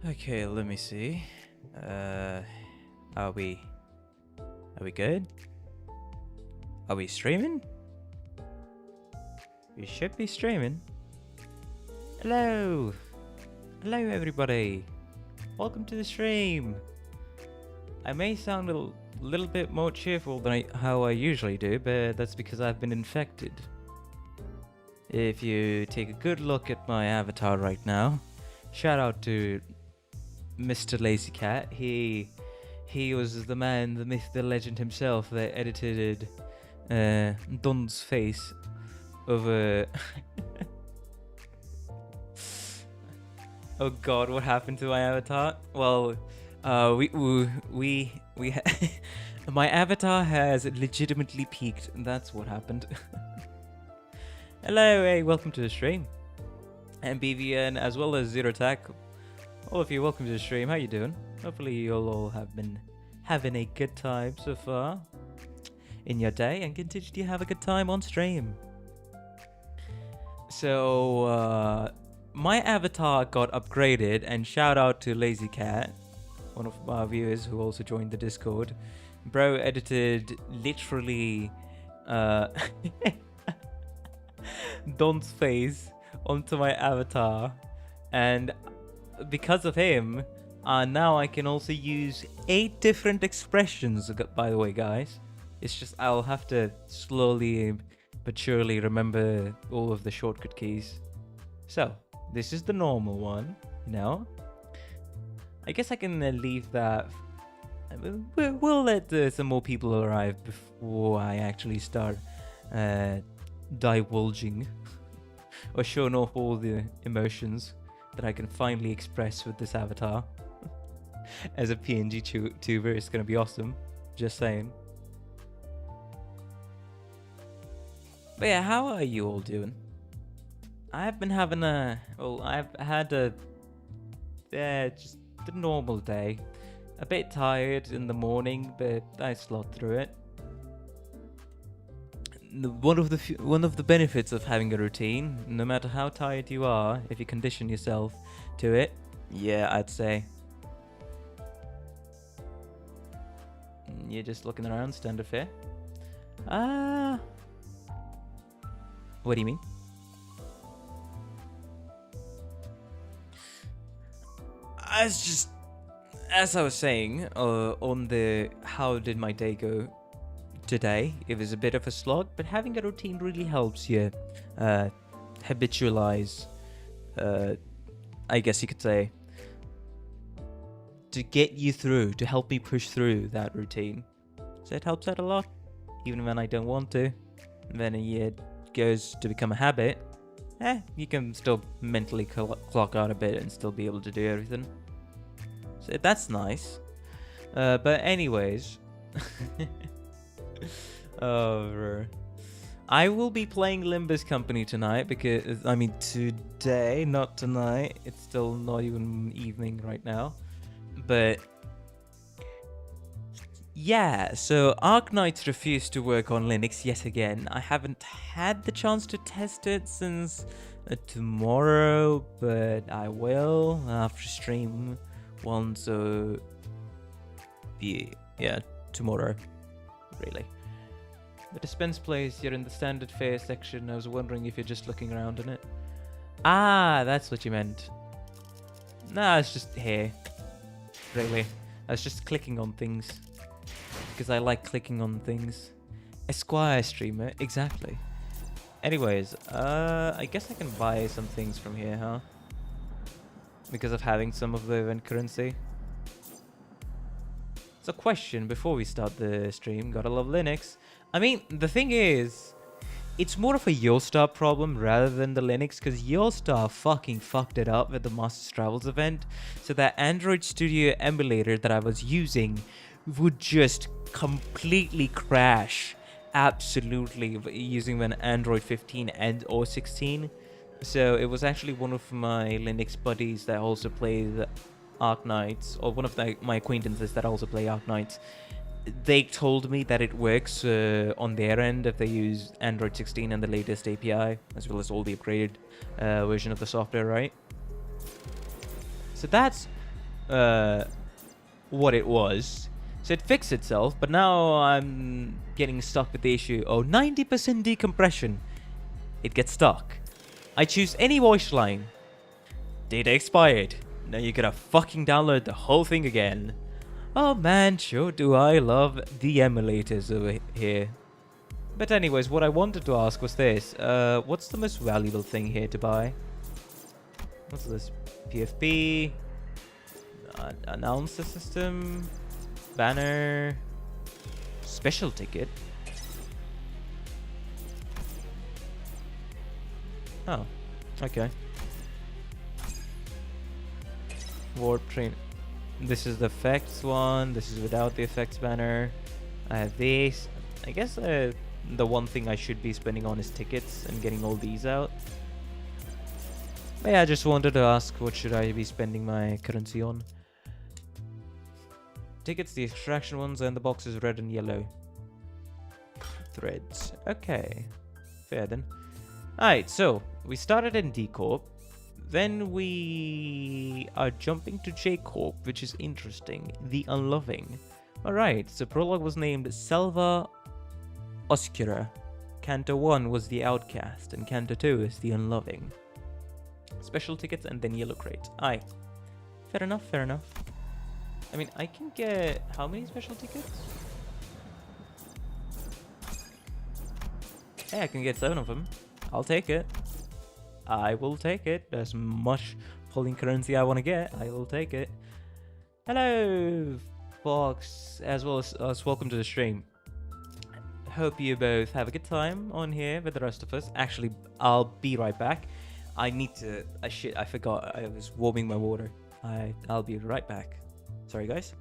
Okay, let me see. Are we good? Are we streaming? We should be streaming. Hello! Hello everybody! Welcome to the stream! I may sound a little bit more cheerful than how I usually do, but that's because I've been infected. If you take a good look at my avatar right now, shout out to Mr. Lazy Cat. He was the man, the myth, the legend himself that edited Don's face over. Oh God, what happened to my avatar? Well, we my avatar has legitimately peaked. That's what happened. Hello, hey, welcome to the stream. And BVN as well as Zero Attack. All of you, welcome to the stream. How you doing? Hopefully you'll all have been having a good time so far in your day and continue to have a good time on stream. So, my avatar got upgraded, and shout out to Lazy Cat, one of our viewers who also joined the Discord. Bro edited literally Don's face onto my avatar, and because of him, now I can also use 8 different expressions, by the way, guys. It's just I'll have to slowly but surely remember all of the shortcut keys. So, this is the normal one, you know? I guess I can leave that. We'll let some more people arrive before I actually start divulging or showing off all the emotions that I can finally express with this avatar. As a PNG tuber, it's gonna be awesome. Just saying. But yeah, how are you all doing? I've been having I've had just the normal day. A bit tired in the morning, but I slot through it. One of the benefits of having a routine, no matter how tired you are, if you condition yourself to it, yeah, I'd say. You're just looking around, standard fare. What do you mean? As I was saying, on the how did my day go today, it was a bit of a slog, but having a routine really helps you habitualize, I guess you could say, to get you through, to help me push through that routine. So it helps out a lot, even when I don't want to. And then it goes to become a habit. You can still mentally clock out a bit and still be able to do everything. So that's nice. But anyways, I will be playing Limbus Company tonight because, I mean today, not tonight. It's still not even evening right now. But yeah, so Arknights refused to work on Linux yet again. I haven't had the chance to test it since tomorrow, but I will after stream one, so yeah, tomorrow, really. The dispense place, you're in the standard fare section. I was wondering if you're just looking around in it. Ah, that's what you meant. Nah, it's just here. Really, I was just clicking on things because I like clicking on things. Esquire streamer, exactly. Anyways, I guess I can buy some things from here, huh? Because of having some of the event currency. So, question before we start the stream. Gotta love Linux. I mean, the thing is, it's more of a Yostar problem rather than the Linux, because Yostar fucking fucked it up with the Masters Travels event. So that Android Studio emulator that I was using would just completely crash. Absolutely, using an Android 15 and or 16. So it was actually one of my Linux buddies that also played Arknights, or one of my acquaintances that also play Arknights. They told me that it works on their end if they use Android 16 and the latest API, as well as all the upgraded version of the software, right? So that's what it was. So it fixed itself, but now I'm getting stuck with the issue. Oh, 90% decompression. It gets stuck. I choose any voice line. Data expired. Now you gotta fucking download the whole thing again. Oh man, sure do I love the emulators over here. But anyways, what I wanted to ask was this. What's the most valuable thing here to buy? What's this? PFP. Announcer system. Banner. Special ticket. Oh, okay. Warp train. This is the effects one. This is without the effects banner. I have this. I guess the one thing I should be spending on is tickets and getting all these out. But yeah, I just wanted to ask, what should I be spending my currency on? Tickets, the extraction ones, and the boxes red and yellow. Threads. Okay. Fair then. Alright, so we started in D Corp. Then we are jumping to J Corp, which is interesting. The Unloving. Alright, so prologue was named Selva Oscura. Canto 1 was the Outcast, and Canto 2 is the Unloving. Special tickets and then yellow crate. Aye. Fair enough, fair enough. I mean, I can get... how many special tickets? Hey, I can get 7 of them. I'll take it. I will take it. As much holding currency I want to get, I will take it. Hello, Fox, as well as us. Welcome to the stream. Hope you both have a good time on here with the rest of us. Actually, I'll be right back. I need to... I forgot. I was warming my water. I'll be right back. Sorry, guys.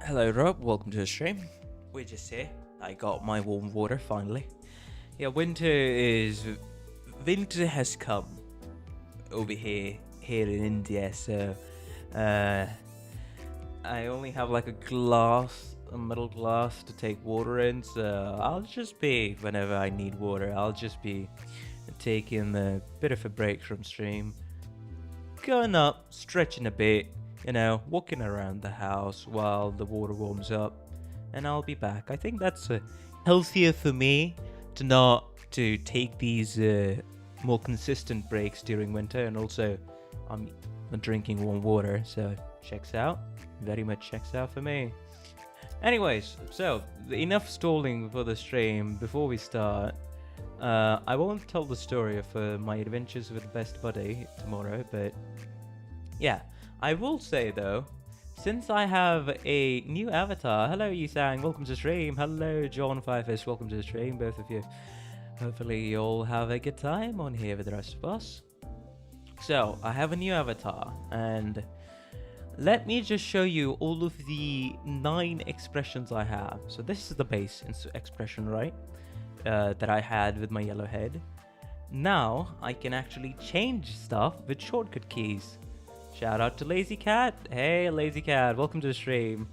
Hello Rob, welcome to the stream. We're just here. I got my warm water finally. Yeah, winter has come over here in India, so I only have like a metal glass to take water in, so I'll just be, whenever I need water, I'll just be taking a bit of a break from stream, going up, stretching a bit, you know, walking around the house while the water warms up, and I'll be back. I think that's healthier for me to take these more consistent breaks during winter, and also I'm drinking warm water, so checks out. Very much checks out for me. Anyways, so enough stalling for the stream. Before we start, I won't tell the story of my adventures with the best buddy tomorrow, but yeah. I will say though, since I have a new avatar, hello Yisang, welcome to the stream. Hello John Firefish, welcome to the stream, both of you. Hopefully you'll have a good time on here with the rest of us. So, I have a new avatar, and let me just show you all of the 9 expressions I have. So this is the base expression, right? That I had with my yellow head. Now, I can actually change stuff with shortcut keys. Shout out to Lazy Cat. Hey, Lazy Cat, welcome to the stream.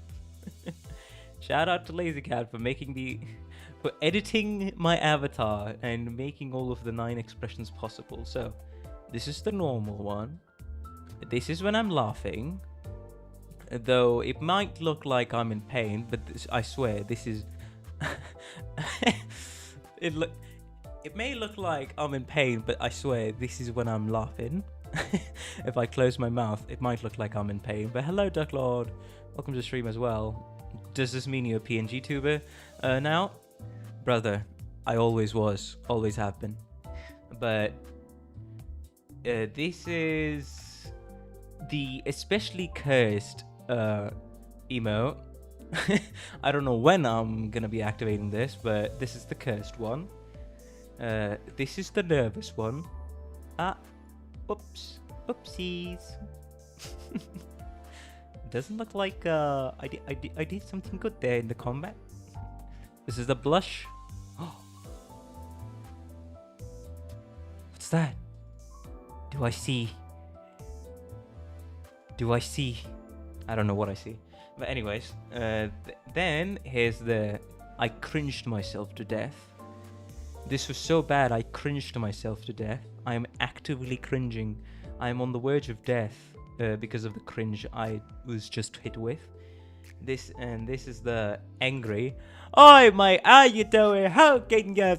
Shout out to Lazy Cat for editing my avatar and making all of the 9 expressions possible. So, this is the normal one. This is when I'm laughing. Though it might look like I'm in pain, but I swear this is... It may look like I'm in pain, but I swear this is when I'm laughing. If I close my mouth, it might look like I'm in pain. But hello, Duck Lord. Welcome to the stream as well. Does this mean you're a PNG tuber now? Brother, I always was. Always have been. But this is the especially cursed emote. I don't know when I'm gonna be activating this, but this is the cursed one. This is the nervous one. Oops, oopsies. Doesn't look like I did something good there in the combat. This is the blush. What's that? Do I see? I don't know what I see. But anyways, then here's the I cringed myself to death. This was so bad I cringed myself to death. I am actively cringing. I am on the verge of death because of the cringe I was just hit with. This is the angry. Oi mate, how you doing? How can you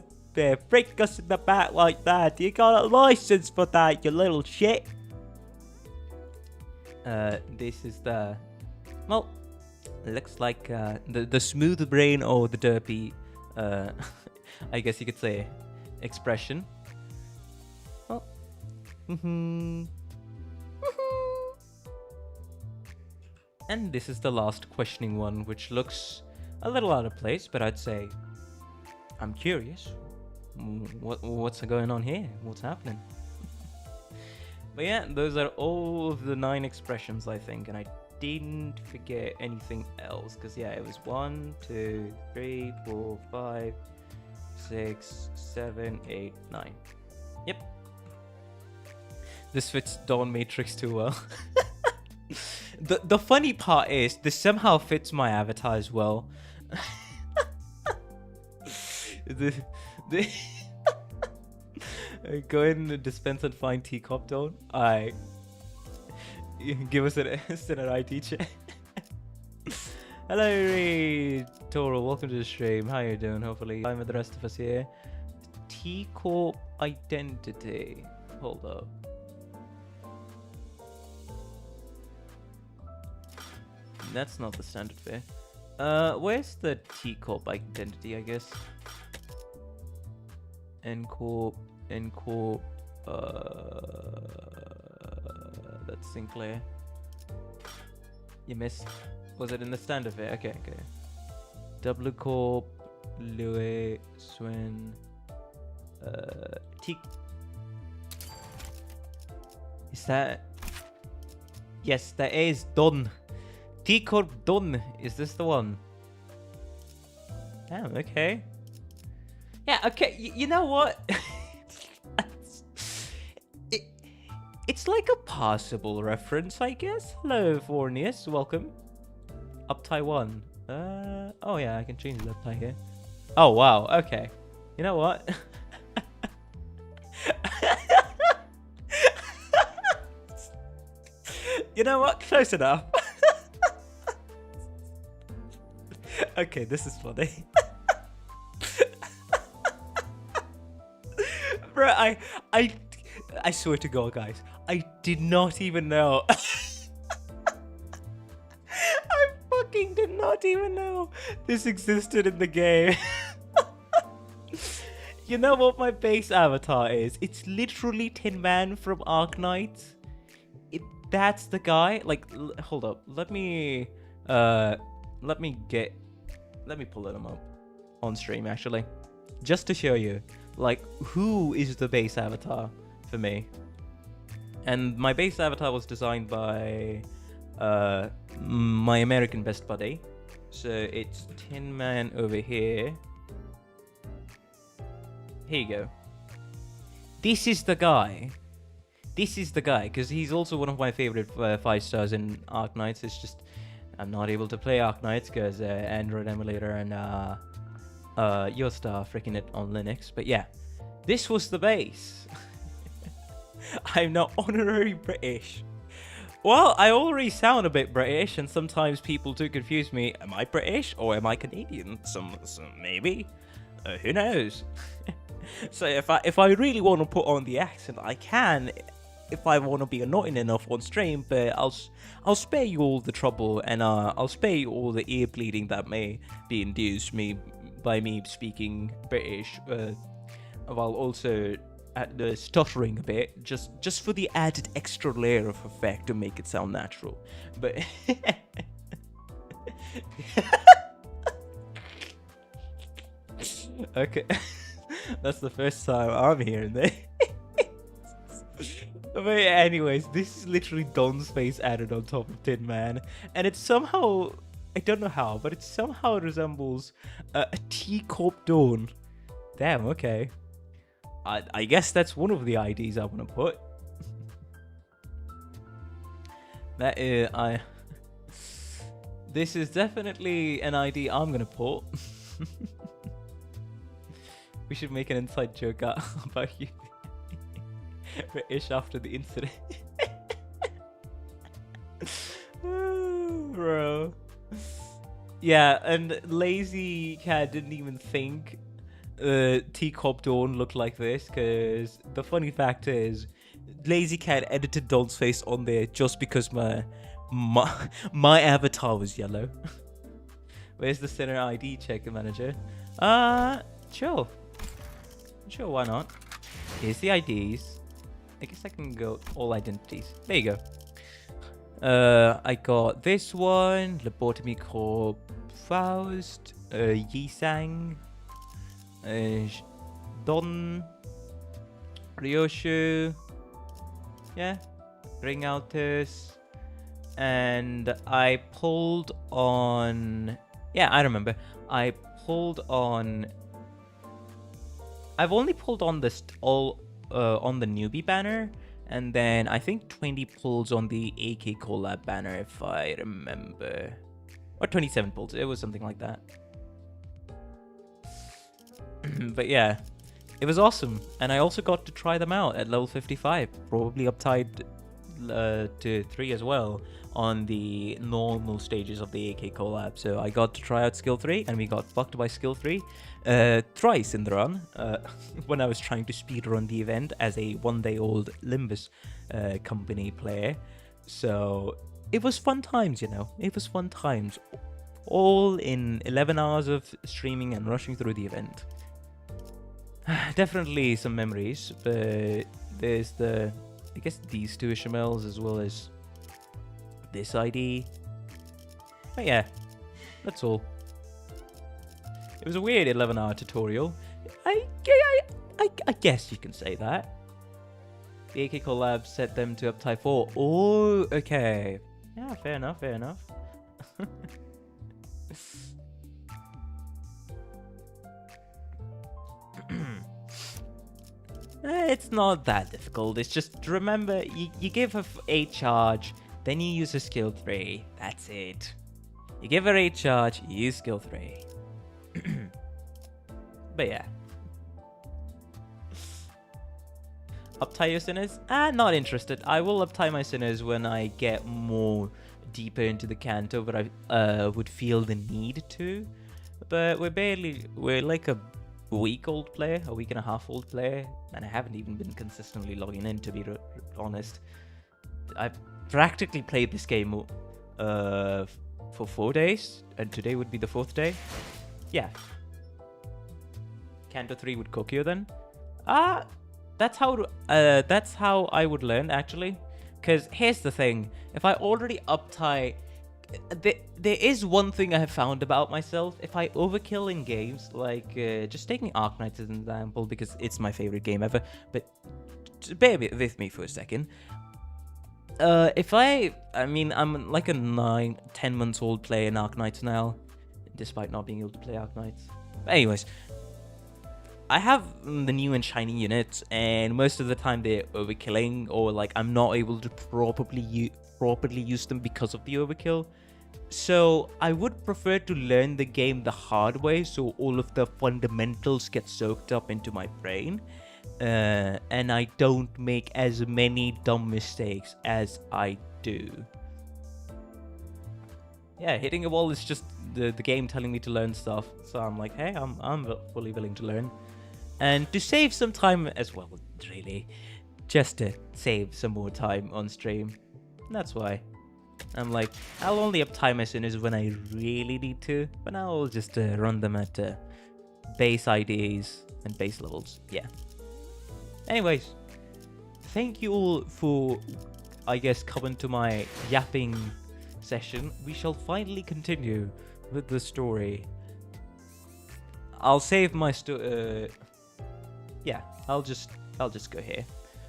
freak us in the back like that? You got a license for that, you little shit. This is the, well, looks like the smooth brain or the derpy, I guess you could say, expression. Oh. And this is the last questioning one, which looks a little out of place, but I'd say I'm curious. What's going on here? What's happening? But yeah, those are all of the 9 expressions, I think, and I didn't forget anything else, because yeah, it was 1, 2, 3, 4, 5, 6, 7, 8, 9. Yep. This fits Dawn Matrix too well. The funny part is this somehow fits my avatar as well. Go in and dispense and find teacup, Dawn. Alright. Give us an eye teacher. Hello, Reed. Toro, welcome to the stream. How you doing? Hopefully, I'm with the rest of us here. T-Corp identity. Hold up. That's not the standard fare. Where's the T-Corp identity, I guess? N-Corp, N-Corp, that's Sinclair. You missed. Was it in the standard fare? Okay, okay. W Corp, Louis, Swin, T. Is that? Yes, that is done. T Corp done. Is this the one? Damn. Okay. Yeah. Okay. You know what? It's like a passable reference, I guess. Hello, Fornius. Welcome. Up Taiwan. Oh yeah, I can change the up tie here. Oh wow. Okay. You know what? You know what? Close enough. Okay, this is funny. Bro, I swear to God, guys, I did not even know. I fucking did not even know this existed in the game. You know what my base avatar is? It's literally Tin Man from Arknights. That's the guy. Like, hold up. Let me pull him up on stream, actually, just to show you, like, who is the base avatar for me. And my base avatar was designed by my American best buddy. So it's Tin Man over here. Here you go. This is the guy. This is the guy, because he's also one of my favorite 5 stars in Arknights. It's just I'm not able to play Arknights because Android emulator and Yosta freaking it on Linux. But yeah, this was the base. I'm not honorary British. Well, I already sound a bit British, and sometimes people do confuse me. Am I British or am I Canadian? Some maybe. Who knows? So if I really want to put on the accent, I can, if I want to be annoying enough on stream. But I'll spare you all the trouble, and I'll spare you all the ear bleeding that may be induced by me speaking British, while also stuttering a bit, just for the added extra layer of effect to make it sound natural. But okay. That's the first time I'm hearing that. But anyways, this is literally Don's face added on top of Tin Man, and it somehow, I don't know how, but it somehow resembles a teacup Dawn. Damn, okay. I guess that's one of the IDs I want to put. That is, this is definitely an ID I'm gonna put. We should make an inside joke about you, British, after the incident. Bro. Yeah, and Lazy Cat didn't even think Teacup Dawn looked like this, because the funny fact is, Lazy Cat edited Dawn's face on there just because my avatar was yellow. Where's the center ID checker manager? Sure. Sure, why not? Here's the IDs. I guess I can go all identities. There you go. I got this one, Lobotomy Corp, Faust, Yisang, Don, Ryoshu, yeah, Ring Altus, and I pulled on, yeah, I remember, I pulled on, I've only pulled on this all on the newbie banner, and then I think 20 pulls on the AK collab banner, if I remember, or 27 pulls, it was something like that. But yeah, it was awesome, and I also got to try them out at level 55, probably uptied to 3 as well on the normal stages of the AK collab. So I got to try out skill 3, and we got fucked by skill 3 thrice in the run when I was trying to speedrun the event as a one-day-old Limbus company player. So it was fun times, you know, it was fun times, all in 11 hours of streaming and rushing through the event. Definitely some memories, but there's I guess these two HMLs as well as this ID. But yeah, that's all. It was a weird 11-hour tutorial. I guess you can say that. The AK collab set them to uptime 4. Oh, okay. Yeah, fair enough, fair enough. It's not that difficult. It's just, remember, you give her 8 charge, then you use her skill 3. That's it. You give her 8 charge, you use skill 3. But yeah. Uptie your sinners? Not interested. I will uptie my sinners when I get more deeper into the Canto, but I would feel the need to. But we're like a week-old player, a week and a half-old player, and I haven't even been consistently logging in, to be honest. I've practically played this game for 4 days, and today would be the 4th day. Yeah. Canto 3 would cook you then. That's how I would learn, actually. Because here's the thing, if I already uptie, there is one thing I have found about myself. If I overkill in games, like just taking Arknights as an example, because it's my favorite game ever, but bear with me for a second. I mean, I'm like a 9-10 months old player in Arknights now, despite not being able to play Arknights. But anyways, I have the new and shiny units, and most of the time they're overkilling, or like I'm not able to properly use them because of the overkill. So I would prefer to learn the game the hard way, so all of the fundamentals get soaked up into my brain, and I don't make as many dumb mistakes as I do. Yeah, hitting a wall is just the game telling me to learn stuff, so I'm like, hey, I'm fully willing to learn. And to save some time as well, really, just to save some more time on stream. That's why I'm like, I'll only up timer as when I really need to, but now I'll just run them at base IDs and base levels. Yeah. Anyways, thank you all for, I guess, coming to my yapping session. We shall finally continue with the story. I'll save my yeah, I'll just go here.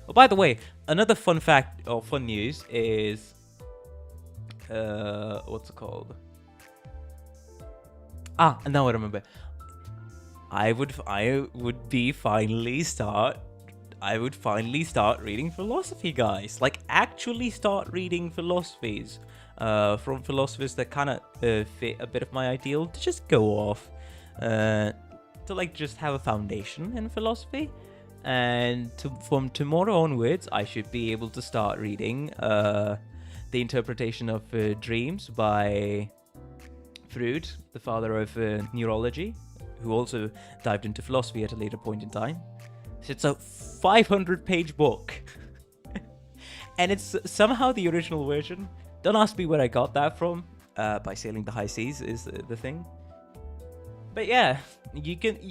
Oh, by the way, another fun fact or fun news is what's it called? Ah, now I remember. I would finally start reading philosophy, guys. Like, actually start reading philosophies from philosophers that kind of fit a bit of my ideal, to just go off to like just have a foundation in philosophy. And from tomorrow onwards, I should be able to start reading the interpretation of dreams by Freud, the father of neurology, who also dived into philosophy at a later point in time. So it's a 500-page book. And it's somehow the original version. Don't ask me where I got that from. By sailing the high seas is the thing. But yeah,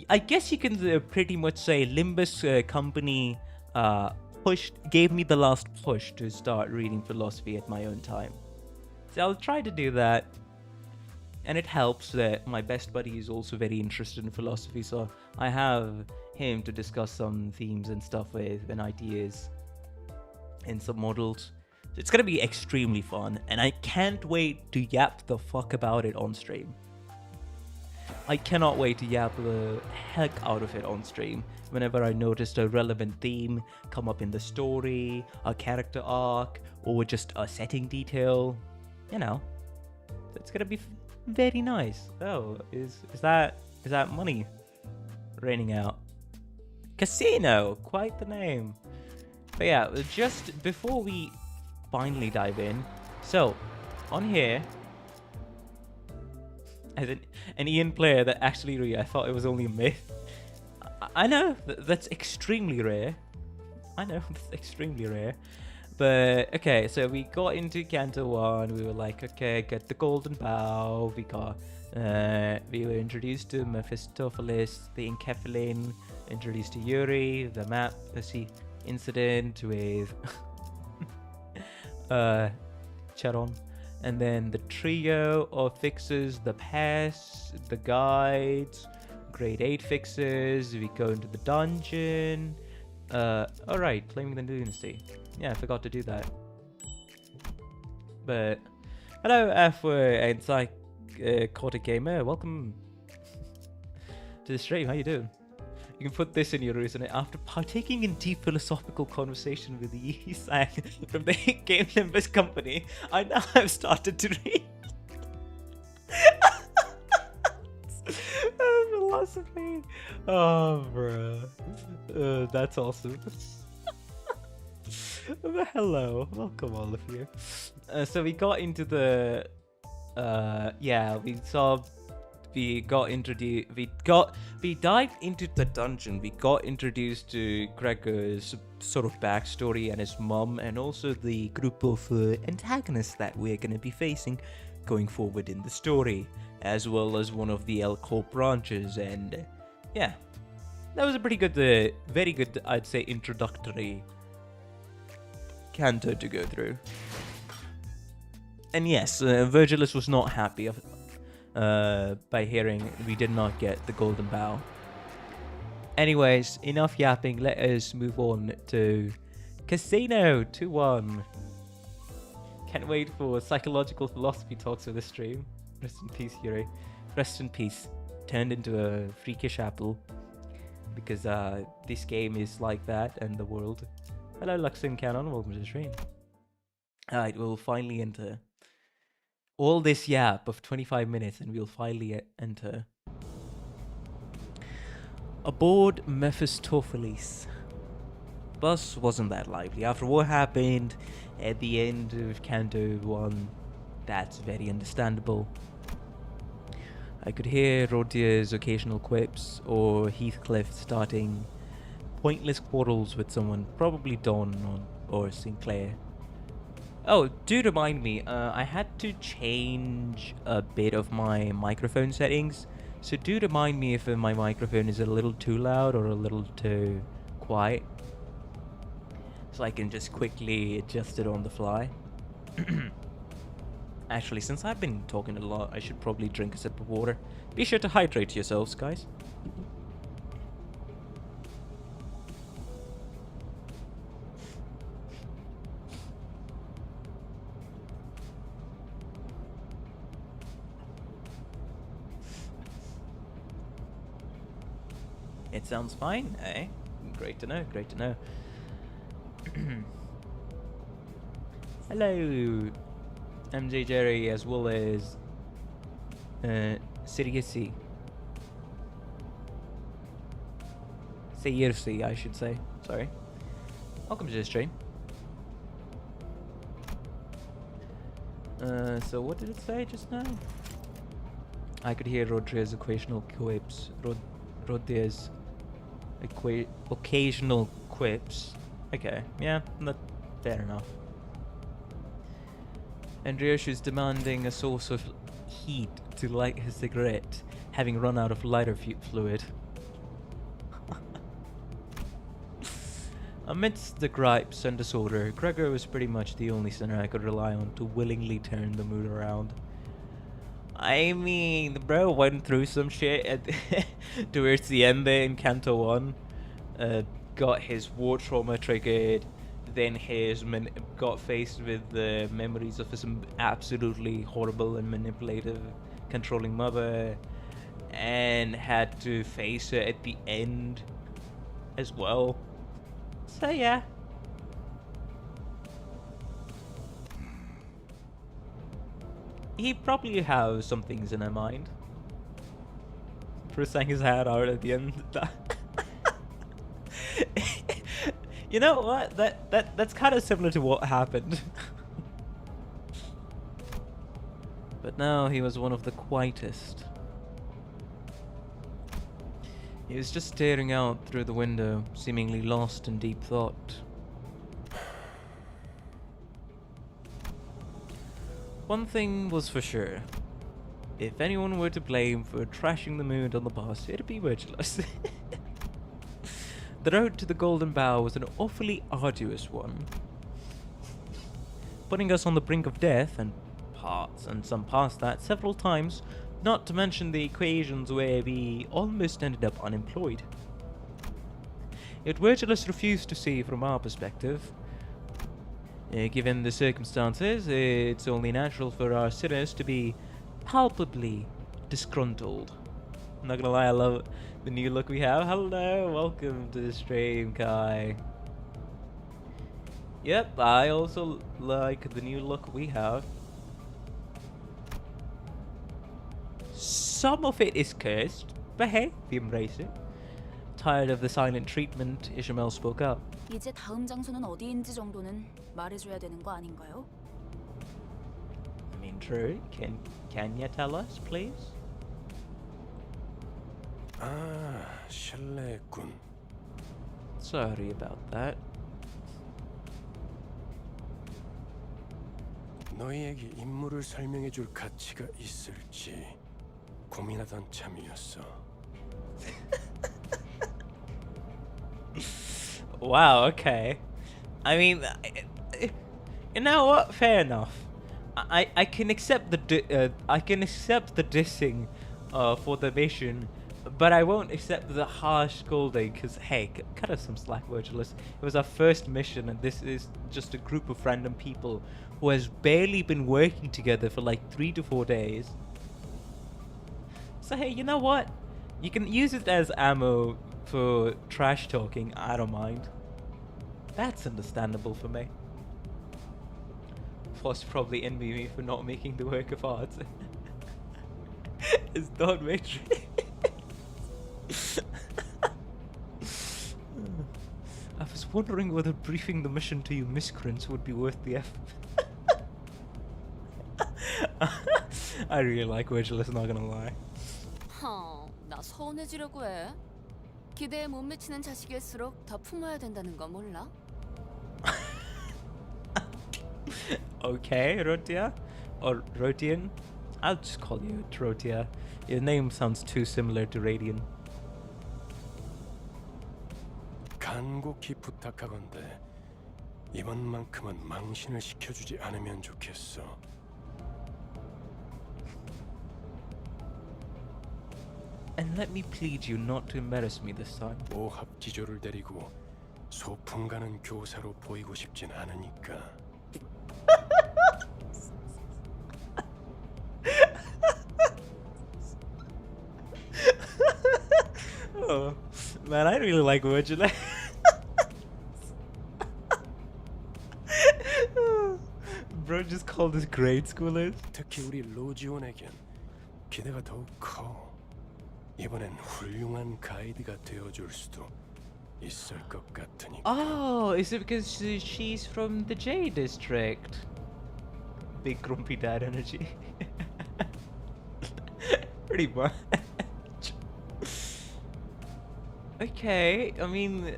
I guess you can pretty much say Limbus company gave me the last push to start reading philosophy at my own time. So I'll try to do that. And it helps that my best buddy is also very interested in philosophy, so I have him to discuss some themes and stuff with, and ideas and some models. So it's gonna be extremely fun, and I can't wait to yap the fuck about it on stream. I cannot wait to yap the heck out of it on stream whenever I noticed a relevant theme come up in the story, a character arc, or just a setting detail. You know, it's gonna be very nice. Oh, is that money raining out? Casino, quite the name. But yeah, just before we finally dive in, so on here, as an Ian player that actually I thought it was only a myth. I know that's extremely rare. I know that's extremely rare. But okay, so we got into CANTO 1. We were like, okay, get the golden bow. We were introduced to Mephistopheles, the Encephalin, introduced to Yuri, the map, incident with Charon, and then the trio of fixes, the pass, the guides, grade 8 fixes. We go into the dungeon. Alright, claiming the dynasty. Yeah, I forgot to do that. But hello, and Psychotic Gamer. Welcome to the stream. How you doing? You can put this in your resume. After partaking in deep philosophical conversation with Yi Sang from the Game Limbus company, I now have started to read philosophy. Oh, bro. That's awesome. Hello, welcome all of you. So we got into the we dived into the dungeon. We got introduced to Gregor's sort of backstory and his mum, and also the group of antagonists that we're going to be facing going forward in the story, as well as one of the El Corp branches. And yeah, that was a pretty good, very good, I'd say, introductory CANTO to go through. And yes, Virgilus was not happy by hearing we did not get the golden bow. Anyways, enough yapping, let us move on to Casino 2-1. Can't wait for psychological philosophy talks with this stream. Rest in peace, Yuri. Rest in peace. Turned into a freakish apple. Because this game is like that, and the world. Hello, Luxin Canon, welcome to the stream. Alright, we'll finally enter all this yap of 25 minutes, and we'll finally enter aboard Mephistopheles. Bus wasn't that lively. After what happened at the end of CANTO 1, that's very understandable. I could hear Rodier's occasional quips, or Heathcliff starting pointless quarrels with someone, probably Don or Sinclair. Oh, do remind me, I had to change a bit of my microphone settings, so do remind me if my microphone is a little too loud or a little too quiet, so I can just quickly adjust it on the fly. Actually, since I've been talking a lot, I should probably drink a sip of water. Be sure to hydrate yourselves, guys. It sounds fine, eh? Great to know, great to know. Hello, MJ Jerry, as well as Siriussi. Siriussi, I should say. Sorry. Welcome to the stream. So what did it say just now? I could hear Rodriguez's occasional quips. Rodriguez's occasional quips. Okay, yeah, fair enough. Andreas is demanding a source of heat to light his cigarette, having run out of lighter fluid. Amidst the gripes and disorder, Gregor was pretty much the only sinner I could rely on to willingly turn the mood around. I mean, the bro went through some shit towards the end there in Canto 1. Got his war trauma triggered, then got faced with the memories of his absolutely horrible and manipulative, controlling mother, and had to face her at the end as well. So yeah. He probably has some things in her mind. For saying his head out at the end. You know what? That's kind of similar to what happened. But now he was one of the quietest. He was just staring out through the window, seemingly lost in deep thought. One thing was for sure. If anyone were to blame for trashing the mood on the bus, it'd be Virgilus. The road to the Golden Bough was an awfully arduous one, putting us on the brink of death and some past that several times, not to mention the occasions where we almost ended up unemployed. Yet Virgilus refused to see from our perspective. Given the circumstances, it's only natural for our sinners to be palpably disgruntled. I'm not gonna lie, I love the new look we have. Hello, welcome to the stream, Kai. Yep, I also like the new look we have. Some of it is cursed, but hey, we embrace it. Tired of the silent treatment, Ishmael spoke up. 이제 다음 장소는 어디인지 정도는 말해줘야 되는 거 아닌가요? I mean, true. Can you tell us, please? 아, 실례했군. Sorry about that. 너희에게 임무를 설명해줄 가치가 있을지 고민하던 참이었어. Wow, okay. I mean, you know what? Fair enough. I can accept the dissing for the mission, but I won't accept the harsh scolding. Cause hey, cut us some slack, Virgilus. It was our first mission, and this is just a group of random people who has barely been working together for like 3 to 4 days. So hey, you know what? You can use it as ammo for trash talking. I don't mind. That's understandable for me. Foss probably envy me for not making the work of art. It's not Matrix. I was wondering whether briefing the mission to you miscreants would be worth the effort. I really like Virgilus, not gonna lie. 나 서운해지려고 해. 기대에 못 미치는 자식일수록 더 품어야 된다는 거 몰라? Okay, Rotia. Or Rotian. I'll just call you Rotia. Your name sounds too similar to Radian. 간곡히 부탁하건대 이번만큼은 망신을 시켜주지 않으면 좋겠어. And let me plead you not to embarrass me this time. 오합지졸을 데리고 소풍 가는 교사로 보이고 싶진 않으니까. Oh, man, I really like Virgil. Bro just called us grade schoolers. 특히 우리 로지온에겐 기대가 더욱 커. 이번엔 훌륭한 가이드가 되어줄 수도 있을 것 같으니까. Oh, is it because she's from the J district? Big grumpy dad energy. Pretty much. Okay, I mean,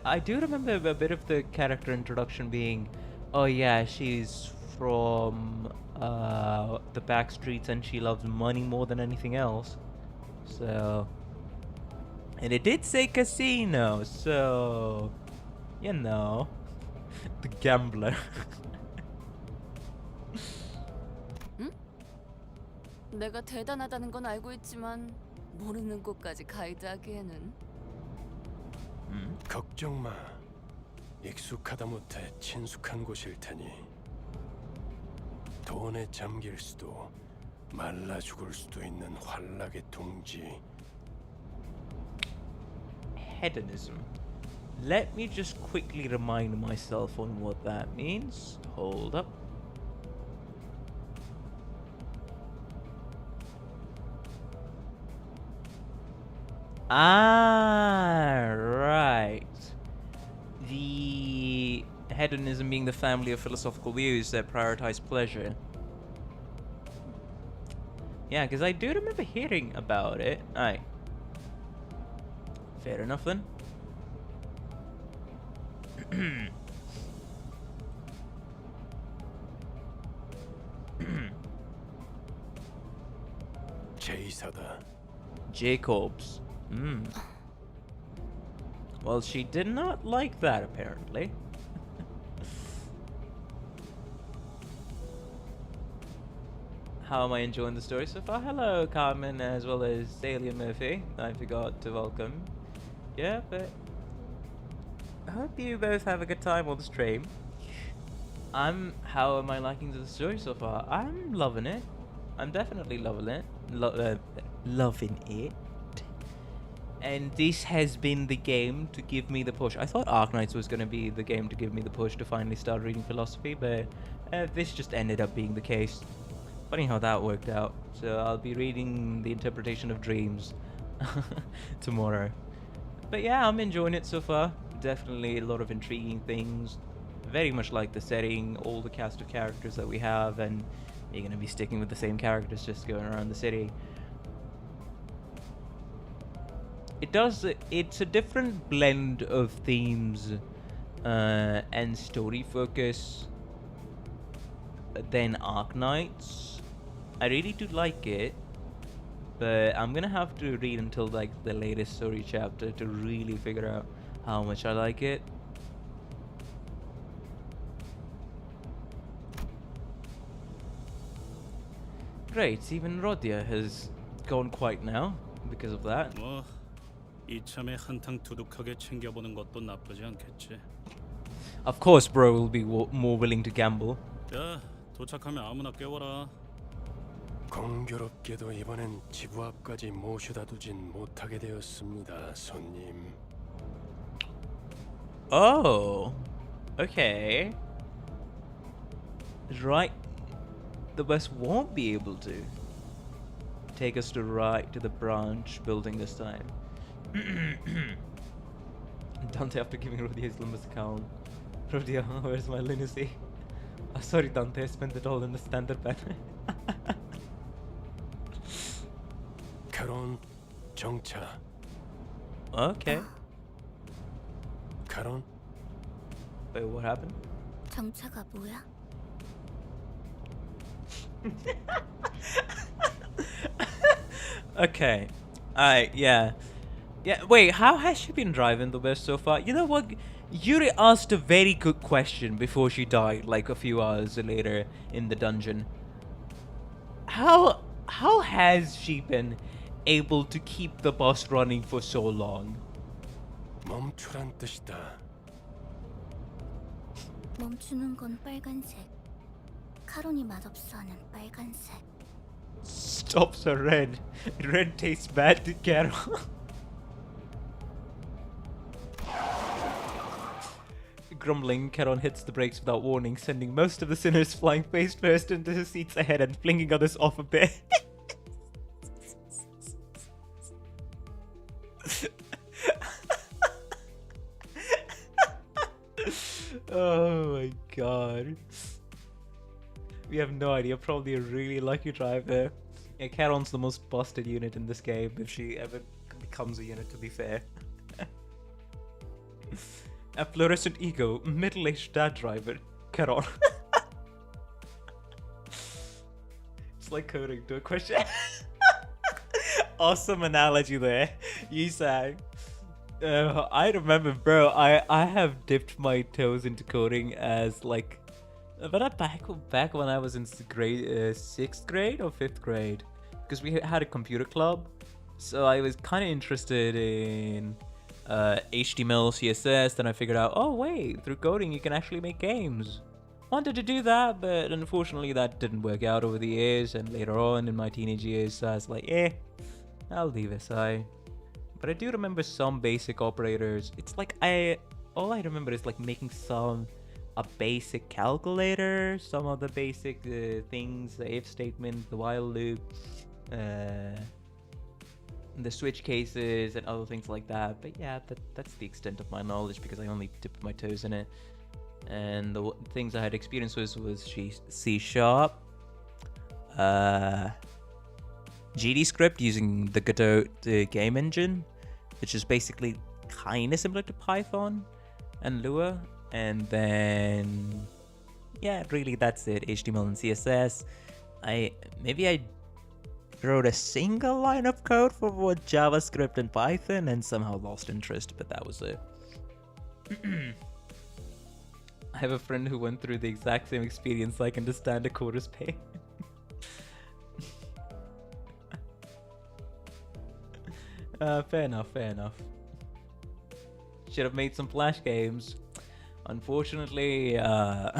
I do remember a bit of the character introduction being, oh yeah, she's from the back streets and she loves money more than anything else. So, and it did say casino, so, you know, the gambler. 내가 대단하다는 건 알고 있지만 모르는 곳까지 가이드하기에는. 걱정 마. 익숙하다 못해 친숙한 곳일 테니. 돈에 잠길 수도 말라 죽을 수도 있는 환락의 둥지. Hedonism. Let me just quickly remind myself on what that means. Hold up. Right. The hedonism being the family of philosophical views that prioritize pleasure. Yeah, because I do remember hearing about it. Aye. Fair enough then. 제이사다. Jacobs. Well, she did not like that, apparently. How am I enjoying the story so far? Hello, Carmen, as well as Celia Murphy. I forgot to welcome. Yeah, but I hope you both have a good time on the stream. How am I liking the story so far? I'm loving it. I'm definitely loving it. Loving it. And this has been the game to give me the push. I thought Arknights was going to be the game to give me the push to finally start reading philosophy, but this just ended up being the case. Funny how that worked out. So I'll be reading The Interpretation of Dreams tomorrow. But yeah, I'm enjoying it so far. Definitely a lot of intriguing things. Very much like the setting, all the cast of characters that we have, and you're going to be sticking with the same characters just going around the city. It's a different blend of themes and story focus than Arknights. I really do like it, but I'm gonna have to read until like the latest story chapter to really figure out how much I like it. Great, even Rodia has gone quiet now because of that. 뭐 이참에 한탕 두둑하게 챙겨보는 것도 나쁘지 않겠지. Of course, bro will be more willing to gamble. 자, 도착하면 아무나 깨워라. 공교롭게도 이번엔 지부 앞까지 모셔다 두진 못하게 되었습니다, 손님. Oh, okay. Right, the bus won't be able to take us to the branch building this time. Dante, after giving Rudy his Limbus account. Rudy, where's my lunacy? Oh, sorry, Dante, I spent it all in the standard pen. 카론 정차. Okay. 카론 Wait, what happened? 정차가 뭐야? Okay. Yeah. Yeah, wait, how has she been driving the best so far? You know what? Yuri asked a very good question before she died, like a few hours later in the dungeon. How has she been able to keep the bus running for so long? 멈추란 뜻이다. 멈추는 건 빨간색. 카론이 맛없어 하는 빨간색. Stops are red. Red tastes bad to Carol. Grumbling, Charon hits the brakes without warning, sending most of the sinners flying face first into his seats ahead and flinging others off a bit. Oh my god. We have no idea, probably a really lucky driver. Yeah, Charon's the most busted unit in this game, if she ever becomes a unit, to be fair. A fluorescent ego, middle-aged dad driver, Charon. It's like coding to a question. Awesome analogy there. You sang. I remember, bro, I have dipped my toes into coding as like, but back when I was in grade 6th grade or 5th grade, because we had a computer club, so I was kind of interested in HTML, CSS. Then I figured out, oh wait, through coding you can actually make games. Wanted to do that, but unfortunately that didn't work out over the years, and later on in my teenage years I was like, I'll leave SI. But I do remember some basic operators. It's like all I remember is like making a basic calculator, some of the basic things, the if statement, the while loop, the switch cases and other things like that. But yeah, that's the extent of my knowledge, because I only dipped my toes in it. And the things I had experience with was C#, GD script using the Godot game engine, which is basically kind of similar to Python and Lua. And then, yeah, really that's it. HTML and CSS. I wrote a single line of code for both JavaScript and Python and somehow lost interest, but that was it. I have a friend who went through the exact same experience, so I can understand a coder's pain. Fair enough. Should have made some Flash games. Unfortunately, I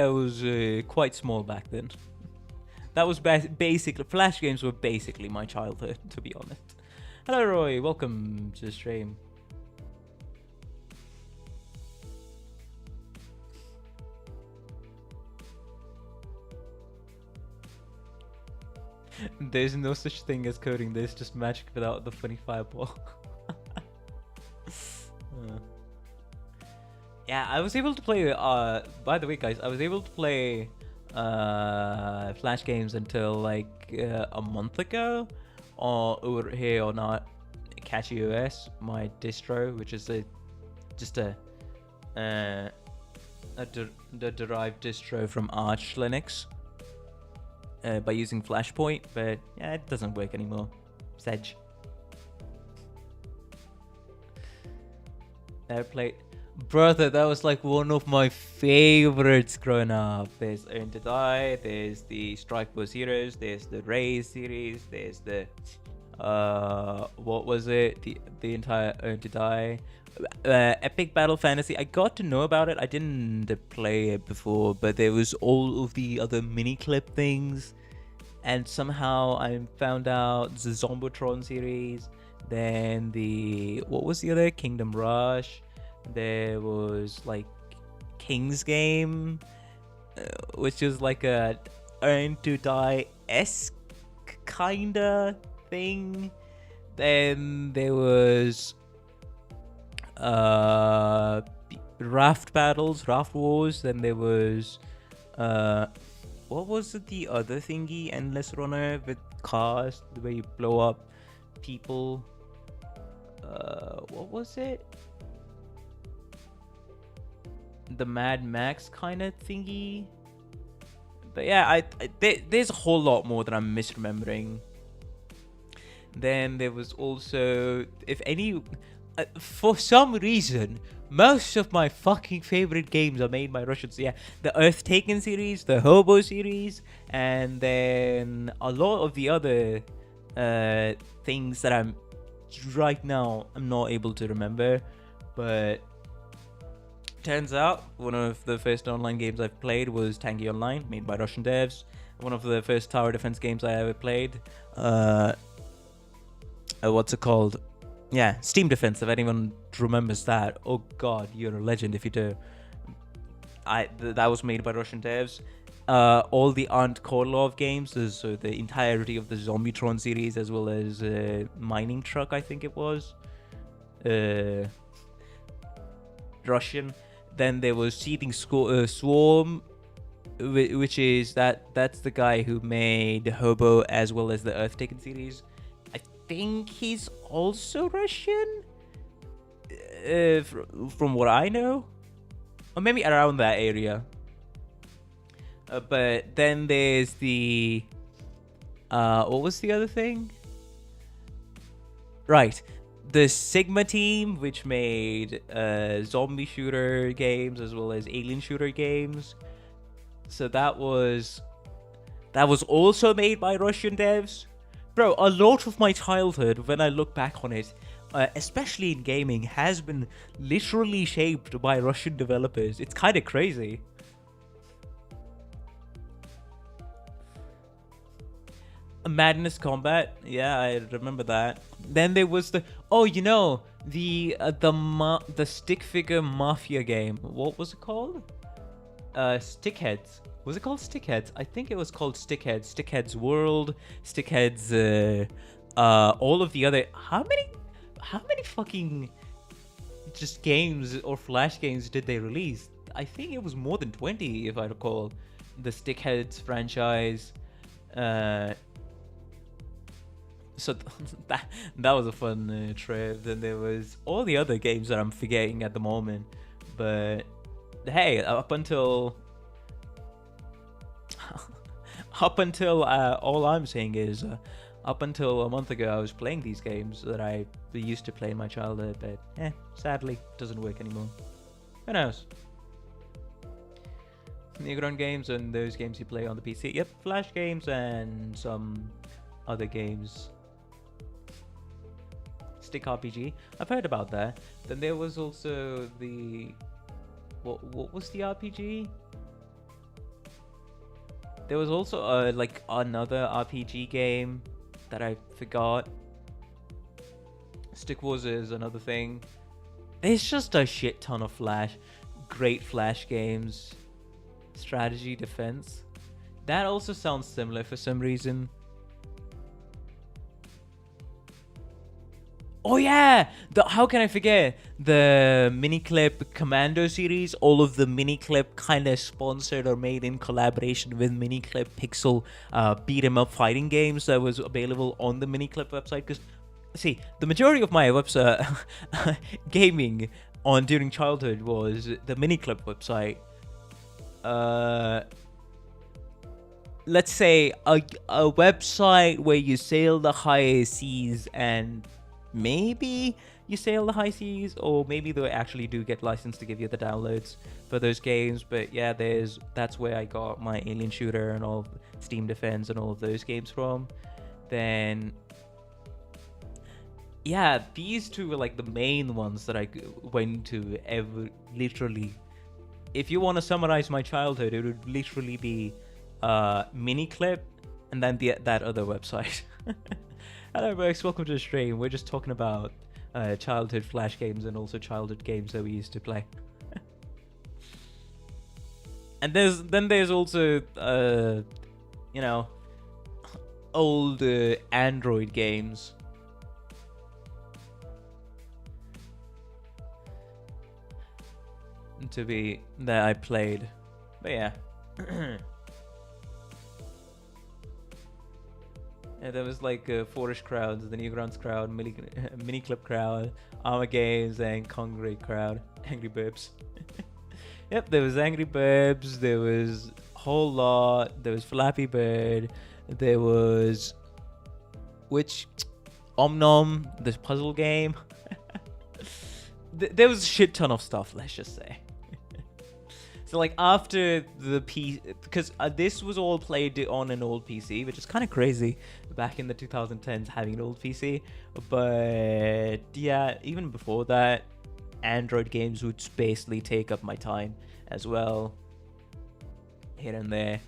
was quite small back then. That was basically, Flash games were basically my childhood, to be honest. Hello Roy, welcome to the stream. There's no such thing as coding, there's just magic without the funny fireball. Yeah, I was able to play, by the way guys, I was able to play Flash games until like a month ago, or over here on Catchy OS, my distro, which is the derived distro from Arch Linux. By using Flashpoint, but yeah, it doesn't work anymore. Sedge. Never played. Brother, that was like one of my favorites growing up. There's Earn to Die, there's the Strike Force Heroes, there's the Raze series, there's the what was it? The entire Earn to Die. Epic Battle Fantasy. I got to know about it. I didn't play it before, but there was all of the other mini clip things, and somehow I found out the Zombotron series. Then what was the other? Kingdom Rush. There was like King's Game, which is like a Earn to Die-esque kinda thing. Then there was Raft Wars. Then there was what was the other thingy? Endless Runner with cars, the way you blow up people. What was it? The Mad Max kind of thingy. But yeah, there's a whole lot more that I'm misremembering. Then there was also, if any, for some reason, most of my fucking favorite games are made by Russians. Yeah, the Earth Taken series, the Hobo series, and then a lot of the other things that I'm not able to remember. But turns out one of the first online games I've played was Tangy Online, made by Russian devs. One of the first tower defense games I ever played. What's it called? Yeah, Steam Defense, if anyone remembers that. Oh god, you're a legend if you do. That was made by Russian devs. All the Ant Korlov games, so the entirety of the Zombietron series, as well as Mining Truck, I think it was. Russian. Then there was Seething Swarm, which is that's the guy who made Hobo as well as the Earth Taken series. I think he's also Russian, from what I know, or maybe around that area. But then there's the what was the other thing? Right, the Sigma team, which made zombie shooter games as well as alien shooter games. So that was also made by Russian devs. Bro, a lot of my childhood, when I look back on it, especially in gaming, has been literally shaped by Russian developers. It's kind of crazy. Madness Combat, yeah, I remember that. Then there was the the stick figure mafia game. What was it called? Stickheads. Was it called Stickheads? I think it was called Stickheads. Stickheads World, Stickheads, all of the other. How many fucking just games or flash games did they release? I think it was more than 20, if I recall. The Stickheads franchise. So that was a fun trip. Then there was all the other games that I'm forgetting at the moment. But hey, up until all I'm saying is up until a month ago I was playing these games that I used to play in my childhood, but sadly it doesn't work anymore. Who knows? Newgrown games and those games you play on the PC. Yep, flash games and some other games. Stick RPG, I've heard about that. Then there was also the what was the RPG? There was also like another RPG game that I forgot. Stick Wars is another thing. There's just a shit ton of great flash games. Strategy defense. That also sounds similar for some reason. Oh yeah! How can I forget? The Miniclip Commando series. All of the Miniclip kind of sponsored or made in collaboration with Miniclip Pixel beat 'em up fighting games that was available on the Miniclip website. Because, see, the majority of my website gaming during childhood was the Miniclip website. Let's say a website where you sail the high seas, and maybe you sail the high seas, or maybe they actually do get licensed to give you the downloads for those games. But yeah, that's where I got my Alien Shooter and all Steam Defense and all of those games from. Then yeah, these two were like the main ones that I went to ever. Literally, if you want to summarize my childhood, it would literally be Miniclip and then that other website. Hello folks, welcome to the stream. We're just talking about childhood flash games and also childhood games that we used to play. And there's also old Android games. That I played. But yeah. And there was like Forest crowds, the Newgrounds crowd, Mini Clip crowd, Armor Games, and Congre crowd. Angry Burbs. Yep, there was Angry Burbs, there was a whole lot, there was Flappy Bird, there was... Which... Om this puzzle game. There was a shit ton of stuff, let's just say. So like after the because this was all played on an old PC, which is kind of crazy back in the 2010s having an old PC. But yeah, even before that, Android games would basically take up my time as well, here and there.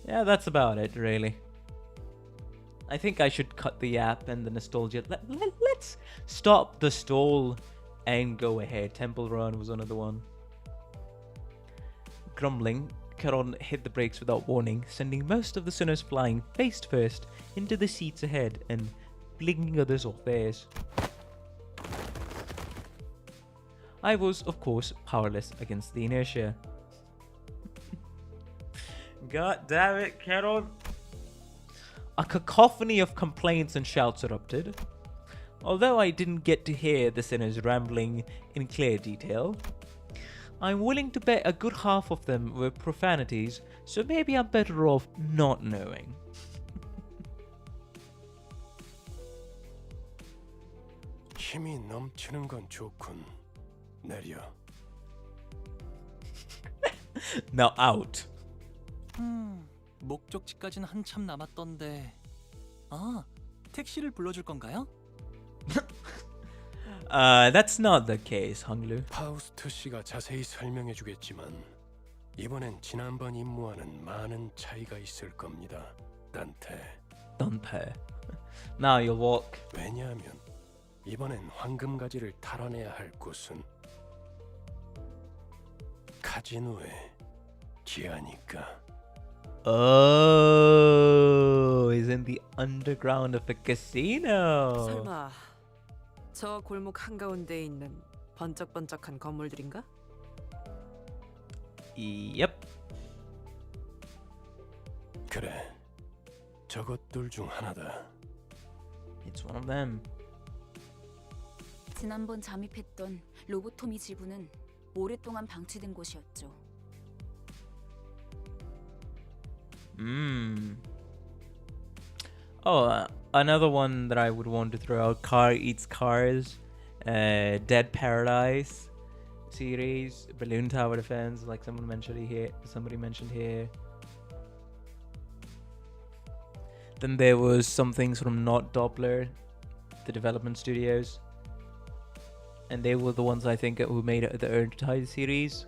Yeah, that's about it, really. I think I should cut the app and the nostalgia. Let's stop the stall and go ahead. Temple Run was another one. Grumbling, Charon hit the brakes without warning, sending most of the sinners flying face first into the seats ahead and blinking others off theirs. I was, of course, powerless against the inertia. God damn it, Charon. A cacophony of complaints and shouts erupted. Although I didn't get to hear the sinners rambling in clear detail, I'm willing to bet a good half of them were profanities, so maybe I'm better off not knowing. 힘이 넘치는 건 좋군. 내려. Now out. 목적지까지는 한참 남았던데. 아, 택시를 불러줄 건가요? That's not the case, Honglu. 파우스트 씨가 자세히 설명해 주겠지만 이번엔 지난번 임무와는 많은 차이가 있을 겁니다. 단테. Dante. Now you'll walk. 왜냐하면 이번엔 황금가지를 탈환해야 할 곳은 카지노의 지하니까. Oh, he's in the underground of a casino. 설마 저 골목 한가운데에 있는 번쩍번쩍한 건물들인가? Yep. 그래, 저것들 중 하나다. It's one of them. 지난번 잠입했던 로보토미 지부는 오랫동안 방치된 곳이었죠. Oh, another one that I would want to throw out: Car Eats Cars, Dead Paradise series, Balloon Tower Defense, like somebody mentioned here. Then there was some things from Not Doppler, the development studios, and they were the ones I think who made the Earntide series,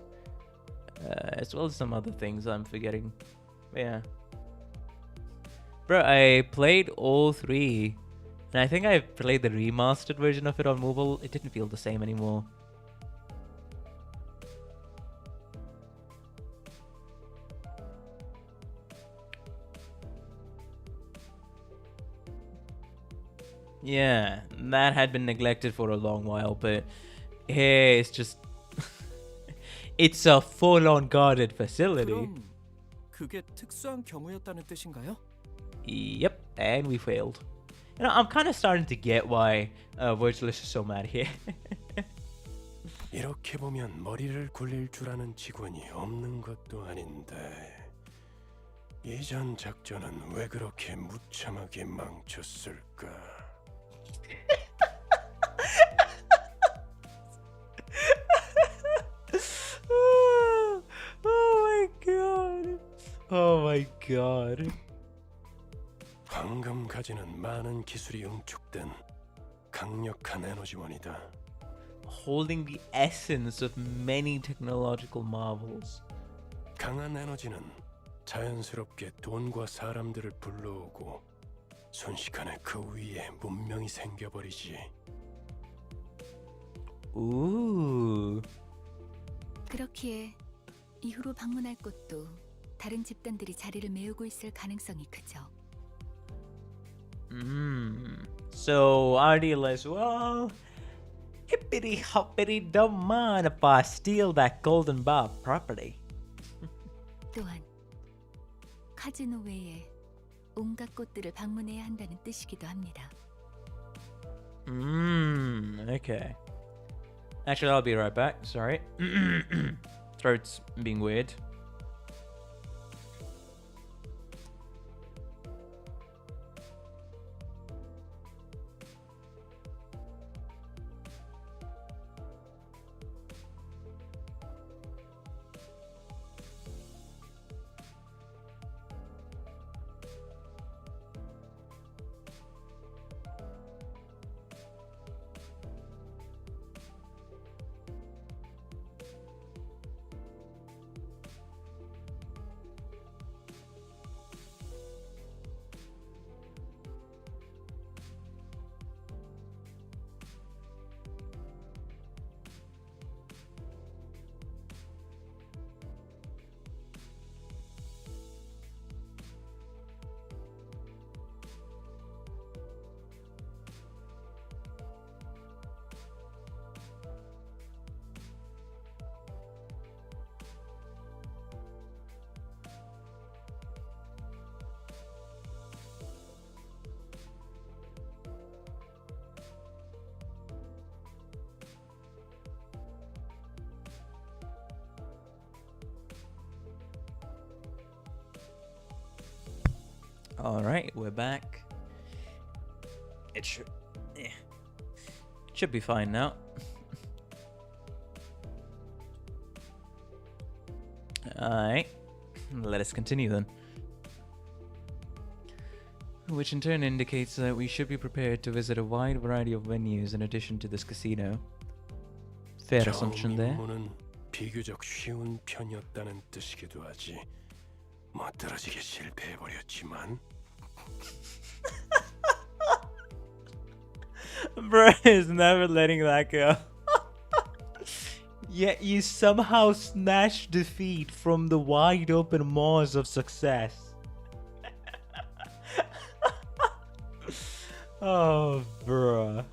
as well as some other things I'm forgetting. But yeah. Bro, I played all three, and I think I played the remastered version of it on mobile. It didn't feel the same anymore. Yeah, that had been neglected for a long while, but hey, it's just... it's a full-on guarded facility. 그럼 그게 특수한 경우였다는 뜻인가요? Yep, and we failed. You know, I'm kind of starting to get why Virtualist is so mad here. 이렇게 보면 머리를 굴릴 줄 아는 직원이 없는 것도 아닌데 이전 작전은 왜 그렇게 무참하게 망쳤을까? Oh my god. 황금가지는 많은 기술이 응축된 강력한 에너지원이다. Holding the essence of many technological marvels. 강한 에너지는 자연스럽게 돈과 사람들을 불러오고 순식간에 그 위에 문명이 생겨버리지. Ooh. 그렇기에 이후로 방문할 곳도 다른 집단들이 자리를 메우고 있을 가능성이 크죠. So our deal is, well, hippity hoppity, don't mind if I steal that golden bar property. 또한 카지노 외에 온갖 꽃들을 방문해야 한다는 뜻이기도 합니다. Okay. Actually, I'll be right back. Sorry. Throat's being weird. All right, we're back. It should be fine now. All right, let us continue then. Which in turn indicates that we should be prepared to visit a wide variety of venues in addition to this casino. Fair assumption there. 임무는 비교적 쉬운 편이었다는 뜻이기도 하지. 멋들어지게 실패해버렸지만. Bro is never letting that go. Yet you somehow snatch defeat from the wide open maws of success. Oh, bruh.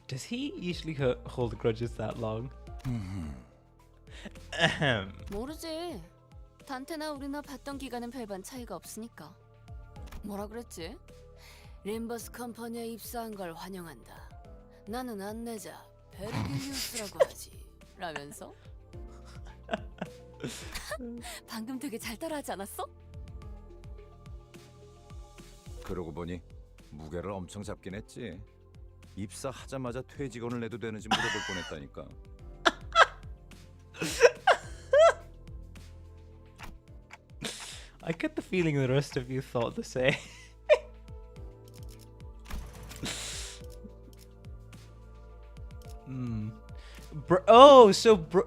Does he usually hold grudges that long? 모르지. 단테나 우리나 봤던 기간은 별반 차이가 없으니까. 뭐라 그랬지? 림버스 컴퍼니에 입사한 걸 환영한다. 나는 안내자 베르길리우스라고 하지. 라면서? 방금 되게 잘 따라하지 않았어? 그러고 보니 무게를 엄청 잡긴 했지. 입사하자마자 퇴직원을 내도 되는지 물어볼 뻔했다니까. I get the feeling the rest of you thought the same.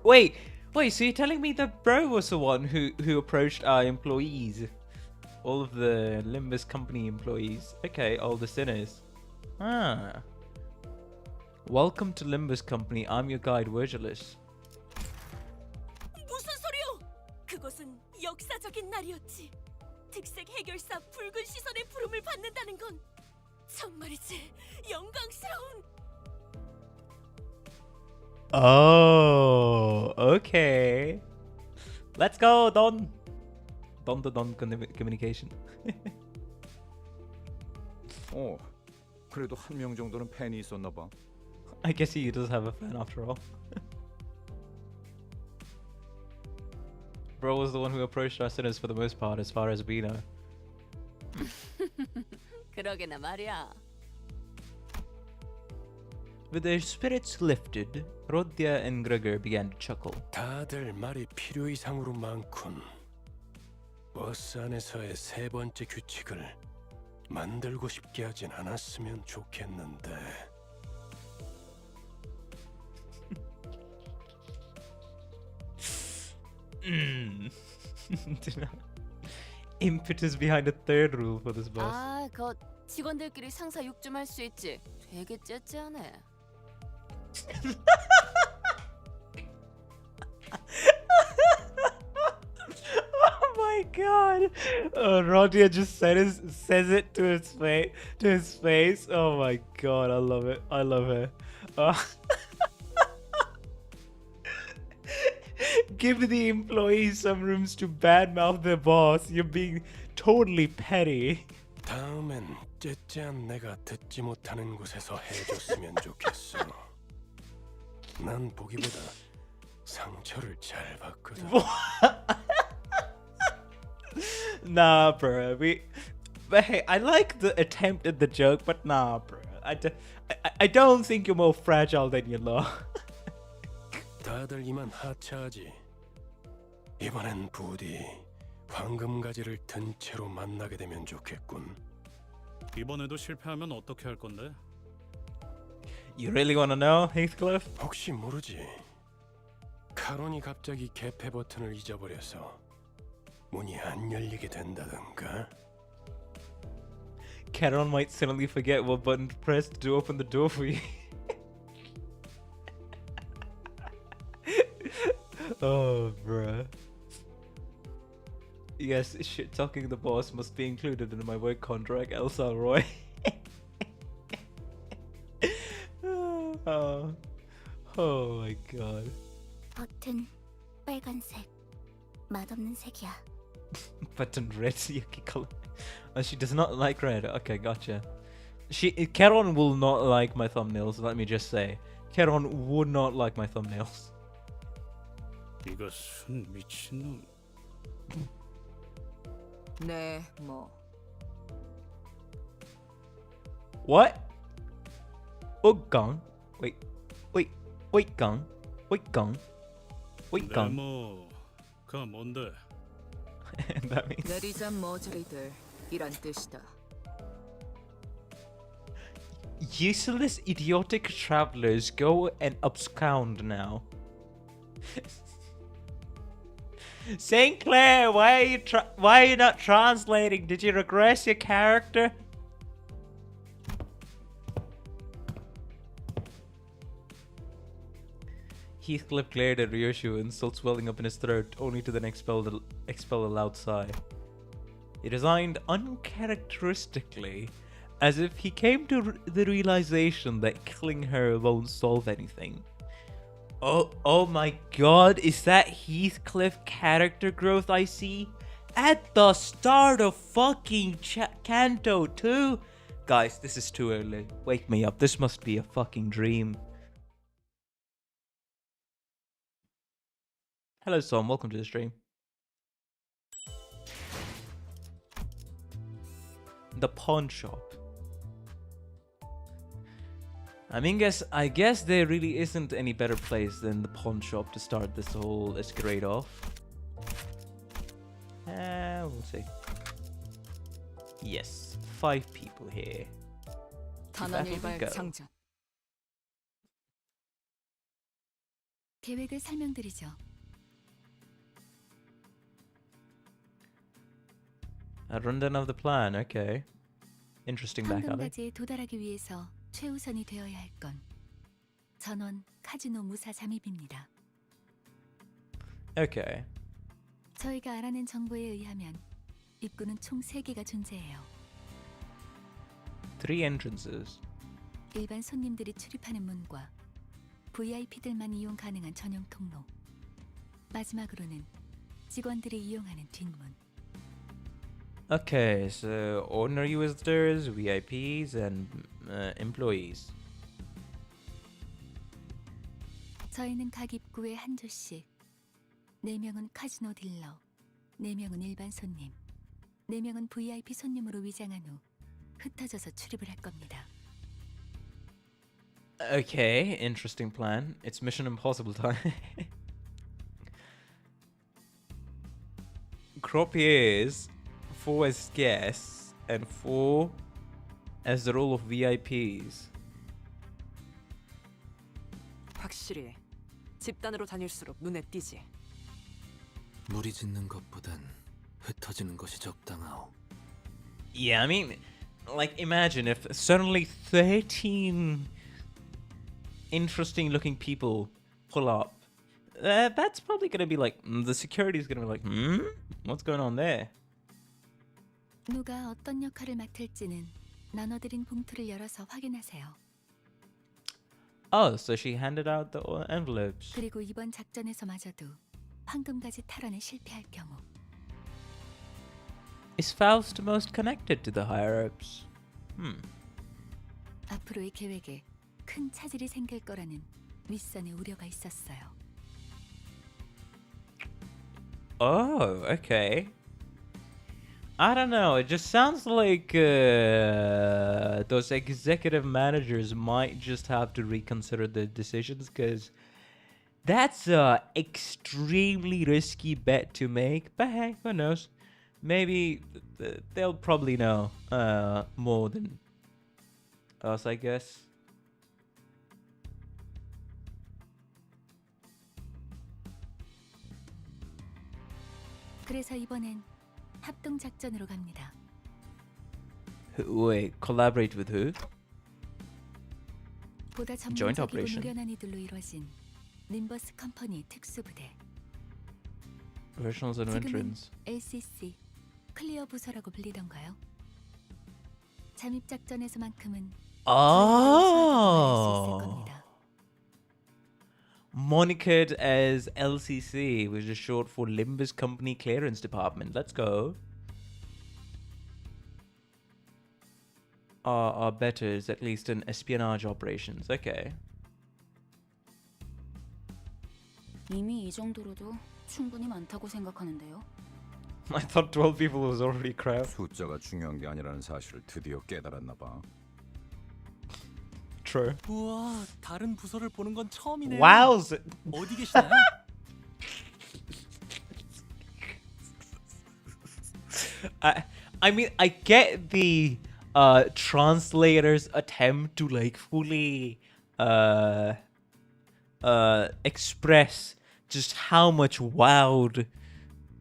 Wait, so you're telling me that Bro was the one who approached our employees? All of the Limbus company employees. Okay, all the sinners. Ah. Welcome to Limbus company. I'm your guide, Virgilus. 무슨 소리요? 그것은 역사적인 날이었지. 특색 해결사 붉은 시선의 부름을 받는다는 건 정말이지 영광스러운. Oh, okay. Let's go, Don. Don communication. 그래도 한 명 정도는 팬이 있었나 봐. I guess he does have a fan after all. Bro was the one who approached our sinners for the most part, as far as we know. 그러게나 말이야. With their spirits lifted, Rodya and Gregor began to chuckle. 다들 말이 필요 이상으로 많군. 버스 안에서의 세 번째 규칙을 만들고 싶게 하진 않았으면 좋겠는데. Impetus behind a third rule for this boss. 아, 그 직원들끼리 상사 욕 좀 할 수 있지. 되게 째째하네. Oh my god! Rodya just says it to his face. Oh my god, I love it. I love her. give the employees some rooms to badmouth their boss. You're being totally petty. 다음엔 째째한 내가 듣지 못하는 곳에서 해줬으면 좋겠어. 난 보기보다 상처를 잘 받거든. Nah, bro. But hey, I like the attempt at the joke, but nah, bro. I don't think you're more fragile than you look. 다들 이만 하차하지. 이번엔 부디 황금가지를 든 채로 만나게 되면 좋겠군. 이번에도 실패하면 어떻게 할 건데? You really want to know, Heathcliff? 혹시 모르지. 카론이 갑자기 개폐 버튼을 잊어버려서 문이 안 열리게 된다던가. Charon might suddenly forget what button to press to open the door for you. Oh, bruh. Yes, shit talking the boss must be included in my work contract, Elsa Roy. Oh my god. 버튼 빨간색. 맛없는 색이야. Button red, yucky color. Oh, she does not like red. Okay, gotcha. Charon will not like my thumbnails, let me just say. Charon would not like my thumbnails. 이거 순 미친놈. 네, 뭐 What? Oh, gung. Wait, gung. Wait, gung. 네모가 뭔데? That means 내리자 머저리들 이란 뜻이다. useless, idiotic travelers go and abscond now. Saint Clair, why are you not translating? Did you regress your character? Heathcliff glared at Ryoshu, insult swelling up in his throat, only to then expel a loud sigh. He resigned uncharacteristically, as if he came to the realization that killing her won't solve anything. Oh my god, is that Heathcliff character growth I see? At the start of fucking CANTO 2? Guys, this is too early. Wake me up, this must be a fucking dream. Hello Som, welcome to the stream. The pawn shop. I guess there really isn't any better place than the pawn shop to start this whole escalade off. We'll see. Yes, 5 people here. 단원일발 장전. 계획을 설명드리죠. A rundown of the plan, okay. Interesting back alley. 황금가지에 도달하기 위해서 최우선이 되어야 할 건 전원 카지노 무사 잠입입니다. Okay. 저희가 알아낸 정보에 의하면 입구는 총 3개가 존재해요. 3 entrances. 일반 손님들이 출입하는 문과 VIP들만 이용 가능한 전용 통로. 마지막으로는 직원들이 이용하는 뒷문. Okay, so ordinary visitors, VIPs, and employees. 저희는 각 입구에 한 조씩 4명은 카지노 딜러, 4명은 일반 손님, 4명은 VIP 손님으로 위장한 후 흩어져서 출입을 할 겁니다. Okay, interesting plan. It's Mission Impossible time. Croupiers, 4 as guests, and 4 as the role of VIPs. 확실히 집단으로 다닐수록 눈에 띄지. 무리 짓는 것보단 흩어지는 것이 적당하오. Yeah, I mean, like, imagine if suddenly 13 interesting looking people pull up. That's probably gonna be like, the security's gonna be like, what's going on there? 누가 어떤 역할을 맡을지는 나눠드린 봉투를 열어서 확인하세요. Oh, so she handed out the envelopes. 그리고 이번 작전에서마저도 황금가지 탈환에 실패할 경우 Is Faust most connected to the higher-ups? 앞으로의 계획에 큰 차질이 생길 거라는 윗선의 우려가 있었어요. Oh, okay. I don't know. It just sounds like those executive managers might just have to reconsider their decisions, because that's a extremely risky bet to make. But hey, who knows? Maybe they'll probably know more than us, I guess. 그래서 이번엔 합동 작전으로 갑니다. Wait, collaborate with who? 보다 Joint 전문적이고 operation. 노련한 이들로 이루어진 림버스 컴퍼니 특수부대. Professionals and 지금은 veterans. LCC 클리어 부서라고 불리던가요? 잠입 작전에서만큼은 Oh. 겁니다. Monikered as LCC, which is short for Limbus Company Clearance Department. Let's go. Our betters, at least in espionage operations. Okay. 이미 이 정도로도 충분히 많다고 생각하는데요. I thought 12 people was already crap. 숫자가 중요한 게 아니라는 사실을 드디어 깨달았나 봐. True. 우와, 다른 부서를 보는 건 처음이네요. Wowz! 어디 계시나요? I mean, I get the translator's attempt to like fully express just how much wowed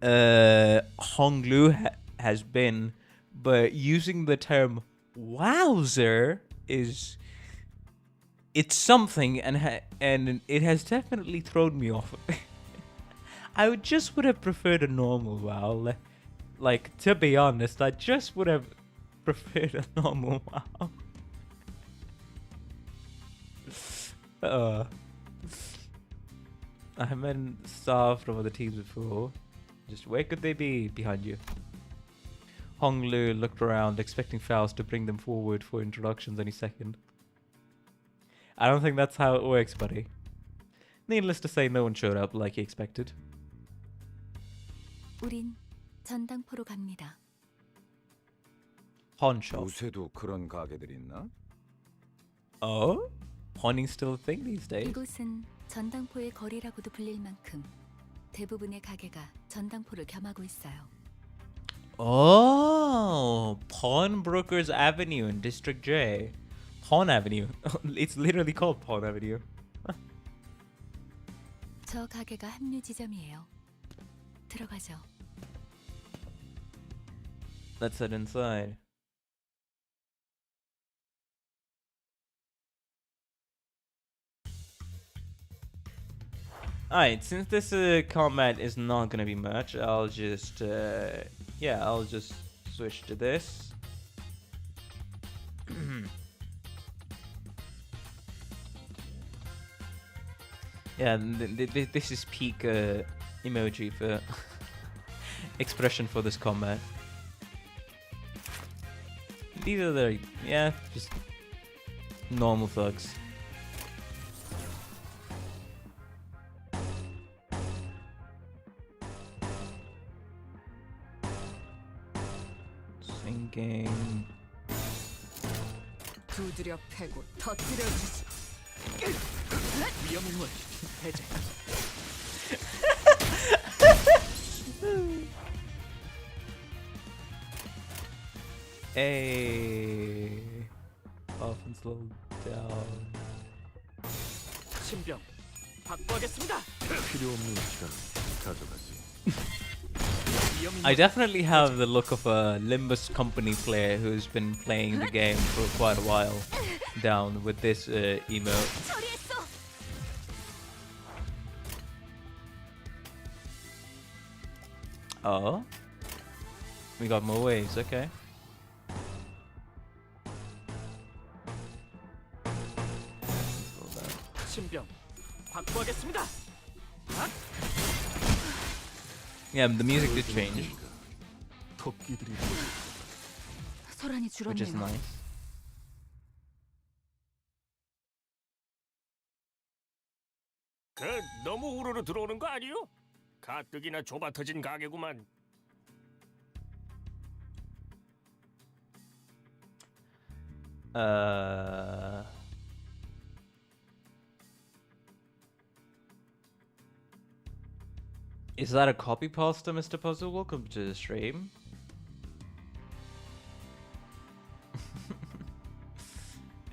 Honglu has been, but using the term wowzer is it's something, and it has definitely thrown me off. I would have preferred a normal wow. Like, to be honest, I just would have preferred a normal wow. I haven't staff from other teams before. Just where could they be behind you? Honglu looked around, expecting Faust to bring them forward for introductions any second. I don't think that's how it works, buddy. Needless to say, no one showed up like he expected. 우린 전당포로 갑니다. Pawn shop. 요새도 그런 가게들이 있나? Oh? Pawning's still a thing these days. 이곳은 전당포의 거리라고도 불릴 만큼 대부분의 가게가 전당포를 겸하고 있어요. Oh, Pawnbrokers Avenue in District J. Pawn Avenue. It's literally called Pawn Avenue. 저 가게가 합류 지점이에요. 들어가죠. Let's head inside. Alright, since this combat is not gonna be much, I'll just I'll just switch to this. Yeah, this is peak emoji for expression for this combat. These are the just normal thugs. Sinking. 두드려 패고 터뜨려 주지. 위험인물 해제. Hey, often slow down. 신병 확보하겠습니다. 필요 없는 시간 가져가지. I definitely have the look of a Limbus company player who's been playing the game for quite a while down with this emote. Oh, we got more ways, okay. 신병 확보하겠습니다. Yeah, the music did change, 토끼들이 소란이 which is 줄었네요. nice. 너무 우르르 들어오는 거 아니요? 가뜩이나 좁아터진 가게구만. Is that a copy pasta, Mr. Puzzle? Welcome to the stream.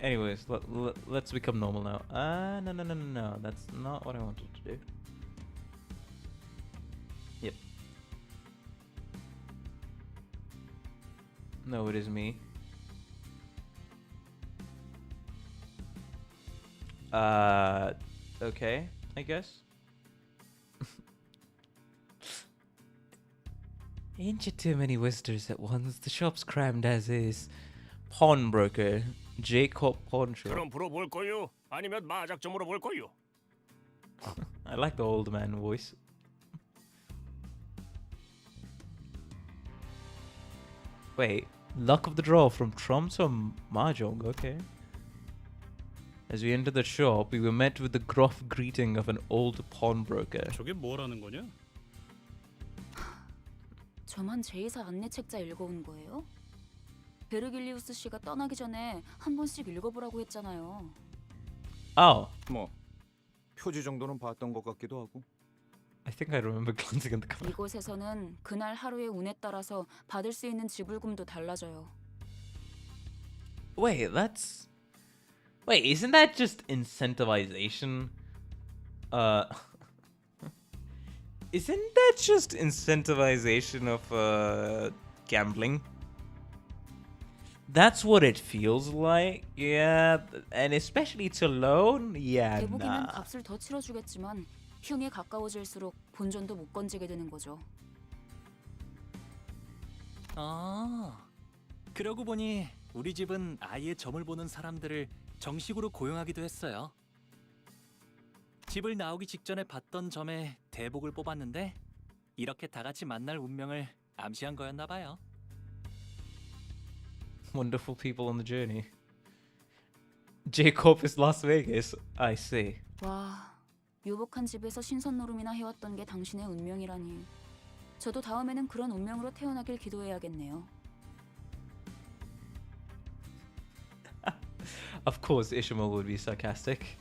Anyways, let's become normal now. No. That's not what I wanted to do. Yep. No, it is me. Okay, I guess. Ain't you too many visitors at once? The shop's crammed as is. Pawnbroker. Jacob Pawn Shop. 그럼 불어볼 거요? 아니면 마작점으로 볼 거요? I like the old man voice. Wait, luck of the draw from Trumps or Mahjong? Okay. As we entered the shop, we were met with the gruff greeting of an old pawnbroker. 저게 뭐라는 거냐? 저만 제2사 안내책자 읽어온 거예요? 베르길리우스 씨가 떠나기 전에 한 번씩 읽어보라고 했잖아요. Oh, 뭐 표지 정도는 봤던 것 같기도 하고. I think I remember glancing at the cover. 이곳에서는 그날 하루의 운에 따라서 받을 수 있는 지불금도 달라져요. Wait, isn't that just incentivization? Isn't that just incentivization of gambling? That's what it feels like. Yeah, and especially to loan. Yeah, 대부기는 nah. 값을 더 치러주겠지만 흉에 가까워질수록 본전도 못 건지게 되는 거죠. 아, 그러고 보니 우리 집은 아예 점을 보는 사람들을 정식으로 고용하기도 했어요. 집을 나오기 직전에 봤던 점에 대복을 뽑았는데 이렇게 다 같이 만날 운명을 암시한 거였나 봐요. Wonderful people on the journey. Jacob is Las Vegas. I see. 와, 유복한 집에서 신선 노름이나 해왔던 게 당신의 운명이라니. 저도 다음에는 그런 운명으로 태어나길 기도해야겠네요. Of course, Ishmael would be sarcastic.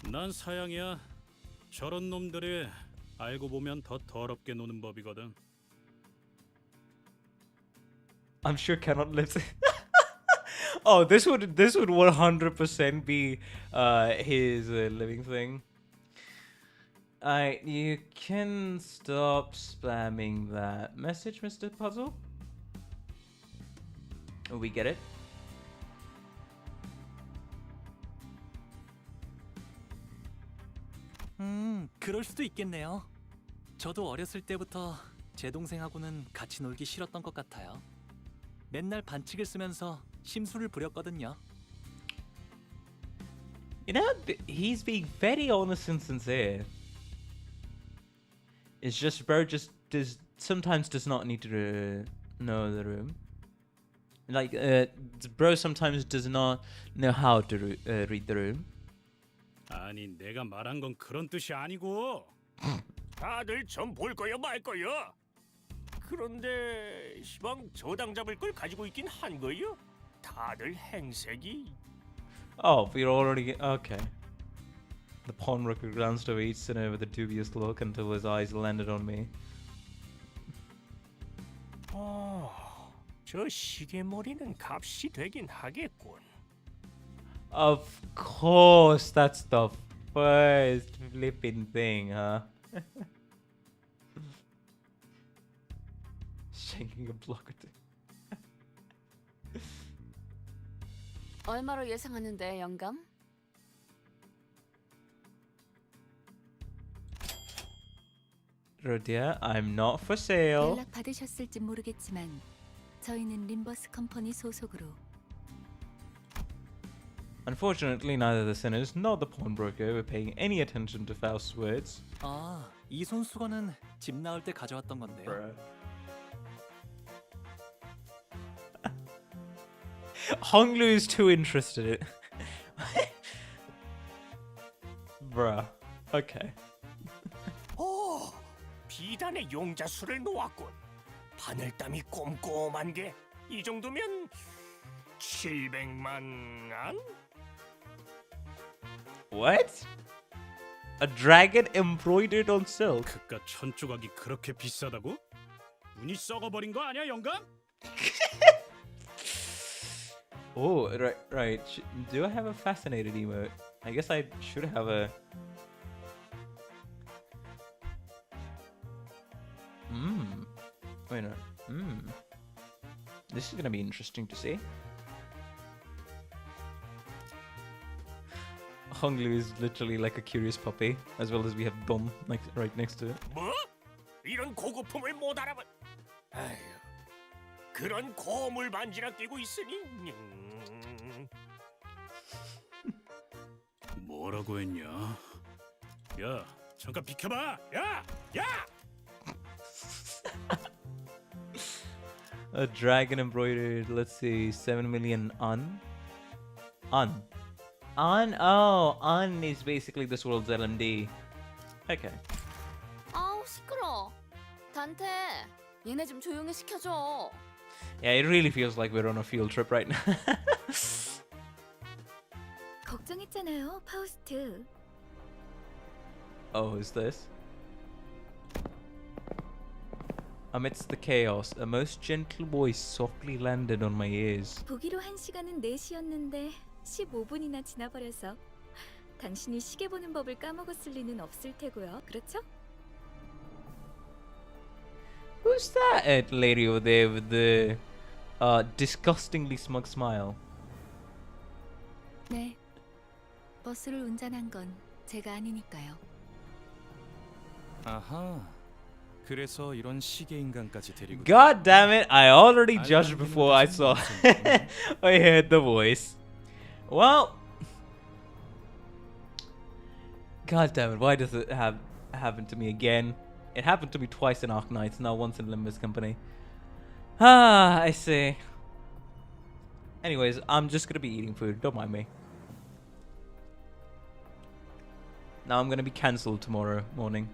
난 사양이야. 저런 놈들이 알고 보면 더 더럽게 노는 법이거든. I'm sure cannot live. Oh, this would 100% be his living thing. You can stop spamming that message, Mr. Puzzle. We get it. 그럴 수도 있겠네요. 저도 어렸을 때부터 제 동생하고는 같이 놀기 싫었던 것 같아요. 맨날 반칙을 쓰면서 심술을 부렸거든요. You know, he's being very honest and sincere. It's just bro sometimes does not need to know the room. Like bro sometimes does not know how to read the room. 아니 내가 말한 건 그런 뜻이 아니고. 다들 점 볼 거요 말 거요? 그런데 시방 저당 잡을 걸 가지고 있긴 한 거요? 다들 행색이. Oh, we're already okay. The pawnbroker glanced over each over with a dubious look until his eyes landed on me. 저 시계머리는 값이 되긴 하겠군. Of course, that's the first flipping thing, huh? Shaking a block or two. 얼마로 예상하는데 영감? Rodia, I'm not for sale. 연락 받으셨을지 모르겠지만 저희는 림버스 컴퍼니 소속으로 Unfortunately, neither the sinners nor the pawnbroker were paying any attention to Faust's words. 아, 이 손수건은 집 나올 때 가져왔던 건데요. Honglu is too interested. Bruh. Okay. 오, 비단의 용자수를 놓았군. 바늘땀이 꼼꼼한 게 이 정도면 700만 안? What? A dragon embroidered on silk? 그깟 천조각이 그렇게 비싸다고? 눈이 썩어버린 거 아니야 영감? Oh, right. Do I have a fascinated emote? I guess I should have a... Wait, no. This is gonna be interesting to see. Honglu is literally like a curious puppy, as well as we have Dom like right next to it. 뭐? 이런 고급품을 못 알아봐. 아휴, 그런 고물 반지나 끼고 있으니. 뭐라고 했냐? 야, 잠깐 비켜봐. 야, 야! A dragon embroidered, let's see, 7 million un? Un. Oh, Un is basically this world's LMD. Okay. 아우 시끄러. 단테, 얘네 좀 조용히 시켜줘. Yeah, it really feels like we're on a field trip right now. 걱정했잖아요, 파우스트. Oh, who's this? Amidst the chaos, a most gentle voice softly landed on my ears. 보기로 한 시간은 4시였는데 15분이나 지나버려서 당신이 시계 보는 법을 까먹었을 리는 없을 테고요. 그렇죠? Who's that lady over there with the disgustingly smug smile? 네. 버스를 운전한 건 제가 아니니까요. 아하. 그래서 이런 시계 인간까지 데리고. God damn it! I already judged before I saw. I heard the voice. Well, God damn it! Why does it happen to me again? It happened to me twice in Arknights, now once in Limbus company. Ah, I see. Anyways, I'm just gonna be eating food. Don't mind me. Now I'm gonna be cancelled tomorrow morning.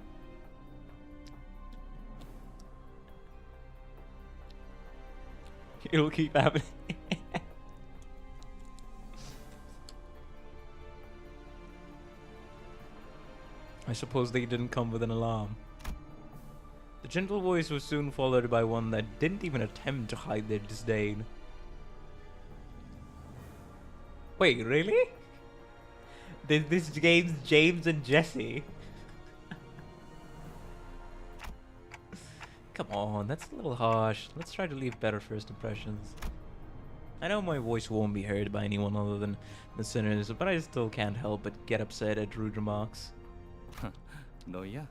It'll keep happening. I suppose they didn't come with an alarm. The gentle voice was soon followed by one that didn't even attempt to hide their disdain. Wait, really? This James and Jesse? Come on, that's a little harsh. Let's try to leave better first impressions. I know my voice won't be heard by anyone other than the sinners, but I still can't help but get upset at rude remarks. 너야?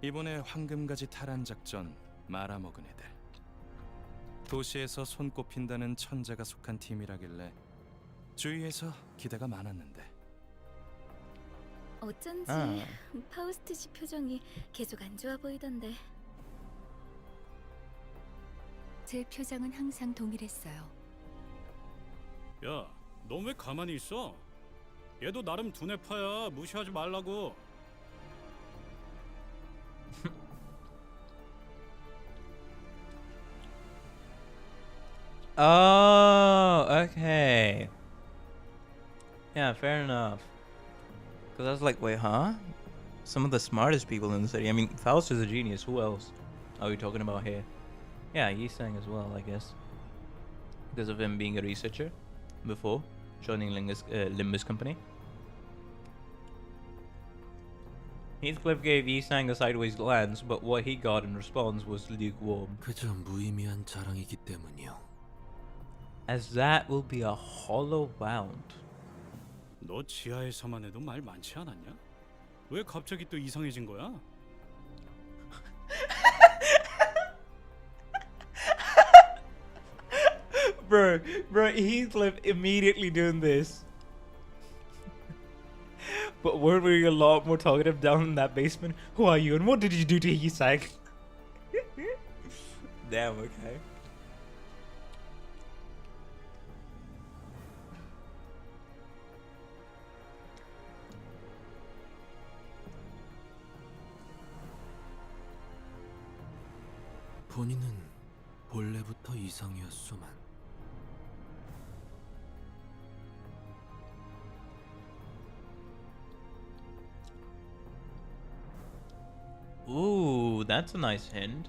이번에 황금가지 탈환 작전 말아먹은 애들. 도시에서 손꼽힌다는 천재가 속한 팀이라길래 주위에서 기대가 많았는데. 어쩐지 파우스트 씨 표정이 계속 안 좋아 보이던데. 제 표정은 항상 동일했어요. 야, 넌 왜 가만히 있어? 얘도 나름 두뇌파야. 무시하지 말라고. Oh, okay. Yeah, fair enough. Because I was like, wait, huh? Some of the smartest people in the city. I mean, Faust is a genius. Who else are we talking about here? Yeah, Yisang as well, I guess. Because of him being a researcher before joining Limbus company. Heathcliff gave Yisang a sideways glance, but what he got in response was lukewarm. 그저 무의미한 자랑이기 때문이요. As that will be a hollow wound. 너 지하에서만 해도 말 많지 않았냐? 왜 갑자기 또 이상해진 거야? Bro, Heathcliff immediately doing this. But weren't we a lot more talkative down in that basement? Who are you and what did you do to Isak? Damn, okay. 본인은 본래부터 이상이었소만. Ooh, that's a nice hint.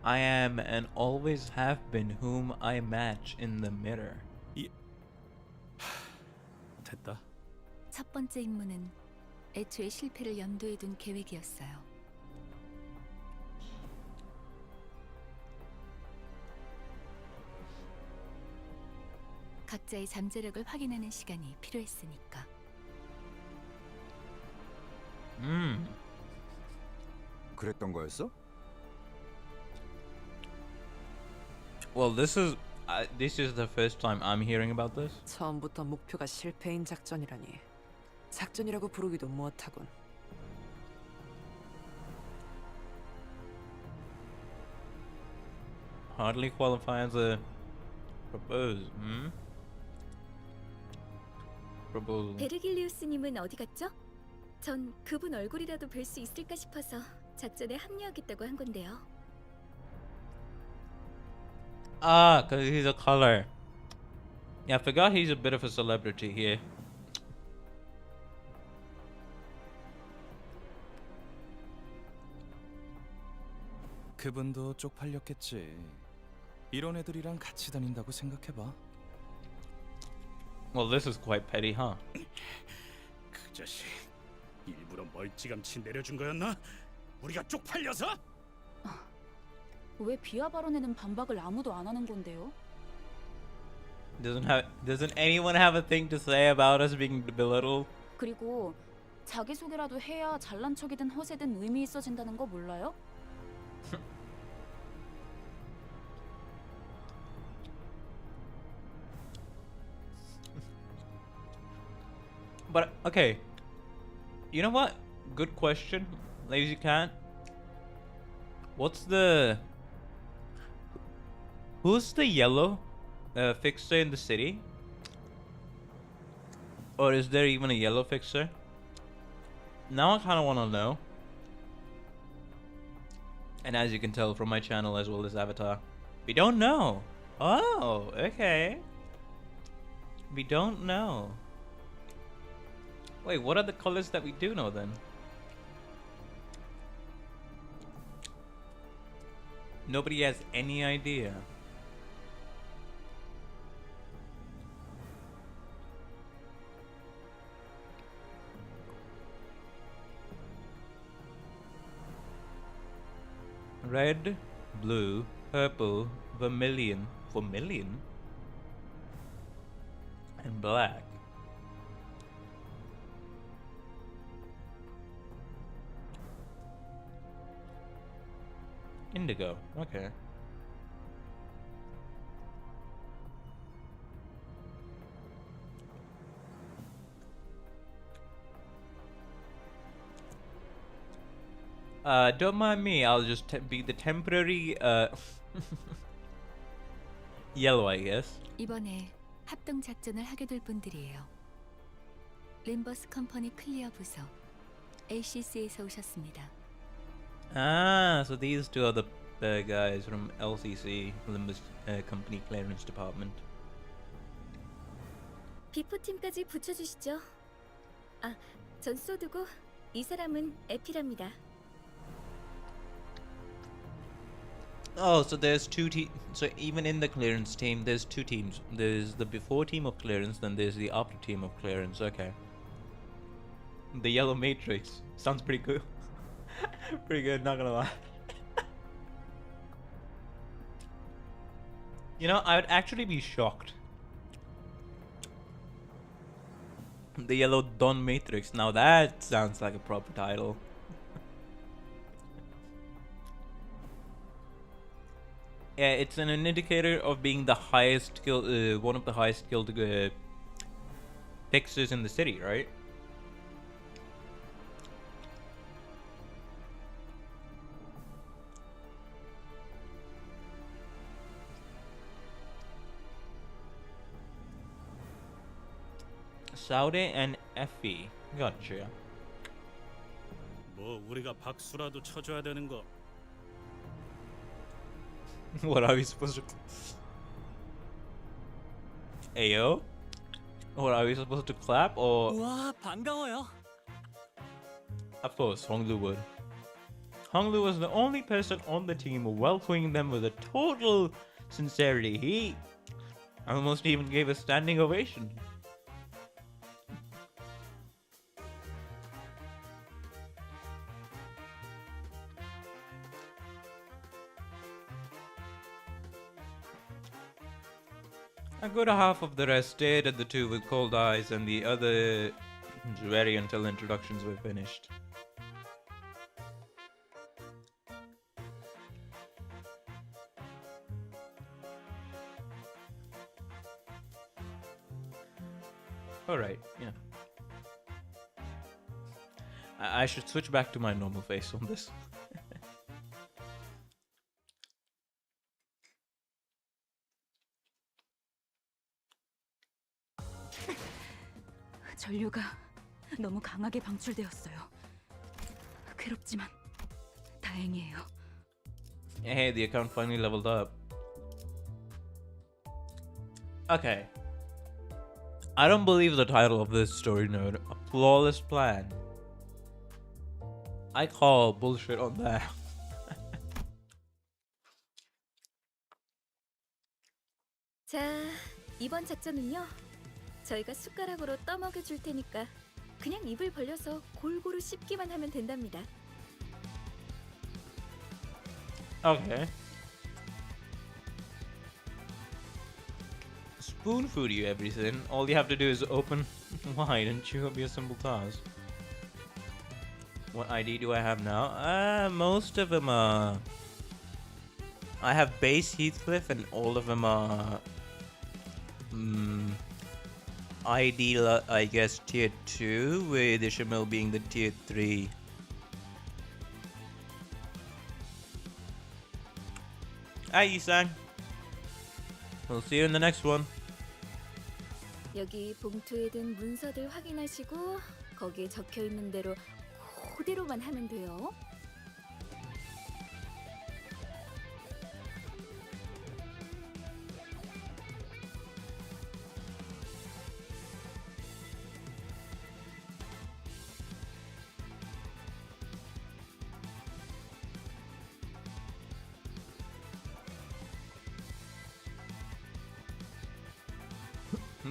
I am and always have been whom I match in the mirror. 됐다. 첫 번째 임무는 애초에 실패를 염두에 둔 계획이었어요. 각자의 잠재력을 확인하는 시간이 필요했으니까. 그랬던 거였어? Well, this is the first time I'm hearing about this. 처음부터 목표가 실패인 작전이라니 작전이라고 부르기도 못하군. Hardly qualify as a propose. Proposal. 베르길리우스님은 어디 갔죠? 전 그분 얼굴이라도 뵐 수 있을까 싶어서 작전에 합류하겠다고 한 건데요. Ah, because he's a color. Yeah, I forgot he's a bit of a celebrity here. 그분도 쪽팔렸겠지. 이런 애들이랑 같이 다닌다고 생각해봐. Well, this is quite petty, huh? 그 자식 일부러 멀찌감치 내려준 거였나? 우리가 쪽팔려서? 왜 비하 발언에는 반박을 아무도 안 하는 건데요? Doesn't anyone have a thing to say about us being belittled? 그리고 자기소개라도 해야 잘난 척이든 허세든 의미 있어진다는 거 몰라요? But okay, you know what? Good question, Lazy Cat. Who's the yellow fixer in the city? Or is there even a yellow fixer? Now I kind of want to know. And as you can tell from my channel as well as Avatar, we don't know. Oh, okay. We don't know. Wait, what are the colors that we do know then? Nobody has any idea. Red, blue, purple, vermilion, and black. Indigo, okay. Don't mind me, I'll just be the temporary yellow, I guess. 이번에 합동 작전을 하게 될 분들이에요. 림버스 컴퍼니 클리어 부서 ACC에서 오셨습니다. Ah, so these two are the guys from LCC, Limbus Company Clearance Department. 비포 팀까지 붙여주시죠. 아, 전 소드고 이 사람은 에피랍니다. Oh, so there's two teams. So even in the clearance team, there's two teams. There's the before team of clearance, then there's the after team of clearance. Okay. The yellow matrix sounds pretty cool. Pretty good, not gonna lie. You know, I would actually be shocked. The yellow Don Matrix. Now that sounds like a proper title. Yeah, it's an indicator of being the highest skill, one of the highest skilled fixers in the city, right? Saude and Effie. Gotcha. 뭐 우리가 박수라도 쳐줘야 되는 거. What are we supposed to? Ayo? What are we supposed to clap or? 우와, 반가워요. Of course, Honglu would. Honglu was the only person on the team welcoming them with a total sincerity. He almost even gave a standing ovation. A good half of the rest stared at the two with cold eyes, and the other wary until introductions were finished. Alright, yeah. I should switch back to my normal face on this. 전류가 너무 강하게 방출되었어요. 괴롭지만 다행이에요. Hey, the account finally leveled up. Okay. I don't believe the title of this story node, A Flawless Plan. I call bullshit on that. 자, 이번 작전은요. 저희가 숟가락으로 떠먹여 줄 테니까 그냥 입을 벌려서 골고루 씹기만 하면 된답니다. Okay. Spoon food you everything. All you have to do is open wide and chew up your simple task. What ID do I have now? Most of them are... I have base Heathcliff and all of them are... ID, I guess, tier 2, with Ishamil being the tier 3. Hi, Isang. We'll see you in the next one. 여기 봉투에 든 문서들 확인하시고 거기에 적혀 있는 대로 그대로만 하면 돼요.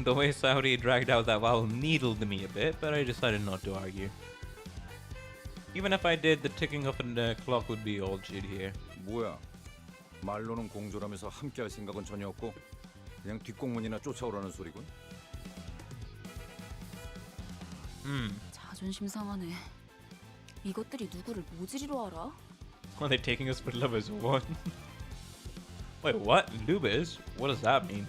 The way Saudi dragged out that vowel needled me a bit, but I decided not to argue. Even if I did, the ticking of a clock would be all shit here. 뭐야? 말로는 공조라면서 함께할 생각은 전혀 없고 그냥 뒷공문이나 쫓아오라는 소리군. 자존심 상하네. 이것들이 누구를 모지리로 알아? Are they taking us for lovers? What? Wait, what? Lubis? What does that mean?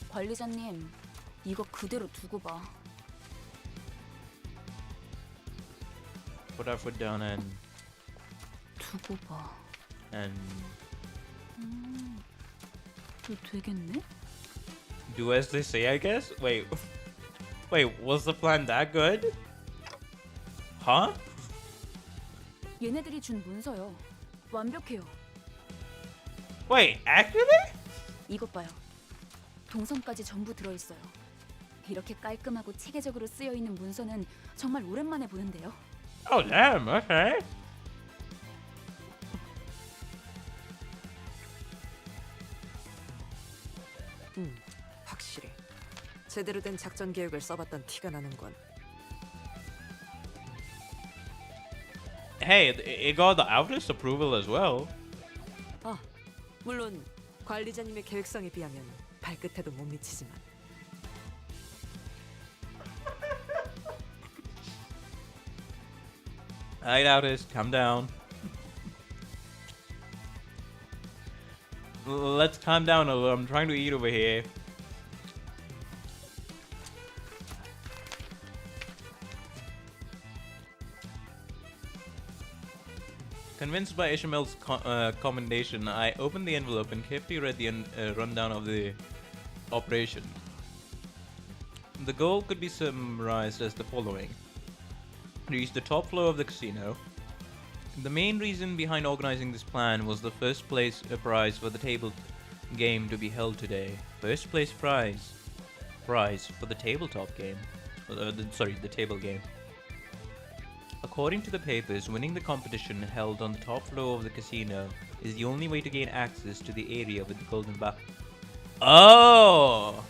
관리자님, 이거 그대로 두고 봐. Put our foot down and 두고 봐. 이거 되겠네? do as they say, I guess? Wait, was the plan that good? Huh? 얘네들이 준 문서요. 완벽해요. Wait, actually? 이것 봐요. 동선까지 전부 들어있어요. 이렇게 깔끔하고 체계적으로 쓰여 있는 문서는 정말 오랜만에 보는데요. Oh damn, okay. 확실히 제대로 된 작전 계획을 써봤던 티가 나는군. Hey, it got the artist approval as well. 아, 물론 관리자님의 계획성에 비하면 발끝에도 못 미치지만. Alright, artist, calm down. let's calm down a little. I'm trying to eat over here. Convinced by Ishamel's commendation, I opened the envelope and carefully read the rundown of the operation. The goal could be summarized as the following. Reach the top floor of the casino. The main reason behind organizing this plan was the first place prize for the table game to be held today. First place prize for the tabletop game. The table game. According to the papers, winning the competition held on the top floor of the casino is the only way to gain access to the area with the golden bar. Oh!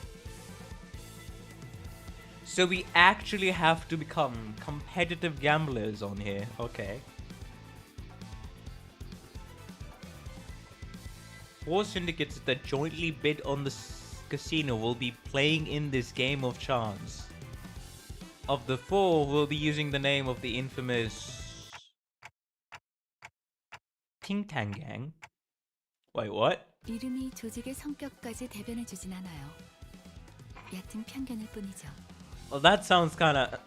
So we actually have to become competitive gamblers on here. Okay. 4 syndicates that jointly bid on the casino will be playing in this game of chance. Of the 4, we'll be using the name of the infamous Ting-Tang Gang. Wait, what? 이름이 조직의 성격까지 대변해주진 않아요. 얕은 편견일 뿐이죠. Well, that sounds kinda...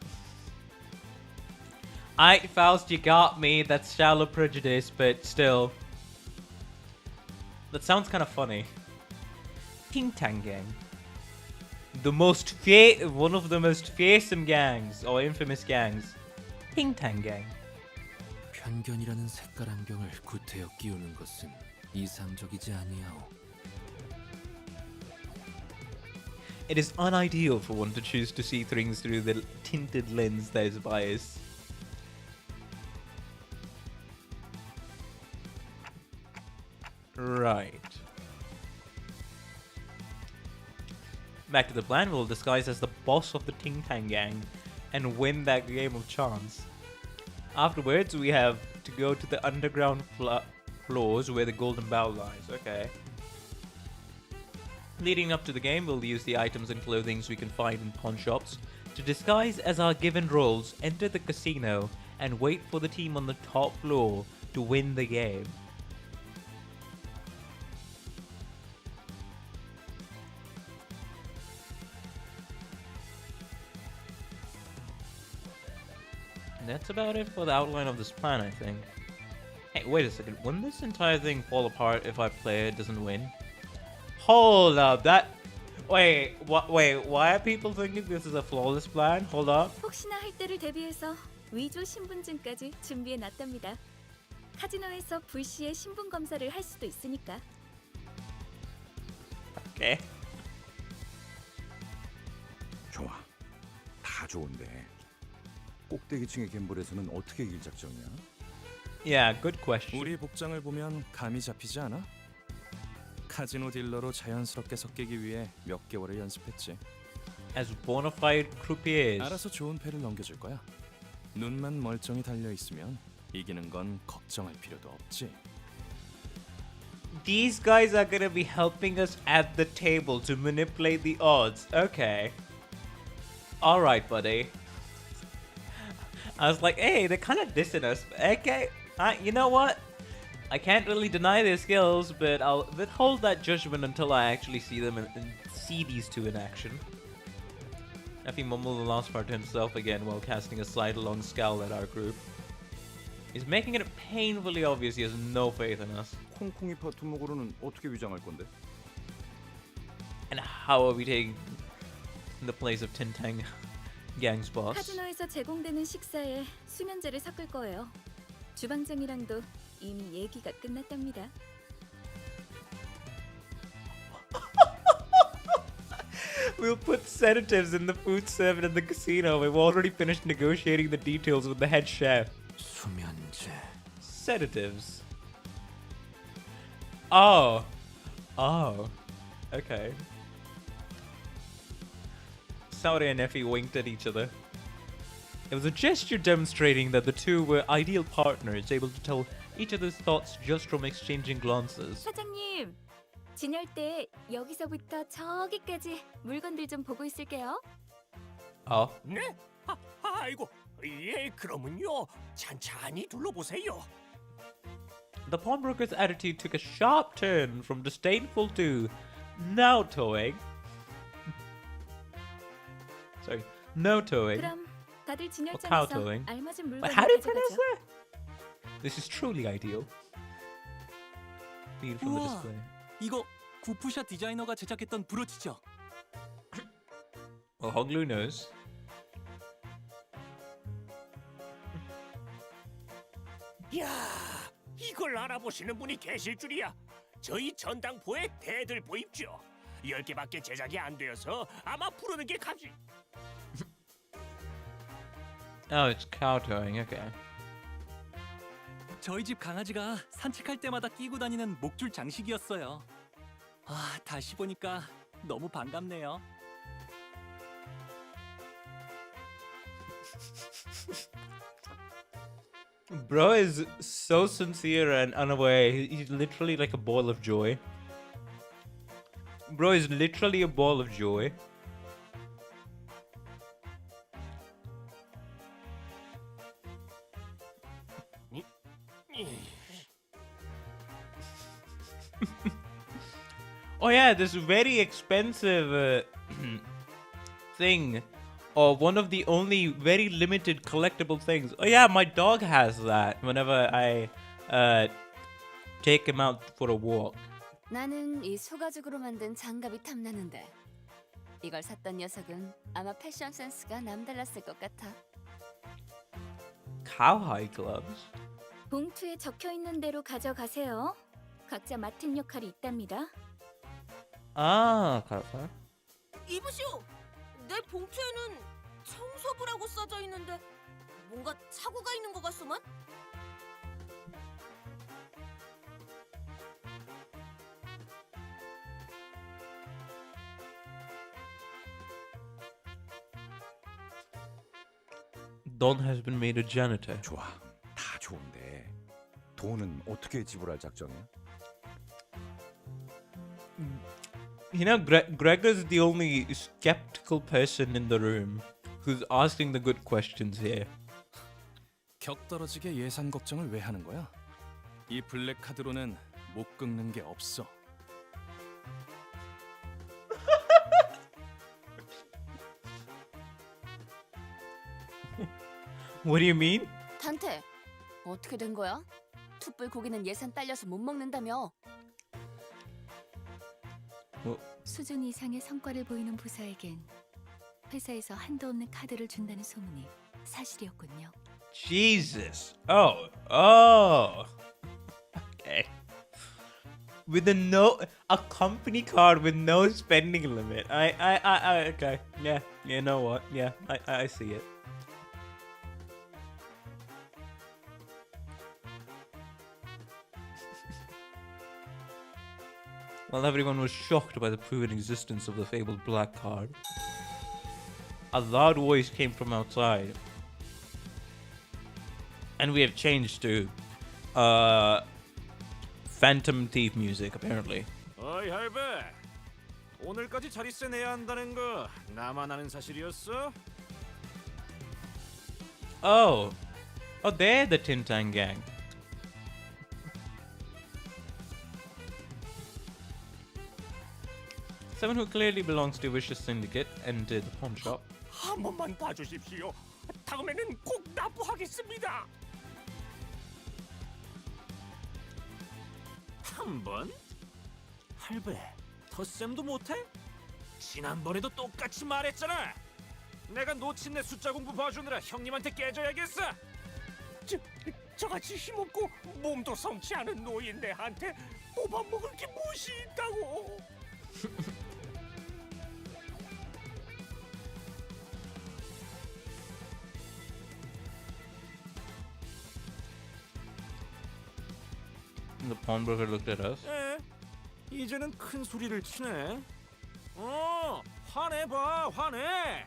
Aight, Faust, you got me. That's shallow prejudice, but still. That sounds kinda funny. Ting-Tang Gang. One of the most fearsome gangs, or infamous gangs. Ting-Tang Gang. 편견이라는 색깔 안경을 구태여 끼우는 것은 이상적이지 아니하오. It is unideal for one to choose to see things through the tinted lens that is biased. Right. Back to the plan, we'll disguise as the boss of the Ting-Tang Gang and win that game of chance. Afterwards, we have to go to the underground floors where the golden bowl lies. Okay. Leading up to the game, we'll use the items and clothing we can find in pawn shops to disguise as our given roles, enter the casino, and wait for the team on the top floor to win the game. And that's about it for the outline of this plan, I think. Hey, wait a second. Wouldn't this entire thing fall apart if our player doesn't win? Hold up, wait, why are people thinking this is a flawless plan? Hold up. 혹시나 할 때를 대비해서 위조 신분증까지 준비해 놨답니다. 카지노에서 불시에 신분 검사를 할 수도 있으니까. Okay. 좋아. 다 좋은데. 꼭대기층의 갬블에서는 어떻게 이길 작정이야? Yeah, good question. 우리 복장을 보면 감이 잡히지 않아? 카지노 딜러로 자연스럽게 섞이기 위해 몇 개월을 연습했지. As bona fide croupiers. 알아서 좋은 패를 넘겨줄 거야. 눈만 멀쩡히 달려 있으면 이기는 건 걱정할 필요도 없지. These guys are gonna be helping us at the table to manipulate the odds. Okay. Alright, buddy. I was like, hey, they're kind of dissing us. Okay, you know what? I can't really deny their skills, but I'll withhold that judgment until I actually see them and see these two in action. Effie mumbled the last part to himself again while casting a sidelong scowl at our group. He's making it painfully obvious he has no faith in us. 콩콩이 파트목으로는 어떻게 위장할 건데? And how are we taking the place of Ting-Tang Gang's boss? 카지노에서 제공되는 식사에 수면제를 섞을 거예요. 주방장이랑도 이미 얘기가 끝났답니다. We'll put sedatives in the food served at the casino. We've already finished negotiating the details with the head chef. 수면제. Sedatives. Oh. Okay. Saori and Effie winked at each other. It was a gesture demonstrating that the two were ideal partners, able to tell each other's thoughts just from exchanging glances. 사장님, 진열 때 여기서부터 저기까지 물건들 좀 보고 있을게요. Oh. 네? 아이고, 예, 그러면요. 찬찬히 둘러보세요. The pawnbroker's attitude took a sharp turn from disdainful to now towing. Sorry, no towing. 그럼 다들 cow 진열장에서 towing. 알맞은 But 물건을 how do you pronounce 가져가죠. that? This is truly ideal. Viewed from the 우와. display. 이거 구프샷 디자이너가 제작했던 브로치죠? Well, Hoglu knows. 야, 이걸 알아보시는 분이 계실 줄이야. 저희 전당포에 대들 보입죠. 10개밖에 제작이 안 되어서 아마 부르는 게 값이. Oh, it's cow towing. Okay. 저희 집 강아지가 산책할 때마다 끼고 다니는 목줄 장식이었어요. 아, 다시 보니까 너무 반갑네요. Bro is so sincere and unaware. He's literally like a ball of joy. Bro is literally a ball of joy. Oh yeah, this very expensive thing, or one of the only very limited collectible things. Oh yeah, my dog has that whenever I take him out for a walk. 나는 이 소가죽으로 만든 장갑이 탐나는데 이걸 샀던 녀석은 아마 패션 센스가 남달랐을 것 같아. Cowhide gloves? 봉투에 적혀 있는 대로 가져가세요. 각자 맡은 역할이 있답니다. Ah, clarify. 이보시오. 내 봉투에는 청소부라고 써져 있는데 뭔가 착오가 있는 것 같소만? Don has been made a janitor. 좋아, 다 좋은데 돈은 어떻게 지불할 작정이야? You know, Gregor's the only skeptical person in the room who's asking the good questions here. 격 떨어지게 예산 걱정을 왜 하는 거야? 이 블랙 카드로는 못 긁는 게 없어. What do you mean? 탄테, 어떻게 된 거야? 툭불 고기는 예산 딸려서 못 먹는다며. 수준 이상의 성과를 보이는 부사에겐 회사에서 한도 없는 카드를 준다는 소문이 사실이었군요. Jesus. Okay. With a company card with no spending limit. Okay. Yeah. You know what? Yeah, I see it. While everyone was shocked by the proven existence of the fabled black card, a loud voice came from outside. And we have changed to Phantom Thief music, apparently. 어이 할배, 오늘까지 자릿세 내야 한다는 거 나만 아는 사실이었어? Oh, they're the Tintang gang. Someone who clearly belongs to Vicious Syndicate entered the pawn shop. 한 번만 봐주십시오. 다음에는 꼭 납부하겠습니다. 한 번? 할배, 덧셈도 못해? 지난번에도 똑같이 말했잖아. 내가 놓친 내 숫자 공부 봐주느라 형님한테 깨져야겠어. 저같이 힘없고 몸도 성치 않은 노인 내한테 뽑아먹을 게 무엇이 있다고. The pawnbroker looked at us. 에? 이제는 큰 소리를 치네. 화내봐, 화내.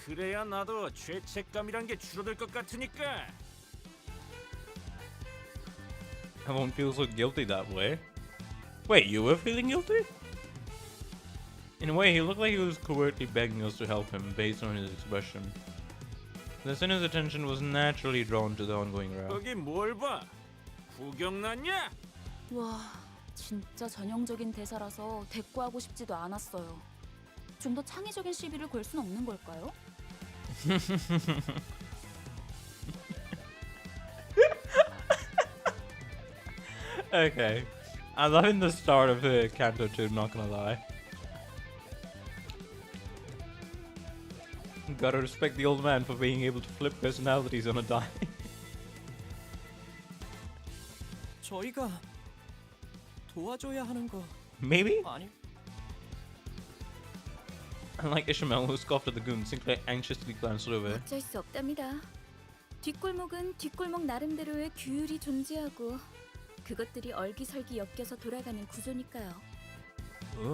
그래야 나도 죄책감이란 게 줄어들 것 같으니까. I won't feel so guilty that way. Wait, you were feeling guilty? In a way, he looked like he was covertly begging us to help him based on his expression. The sinner's attention was naturally drawn to the ongoing row. 거기 뭘 봐? 구경났냐? 와, 진짜 전형적인 대사라서 대꾸하고 싶지도 않았어요. 좀 더 창의적인 시비를 걸 순 없는 걸까요? Okay. I'm loving the start of Canto 2, not gonna lie. Gotta respect the old man for being able to flip personalities on a dime. 저희가 도와줘야 하는 거 Maybe? 아니? Unlike Ishmael, who scoffed at the goon, Sinclair anxiously glanced over. 어쩔 수 없답니다. 뒷골목은 뒷골목 나름대로의 규율이 존재하고 그것들이 얼기설기 엮여서 돌아가는 구조니까요.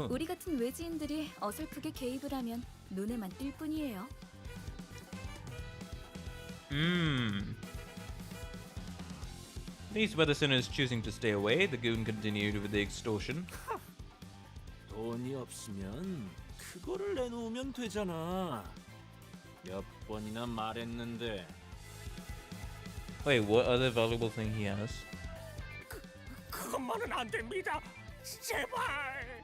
우리 같은 외지인들이 어설프게 개입을 하면 눈에만 띌 뿐이에요. At least by the sinners choosing to stay away, the goon continued with the extortion. 돈이 없으면 그거를 내놓으면 되잖아. 몇 번이나 말했는데. Wait, what other valuable thing he has? 그것만은 안 됩니다. 제발.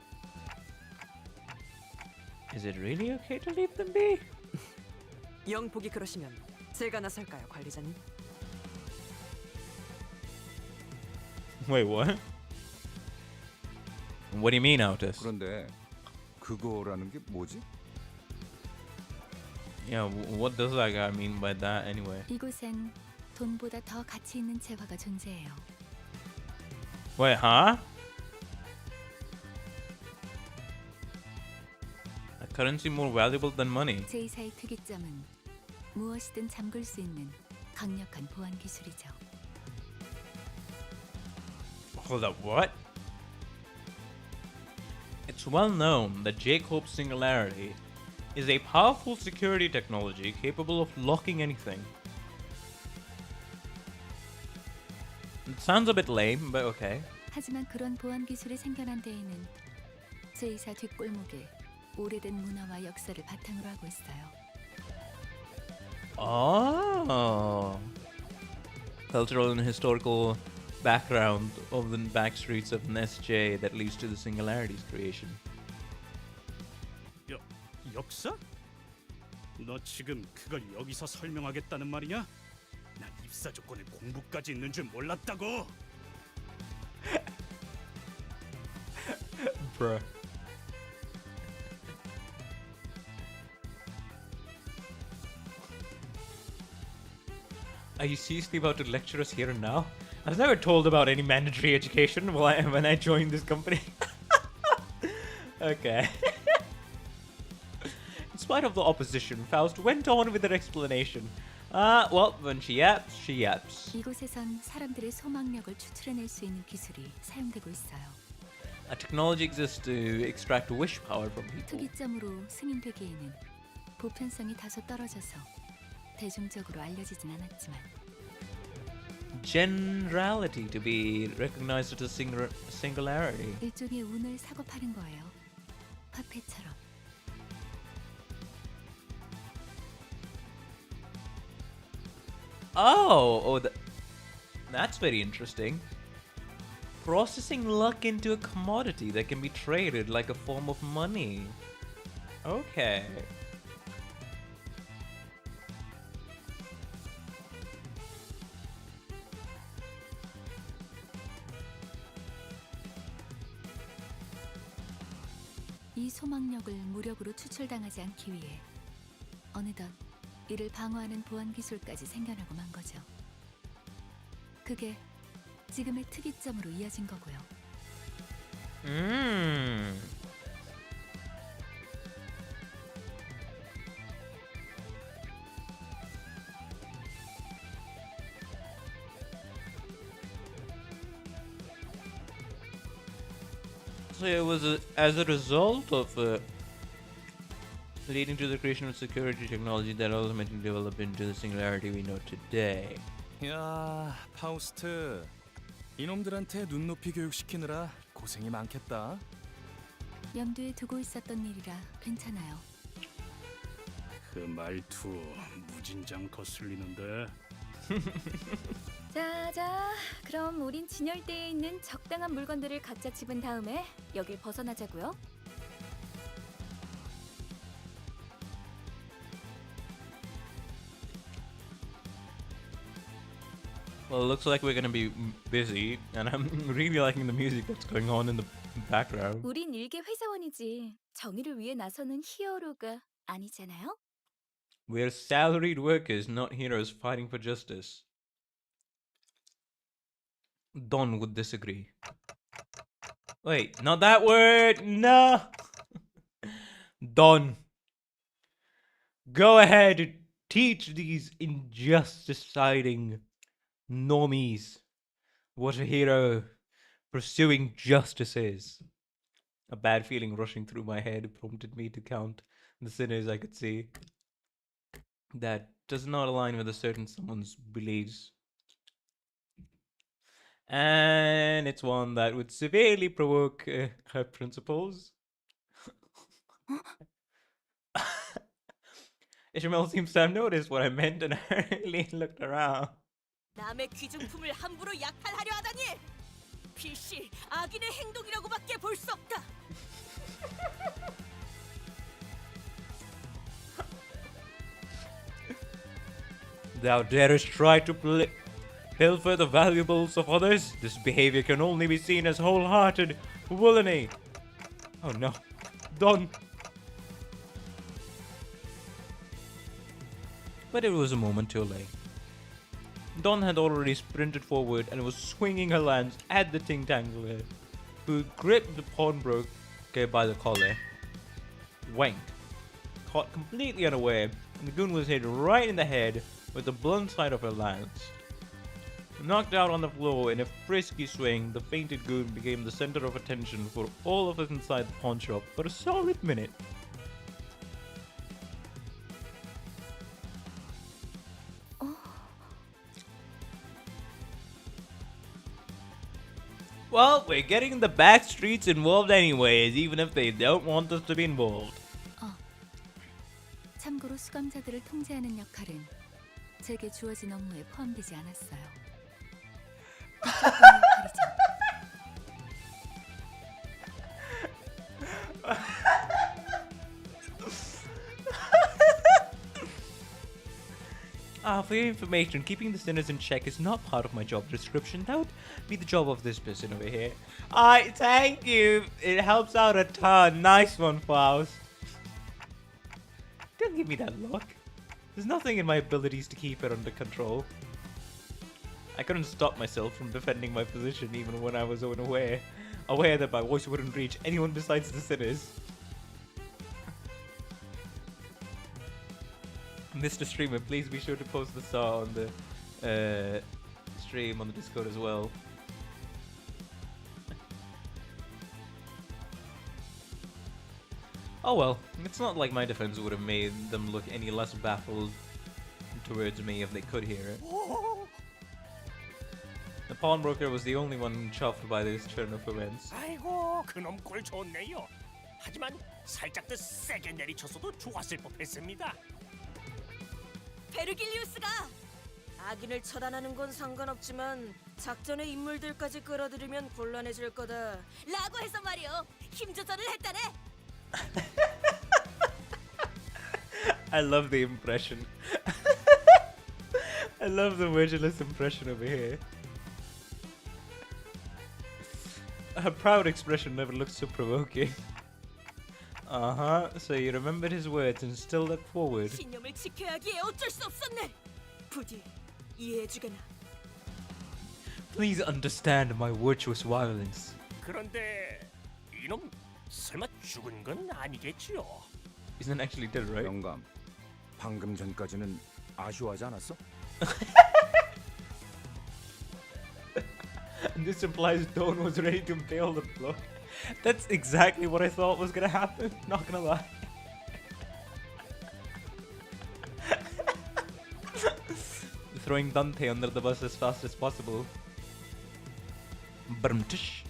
Is it really okay to leave them be? 영 보기 그러시면 제가 나설까요, 관리자님? Wait, what? What do you mean, Altus? 그런데 그거라는 게 뭐지? Yeah, what does that guy mean by that anyway? 이곳엔 돈보다 더 가치 있는 재화가 존재해요. Wait, huh? A currency more valuable than money? 제2사의 특이점은 무엇이든 잠글 수 있는 강력한 보안 기술이죠. Hold up, what? It's well known that J-Corp's Singularity is a powerful security technology capable of locking anything. It sounds a bit lame, but okay. 하지만 그런 보안 기술이 생겨난 데에는 제2사 뒷골목에 오래된 문화와 역사를 바탕으로 하고 있어요. Oh. Cultural and historical background of the back streets of an SJ that leads to the Singularity's creation. 역사? 너 지금 그걸 여기서 설명하겠다는 말이냐? 난 입사 조건에 공부까지 있는 줄 몰랐다고. Bruh. Are you seriously about to lecture us here and now? I was never told about any mandatory education when I joined this company. Okay. In spite of the opposition, Faust went on with her explanation. Well, when she yaps, she yaps. 이곳에선 사람들의 소망력을 추출해낼 수 있는 기술이 사용되고 있어요. A technology exists to extract wish power from people. 특이점으로 승인되기에는 보편성이 다소 떨어져서 대중적으로 알려지진 않았지만 Generality to be recognized as a singularity. 일종의 운을 사고 파는 거예요. 화폐처럼. That's very interesting. Processing luck into a commodity that can be traded like a form of money. Okay. 이 소망력을 무력으로 추출당하지 않기 위해 어느덧 이를 방어하는 보안 기술까지 생겨나고 만 거죠. 그게 지금의 특이점으로 이어진 거고요. So it was as a result of leading to the creation of security technology that ultimately developed into the singularity we know today. 야, 파우스트. 이놈들한테 눈높이 교육시키느라 고생이 많겠다. 염두에 두고 있었던 일이라 괜찮아요. 그 말투 무진장 거슬리는데. 자, 그럼 우린 진열대에 있는 적당한 물건들을 각자 집은 다음에 여길 벗어나자고요. Well, it looks like we're gonna be busy, and I'm really liking the music that's going on in the background. 우린 일개 회사원이지 정의를 위해 나서는 히어로가 아니잖아요. We're salaried workers, not heroes fighting for justice. Don would disagree. Wait, not that word! No! Don. Go ahead and teach these injustice-siding normies what a hero pursuing justice is. A bad feeling rushing through my head prompted me to count the sinners I could see. That does not align with a certain someone's beliefs. And it's one that would severely provoke her principles. Ishmael seems to have noticed what I meant and hurriedly looked around. 남의 귀중품을 함부로 약탈하려 하다니! 필시 악인의 행동이라고밖에 볼 수 없다. Thou darest try to pilfer the valuables of others? This behavior can only be seen as wholehearted villainy. Oh no. Don. But it was a moment too late. Don had already sprinted forward and was swinging her lance at the Ting Tangler, who gripped the pawnbroker by the collar. Wank. Caught completely unaware, and the goon was hit right in the head with the blunt side of her lance. Knocked out on the floor in a frisky swing, the fainted goon became the center of attention for all of us inside the pawn shop for a solid minute. Well, we're getting the back streets involved anyways, even if they don't want us to be involved. 참고로 수감자들을 통제하는 역할은 제게 주어진 업무에 포함되지 않았어요. 이쪽 역할이죠. For your information, keeping the sinners in check is not part of my job description. That would be the job of this person over here. Thank you. It helps out a ton. Nice one, Faust. Don't give me that look. There's nothing in my abilities to keep it under control. I couldn't stop myself from defending my position even when I was unaware that my voice wouldn't reach anyone besides the sinners. Mr. Streamer, please be sure to post the saw on the stream on the Discord as well. Oh well, it's not like my defense would have made them look any less baffled towards me if they could hear it. The pawnbroker was the only one chuffed by this turn of events. 아이고, 그놈 꼴 좋네요. 하지만 살짝 더 세게 내리쳤어도 좋았을 법했습니다. 베르길리우스가 악인을 처단하는 건 상관없지만 작전의 인물들까지 끌어들이면 곤란해질 거다 라고 해서 말이요. 힘 조절을 했다네. I love the impression. I love the Virgilus impression over here. A proud expression never looks so provoking. So you remembered his words and still looked forward. 신념을 지켜야 하기에 어쩔 수 없었네. 부디 이해해주게나. Please understand my virtuous violence. 그런데 이놈 설마 죽은 건 아니겠지요? Isn't actually dead, right? 영감, 방금 전까지는 아쉬워하지 않았어? And this implies Dawn was ready to impale the block. That's exactly what I thought was gonna happen, not gonna lie. Throwing Dante under the bus as fast as possible. Brmtish.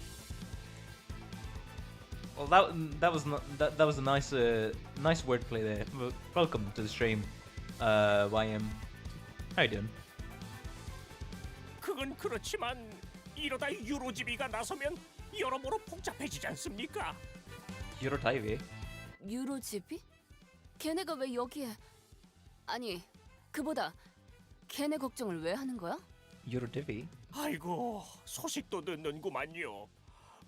Well, that was a nice nice wordplay there. Welcome to the stream, YM. How you doing? 그건 말씀은 그렇지만 이러다 유로지비가 나서면 여러모로 복잡해지지 않습니까? 유로 타입이. 유로집이? 걔네가 왜 여기에? 아니, 그보다 걔네 걱정을 왜 하는 거야? 유로 TV. 아이고 소식도 듣는구만요.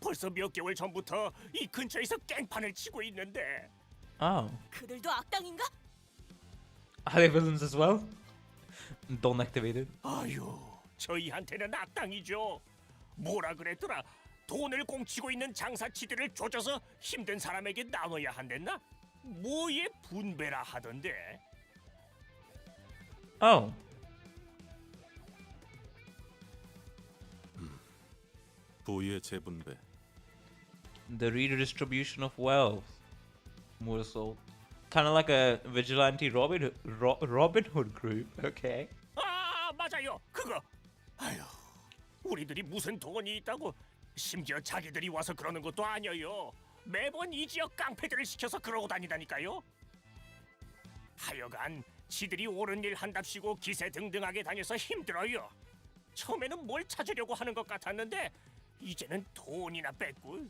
벌써 몇 개월 전부터 이 근처에서 깽판을 치고 있는데 Oh. 그들도 악당인가? Are they villains as well? Don't activate it. 아유 저희한테는 악당이죠. 뭐라 그랬더라? 돈을 공치고 있는 장사치들을 조져서 힘든 사람에게 나눠야 한댔나? 뭐에 분배라 하던데. Oh. 부의 재분배. The redistribution of wealth. More so. Kind of like a vigilante Robin Hood group. Okay. 아 맞아요 그거. 아유 우리들이 무슨 돈이 있다고 심지어 자기들이 와서 그러는 것도 아니에요. 매번 이 지역 깡패들을 시켜서 그러고 다니다니까요. 하여간 지들이 옳은 일 한답시고 기세등등하게 다녀서 힘들어요. 처음에는 뭘 찾으려고 하는 것 같았는데 이제는 돈이나 뺏고.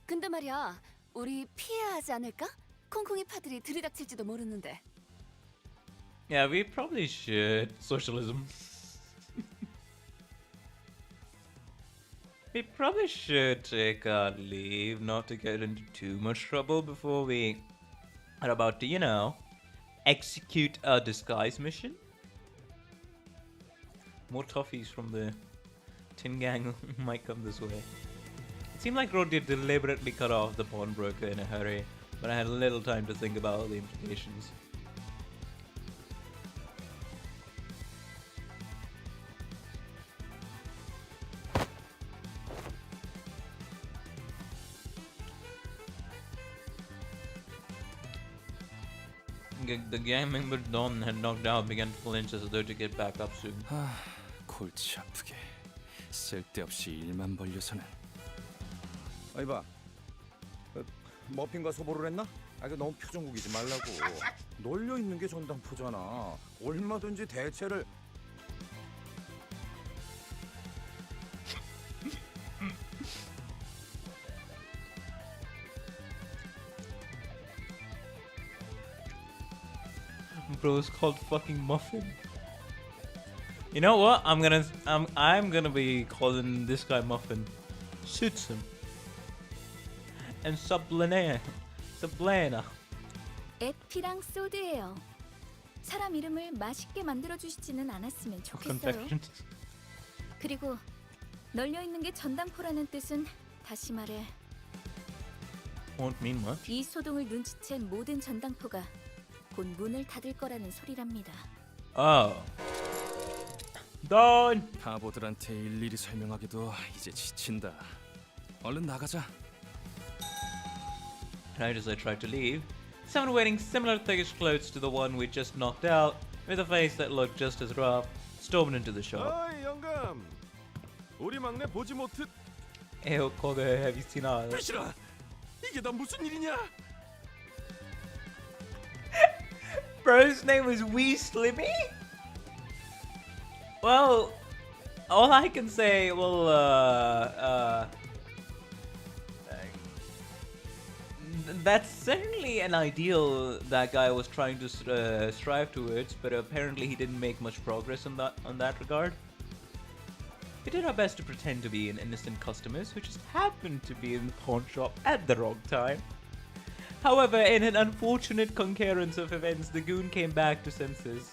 근데 말이야, 우리 피해야 하지 않을까? 콩콩이 파들이 들이닥칠지도 모르는데. Yeah, we probably should. Socialism. We probably should take our leave, not to get into too much trouble before we are about to, you know, execute our disguise mission. More toffees from the Tin Gang might come this way. It seemed like Rod did deliberately cut off the pawnbroker in a hurry, but I had little time to think about all the implications. The gang member Don had knocked out began to flinch as though to get back up soon. 골치 아프게. 쓸데없이 일만 벌려서는. 이봐, 머핀과 소보를 했나? 그 너무 표정국이지 말라고. 놀려 있는 게 전당포잖아. 얼마든지 대체를. Bro's called fucking Muffin. You know what? I'm gonna be calling this guy Muffin. Suits him. And Sublana. 에피랑 소드예요. 사람 이름을 맛있게 만들어 주시지는 않았으면 좋겠어요. Confections. 그리고 널려 있는 게 전당포라는 뜻은 다시 말해 Won't mean much. 이 소동을 눈치챈 모든 전당포가 곧 문을 닫을 거라는 소리랍니다. Oh. Done. 바보들한테 일일이 설명하기도 이제 지친다. 얼른 나가자. Right as I tried to leave, someone wearing similar thuggish clothes to the one we just knocked out, with a face that looked just as rough, stormed into the shop. 어이 영감, 우리 막내 보지 못해. Ew, Koga, have you seen us? 배실아, 이게 다 무슨 일이냐? Bro's name was Wee Slimmy? Well, all I can say, that's certainly an ideal that guy was trying to strive towards, but apparently he didn't make much progress on that regard. We did our best to pretend to be innocent customers who just happened to be in the pawn shop at the wrong time. However, in an unfortunate concurrence of events, the goon came back to senses.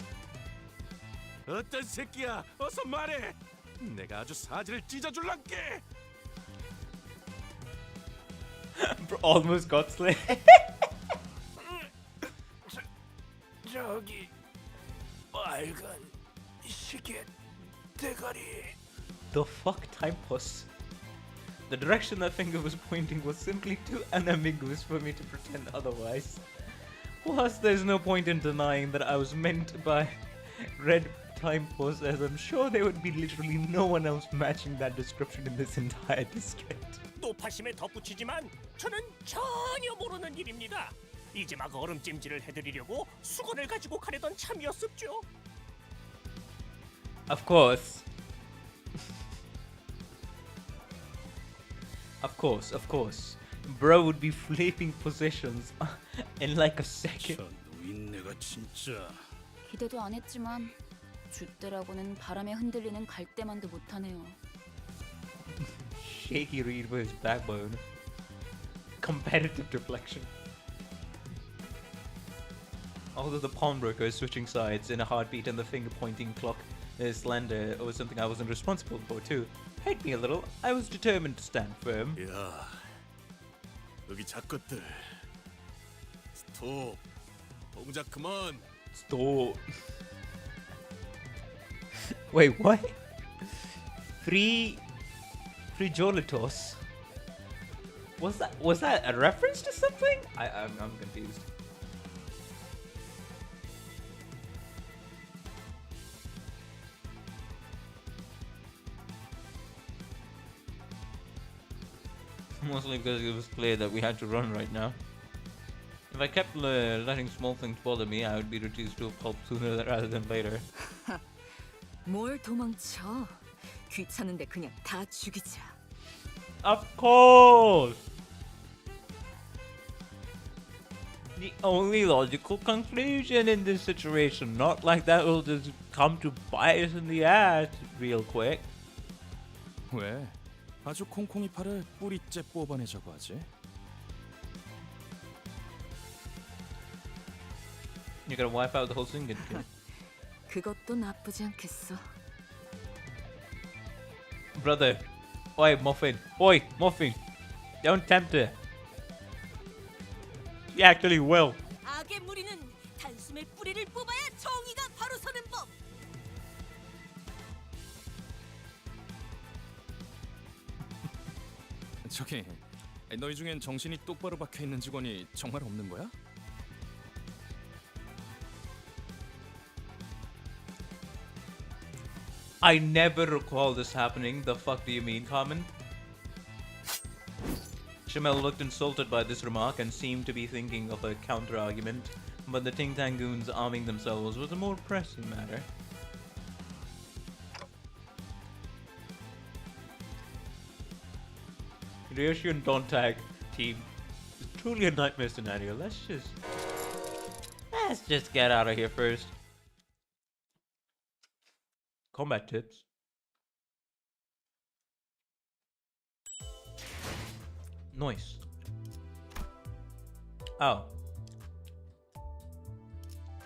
어떤 새끼야? 어서 말해. 내가 아주 사지를 찢어줄란게. Almost got slayed. 저기 빨간 시계 대가리. The fuck, time puss. The direction that finger was pointing was simply too unambiguous for me to pretend otherwise. Plus, there's no point in denying that I was meant by red time puss, as I'm sure there would be literally no one else matching that description in this entire district. 노파심에 덧붙이지만 저는 전혀 모르는 일입니다. 이제 막 얼음찜질을 해드리려고 수건을 가지고 가려던 참이었습죠. Of course. Of course. Bro would be flipping positions in like a second. 저 노인네가 진짜. 기대도 안 했지만 줏대라고는 바람에 흔들리는 갈대만도 못하네요. Shaky read for his backbone. Competitive deflection. Although the pawnbroker is switching sides in a heartbeat and the finger pointing clock is slender was something I wasn't responsible for too. Hate me a little. I was determined to stand firm. 야, 여기 작것들. 스톱. 동작 그만. Stop. Wait, what? Free Jolitos? Was that a reference to something? I'm confused. Mostly because it was clear that we had to run right now. If I kept letting small things bother me, I would be reduced to a pulp sooner rather than later. 뭘 도망쳐? 귀찮은데 그냥 다 죽이자. Of course! The only logical conclusion in this situation, not like that will just come to bite us in the ass real quick. 왜? 아주 콩콩이 팔을 뿌리째 뽑아내자고 하지? You're gonna wipe out the whole thing, didn't you? 그것도 나쁘지 않겠어. Brother. Oi, Muffin. Oi, Muffin. Don't tempt her. She actually will. 악의 무리는 단숨에 뿌리를 뽑아야 정의가 바로 서는 법. 저기, 너희 중엔 정신이 똑바로 박혀 있는 직원이 정말 없는 거야? I never recall this happening. The fuck do you mean, Carmen? Shamel looked insulted by this remark and seemed to be thinking of a counter-argument, but the Ting Tang goons arming themselves was a more pressing matter. Ryoshi and Dontag team is truly a nightmare scenario. Let's just get out of here first. Combat tips. Nice. Oh.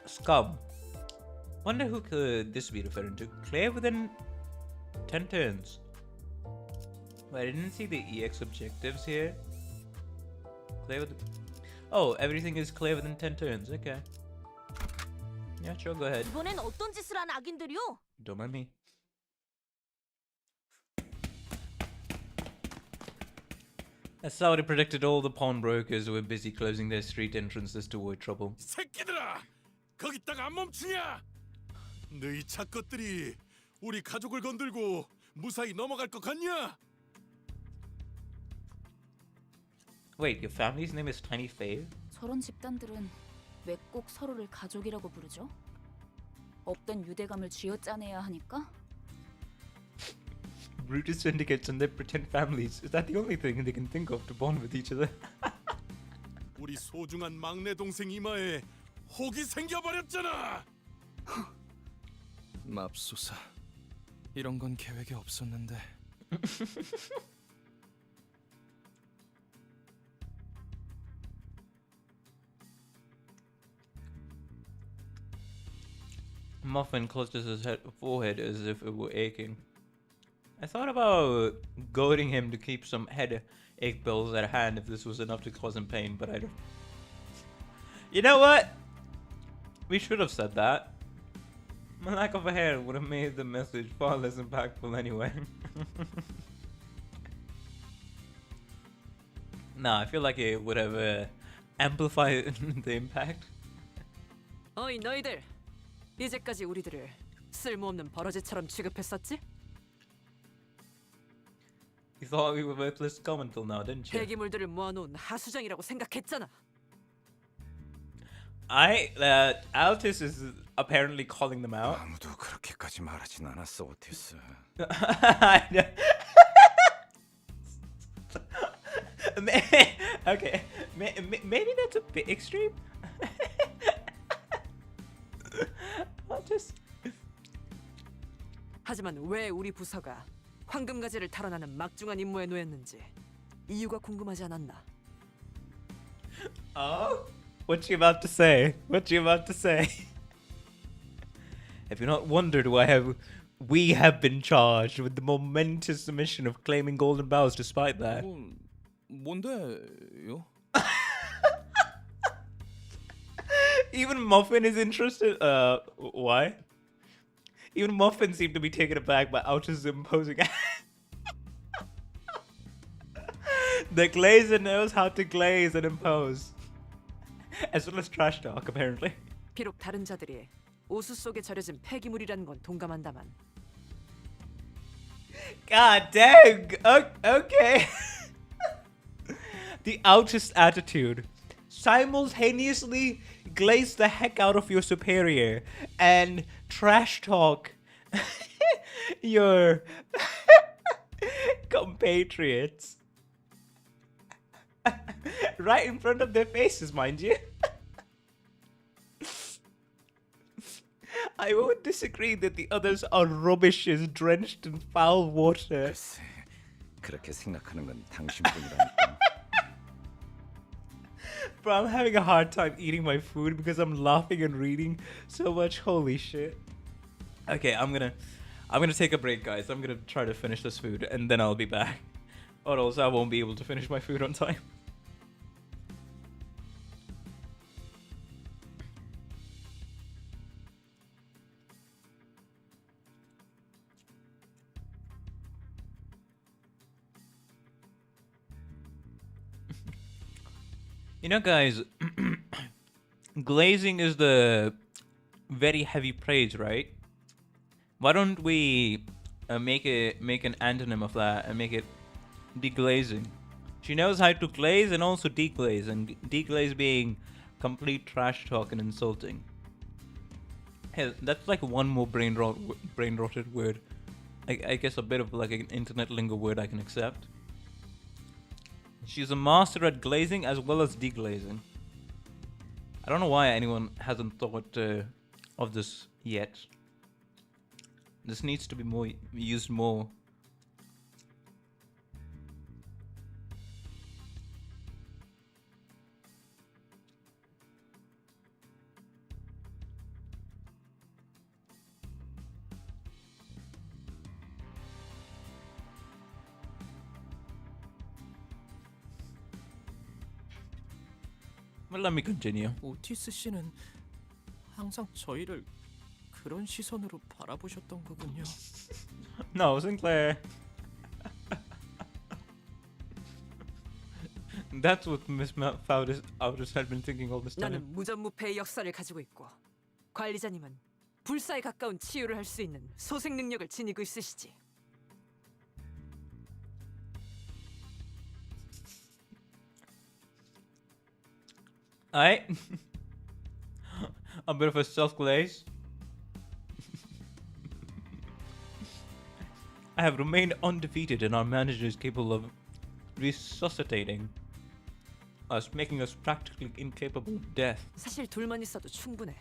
Scum. Wonder who could this be referring to? Clear within 10 turns. Wait, I didn't see the EX objectives here. Clear with. Oh, everything is clear within 10 turns. Okay. Yeah, sure, go ahead. 이번엔 어떤 짓을 한 악인들이요? Don't mind me. As Saudi predicted, all the pawnbrokers were busy closing their street entrances to avoid trouble. 새끼들아, 거기다가 안 멈추냐? 너희 작것들이 우리 가족을 건들고 무사히 넘어갈 것 같냐? Wait, your family's name is Tiny Faye? 저런 집단들은 왜 꼭 서로를 가족이라고 부르죠? 없던 유대감을 쥐어짜내야 하니까? Brutus syndicates and their pretend families. Is that the only thing they can think of to bond with each other? 우리 소중한 막내 동생 이마에 혹이 생겨버렸잖아. 맙소사. 이런 건 계획에 없었는데. Muffin clutches his forehead as if it were aching. I thought about goading him to keep some headache pills at hand if this was enough to cause him pain, but I don't. You know what? We should have said that. My lack of a hair would have made the message far less impactful anyway. Nah, I feel like it would have amplified the impact. 어이 너희들, 이제까지 우리들을 쓸모없는 버러지처럼 취급했었지? You thought we were worthless scum until now, didn't you? 폐기물들을 모아놓은 하수장이라고 생각했잖아. Altus is apparently calling them out. 아무도 그렇게까지 말하진 않았어, 오티스. Okay, maybe that's a bit extreme. I'll just. 하지만 왜 우리 부서가 황금가지를 탈환하는 막중한 임무에 놓였는지 이유가 궁금하지 않았나? Oh, what you about to say? What you about to say? Have you not wondered why we have been charged with the momentous mission of claiming golden bowels despite that? 뭔데요? Even Muffin is interested. Why? Even Muffin seemed to be taken aback by Ouch's imposing. The glazer knows how to glaze and impose, as well as trash talk, apparently. 비록 다른 자들이 오수 속에 절여진 폐기물이라는 건 동감한다만. God dang. Okay. The Ouch's attitude. Simultaneously glaze the heck out of your superior and trash talk your compatriots right in front of their faces, mind you. I won't disagree that the others are rubbishes drenched in foul water. 글쎄, 그렇게 생각하는 건 당신뿐이라니까. Bro, I'm having a hard time eating my food because I'm laughing and reading so much. Holy shit. Okay, I'm gonna take a break, guys. I'm gonna try to finish this food and then I'll be back. Or else I won't be able to finish my food on time. You know, guys, glazing is the very heavy praise, right? Why don't we make an antonym of that and make it deglazing? She knows how to glaze and also deglaze, and deglaze being complete trash talk and insulting. Hey, that's like one more brain rotted word. I guess a bit of like an internet lingo word I can accept. She's a master at glazing as well as deglazing. I don't know why anyone hasn't thought of this yet. This needs to be used more. Well, let me continue. 오티스 씨는 항상 저희를 그런 시선으로 바라보셨던 거군요. No, Sinclair. That's what Miss Foudis had been thinking all this time. 나는 무전무패의 역사를 가지고 있고 관리자님은 불사에 가까운 치유를 할 수 있는 소생 능력을 지니고 있으시지. Alright. A bit of a self-glaze. I have remained undefeated and our manager is capable of resuscitating us, making us practically incapable of death. 사실 둘만 있어도 충분해.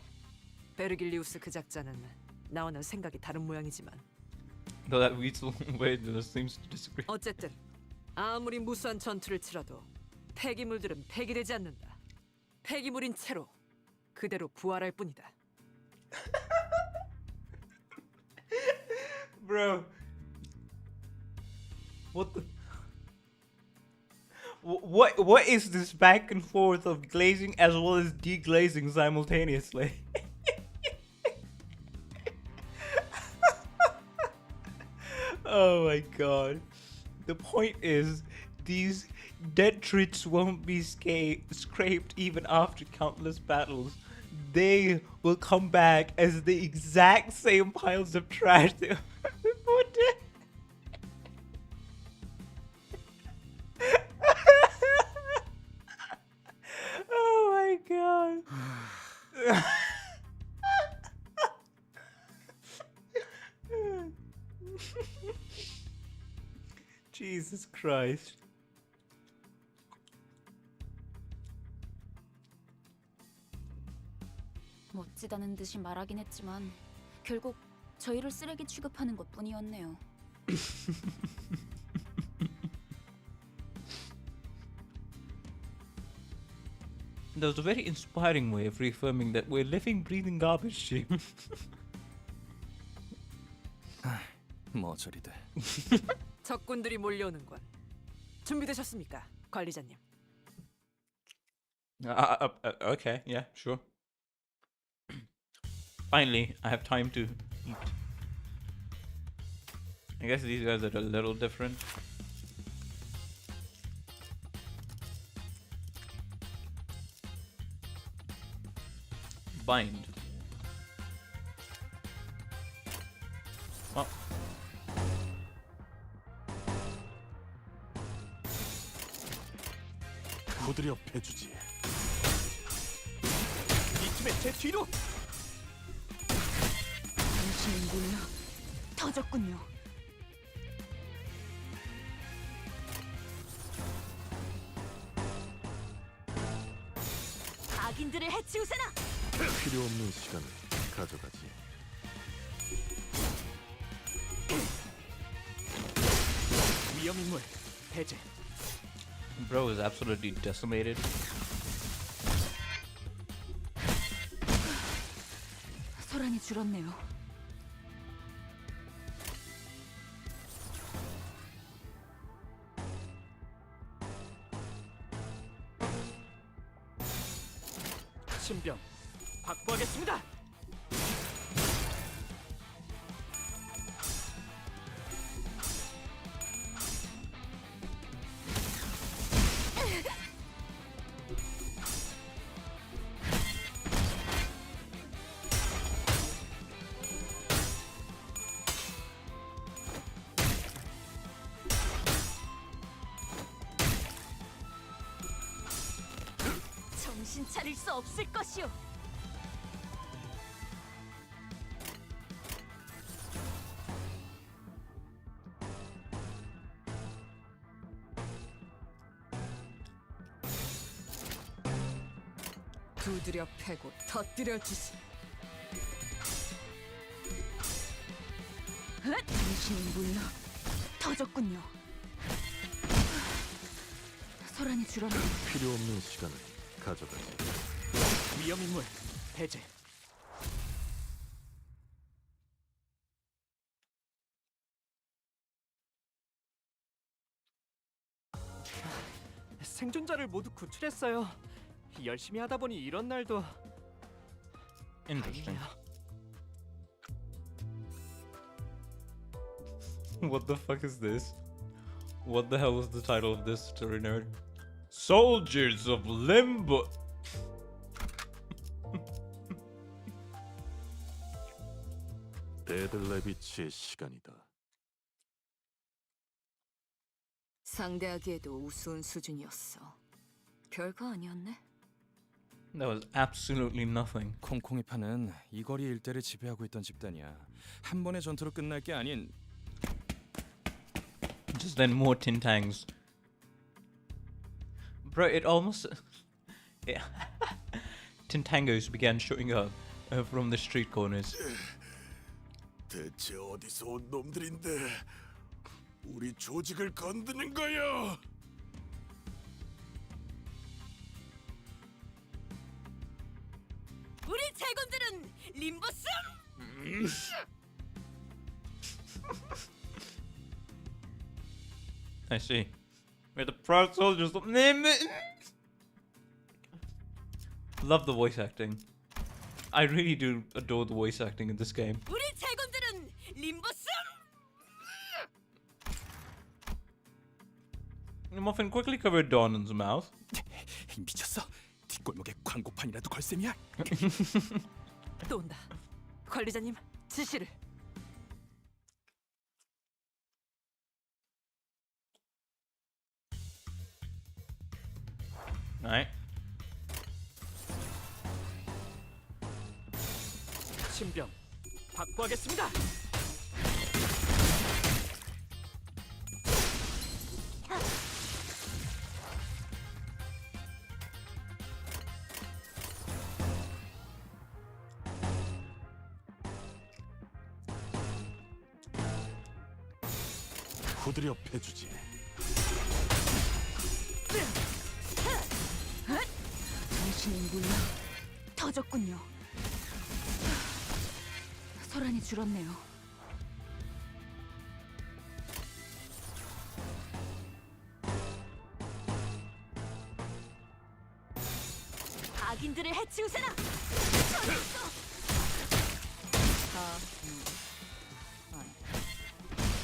베르길리우스 그 작자는 나와는 생각이 다른 모양이지만. Though that weasel way seems to disagree. 어쨌든 아무리 무수한 전투를 치러도 폐기물들은 폐기되지 않는다. 폐기물인 채로 그대로 부활할 뿐이다. Bro. What the? What is this back and forth of glazing as well as deglazing simultaneously? Oh my god. The point is, these detritus won't be scraped even after countless battles. They will come back as the exact same piles of trash they were before death. Oh my god. Jesus Christ. 멋지다는 듯이 말하긴 했지만 결국 저희를 쓰레기 취급하는 것뿐이었네요. That was a very inspiring way of reaffirming that we're living, breathing garbage, Jim. 뭐 저리돼. 적군들이 몰려오는군. 준비되셨습니까, 관리자님? Okay, yeah, sure. Finally, I have time to eat. I guess these guys are a little different. Bind. Well. 무드려 패주지. 이쯤에 제 뒤로. 당신은군요. 터졌군요. 악인들을 해치우세나. 필요 없는 시간을 가져가지. 위험 인물 배제. Bro is absolutely decimated. 소란이 줄었네요. 신병 확보하겠습니다. 정신 차릴 수 없을 것이오. 두드려 패고 터뜨려 주시. 당신은군요. 터졌군요. 소란이 줄었네요. 필요 없는 시간을 가져가지. 위험 인물 배제. 생존자를 모두 구출했어요. 열심히 하다 보니 이런 날도. Interesting. What the fuck is this? What the hell is the title of this story nerd? Soldiers of Limbus. 데들레비치의 시간이다. 상대하기에도 우스운 수준이었어. 별거 아니었네. That was absolutely nothing. 콩콩이파는 이 거리 일대를 지배하고 있던 집단이야. 한 번의 전투로 끝날 게 아닌. Just then more Tintangs. Bro, it almost... Tintangos began showing up from the street corners. 대체 어디서 온 놈들인데 우리 조직을 건드는 거야? 우리 제군들은 림버스. I see. We're the proud soldiers of... Love the voice acting. I really do adore the voice acting in this game. 우리 제군들은 림버스. Muffin quickly covered Donan's mouth. 미쳤어. 뒷골목에 광고판이라도 걸 셈이야. 또 온다. 관리자님, 지시를. Alright. 신병 확보하겠습니다. 후드려 패주지. 당신의 물론 터졌군요. 소란이 줄었네요. 악인들을 해치우세나.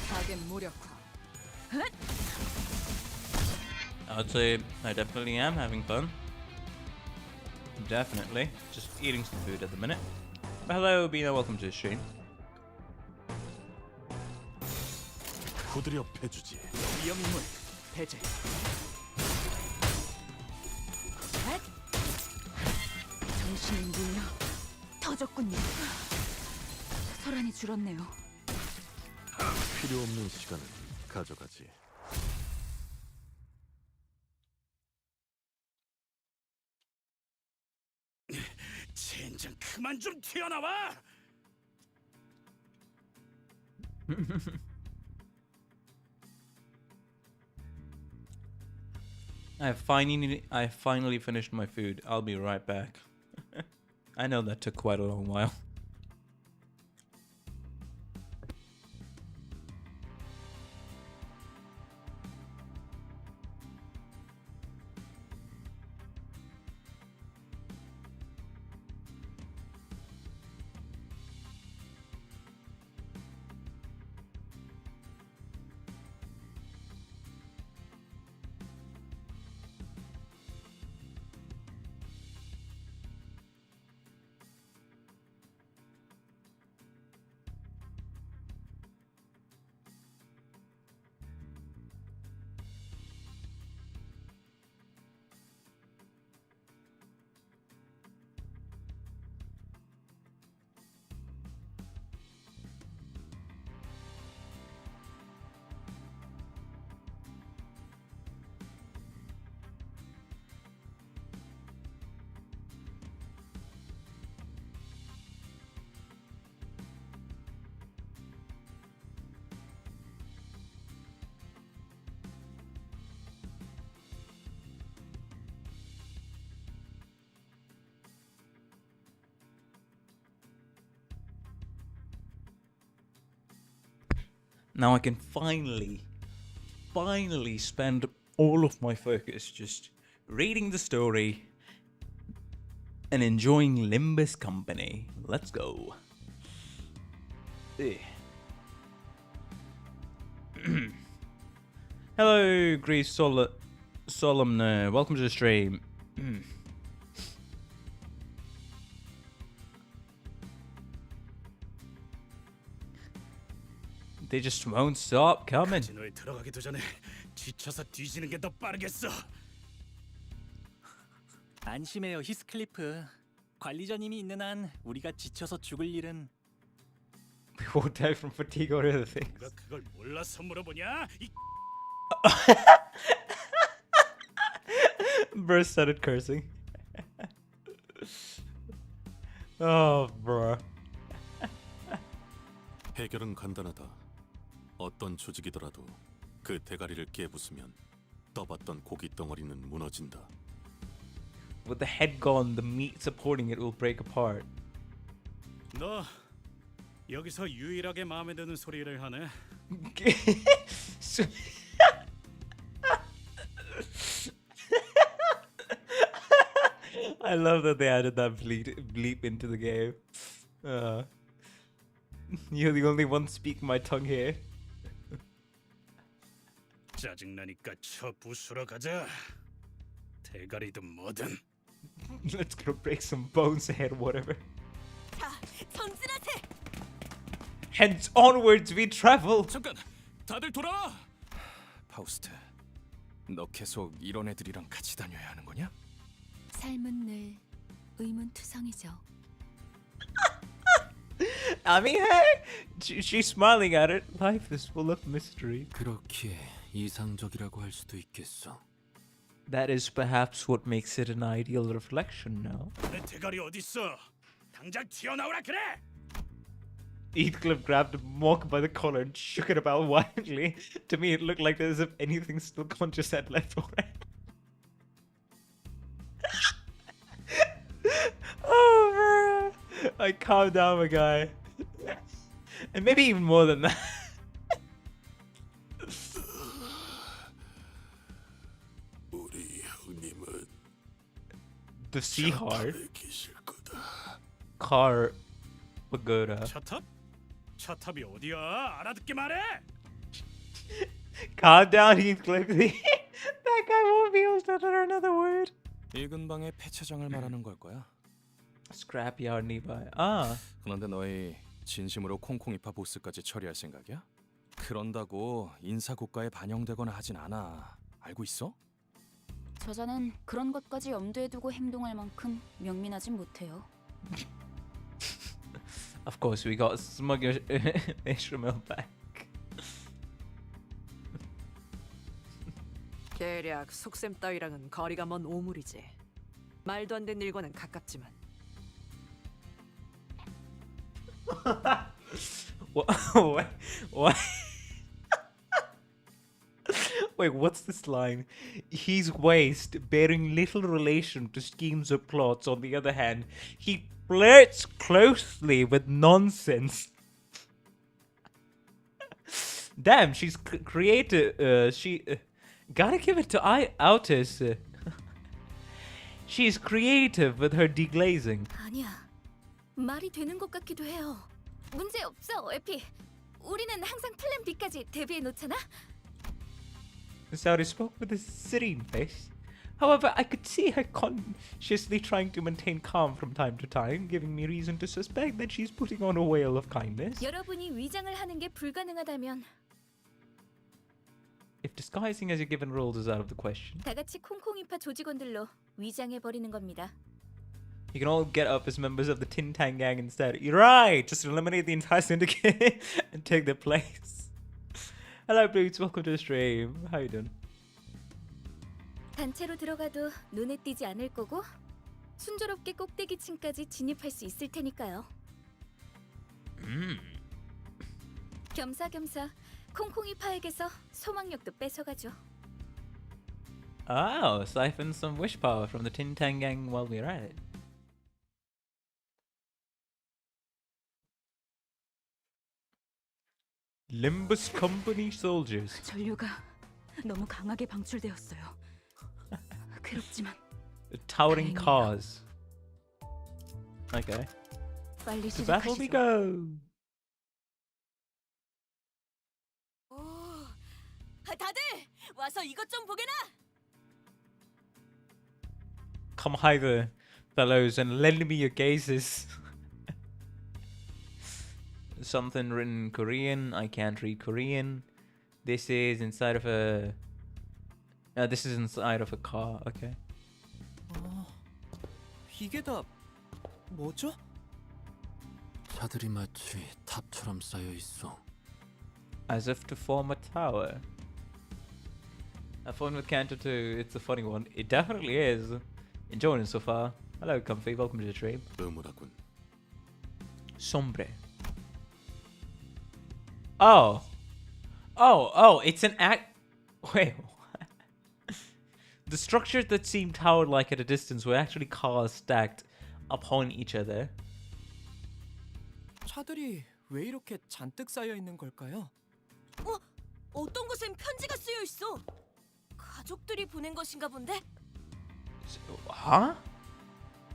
사계 무력화. I'd say I definitely am having fun. Definitely. Just eating some food at the minute. But hello, Bina. Welcome to the stream. 후드려 패주지. 위험인물 배제. 정신이 물려 터졌군요. 소란이 줄었네요. 필요 없는 시간을 가져가지. 젠장 그만 좀 튀어나와! I finally finished my food. I'll be right back. I know that took quite a long while. Now I can finally spend all of my focus just reading the story and enjoying Limbus company. Let's go. Hello, Greece Solemne. Welcome to the stream. They just won't stop coming. 카지노에 들어가기도 전에 지쳐서 뒤지는 게 더 빠르겠어. 안심해요, 히스클리프. 관리자님이 있는 한 우리가 지쳐서 죽을 일은. We won't die from fatigue or other things. 누가 그걸 몰라서 물어보냐? Burst started cursing. Oh, bro. 해결은 간단하다. 어떤 조직이더라도 그 대가리를 깨부수면 떠봤던 고기 덩어리는 무너진다. With the head gone, the meat supporting it will break apart. 너 여기서 유일하게 마음에 드는 소리를 하네. I love that they added that bleep into the game. You're the only one speaking my tongue here. 짜증나니까 저 부수러 가자. 대가리든 뭐든. Let's go break some bones ahead, whatever. 자, 전진하세. Hence onwards we travel. 잠깐, 다들 돌아와. 파우스트, 너 계속 이런 애들이랑 같이 다녀야 하는 거냐? 삶은 늘 의문투성이죠. I mean, hey, she's smiling at it. Life is full of mystery. 그렇게 이상적이라고 할 수도 있겠어. That is perhaps what makes it an ideal reflection, no? 내 대가리 어디 있어? 당장 튀어나오라 그래. Heathcliff grabbed Mock by the collar and shook it about wildly. To me, it looked like as if anything still conscious had left for it. Oh, bro. I calmed down my guy. And maybe even more than that. 우리 형님은 The sea heart. 탑에 계실 거다. Car pagoda. 차탑? 차탑이 어디야? 알아듣게 말해. Calm down, Heathcliff. That guy won't be able to utter another word. 이 근방의 폐차장을 말하는 걸 거야. Scrapyard nearby. Ah. 그런데 너희 진심으로 콩콩이파 보스까지 처리할 생각이야? 그런다고 인사고가에 반영되거나 하진 않아. 알고 있어? 저자는 그런 것까지 염두에 두고 행동할 만큼 명민하진 못해요. Of course, we got Smugger Ishmael back. 대략 속셈 따위랑은 거리가 먼 오물이지. 말도 안 되는 일과는 가깝지만. What? Wait, what's this line? He's waste, bearing little relation to schemes or plots. On the other hand, he flirts closely with nonsense. Damn, she's creative. Gotta give it to Outis. She's creative with her deglazing. 아니야. 말이 되는 것 같기도 해요. 문제 없어, 에피. 우리는 항상 플랜 B까지 대비해 놓잖아. Saori spoke with a serene face. However, I could see her consciously trying to maintain calm from time to time, giving me reason to suspect that she's putting on a veil of kindness. 여러분이 위장을 하는 게 불가능하다면 If disguising as your given roles is out of the question, 다 같이 콩콩이파 조직원들로 위장해 버리는 겁니다. you can all get up as members of the Tin Tang Gang instead. You're right! Just eliminate the entire syndicate and take their place. Hello, Boots. Welcome to the stream. How you doing? 단체로 들어가도 눈에 띄지 않을 거고 순조롭게 꼭대기층까지 진입할 수 있을 테니까요. 겸사겸사 콩콩이파에게서 소망력도 뺏어가죠. Oh, siphon some wish power from the Tin Tang Gang while we're at it. Limbus Company soldiers. 전류가 너무 강하게 방출되었어요. 괴롭지만 Towering 다행이에요. cars. Okay. 빨리 To battle we 시작하시죠. go. 오, 다들 와서 이것 좀 보게나. Come hither, fellows, and lend me your gazes. Something written in Korean. I can't read Korean. This is inside of a. This is inside of a car. Okay. 이게 다 뭐죠? 차들이 마치 탑처럼 쌓여 있어. As if to form a tower. Have fun with Canto 2. It's a funny one. It definitely is. Enjoying it so far. Hello, Comfy. Welcome to the stream. 너무라군. Sombre. Oh. Oh, it's an act. Wait. The structures that seemed tower-like at a distance were actually cars stacked upon each other. 차들이 왜 이렇게 잔뜩 쌓여 있는 걸까요? 어떤 곳엔 편지가 쓰여 있어. 가족들이 보낸 것인가 본데. Huh?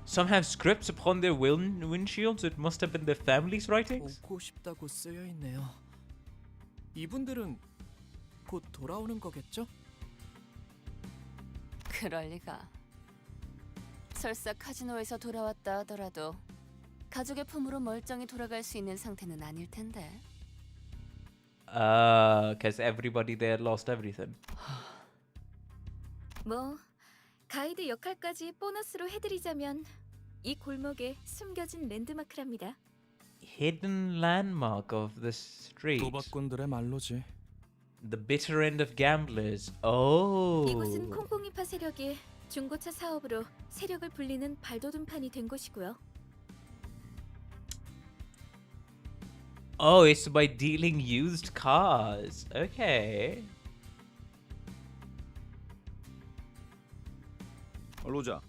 Some have scripts upon their windshields. It must have been their family's writings. 보고 싶다고 쓰여 있네요. 이분들은 곧 돌아오는 거겠죠? 그럴 리가. 설사 카지노에서 돌아왔다 하더라도 가족의 품으로 멀쩡히 돌아갈 수 있는 상태는 아닐 텐데. Because everybody there lost everything. 뭐 가이드 역할까지 보너스로 해드리자면 이 골목에 숨겨진 랜드마크랍니다. Hidden landmark of the street. 도박꾼들의 말로지. The bitter end of gamblers. Oh. 이곳은 콩콩이파 세력이 중고차 사업으로 세력을 불리는 발돋움판이 된 곳이고요. Oh, it's by dealing used cars. Okay. 로자,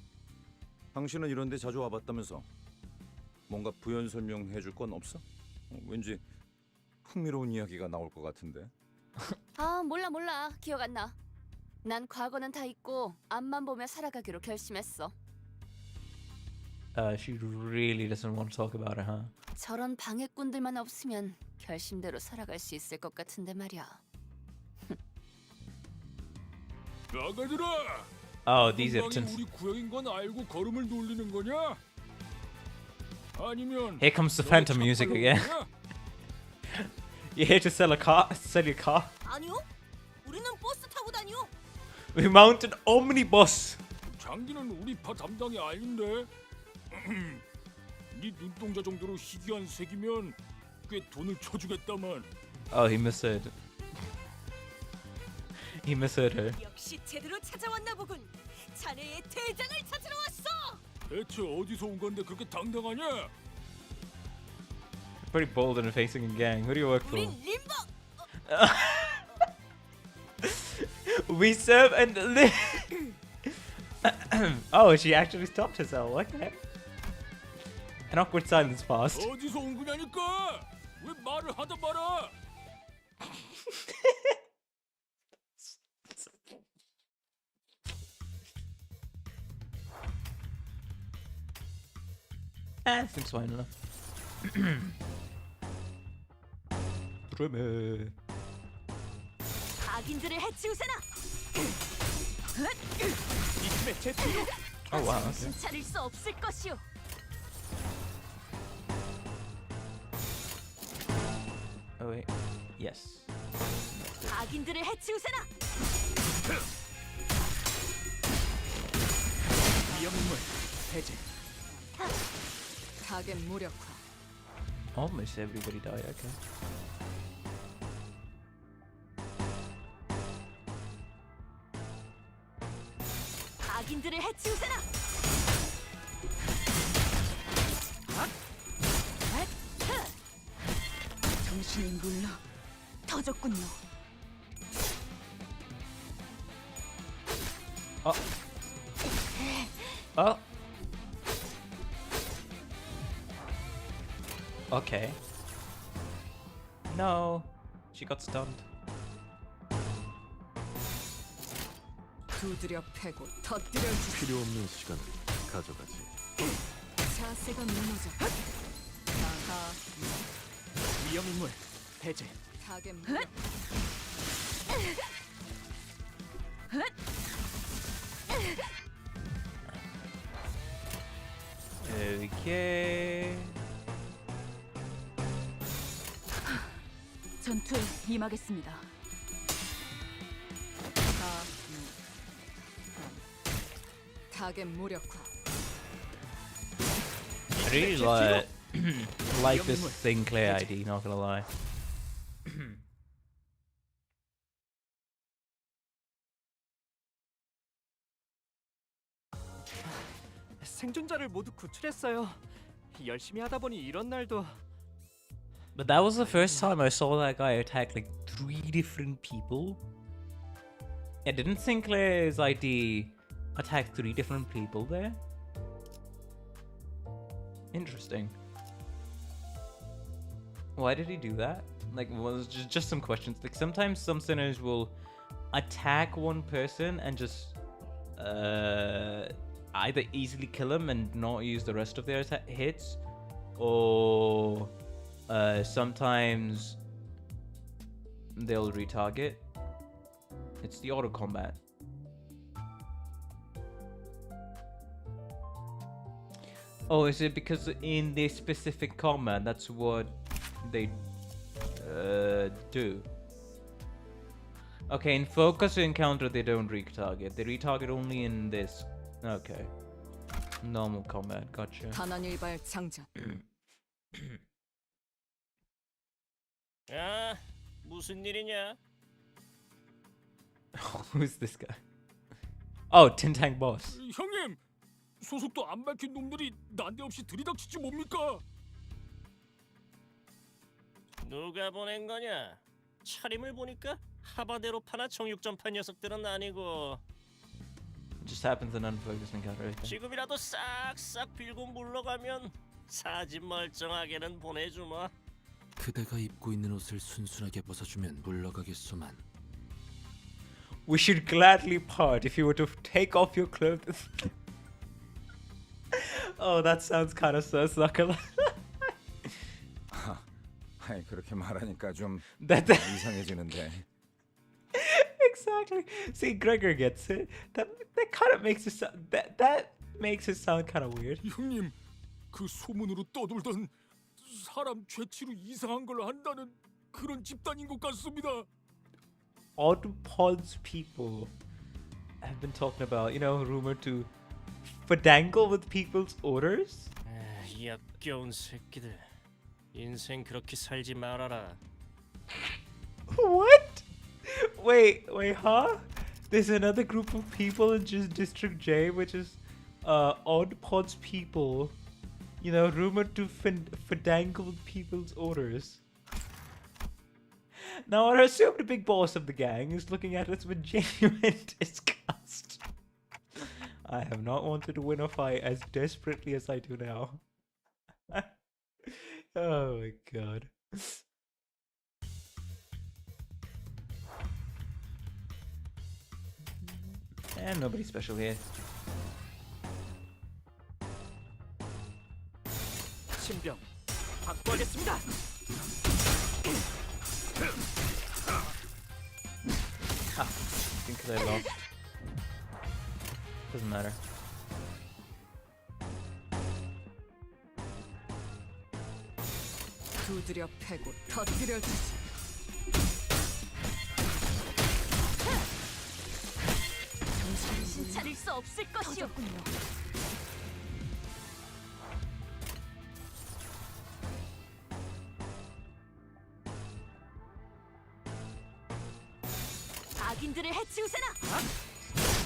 당신은 이런 데 자주 와봤다면서. 뭔가 부연 설명해 줄 건 없어? 왠지 흥미로운 이야기가 나올 것 같은데. 아, 몰라. 기억 안 나. 난 과거는 다 잊고 앞만 보며 살아가기로 결심했어. She really doesn't want to talk about it, huh? 저런 방해꾼들만 없으면 결심대로 살아갈 수 있을 것 같은데 말이야. 나가들아. Oh, these are 우리 구역인 건 알고 걸음을 돌리는 거냐? 아니면 Here comes the phantom music again. You're here to sell your car. 아니요. 우리는 버스 타고 다녀. We mounted omnibus. 장기는 우리 파 담당이 아닌데. 네 눈동자 정도로 희귀한 색이면 꽤 돈을 쳐주겠다만. Oh, he misheard. He misheard her. 역시 제대로 찾아왔나 보군. 자네의 대장을 찾으러 왔어. 대체 어디서 온 건데 그렇게 당당하냐? Pretty bold in facing a gang. Who do you work for? 우린 림버. We serve and live. Oh, she actually stopped herself. Okay. An awkward silence passed. 어디서 온 거냐니까? 왜 말을 하다 말아? Seems fine enough. Drummer. 악인들을 해치우세나. 이 팀의 제 뒤로. Oh wow. Okay. 정신 차릴 수 없을 것이오. Oh wait. Yes. 악인들을 해치우세나. 위험인물 해제. 타겟 무력화. Almost everybody died. Okay. 악인들을 해치우세나. 정신을 눌러 터졌군요. Oh. Okay. No. She got stunned. 두드려 패고 터뜨려 주시. 필요 없는 시간을 가져가지. 자세가 무너져. 나가. 위험인물 해제. 타겟 무력화. Okay. 전투에 임하겠습니다. 타겟 무력화. I really like this Sinclair ID, not gonna lie. 생존자를 모두 구출했어요. 열심히 하다 보니 이런 날도. But that was the first time I saw that guy attack like 3 different people. Yeah, didn't Sinclair's ID attack 3 different people there? Interesting. Why did he do that? Like, was just some questions. Like, sometimes some sinners will attack one person and just either easily kill him and not use the rest of their hits, or sometimes they'll retarget. It's the auto combat. Oh, is it because in this specific combat that's what they do? Okay, in focus encounter they don't retarget. They retarget only in this. Okay. Normal combat, gotcha. 단한일발 장전. 야, 무슨 일이냐? Who's this guy? Oh, Tintang boss. 형님, 소속도 안 밝힌 놈들이 난데없이 들이닥치지 뭡니까? 누가 보낸 거냐? 차림을 보니까 하바네로파나 정육점파 녀석들은 아니고 Just happens an unfocused encounter. Right there. 지금이라도 싹싹 빌고 물러가면 사진 멀쩡하게는 보내주마. 그대가 입고 있는 옷을 순순하게 벗어주면 물러가겠소만. We should gladly part if you were to take off your clothes. Oh, that sounds kind of sus. Not gonna lie. 아이 그렇게 말하니까 좀 That 이상해지는데. exactly. See, Gregor gets it. That kind of makes it sound. That makes it sound kind of weird. 형님, 그 소문으로 떠돌던 사람 죄치로 이상한 걸 한다는 그런 집단인 것 같습니다. Odd pods people have been talking about, you know, rumored to fadangle with people's orders. 이 역겨운 새끼들. 인생 그렇게 살지 말아라. What? Wait, huh? There's another group of people in just District J, which is odd pods people, you know, rumored to fadangle with people's orders. Now, I assume the big boss of the gang is looking at us with genuine disgust. I have not wanted to win a fight as desperately as I do now. Oh my god. And nobody special here. 신병 확보하겠습니다. I think I lost. Doesn't matter. 두드려 패고 터뜨려 주지. 정신 차릴 수 없을 것이오. 악인들을 해치우세나.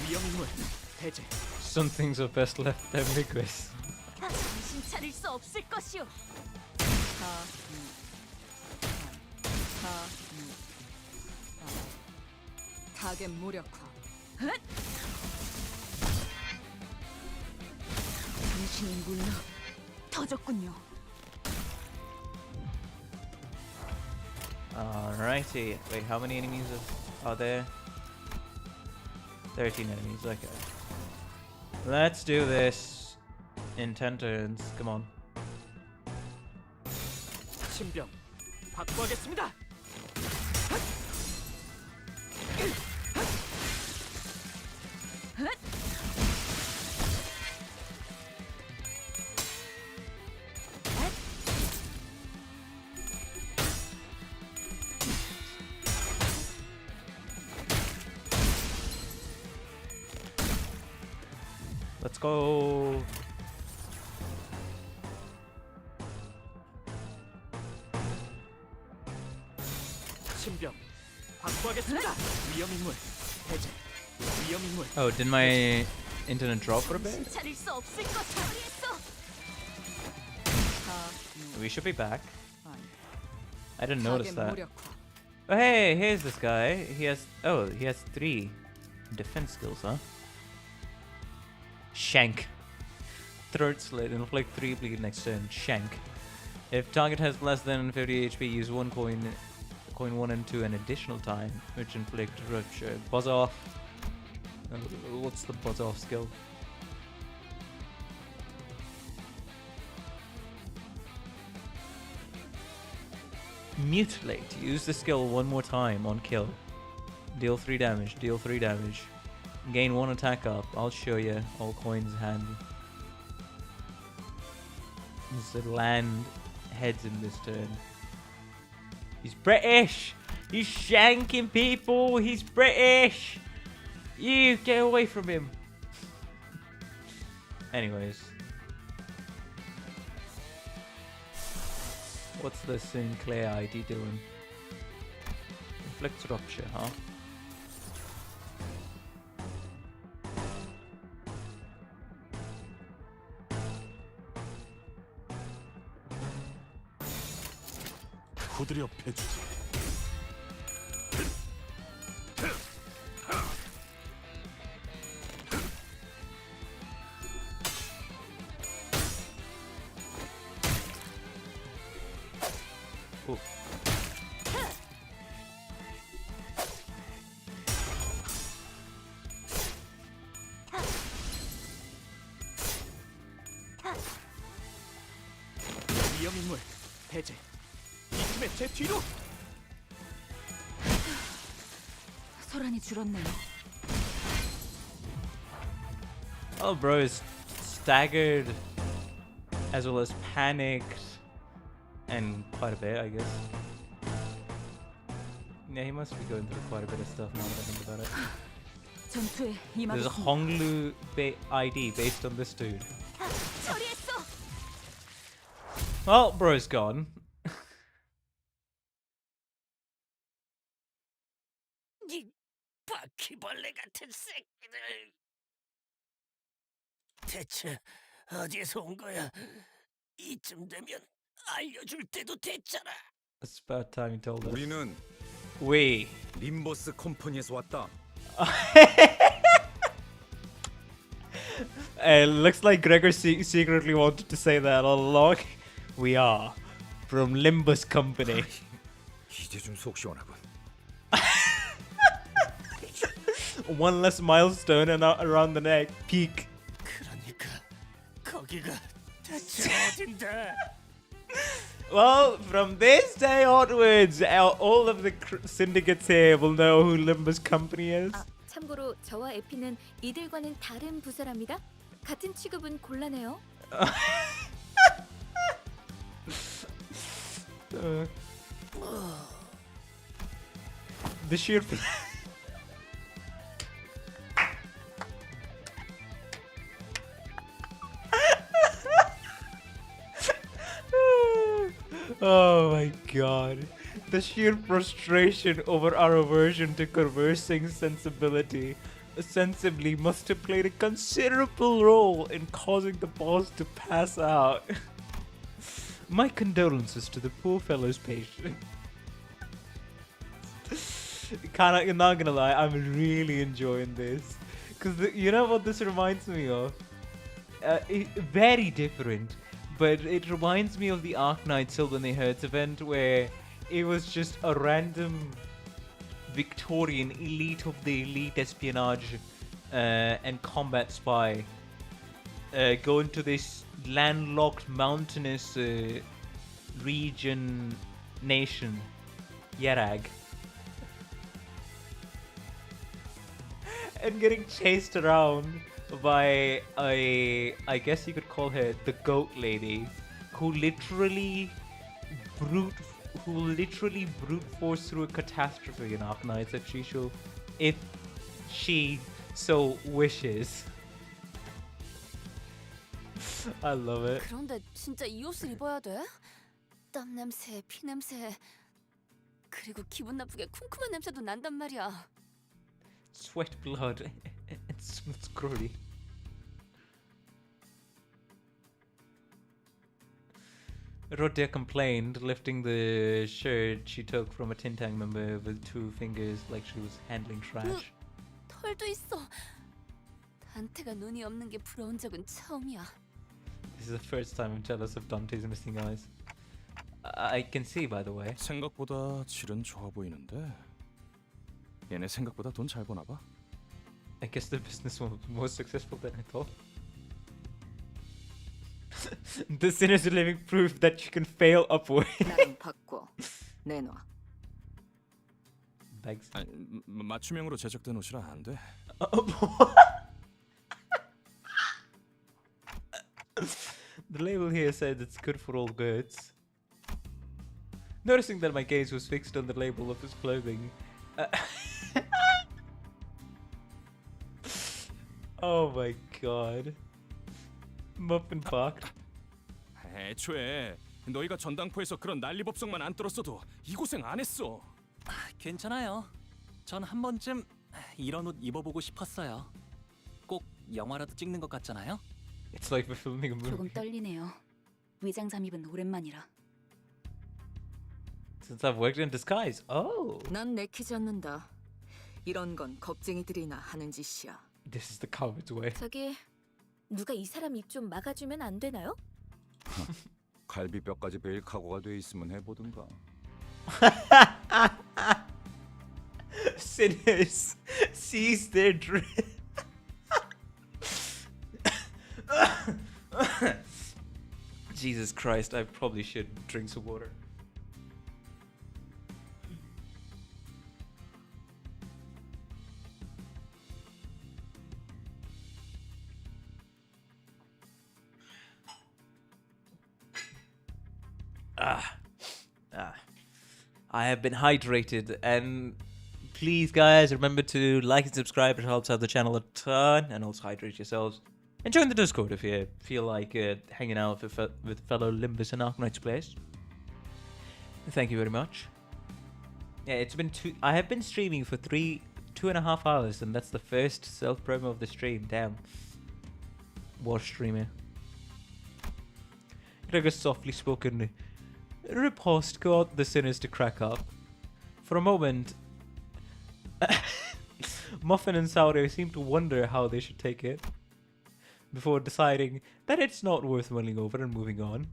위험인물 해제. Some things are best left ambiguous. 정신 차릴 수 없을 것이오. 타겟 무력화. 당신이 물러 터졌군요. Alrighty. Wait, how many enemies are there? 13 enemies, okay. Let's do this in 10 turns. Come on. 신병 확보하겠습니다. Let's go. 신병 확보하겠습니다. 위험인물 해제. 위험인물. Oh, did my internet drop for a bit? 정신 차릴 수 없을 것이오. We should be back. I didn't notice 타겟 that. 무력화. Oh, hey, here's this guy. He has 3 defense skills, huh? Shank. Throat slit, inflict 3 bleed next turn. Shank. If target has less than 50 HP, use 1 coin 1 and 2 an additional time, which inflict rupture. Buzz off. What's the buzz off skill? Mutilate. Use the skill 1 more time on kill. Deal 3 damage. Deal 3 damage. Gain 1 attack up. I'll show you. All coins handy. This land heads in this turn. He's British! He's shanking people! He's British! You get away from him! Anyways. What's the Sinclair ID doing? Inflicts rupture, huh? 두드려 패주지. 위험 인물 배제. 이 팀의 제 뒤로. 소란이 줄었네요. Oh, bro is staggered as well as panicked and quite a bit, I guess. Yeah, he must be going through quite a bit of stuff now that I think about it. 전투에 There's a 임하겠습니다. Honglu ID based on this dude. 처리했어. Well, bro's gone. 이 바퀴벌레 같은 새끼들. 대체 어디에서 온 거야? 이쯤 되면 알려줄 때도 됐잖아. It's about time you told us. 우리는 We. 림버스 컴퍼니에서 왔다. It looks like Gregor secretly wanted to say that all along. We are from Limbus Company. 이제 좀 속 시원하군. One less milestone and around the neck. Peak. 그러니까 거기가 대체 어딘데? Well, from this day onwards, all of the syndicates here will know who Limbus Company is. 아, 참고로 저와 에피는 이들과는 다른 부서랍니다. 같은 취급은 곤란해요. The sheer oh my god. The sheer frustration over our aversion to conversing sensibly must have played a considerable role in causing the boss to pass out. My condolences to the poor fellow's patient. I'm not gonna lie, I'm really enjoying this. Because you know what this reminds me of? Very different. But it reminds me of the Arknights Sylvan Herds event where it was just a random Victorian elite of the elite espionage and combat spy go into this landlocked mountainous region nation, Yarag, and getting chased around by I guess you could call her the goat lady, who literally brute force through a catastrophe in Arknights if she so wishes. I love it. 그런데 진짜 이 옷을 입어야 돼? 땀 냄새, 피 냄새, 그리고 기분 나쁘게 쿰쿰한 냄새도 난단 말이야. Sweat, blood, it's grody. Rodia complained, lifting the shirt she took from a Tintang member with 2 fingers like she was handling trash. 털도 있어. 단테가 눈이 없는 게 부러운 적은 처음이야. This is the first time I'm jealous of Dante's missing eyes. I can see, by the way. 생각보다 질은 좋아 보이는데. 얘네 생각보다 돈 잘 버나 봐. I guess the business was more successful than I thought. The sin is a living proof that you can fail upward. 나랑 바꿔. 내놔. Bags. 아니, 맞춤형으로 제작된 옷이라 안 돼. The label here said it's good for all goods. Noticing that my gaze was fixed on the label of his clothing. Oh my god. Muffin fucked. 애초에 너희가 전당포에서 그런 난리법석만 안 떨었어도 이 고생 안 했어. 괜찮아요. 전 한 번쯤 이런 옷 입어보고 싶었어요. 꼭 영화라도 찍는 것 같잖아요. It's like we're filming a movie. 조금 떨리네요. 위장 잠입은 오랜만이라. This since I've worked in disguise. Oh. 난 내키지 않는다. 이런 건 겁쟁이들이나 하는 짓이야. This is the coward's way. 저기 누가 이 사람 입 좀 막아주면 안 되나요? 갈비뼈까지 베일 각오가 돼 있으면 해보든가. Sinners seize their dread. Jesus Christ, I probably should drink some water. I have been hydrated, and please, guys, remember to like and subscribe. It helps out the channel a ton, and also hydrate yourselves. And join the Discord if you feel like hanging out with fellow Limbus and Arknights players. Thank you very much. Yeah, it's been I have been streaming for 2.5 hours, and that's the first self promo of the stream. Damn. What streamer? Gregor's softly spoken riposte got the sinners to crack up. For a moment, Muffin and Sourdough seemed to wonder how they should take it, before deciding that it's not worth mulling over and moving on.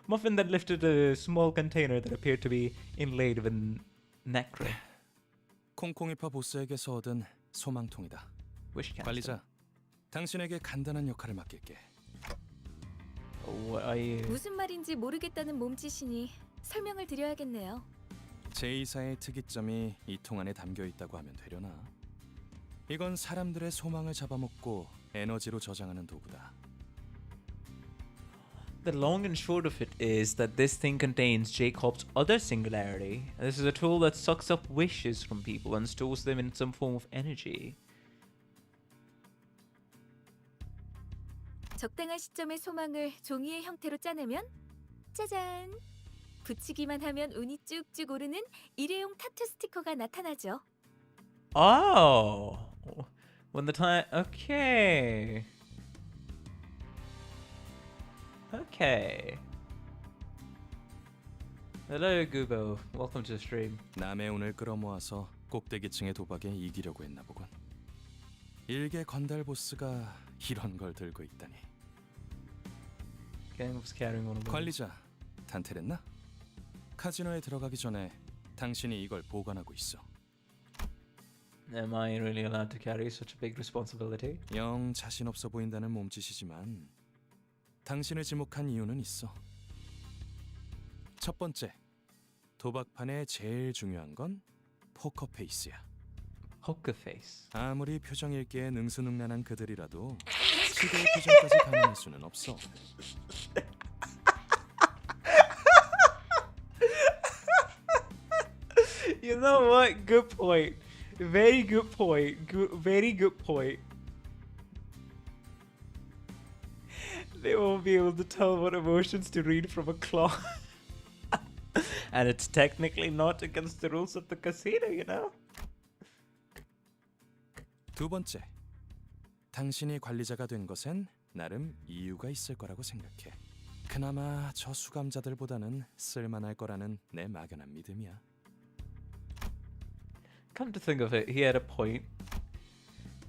Muffin then lifted a small container that appeared to be inlaid with nacre. 콩콩이파 보스에게서 얻은 소망통이다. Wish canister. 관리자, 당신에게 간단한 역할을 맡길게. What are you? 무슨 말인지 모르겠다는 몸짓이니 설명을 드려야겠네요. 제2사의 특이점이 이 통 안에 담겨 있다고 하면 되려나? 이건 사람들의 소망을 잡아먹고 에너지로 저장하는 도구다. The long and short of it is that this thing contains Jacob's other singularity. This is a tool that sucks up wishes from people and stores them in some form of energy. 적당한 시점에 소망을 종이의 형태로 짜내면 짜잔! 붙이기만 하면 운이 쭉쭉 오르는 일회용 타투 스티커가 나타나죠. Oh! When the time... Okay. Okay. Hello, Gubo. Welcome to the stream. 남의 운을 끌어모아서 꼭대기층의 도박에 이기려고 했나 보군. 일개 건달 보스가 이런 걸 들고 있다니. Gang was carrying one of them. 관리자, 단테랬나? 카지노에 들어가기 전에 당신이 이걸 보관하고 있어. Am I really allowed to carry such a big responsibility? 영 자신 없어 보인다는 몸짓이지만 당신을 지목한 이유는 있어. 첫 번째, 도박판에 제일 중요한 건 포커 페이스야. Poker face. 아무리 표정 읽기에 능수능란한 그들이라도 시대의 표정까지 가늠할 수는 없어. You know what? Good point. Very good point. Very good point. They won't be able to tell what emotions to read from a clock. And it's technically not against the rules of the casino, you know? 두 번째, 당신이 관리자가 된 것엔 나름 이유가 있을 거라고 생각해. 그나마 저 수감자들보다는 쓸만할 거라는 내 막연한 믿음이야. Come to think of it, he had a point.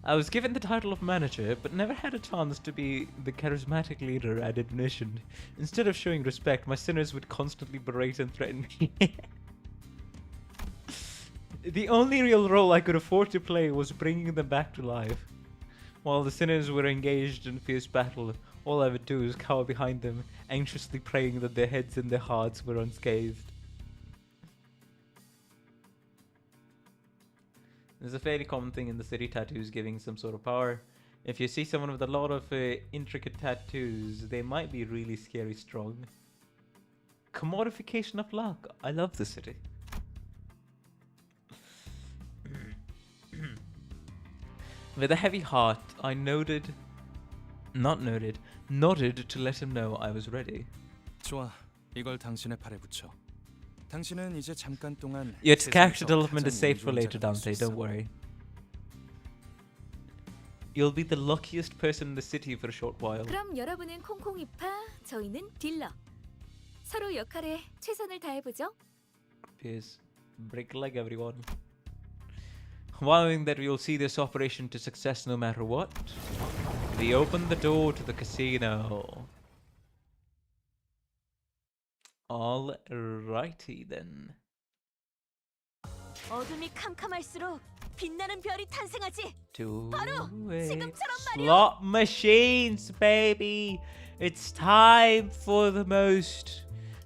I was given the title of manager, but never had a chance to be the charismatic leader I'd envisioned. Instead of showing respect, my sinners would constantly berate and threaten me. The only real role I could afford to play was bringing them back to life. While the sinners were engaged in fierce battle, all I would do is cower behind them, anxiously praying that their heads and their hearts were unscathed. There's a fairly common thing in the city, tattoos giving some sort of power. If you see someone with a lot of intricate tattoos, they might be really scary strong. Commodification of luck. I love the city. With a heavy heart, I nodded to let him know I was ready. 좋아, 이걸 당신의 팔에 붙여. 당신은 이제 잠깐 동안 Your character 세상에서 development is 가장 safe for 운 좋은 later, 자가 될 수 Dante. 있어. Don't worry. You'll be the luckiest person in the city for a short while. 그럼 여러분은 콩콩이파, 저희는 딜러. 서로 역할에 최선을 다해보죠. Please break a leg, everyone. Vowing that we'll see this operation to success no matter what, they open the door to the casino. Alrighty then. 어둠이 캄캄할수록 빛나는 별이 탄생하지. Do 바로 it. 지금처럼 말이야. Slot machines, baby. It's time for the most,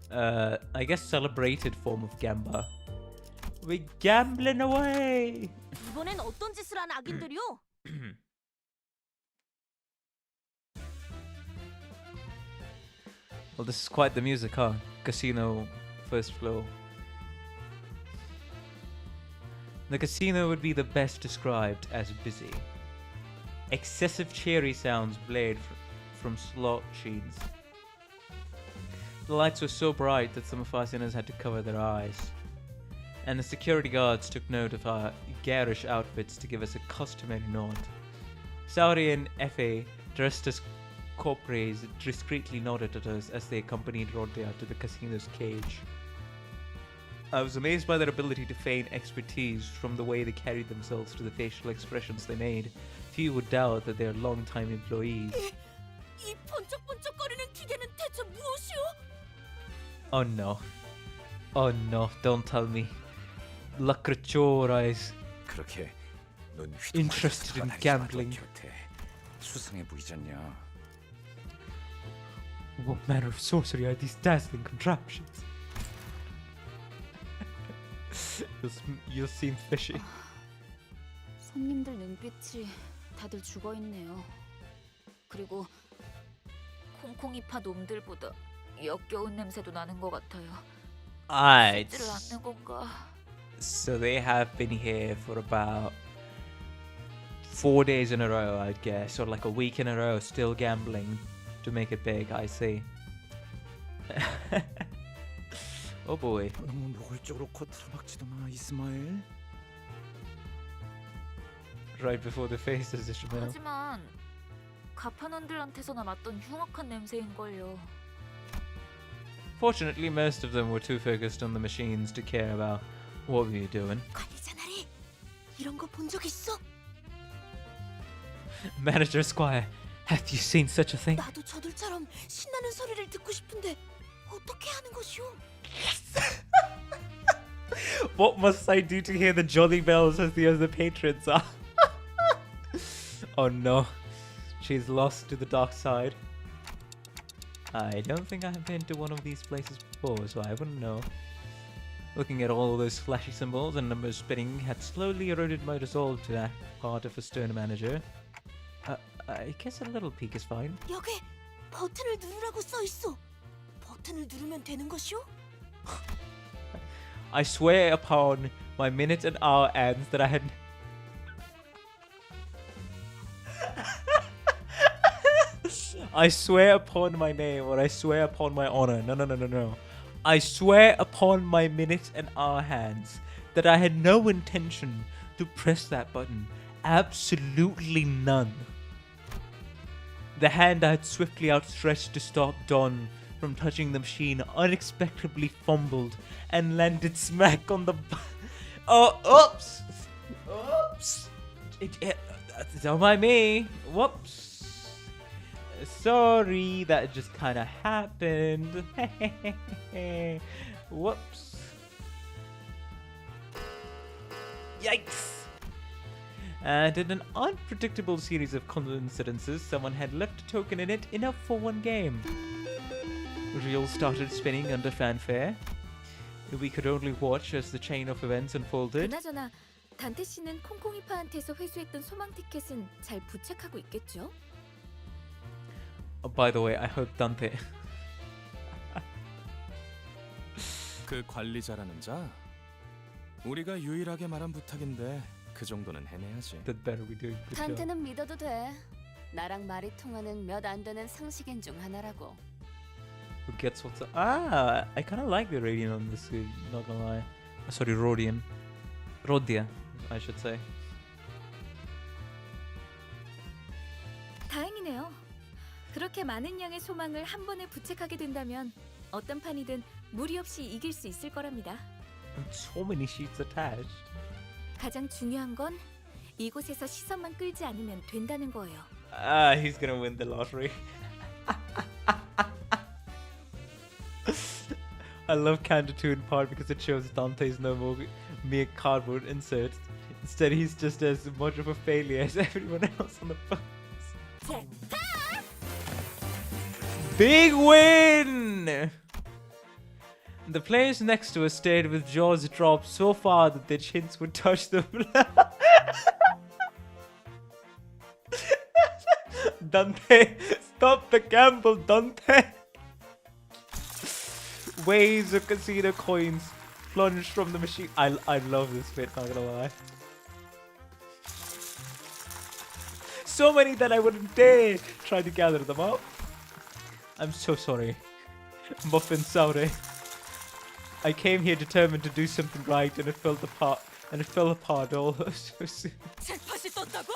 I guess, celebrated form of gamba. We're gambling away. 이번엔 어떤 짓을 한 악인들이요? Well, this is quite the music, huh? Casino, first floor. The casino would be the best described as busy. Excessive cheery sounds blared from slot machines. The lights were so bright that some of our sinners had to cover their eyes. And the security guards took note of our garish outfits to give us a customary nod. Saudi and Effie, dressed as corpores, discreetly nodded at us as they accompanied Rodia to the casino's cage. I was amazed by their ability to feign expertise from the way they carried themselves to the facial expressions they made. Few would doubt that they are long-time employees. 이 번쩍번쩍거리는 기계는 대체 무엇이오? Oh no. Oh no, don't tell me. Lacrature eyes. 그렇게 넌 Interested in gambling. 수상해 보이지 않냐? What manner of sorcery are these dazzling contraptions? You'll seem fishy. 손님들 눈빛이 다들 죽어 있네요. 그리고 콩콩이파 놈들보다 역겨운 냄새도 나는 것 같아요. 씻지를 않는 건가? So they have been here for about 4 days in a row, I'd guess, or like a week in a row, still gambling to make it big. I see. Oh boy. 너무 노골적으로 코트를 박지도 마, 이스마엘. Right before the faces, Ishmael. 하지만 가판원들한테서나 맡던 흉악한 냄새인걸요. Fortunately, most of them were too focused on the machines to care about what we were doing. 관리자 나리, 이런 거 본 적 있어? Manager Squire, have you seen such a thing? 나도 저들처럼 신나는 소리를 듣고 싶은데 어떻게 하는 것이오? What must I do to hear the jolly bells as the other patrons are? Oh no, she's lost to the dark side. I don't think I've been to one of these places before, so I wouldn't know. Looking at all those flashy symbols and numbers spinning had slowly eroded my resolve to act part of a stern manager. I guess a little peek is fine. 여기 버튼을 누르라고 써 있어. 버튼을 누르면 되는 것이오? I swear upon my minute and hour ends that I had... I swear upon my name, or I swear upon my honor. No. I swear upon my minute and hour hands that I had no intention to press that button. Absolutely none. The hand I had swiftly outstretched to stop Don from touching the machine unexpectedly fumbled and landed smack on the... oops! Oops! Don't mind me. Whoops. Sorry, that just kind of happened. Whoops. Yikes! And in an unpredictable series of coincidences, someone had left a token in it enough for one game. Reel started spinning under fanfare. We could only watch as the chain of events unfolded. 그나저나 단테 씨는 콩콩이파한테서 회수했던 소망 티켓은 잘 부착하고 있겠죠? Oh, by the way, I hope Dante... 그 관리자라는 자? 우리가 유일하게 말한 부탁인데 그 정도는 해내야지. That better be doing good job. 단테는 믿어도 돼. 나랑 말이 통하는 몇 안 되는 상식인 중 하나라고. Who gets what's up? Ah, I kind of like the Radian on this, not gonna lie. Sorry, Rodian. Rodia, I should say. 다행이네요. 그렇게 많은 양의 소망을 한 번에 부착하게 된다면 어떤 판이든 무리 없이 이길 수 있을 거랍니다. So many sheets attached. 가장 중요한 건 이곳에서 시선만 끌지 않으면 된다는 거예요. Ah, he's gonna win the lottery. I love CANTO 2 in part because it shows Dante's no more mere cardboard insert. Instead, he's just as much of a failure as everyone else on the bus. Big win! The players next to us stayed with jaws dropped so far that their chins would touch the floor. Dante, stop the gamble, Dante! Waves of casino coins plunged from the machine. I love this bit, not gonna lie. So many that I wouldn't dare try to gather them up. I'm so sorry. Muffin Saudi. I came here determined to do something right and it fell apart all so soon. 잭팟이 떴다고?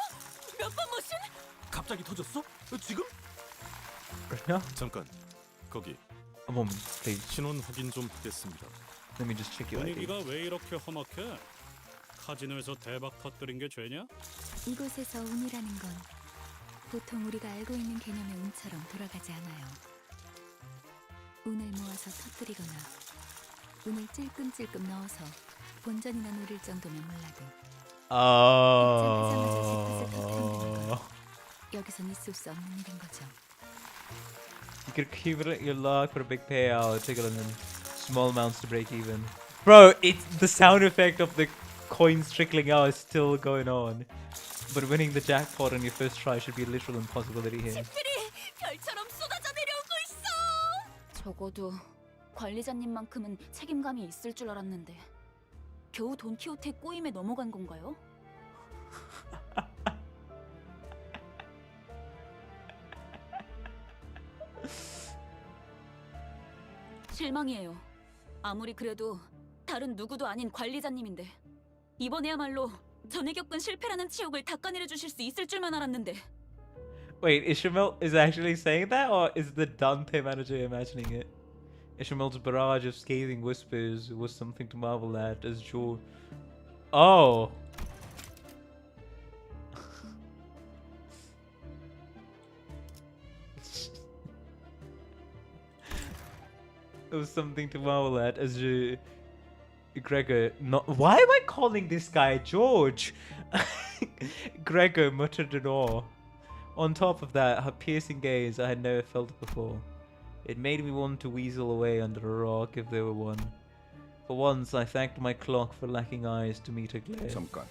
몇 번 모신? 갑자기 터졌어? 지금? No? 잠깐. 거기 A moment, please. 신원 확인 좀 하겠습니다. Let me just check your ID. 분위기가 왜 이렇게 험악해? 카지노에서 대박 터뜨린 게 죄냐? 이곳에서 운이라는 건 보통 우리가 알고 있는 개념의 운처럼 돌아가지 않아요. 운을 모아서 터뜨리거나 운을 찔끔찔끔 넣어서 본전이나 노릴 정도면 몰라도 입장하자마자 잭팟을 터뜨린다는 건 여기선 있을 수 없는 일인 거죠. You could accumulate your luck for a big payout, take it and then small amounts to break even. Bro, it's the sound effect of the coins trickling out is still going on. But winning the jackpot on your first try should be a literal impossibility here. 칩들이 별처럼 쏟아져 내려오고 있어. 적어도 관리자님만큼은 책임감이 있을 줄 알았는데 겨우 돈키호테의 꼬임에 넘어간 건가요? 실망이에요. 아무리 그래도 다른 누구도 아닌 관리자님인데 이번에야말로 전에 겪은 실패라는 치욕을 닦아내려 주실 수 있을 줄만 알았는데. Wait, Ishmael is actually saying that, or is the Dante manager imagining it? Ishmael's barrage of scathing whispers was something to marvel at as Joe... Oh! It was something to marvel at as Gregor... Not... Why am I calling this guy George? Gregor muttered in awe. On top of that, her piercing gaze I had never felt before. It made me want to weasel away under a rock if there were one. For once, I thanked my clock for lacking eyes to meet her glare. 잠깐.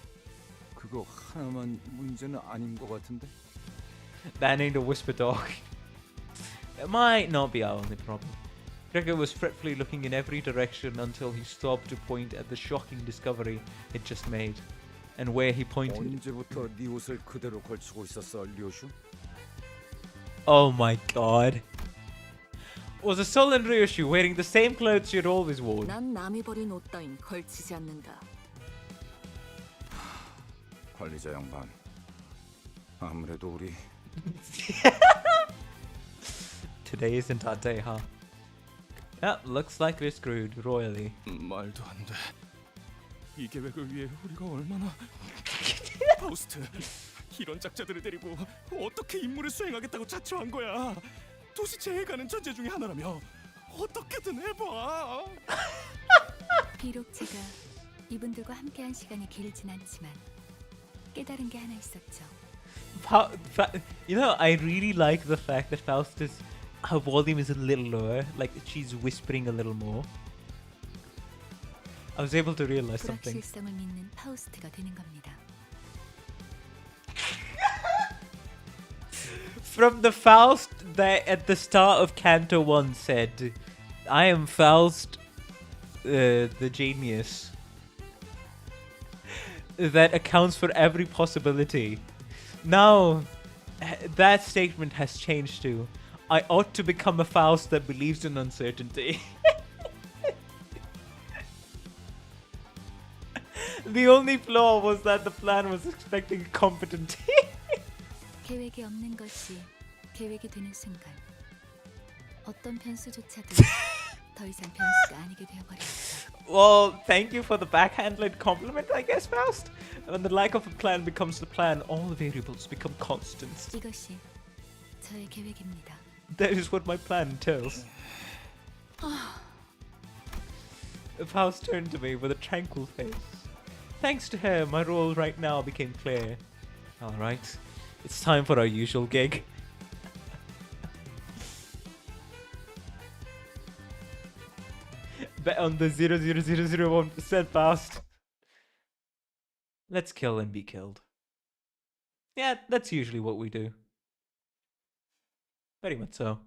그거 하나만 문제는 아닌 것 같은데? That ain't a whisper dog. It might not be our only problem. Gregor was fretfully looking in every direction until he stopped to point at the shocking discovery it just made. And where he pointed... 언제부터 네 옷을 그대로 걸치고 있었어, 류슈? Oh my god. Was a sullen Ryoshu wearing the same clothes she had always worn? 난 남이 버린 옷 따윈 걸치지 않는다. 관리자 양반. 아무래도 우리 Today isn't our day, huh? Yep, looks like we're screwed royally. 말도 안 돼. 이 계획을 위해 우리가 얼마나 파우스트, 이런 작자들을 데리고 어떻게 임무를 수행하겠다고 자처한 거야? 도시 제해가는 전제 중에 하나라며 어떻게든 해봐. 비록 제가 이분들과 함께한 시간이 길진 않지만 깨달은 게 하나 있었죠. You know, I really like the fact that Faustus, her volume is a little lower, like she's whispering a little more. I was able to realize something. 불확실성을 믿는 파우스트가 되는 겁니다. From the Faust that at the start of Canto 1 said, I am Faust, the genius. That accounts for every possibility. Now, that statement has changed to, I ought to become a Faust that believes in uncertainty. The only flaw was that the plan was expecting a competent team. 계획이 없는 것이 계획이 되는 순간 어떤 변수조차도 더 이상 변수가 아니게 되어버렸어. Well, thank you for the backhanded compliment, I guess, Faust. When the lack of a plan becomes the plan, all the variables become constants. 이것이 저의 계획입니다. That is what my plan entails. Faust turned to me with a tranquil face. Thanks to her, my role right now became clear. Alright, it's time for our usual gig. Bet on the 0.0001% Faust. Let's kill and be killed. Yeah, that's usually what we do. Very much so.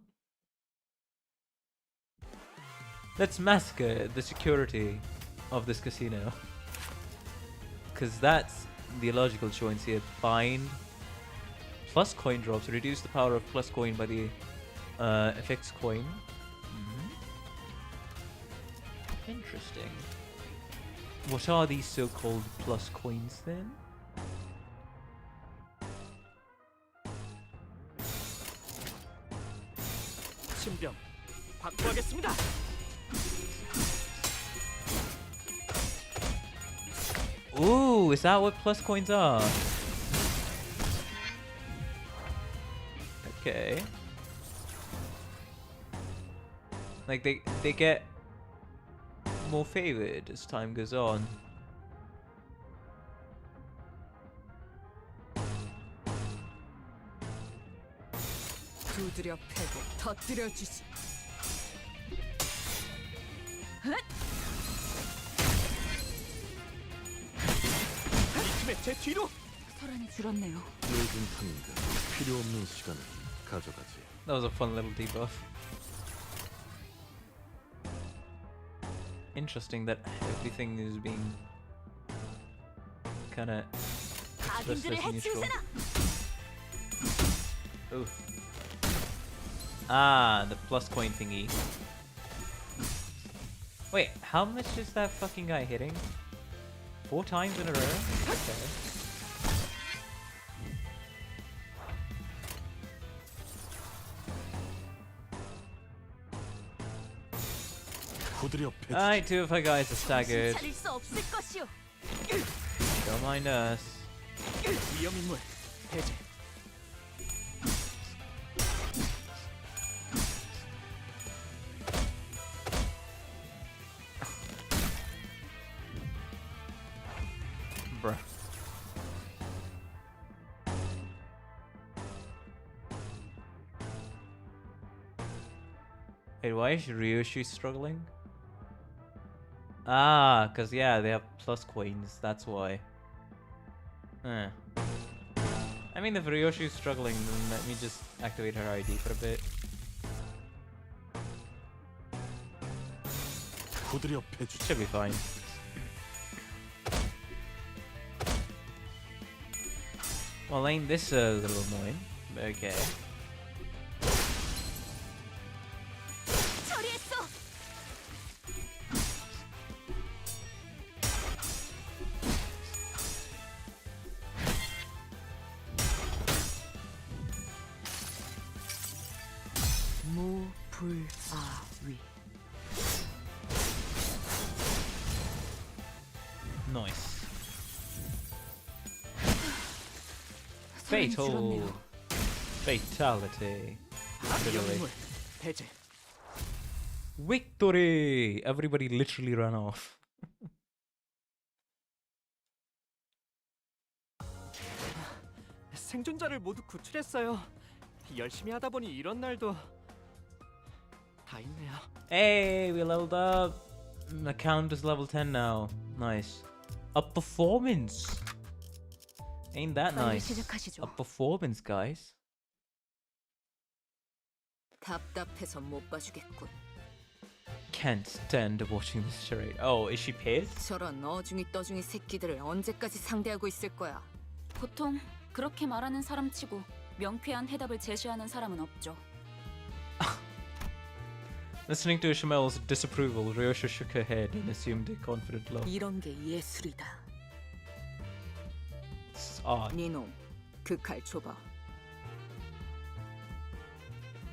Let's massacre the security of this casino. Because that's the illogical choice here. Bind plus coin drops. Reduce the power of plus coin by the effects coin. Interesting. What are these so-called plus coins then? 신병 확보하겠습니다. Ooh, is that what plus coins are? Okay. Like they get more favored as time goes on. 두드려 패고 터뜨려 주지. 이 팀의 제 뒤로. 혈안이 줄었네요. 요즘 탐인가 필요 없는 시간을 가져가지. That was a fun little debuff. Interesting that everything is being kind of restless and neutral. Ooh. Ah, the plus coin thingy. Wait, how much is that fucking guy hitting? 4 times in a row? Okay. Alright, 2 of her guys are staggered. Don't mind us. 위험인물 해제. Bruh. Wait, why is Ryoshi struggling? Ah, because yeah, they have plus coins, that's why. I mean, if Ryoshi's struggling, then let me just activate her ID for a bit. Should be fine. Well, ain't this a little annoying? Okay. 무불아위. Nice. Fatal. Fatality. 위험인물 해제. Victory! Everybody literally ran off. 생존자를 모두 구출했어요. 열심히 하다 보니 이런 날도 다 있네요. Hey, we leveled up. The count is level 10 now. Nice. A performance. Ain't that nice? A performance, guys. 답답해서 못 봐주겠군. Can't stand watching this charade. Oh, is she pissed? 저런 어중이 떠중이 새끼들을 언제까지 상대하고 있을 거야? 보통 그렇게 말하는 사람치고 명쾌한 해답을 제시하는 사람은 없죠. Listening to Ismael's disapproval, Ryosha shook her head and assumed a confident look. 이런 게 예술이다. It's odd. 니놈, 그 칼 줘봐.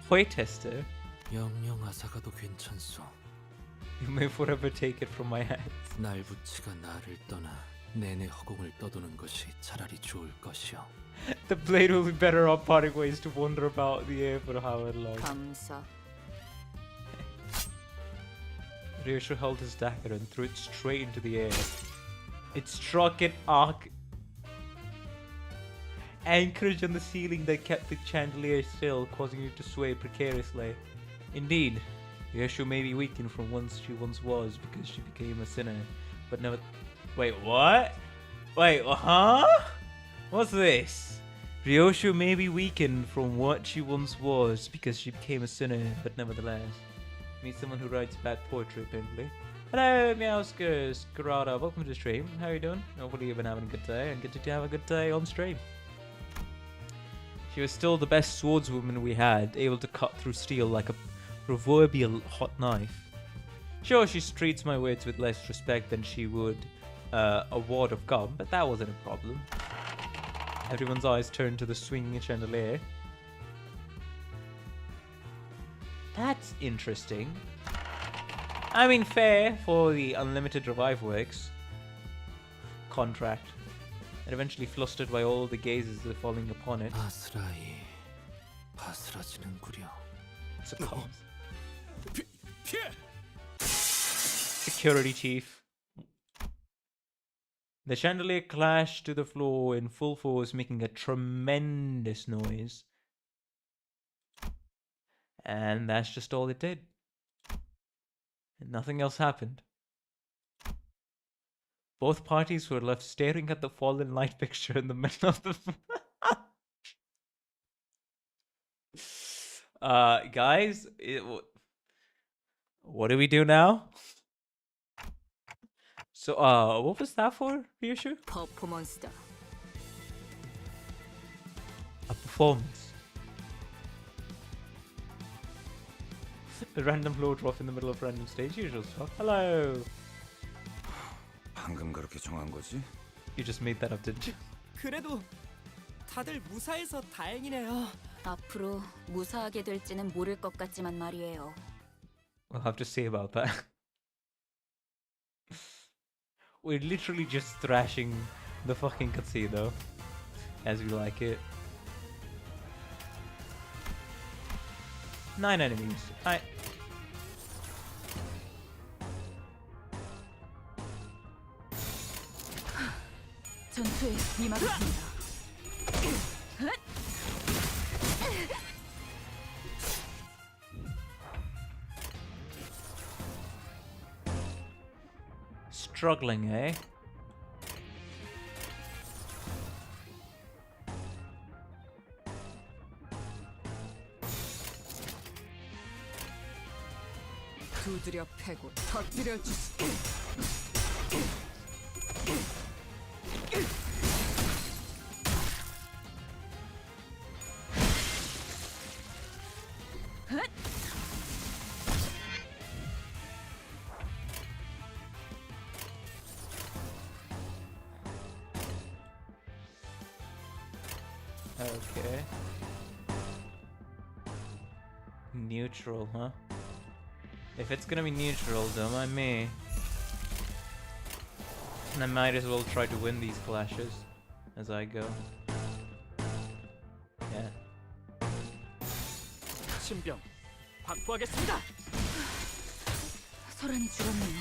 Hoy tester. 영영 아사가도 괜찮소. You may forever take it from my hands. 날부치가 나를 떠나 내내 허공을 떠도는 것이 차라리 좋을 것이오. The blade will be better off parting ways to wander about the air for however long. 감사. Ryoshu held his dagger and threw it straight into the air. It struck an arc anchorage on the ceiling that kept the chandelier still, causing it to sway precariously. Indeed, Ryoshu may be weakened from once she once was because she became a sinner, but never. Wait, what? Wait, huh? What's this? Ryoshu may be weakened from what she once was because she became a sinner, but nevertheless. Meet someone who writes bad poetry, apparently. Hello, Meowskers, Karada, welcome to the stream. How are you doing? Hopefully you've been having a good day and get to have a good day on stream. She was still the best swordswoman we had, able to cut through steel like a proverbial hot knife. Sure, she treats my words with less respect than she would a wad of gum, but that wasn't a problem. Everyone's eyes turned to the swinging chandelier. That's interesting. I mean, fair for the unlimited revive works contract. And eventually flustered by all the gazes that are falling upon it. 아스라이 바스라지는구려. Succumbs. Security chief. The chandelier clashed to the floor in full force, making a tremendous noise. And that's just all it did. And nothing else happened. Both parties were left staring at the fallen light fixture in the middle of the... guys, what do we do now? So, what was that for, Ryoshu? 퍼포먼스다. A performance. A random floor drop in the middle of random stage, usual stuff. Hello! 방금 그렇게 정한 거지? You just made that up, didn't you? 그래도 다들 무사해서 다행이네요. 앞으로 무사하게 될지는 모를 것 같지만 말이에요. We'll have to see about that. We're literally just thrashing the fucking casino as we like it. 9 enemies. 전투에 임하겠습니다. Struggling, eh? 두드려 패고 터뜨려 주시. Okay. Neutral, huh? If it's gonna be neutral, don't mind me. And I might as well try to win these clashes as I go. Yeah. 신병 확보하겠습니다. 소란이 줄었네요.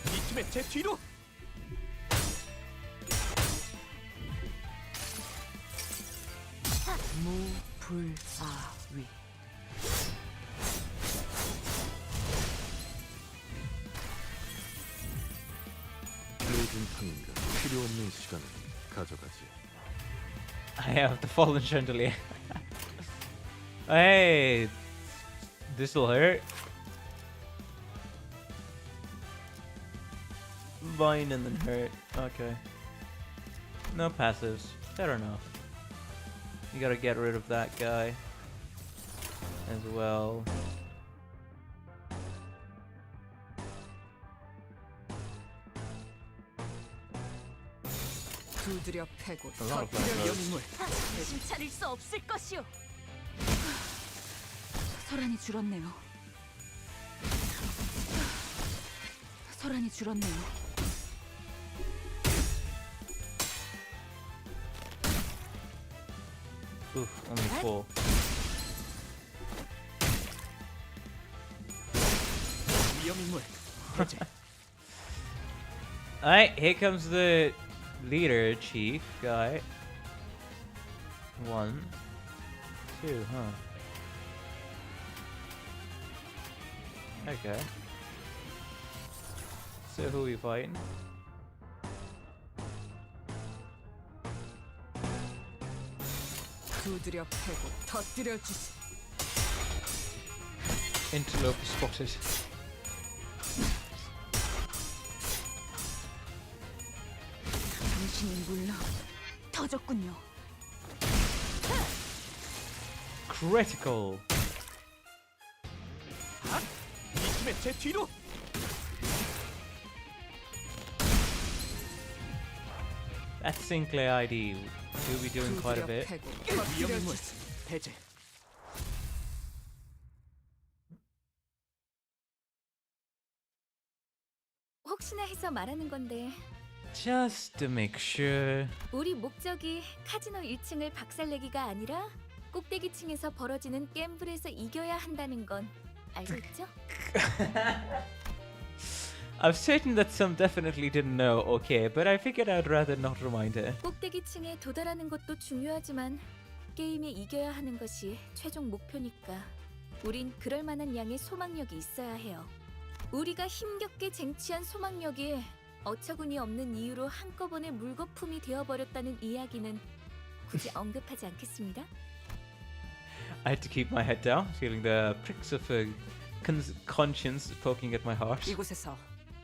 이 팀의 제 뒤로. 무불아위. 레진탕인가 필요 없는 시간을 가져가지. I have the fallen chandelier. Hey, this'll hurt. Bind and then hurt. Okay. No passives. Fair enough. You gotta get rid of that guy as well. 두드려 패고 A lot of 터뜨려 that 영물. 정신 차릴 수 없을 것이오. 소란이 줄었네요. 소란이 줄었네요. Oof, only 4. 위험인물. Alright, here comes the leader, chief guy. 1, 2, huh? Okay. So who are we fighting? 두드려 패고 터뜨려 주지. Interloper spotted. 당신이 물러 터졌군요. Critical. 이 팀의 제 뒤로. That's Sinclair ID. We'll be doing quite a bit. 위험인물 배제. 혹시나 해서 말하는 건데 Just to make sure. 우리 목적이 카지노 1층을 박살내기가 아니라 꼭대기층에서 벌어지는 갬블에서 이겨야 한다는 건 알고 있죠? I'm certain that some definitely didn't know, okay, but I figured I'd rather not remind her. 꼭대기층에 도달하는 것도 중요하지만 게임에 이겨야 하는 것이 최종 목표니까 우린 그럴 만한 양의 소망력이 있어야 해요. 우리가 힘겹게 쟁취한 소망력이 어처구니 없는 이유로 한꺼번에 물거품이 되어버렸다는 이야기는 굳이 언급하지 않겠습니다. I had to keep my head down, feeling the pricks of a conscience poking at my heart. 이곳에서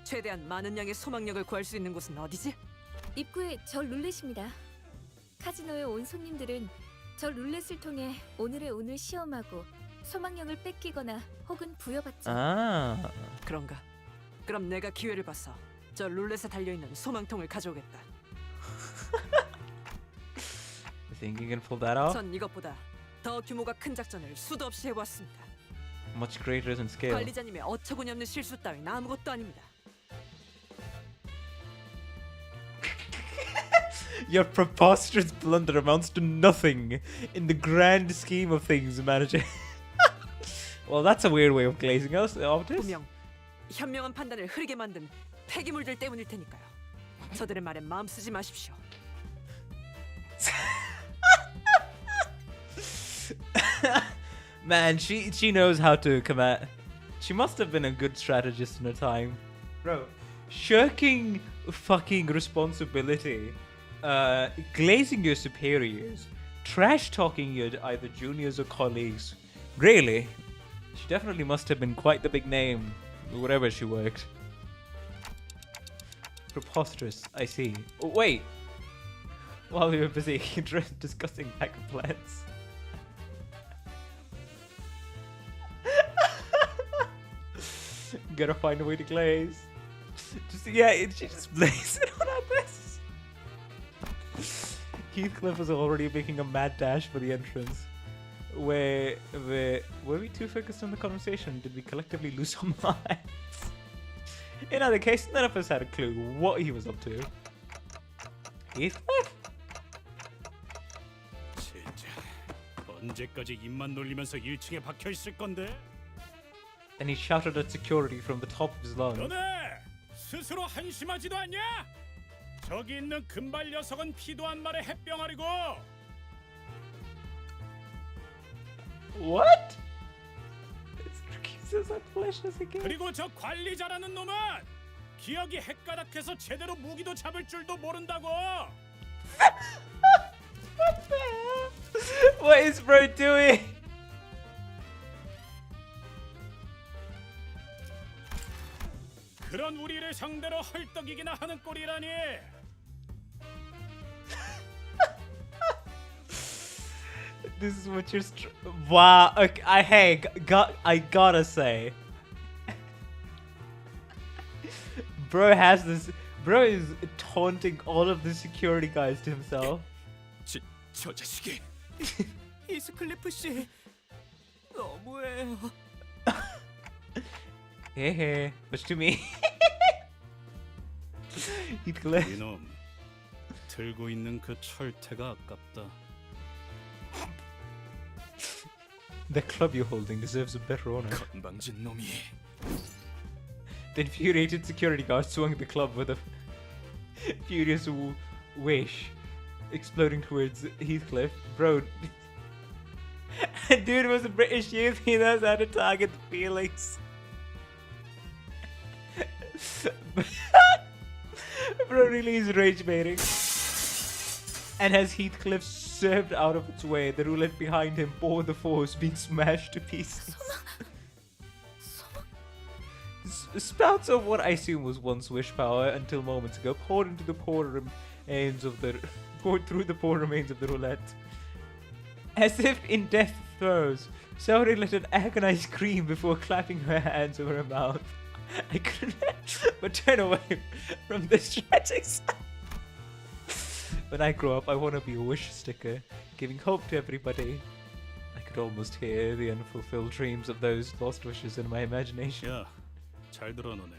최대한 많은 양의 소망력을 구할 수 있는 곳은 어디지? 입구에 저 룰렛입니다. 카지노에 온 손님들은 저 룰렛을 통해 오늘의 운을 시험하고 소망력을 뺏기거나 혹은 부여받죠. Ah. 그런가? 그럼 내가 기회를 봐서 저 룰렛에 달려있는 소망통을 가져오겠다. You think you can pull that off? 전 이것보다 더 규모가 큰 작전을 수도 없이 해보았습니다. Much greater in scale. 관리자님의 어처구니 없는 실수 따윈 아무것도 아닙니다. Your preposterous blunder amounts to nothing in the grand scheme of things, manager. Well, that's a weird way of glazing us, Optus. 분명 현명한 판단을 흐리게 만든 폐기물들 때문일 테니까요. 저들의 말에 마음 쓰지 마십시오. Man, she knows how to command. She must have been a good strategist in her time. Bro, shirking fucking responsibility, glazing your superiors, trash talking your either juniors or colleagues. Really? She definitely must have been quite the big name, wherever she worked. Preposterous, I see. Oh, wait! While we were busy discussing backup plans. Gotta find a way to glaze. Just she just blazed it on our best. Heathcliff was already making a mad dash for the entrance. Were we too focused on the conversation? Did we collectively lose our minds? In either case, none of us had a clue what he was up to. Heathcliff? 진짜 언제까지 입만 놀리면서 1층에 박혀 있을 건데? And he shouted at security from the top of his lungs. 너네 스스로 한심하지도 않냐? 저기 있는 금발 녀석은 피도 안 말의 햇병아리고. What? It's so fleshless again. 그리고 저 관리자라는 놈은 기억이 헷가닥해서 제대로 무기도 잡을 줄도 모른다고. What the hell? What is bro doing? 그런 우리를 상대로 헐떡이기나 하는 꼴이라니. This is what you're. Wow. Okay, I gotta say, bro has this. Bro is taunting all of the security guys to himself. 저 자식이 이스클리프 씨, 너무해요. Hey, much to me. Heathcliff. 이놈, 들고 있는 그 철퇴가 아깝다. The club you're holding deserves a better honor. 건방진 놈이. The infuriated security guard swung the club with a furious wish, exploding towards Heathcliff. Bro, dude was a British youth. He knows how to target the feelings. Bro really is rage baiting. And as Heathcliff swerved out of its way, the roulette behind him bore the force, being smashed to pieces. Spouts of what I assume was once wish power until moments ago poured into the poor remains of the poured through the poor remains of the roulette. As if in death throes, Saori let an agonized scream before clapping her hands over her mouth. I couldn't but turn away from this tragic sight. When I grow up, I want to be a wish sticker, giving hope to everybody. I could almost hear the unfulfilled dreams of those lost wishes in my imagination. 야, 잘 들어 너네.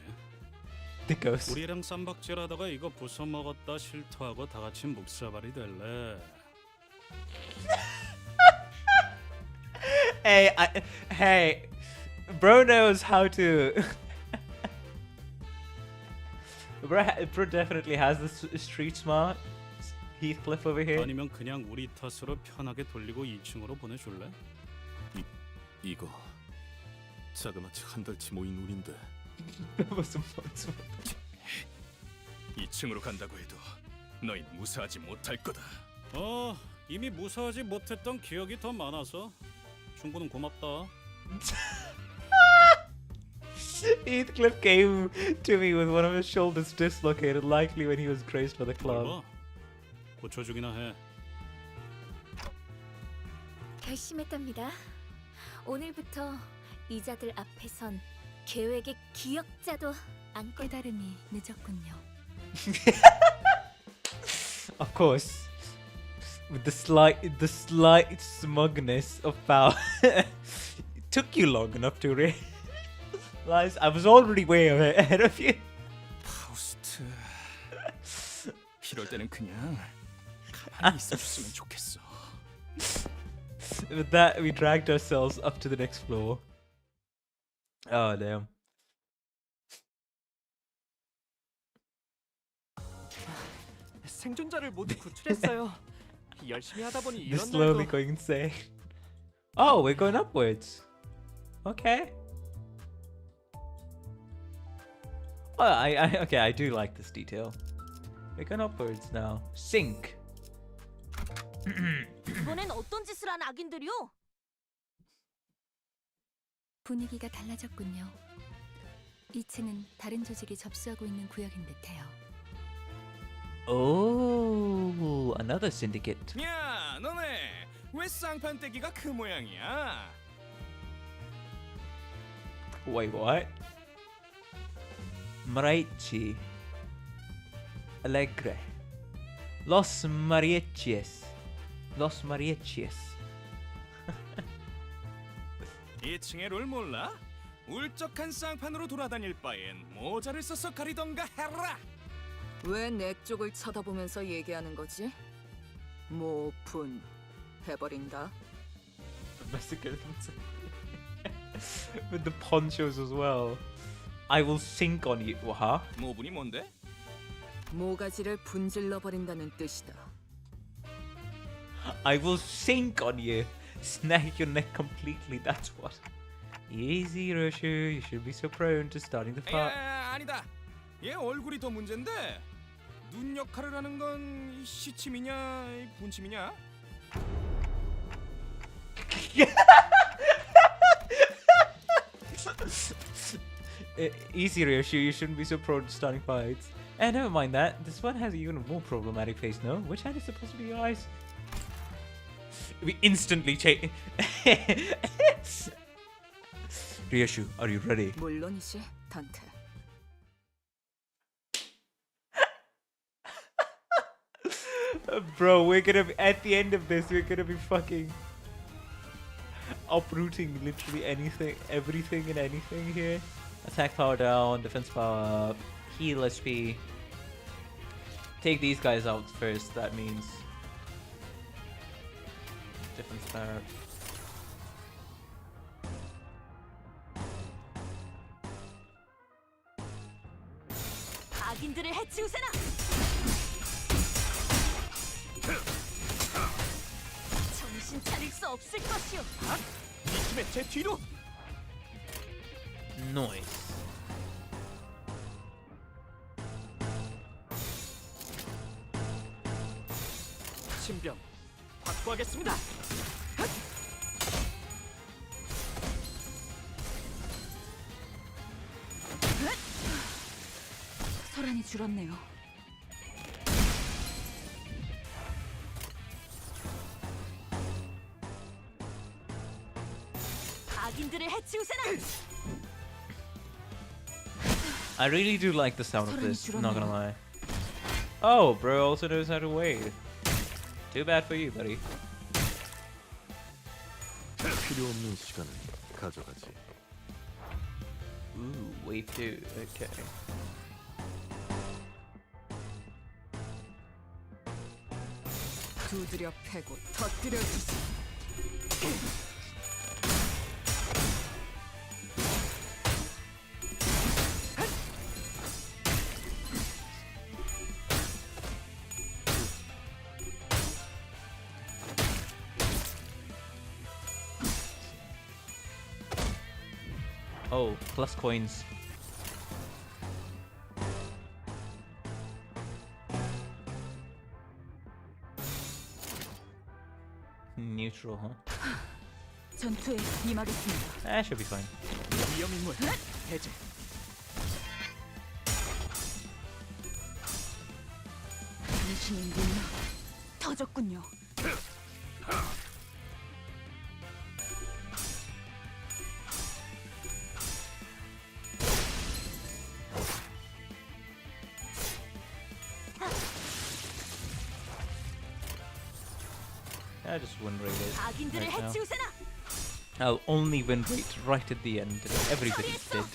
The ghost. 우리랑 쌈박질하다가 이거 부숴 먹었다 실토하고 다 같이 묵사발이 될래. Hey, bro knows how to. Bro definitely has the street smart. Heathcliff over here. 아니면 그냥 우리 탓으로 편하게 돌리고 2층으로 보내줄래? 이거 자그마치 한 달치 모인 우린데 무슨 말씀? 2층으로 간다고 해도 너흰 무사하지 못할 거다. 이미 무사하지 못했던 기억이 더 많아서 충분은 고맙다. Heathcliff came to me with one of his shoulders dislocated, likely when he was graced by the club. 고쳐주기나 해. 결심했답니다. 오늘부터 이자들 앞에선 계획의 기억자도 안 깨달음이 늦었군요. Of course, with the slight smugness of power. It took you long enough to realize I was already way ahead of you. 파우스트. 이럴 때는 그냥 가만히 있어줬으면 좋겠어. With that, we dragged ourselves up to the next floor. Oh damn. 생존자를 모두 구출했어요. 열심히 하다 보니 They're 이런 slowly 날도 going insane. Oh, we're going upwards. Okay. Well, I do like this detail. We're going upwards now. Sink. 이번엔 어떤 짓을 한 악인들이요? 분위기가 달라졌군요. 2층은 다른 조직이 접수하고 있는 구역인 듯해요. Oh, another syndicate. 야, 너네 왜 쌍판 떼기가 그 모양이야? Wait, what? Mariachi. Alegre. Los Mariachis. Los Mariachis. 2층의 룰 몰라? 울적한 쌍판으로 돌아다닐 바엔 모자를 써서 가리던가 해라. 왜 내 쪽을 쳐다보면서 얘기하는 거지? 뭐 오픈 해버린다. With the ponchos as well. I will sink on you. Huh? 모분이 뭔데? 모가지를 분질러 버린다는 뜻이다. I will sink on you. Snag your neck completely. That's what. Easy, Roshu. You should be so prone to starting the fight. 아니다. 얘 얼굴이 더 문제인데 눈 역할을 하는 건 시침이냐 분침이냐? Easy, Roshu. You shouldn't be so prone to starting fights. And never mind that. This one has an even more problematic face, no? Which hand is supposed to be your eyes? We instantly change. Ryoshu, are you ready? 물론이지, 단테. Bro, we're gonna be, at the end of this, we're gonna be fucking uprooting literally anything, everything and anything here. Attack power down, defense power up, heal SP. Take these guys out first, that means. Defense power up. 악인들을 해치우세나. 정신 차릴 수 없을 것이오. 이 팀의 제 뒤로. Nice. 신병 확보하겠습니다. 소란이 줄었네요. 악인들을 해치우세나. I really do like the sound of this, not gonna lie. Oh, bro also knows how to wave. Too bad for you, buddy. 필요 없는 시간을 가져가지. Ooh, wave 2, okay. 두드려 패고 터뜨려 주지. Oh, plus coins. Neutral, huh? 전투에 임하겠습니다. That should be fine. 위험 인물 해제. 당신은군요. 터졌군요. I just win rate it 악인들을 right now. 해치우세나. I'll only win rate right at the end. Everybody's dead.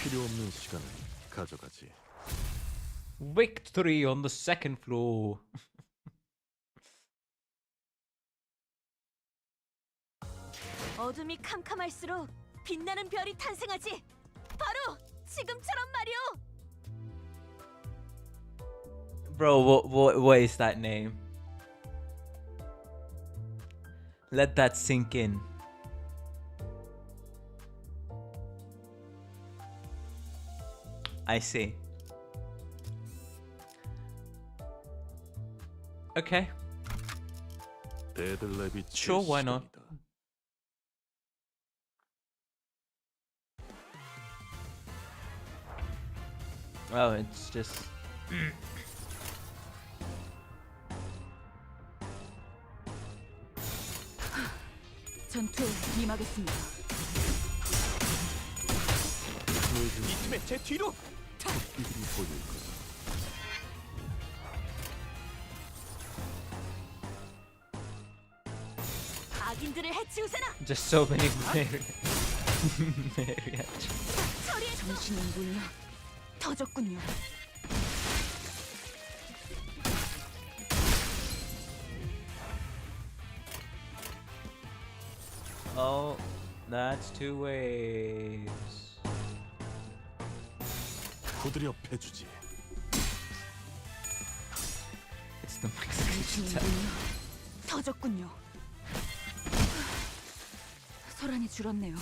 필요 없는 시간을 가져가지. Victory on the second floor. 어둠이 캄캄할수록 빛나는 별이 탄생하지. 바로 지금처럼 말이오. Bro, what is that name? Let that sink in. I see. Okay. 데들랩이 Sure, why not? Well, it's just... 전투에 임하겠습니다. 이 팀의 제 뒤로. 이들이 보일 거다. 악인들을 해치우세나. Just so many Marriott. 정신은군요. 터졌군요. Oh, that's two waves. 부드려 패주지. It's the Mexican attack. 정신은군요. 터졌군요. 소란이 줄었네요.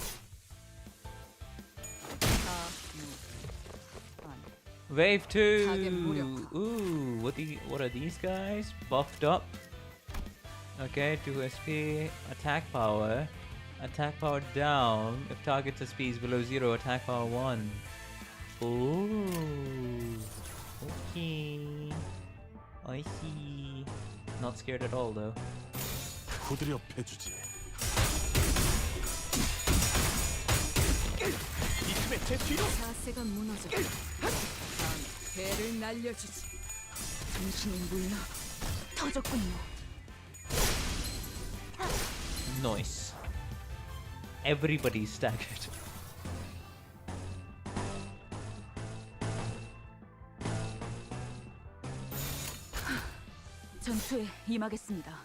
Wave 2. Ooh, what are these guys? Buffed up. Okay, 2 SP. Attack power. Attack power down. If target's SP is below 0, attack power 1. Ooh. Okay. I see. Not scared at all though. 부드려 패주지. 이 팀의 제 뒤로. 자세가 무너져. 다음 배를 날려주지. 정신은 물러 터졌군요. Nice. Everybody's staggered. 전투에 임하겠습니다.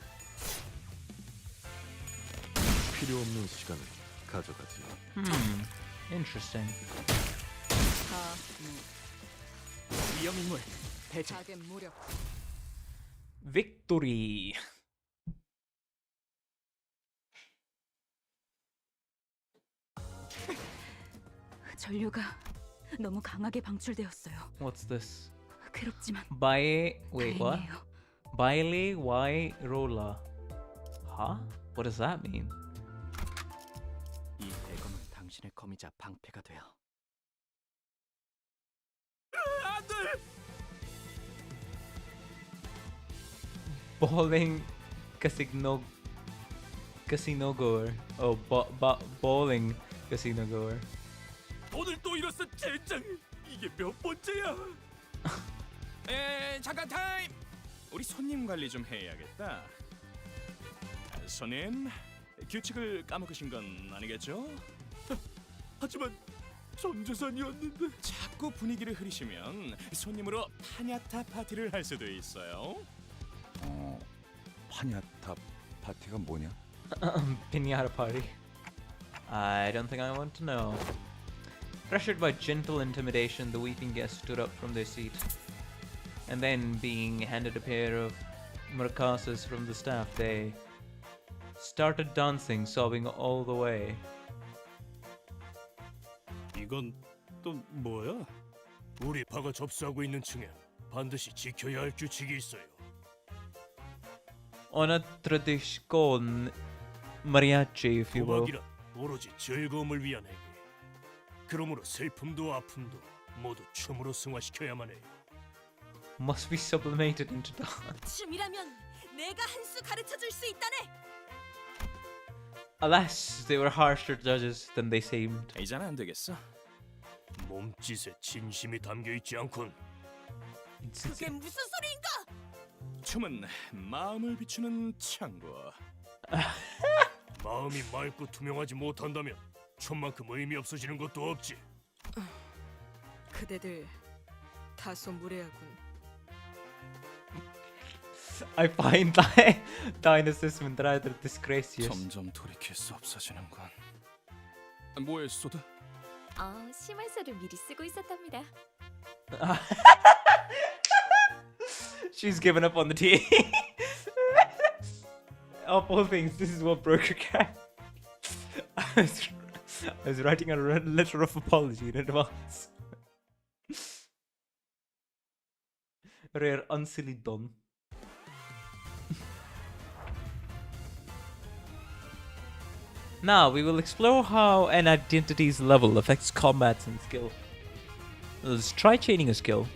필요 없는 시간을 가져가지. Interesting. 위험 인물 배제. 자객 무력. Victory. 전류가 너무 강하게 방출되었어요. What's this? 괴롭지만 Wait, what? 다행이에요. Baile y rolla. Huh? What does that mean? 이 대검은 당신의 검이자 방패가 돼요. Bowling casino goer. Oh, bowling casino goer. 오늘 또 잃었어 젠장. 이게 몇 번째야? 잠깐 타임. 우리 손님 관리 좀 해야겠다. 손님, 규칙을 까먹으신 건 아니겠죠? 하지만 전재산이었는데. 자꾸 분위기를 흐리시면 손님으로 파냐타 파티를 할 수도 있어요. 파냐타 파티가 뭐냐? Pinata party. I don't think I want to know. Pressured by gentle intimidation, the weeping guests stood up from their seat. And then, being handed a pair of maracasas from the staff, they started dancing, sobbing all the way. 이건 또 뭐야? 우리 파가 접수하고 있는 층엔 반드시 지켜야 할 규칙이 있어요. Una tradition mariachi, if you will. 도박이란 오로지 즐거움을 위한 행위. 그러므로 슬픔도 아픔도 모두 춤으로 승화시켜야만 해요. Must be sublimated into dance. 춤이라면 내가 한 수 가르쳐 줄 수 있다네. Alas, they were harsher judges than they seemed. 이제는 안 되겠어. 몸짓에 진심이 담겨 있지 않군. 그게 무슨 소리인가? 춤은 마음을 비추는 창고. 마음이 맑고 투명하지 못한다면 춤만큼 의미 없어지는 것도 없지. 그대들 다소 무례하군. I find dynastism rather disgracious. 점점 돌이킬 수 없어지는군. 뭐에 쏟아? 심할서를 미리 쓰고 있었답니다. She's given up on the tea. Of all things, this is what broke her cat. I was writing a letter of apology in advance. Rare unsilly done. Now we will explore how an identity's level affects combats and skill. Let's try chaining a skill.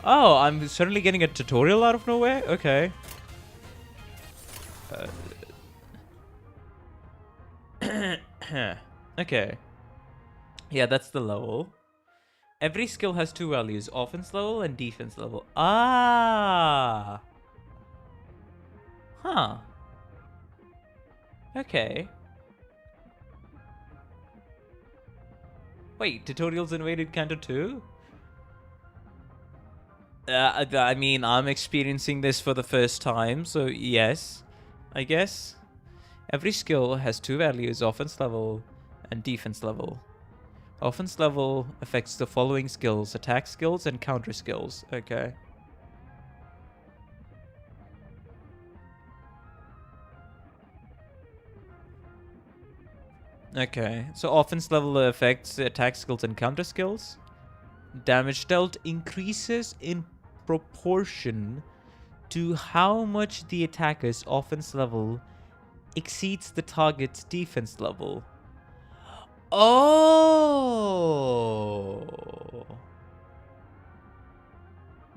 Oh, I'm suddenly getting a tutorial out of nowhere? Okay. Okay. Yeah, that's the level. Every skill has two values, offense level and defense level. Ah! Huh. Okay. Wait, tutorials invaded Canto 2? I mean, I'm experiencing this for the first time, so yes, I guess. Every skill has two values, offense level and defense level. Offense level affects the following skills, attack skills and counter skills. Okay. Okay, so offense level affects attack skills and counter skills. Damage dealt increases in proportion to how much the attacker's offense level exceeds the target's defense level. Oh!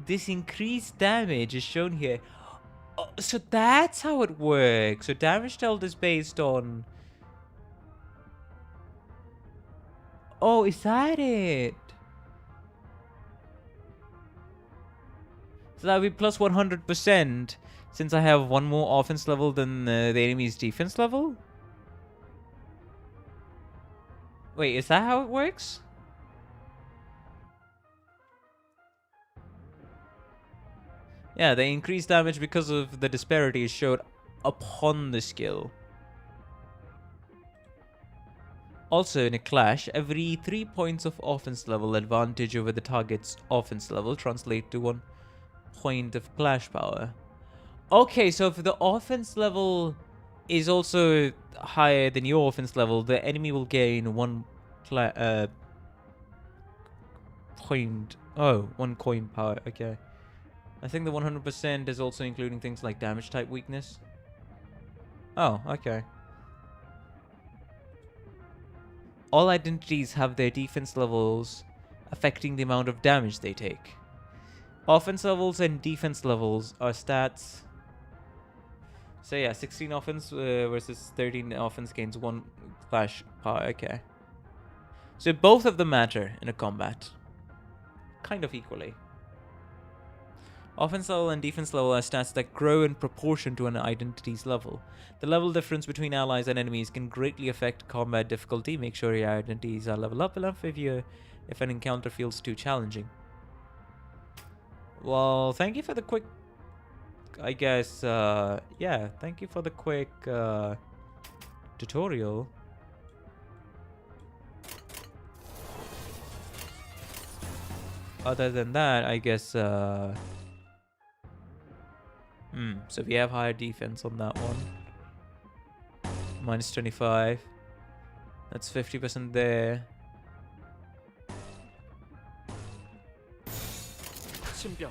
This increased damage is shown here. Oh, so that's how it works. So damage dealt is based on... Oh, is that it? So that would be plus 100% since I have one more offense level than the enemy's defense level? Wait, is that how it works? Yeah, the increased damage because of the disparity is showed upon the skill. Also, in a clash, every 3 points of offense level advantage over the target's offense level translate to 1 point of clash power. Okay, so if the offense level is also higher than your offense level, the enemy will gain 1 point. Oh, 1 coin power. Okay. I think the 100% is also including things like damage type weakness. Oh, okay. All identities have their defense levels affecting the amount of damage they take. Offense levels and defense levels are stats. So yeah, 16 offense versus 13 offense gains 1 clash power. Okay. So both of them matter in a combat. Kind of equally. Offense level and defense level are stats that grow in proportion to an identity's level. The level difference between allies and enemies can greatly affect combat difficulty. Make sure your identities are level up enough if an encounter feels too challenging. Well, thank you for the quick... I guess, yeah, thank you for the quick tutorial. Other than that, I guess, so we have higher defense on that one. Minus 25. That's 50% there. 신병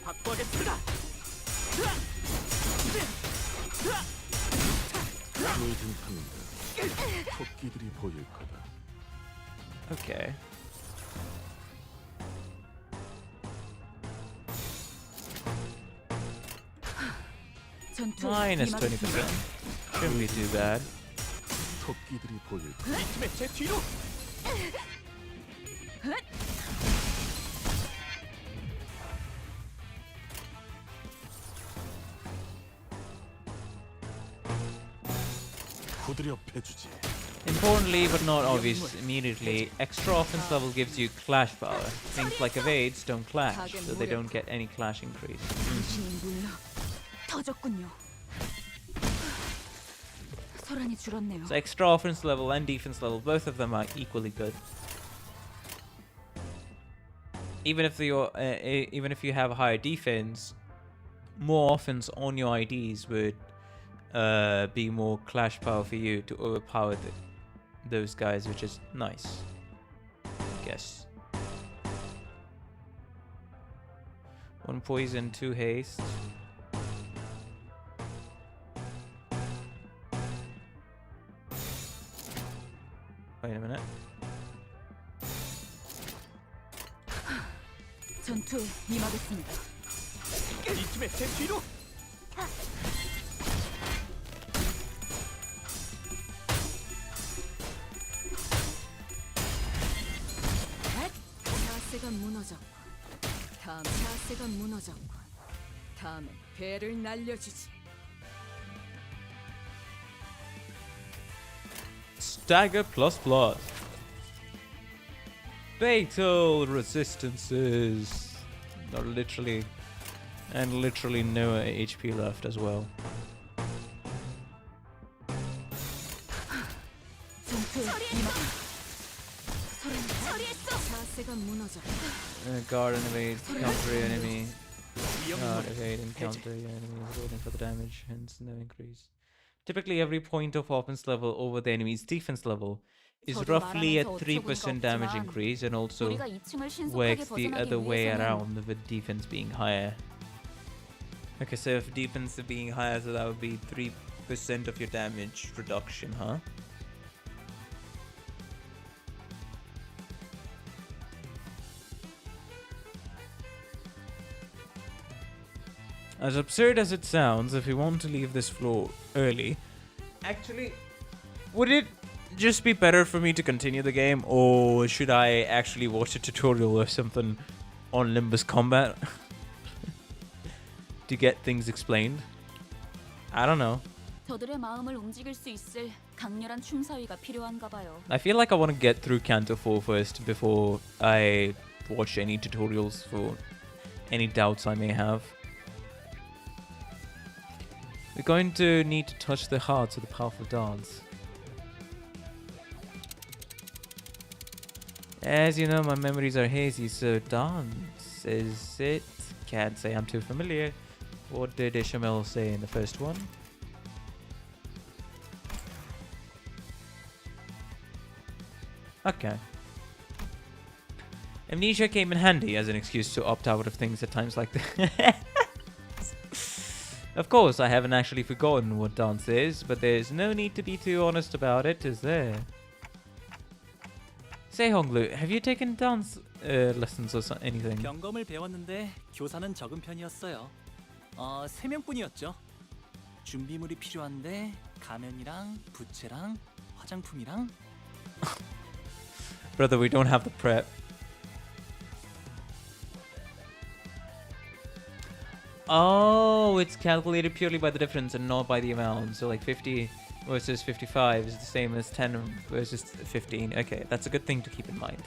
확보하겠습니다. 등판인가 토끼들이 보일 거다. Okay. Minus 20%. Shouldn't be too bad. 토끼들이 보일 거다. 이 팀의 제 뒤로. 후드려 패주지. Importantly, but not obvious immediately, extra offense level gives you clash power. Things like evades don't clash, so they don't get any clash increase. 터졌군요. 소란이 줄었네요. So extra offense level and defense level, both of them are equally good. Even if you have higher defense, more offense on your IDs would be more clash power for you to overpower those guys, which is nice, I guess. 1 poison, 2 haste. Wait a minute. 전투에 임하겠습니다. 이 팀의 제 뒤로. 자세가 무너졌고, 다음 자세가 무너졌고, 다음엔 배를 날려주지. Stagger plus plus. Fatal resistances. Not literally. And literally no HP left as well. 자세가 무너졌고. Guard and evade, counter your enemy. Guard, evade, and counter your enemy is rolling for the damage, hence no increase. Typically, every point of offense level over the enemy's defense level is roughly a 3% damage increase, and also works the other way around with defense being higher. Okay, so if defense being higher, so that would be 3% of your damage reduction, huh? As absurd as it sounds, if you want to leave this floor early, actually, would it just be better for me to continue the game, or should I actually watch a tutorial or something on Limbus combat to get things explained? I don't know. 저들의 마음을 움직일 수 있을 강렬한 춤사위가 필요한가 봐요. I feel like I want to get through Canto 4 first before I watch any tutorials for any doubts I may have. We're going to need to touch the hearts of the powerful dance. As you know, my memories are hazy, so dance, is it? Can't say I'm too familiar. What did Ishamel say in the first one? Okay. Amnesia came in handy as an excuse to opt out of things at times like this. Of course, I haven't actually forgotten what dance is, but there's no need to be too honest about it, is there? Say, Honglu, have you taken dance lessons or anything? 경검을 배웠는데 교사는 적은 편이었어요. 3명뿐이었죠. 준비물이 필요한데 가면이랑 부채랑 화장품이랑. Brother, we don't have the prep. Oh, it's calculated purely by the difference and not by the amount. So like 50 versus 55 is the same as 10 versus 15. Okay, that's a good thing to keep in mind.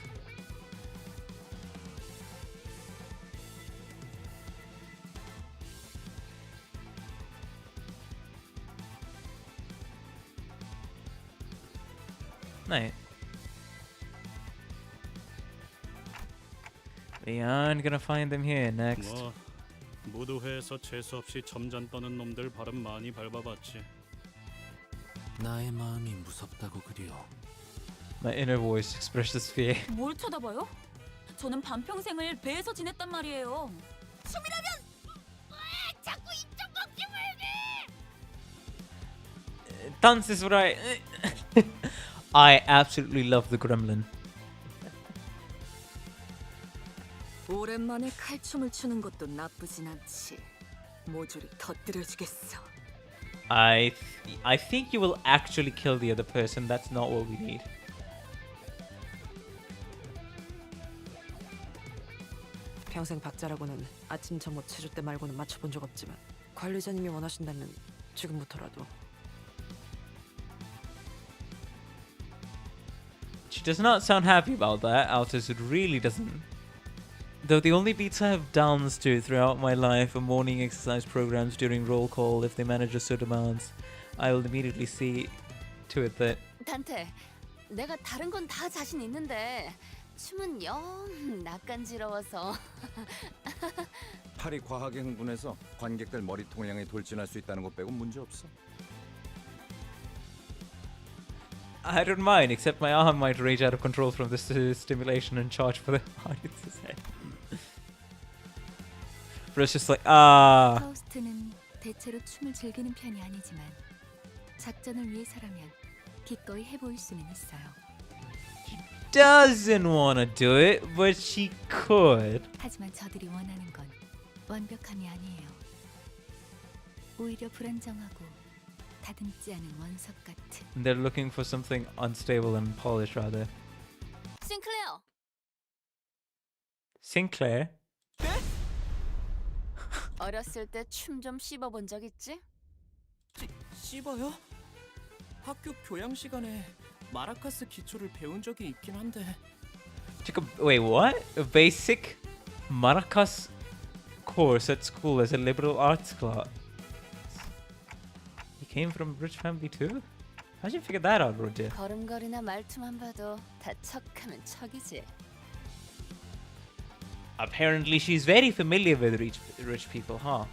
Nice. We aren't gonna find them here next. 무도회에서 재수 없이 점잔 떠는 놈들 발음 많이 밟아봤지. 나의 마음이 무섭다고 그려. My inner voice expresses fear. 뭘 쳐다봐요? 저는 반평생을 배에서 지냈단 말이에요. 춤이라면 왜 자꾸 입좀 먹지 말게. Dance is what I absolutely love the gremlin. 오랜만에 칼춤을 추는 것도 나쁘진 않지. 모조리 터뜨려주겠어. I think you will actually kill the other person. That's not what we need. 평생 박자라고는 아침 점호 체조 때 말고는 맞춰본 적 없지만 관리자님이 원하신다면 지금부터라도. She does not sound happy about that. Altus really doesn't. Though the only beats I have danced to throughout my life are morning exercise programs during roll call if they manager so demands, I will immediately see to it that... 단테, 내가 다른 건 다 자신 있는데 춤은 영 낯간지러워서. 팔이 과하게 흥분해서 관객들 머리통을 향해 돌진할 수 있다는 것 빼고 문제 없어. I don't mind, except my arm might rage out of control from this stimulation and charge for the audience's head. But it's just like, 파우스트는 대체로 춤을 즐기는 편이 아니지만 작전을 위해서라면 기꺼이 해보일 수는 있어요. Doesn't want to do it, but she could. 하지만 저들이 원하는 건 완벽함이 아니에요. 오히려 불안정하고 다듬지 않은 원석 같은. They're looking for something unstable and polished, rather. 싱클레어. Sinclair? 어렸을 때 춤 좀 씹어본 적 있지? 씹어요? 학교 교양 시간에 마라카스 기초를 배운 적이 있긴 한데. Wait, what? A basic maracas course at school as a liberal arts class? He came from a rich family too? How'd you figure that out, Roger? 걸음걸이나 말투만 봐도 다 척하면 척이지. Apparently she's very familiar with rich people, huh?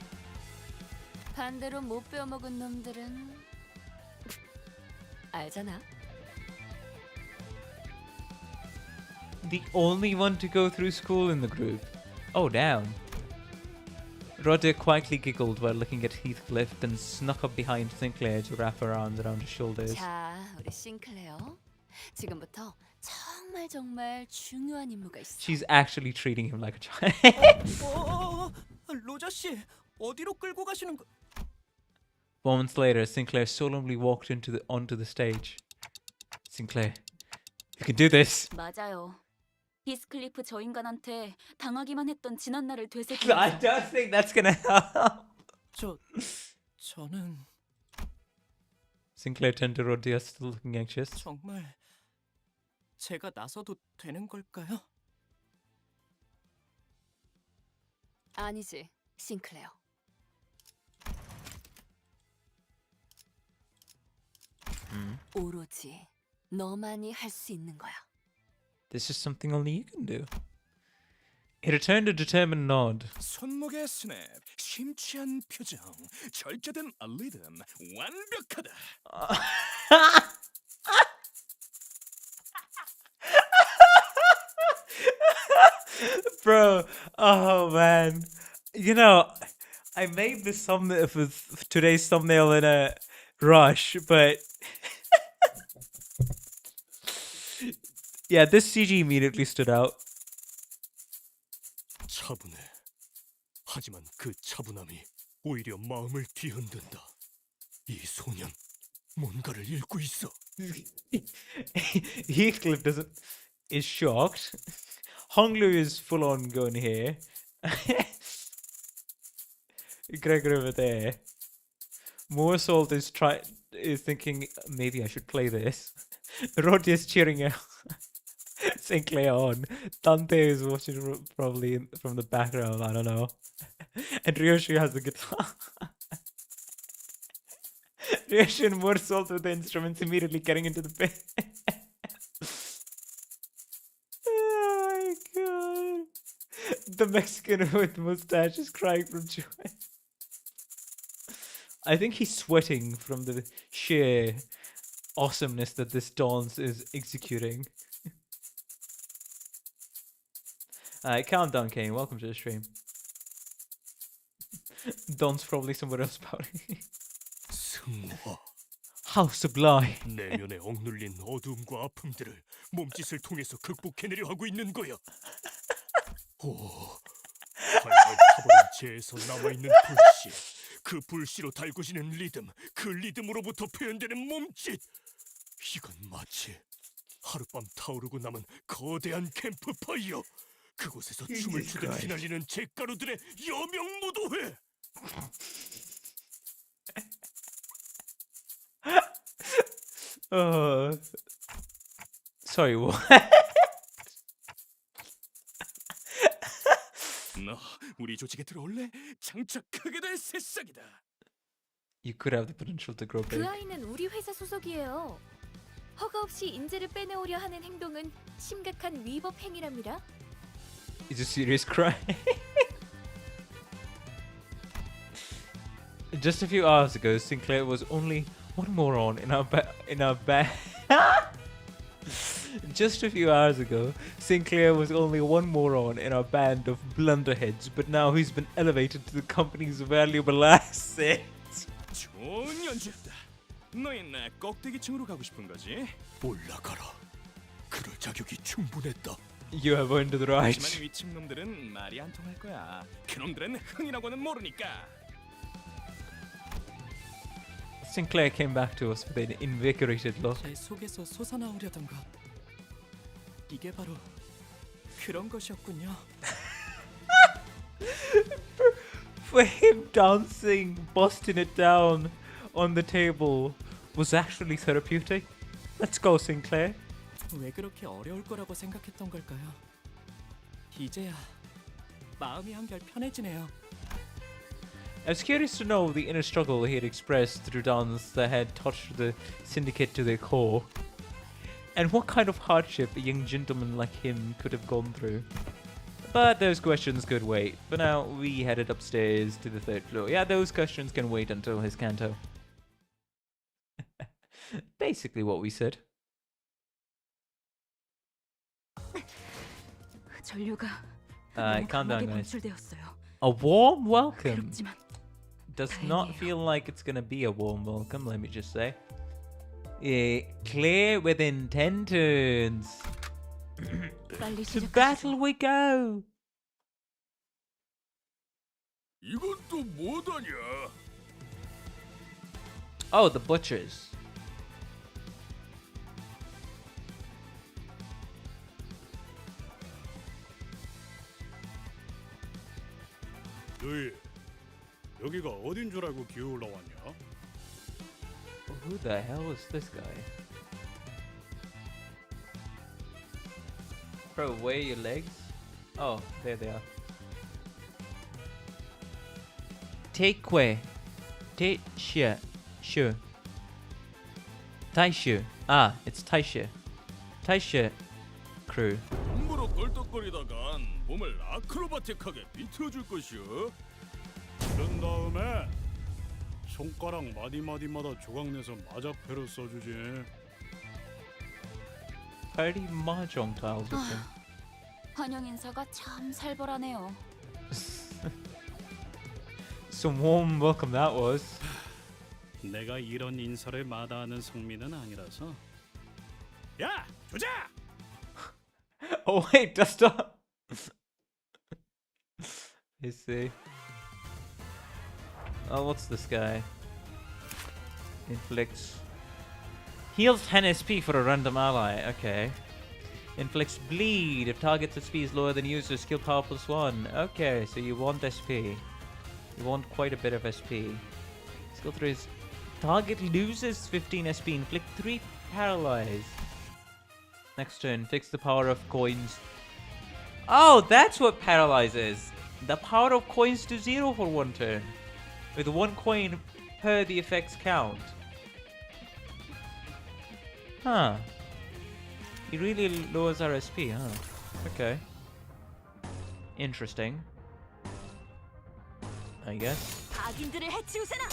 반대로 못 배워먹은 놈들은 알잖아. The only one to go through school in the group. Oh, damn. Roger quietly giggled while looking at Heathcliff, then snuck up behind Sinclair to wrap her arms around his shoulders. 자, 우리 싱클레어. 지금부터 정말 중요한 임무가 있어. She's actually treating him like a child. 로자 씨, 어디로 끌고 가시는 거? Moments later, Sinclair solemnly walked onto the stage. Sinclair, you can do this. 맞아요. 히스클리프 저 인간한테 당하기만 했던 지난 날을 되새기면서. I don't think that's gonna help. 저는 Sinclair turned to Rodia, still looking anxious. 정말 제가 나서도 되는 걸까요? 아니지, 싱클레어. 오로지 너만이 할 수 있는 거야. This is something only you can do. He returned a determined nod. 손목의 스냅, 심취한 표정, 절제된 리듬, 완벽하다. Bro, oh man. You know, I made this thumbnail for today's thumbnail in a rush, but yeah, this CG immediately stood out. 차분해. 하지만 그 차분함이 오히려 마음을 뒤흔든다. 이 소년 뭔가를 읽고 있어. Heathcliff is shocked. Honglu is full on going here. Gregor over there. Morsalt is thinking maybe I should play this. Roddy is cheering out. Sinclair on. Dante is watching probably from the background. I don't know. And Ryoshi has the guitar. Ryoshi and Morsalt with the instruments immediately getting into the band. Oh my god. The Mexican with mustache is crying from joy. I think he's sweating from the sheer awesomeness that this dance is executing. Countdown King, welcome to the stream. Don's probably somewhere else pouting. 승화. How sublime. 내면에 억눌린 어둠과 아픔들을 몸짓을 통해서 극복해내려 하고 있는 거야. 오, 활활 타버린 재에서 남아있는 불씨. 그 불씨로 달궈지는 리듬, 그 리듬으로부터 표현되는 몸짓. 이건 마치 하룻밤 타오르고 남은 거대한 캠프파이어. 그곳에서 춤을 추듯 휘날리는 잿가루들의 여명무도회. Sorry, what? 너 우리 조직에 들어올래? 장착하게 될 새싹이다. You could have the potential to grow big. 그 아이는 우리 회사 소속이에요. 허가 없이 인재를 빼내오려 하는 행동은 심각한 위법 행위랍니다. It's a serious crime. Just a few hours ago, Sinclair was only one moron in our band. Just a few hours ago, Sinclair was only one moron in our band of blunderheads, but now he's been elevated to the company's valuable asset. 좋은 연주였다. 너흰 나 껍데기층으로 가고 싶은 거지? 올라가라. 그럴 자격이 충분했다. You have earned the right. 하지만 위층 놈들은 말이 안 통할 거야. 그놈들은 흥이라고는 모르니까. Sinclair came back to us with an invigorated look. 제 속에서 솟아나오려던 것. 이게 바로 그런 것이었군요. For him dancing, busting it down on the table was actually therapeutic. Let's go, Sinclair. 왜 그렇게 어려울 거라고 생각했던 걸까요? 이제야 마음이 한결 편해지네요. I was curious to know the inner struggle he had expressed through dance that had touched the syndicate to their core, and what kind of hardship a young gentleman like him could have gone through. But those questions could wait. For now, we headed upstairs to the third floor. Yeah, those questions can wait until his canto. Basically what we said. 전류가 Calm down, guys. 방출되었어요. A warm welcome. 괴롭지만 Does not feel like it's gonna be a warm welcome, let me just say. Clear within 10 turns. 빨리 To 시작하시죠. battle we go. 이건 또 뭐다냐? Oh, the butchers. 너희 여기가 어딘 줄 알고 기어 올라왔냐? Who the hell is this guy? Bro, where are your legs? Oh, there they are. Taikwe. Taishu. Shu. Taishu. Ah, it's Taishu. Taishu crew. 함부로 껄떡거리다간 몸을 아크로바틱하게 비틀어줄 것이오. 그런 다음에 손가락 마디마디마다 조각내서 마자표로 써주지. Party mahjong tiles with him. 환영 인사가 참 살벌하네요. Some warm welcome that was. 내가 이런 인사를 마다하는 성민은 아니라서. 야, 조자! Oh wait, dust up. Let's see. Oh, what's this guy? Inflicts. Heals 10 SP for a random ally. Okay. Inflicts bleed if target's SP is lower than user skill power +1. Okay, so you want SP. You want quite a bit of SP. Skill 3 is target loses 15 SP. Inflict 3 paralyze. Next turn, fix the power of coins. Oh, that's what paralyzes. The power of coins to 0 for 1 turn. With 1 coin per the effect's count. Huh. He really lowers our SP, huh? Okay. Interesting. I guess. 악인들을 해치우세나.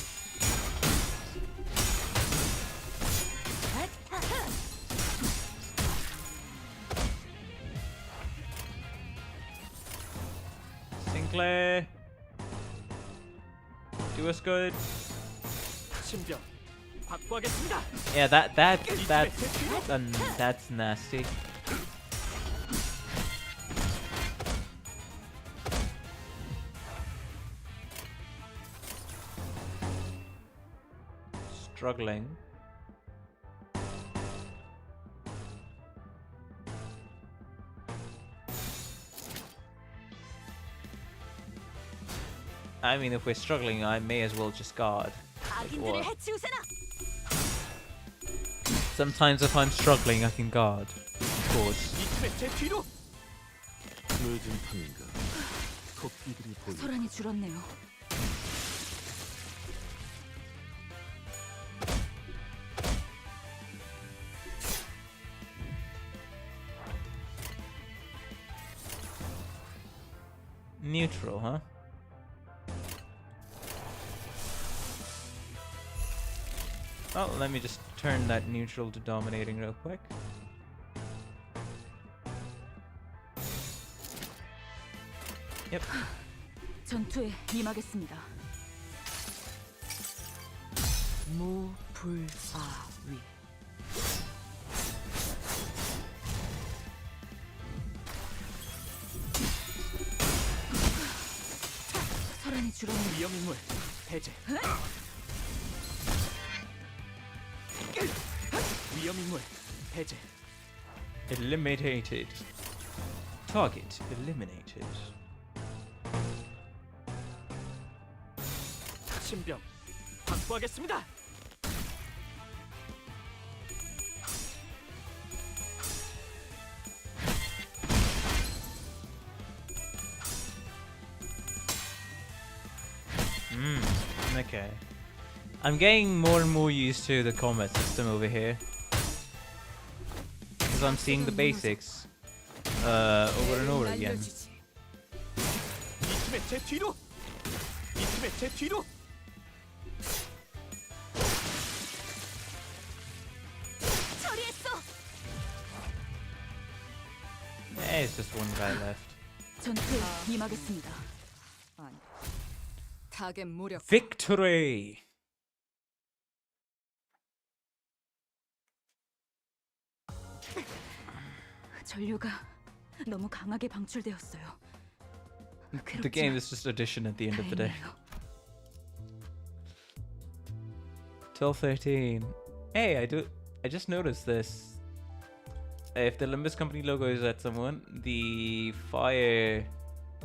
Sinclair. Do us good. 신병 확보하겠습니다. Yeah, that's nasty. Struggling. I mean, if we're struggling, I may as well just guard. 악인들을 해치우세나. Sometimes if I'm struggling, I can guard. Of course. 이쯤에 제 뒤로. 늦은 탐인가. 토끼들이 보이. 소란이 줄었네요. Neutral, huh? Oh, let me just turn that neutral to dominating real quick. Yep. 전투에 임하겠습니다. 무불아위. 소란이 줄었네요. 위험 인물 배제. 위험 인물 배제. Eliminated. Target eliminated. 신병 확보하겠습니다. Okay. I'm getting more and more used to the combat system over here. Because I'm seeing the basics over and over again. 이쯤에 제 뒤로. 이쯤에 제 뒤로. 처리했어. There's just one guy left. 전투에 임하겠습니다. 아니. 타겟 무력. Victory! 전류가 너무 강하게 방출되었어요. The game is just addition at the end of the day. 다행이에요. 12:13. Hey, I just noticed this. If the Limbus company logo is at someone, the fire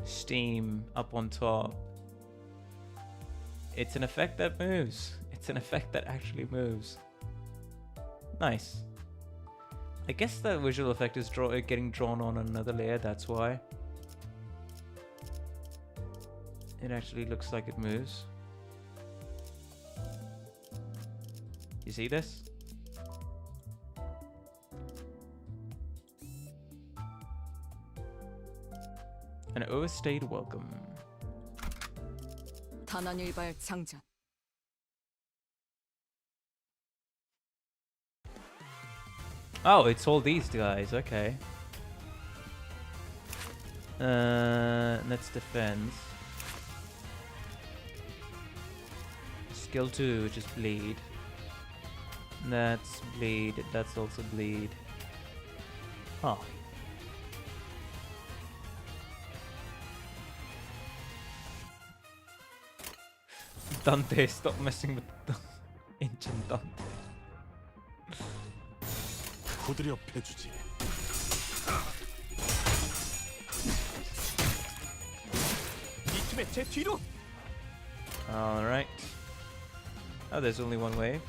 steam up on top, it's an effect that moves. It's an effect that actually moves. Nice. I guess that visual effect is getting drawn on another layer, that's why. It actually looks like it moves. You see this? An overstayed welcome. 단한일발 장전. Oh, it's all these guys, okay. That's defense. Skill 2, which is bleed. That's bleed, that's also bleed. Huh. Dante, stop messing with the ancient Dante. 후드려 패주지. 이 팀의 제 뒤로. Alright. Oh, there's only one wave.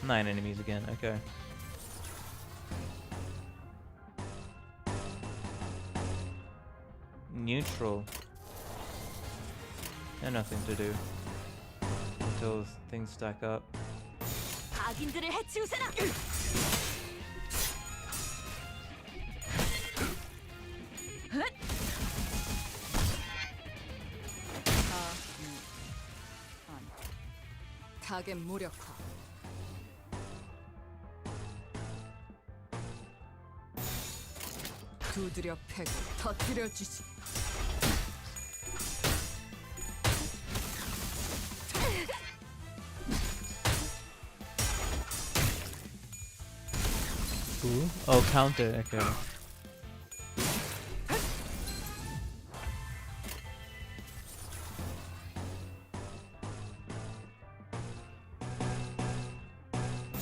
9 enemies again, okay. Neutral. And nothing to do. Until things stack up. 악인들을 해치우세라. 타겟 무력화. 두드려 패고 터뜨려 주지. Ooh. Oh, counter, okay.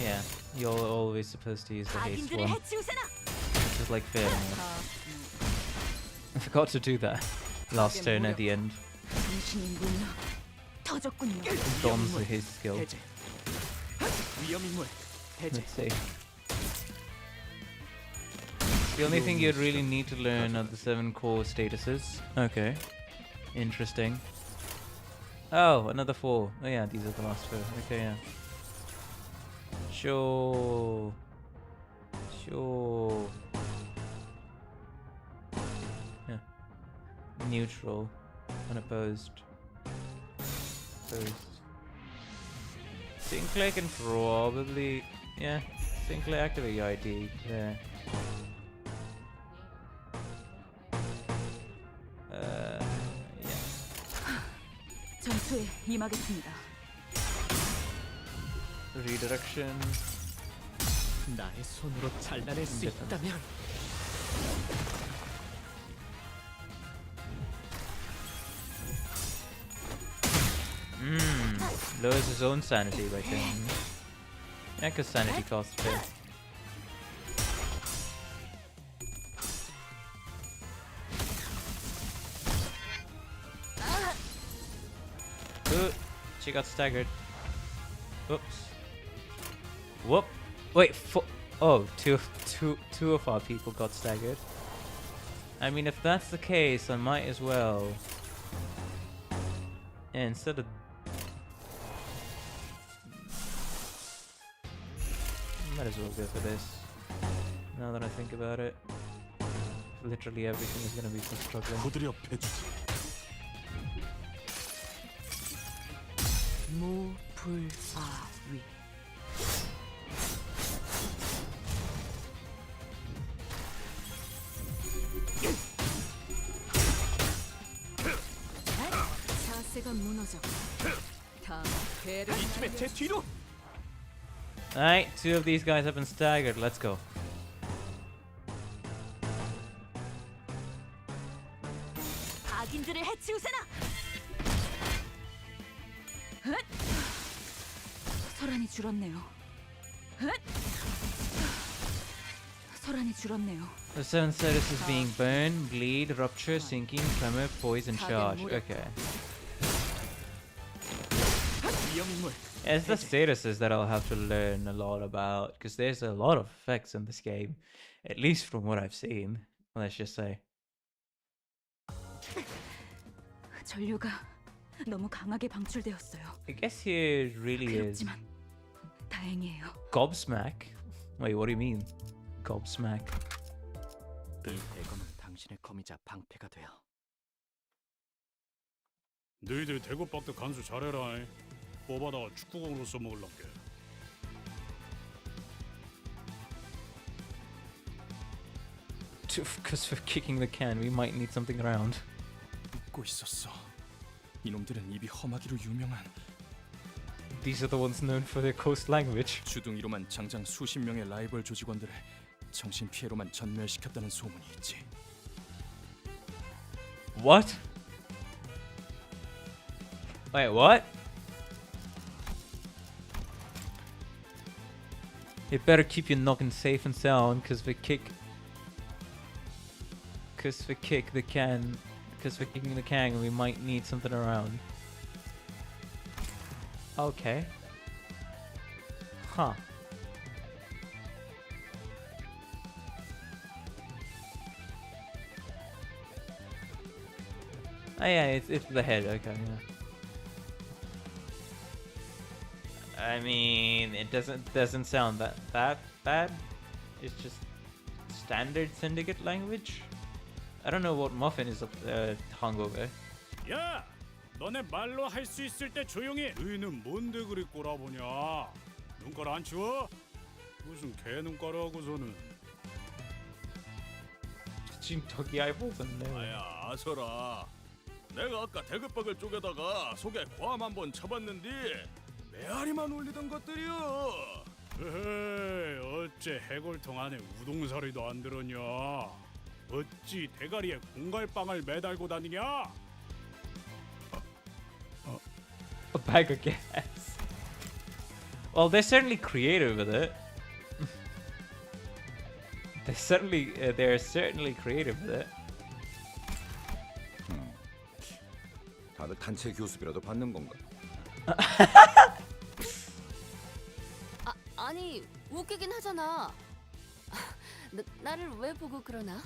Yeah, you're always supposed to use the haste 악인들을 one. 해치우세라. Which is like failing it. I forgot to do that last turn at the end. 당신이 물러 터졌군요. Don's his skill. 해제. 위험 인물. 해제. Let's see. The only thing you'd really need to learn are the 7 core statuses. Okay. Interesting. Oh, another 4. Oh yeah, these are the last 4. Okay, yeah. Sure. Sure. Yeah. Neutral. Unopposed. Opposed. Sinclair can probably... Yeah. Sinclair activate your ID there. 전투에 임하겠습니다. Redirection. 나의 손으로 잘라낼 수 있다면. Lowers his own sanity by 10. Yeah, because sanity costs fair. Ooh, she got staggered. Whoops. Whoop. Wait, two of our people got staggered. I mean, if that's the case, I might as well. Yeah, instead of... Might as well go for this. Now that I think about it. Literally everything is gonna be so struggling. 후드려 패주지. 무불아위. 자세가 무너져. 다 배를. 이 팀의 제 뒤로. Alright, 2 of these guys have been staggered. Let's go. 악인들을 해치우세라. 소란이 줄었네요. 소란이 줄었네요. The 7 statuses being burn, bleed, rupture, sinking, tremor, poison, charge. Okay. 위험 인물. It's the statuses that I'll have to learn a lot about, because there's a lot of effects in this game, at least from what I've seen. Let's just say. 전류가 너무 강하게 방출되었어요. I guess here really is 그렇지만 다행이에요. gobsmack. Wait, what do you mean? Gobsmack. 이 대검은 당신의 검이자 방패가 돼요. 너희들 대구박도 간수 잘해라. 뽑아다가 축구공으로 써먹을란게. Because for kicking the can, we might need something around. 웃고 있었어. 이놈들은 입이 험하기로 유명한. These are the ones known for their coast language. 주둥이로만 장장 수십 명의 라이벌 조직원들을 정신 피해로만 전멸시켰다는 소문이 있지. What? Wait, what? You better keep your noggin safe and sound, cause for kicking the can, we might need something around. Okay. Huh. Oh yeah, it's the head. Okay, yeah. I mean, it doesn't sound that bad. It's just standard syndicate language. I don't know what Muffin is 한국어. 야, 너네 말로 할 수 있을 때 조용히. 너희는 뭔데 그리 꼬라보냐? 눈깔 안 치워? 무슨 개 눈깔하고서는. 지금 저기 알보던데. 아야 아서라. 내가 아까 대급박을 쪼개다가 속에 고함 한번 쳐봤는데 메아리만 올리던 것들이여. 에헤이, 어째 해골통 안에 우동사리도 안 들었냐? 어찌 대가리에 공갈빵을 매달고 다니냐? A bag of gas. Well, they're certainly creative with it. They're certainly creative with it. 다들 단체 교습이라도 받는 건가? 아니 웃기긴 하잖아. 나를 왜 보고 그러나?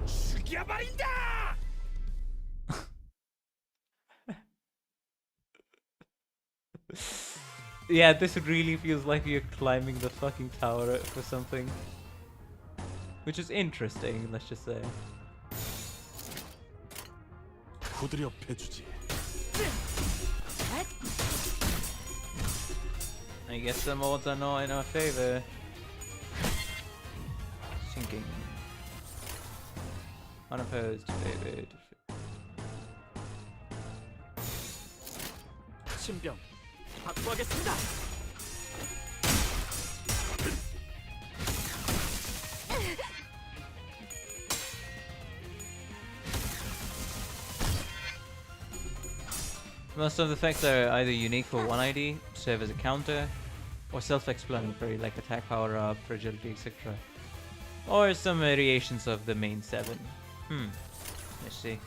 죽여버린다! Yeah, this really feels like you're climbing the fucking tower for something. Which is interesting, let's just say. 부드려 패주지. I guess the mods are not in our favor. Sinking. Unopposed, favored. 신병 확보하겠습니다. Most of the effects are either unique for one ID, serve as a counter, or self-explanatory like attack power up, fragility, etc. Or some variations of the main 7. Let's see.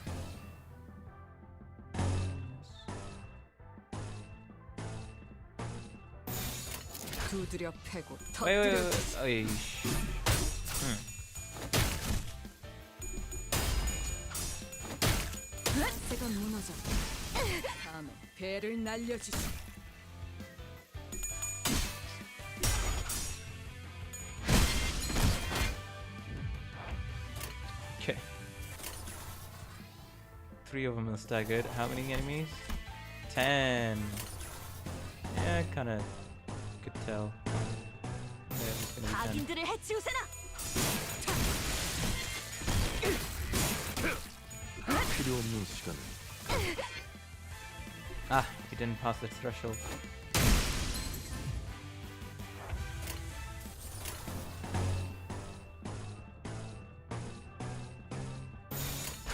두드려 패고 Wait. 터뜨려. Oy. 새가 무너져. 다음에 배를 날려주시. Okay. 3 of them are staggered. How many enemies? 10. Yeah, kinda could tell. Yeah, it's gonna be 10. 악인들을 해치우세나. 필요 없는 시간을. Ah, he didn't pass the threshold.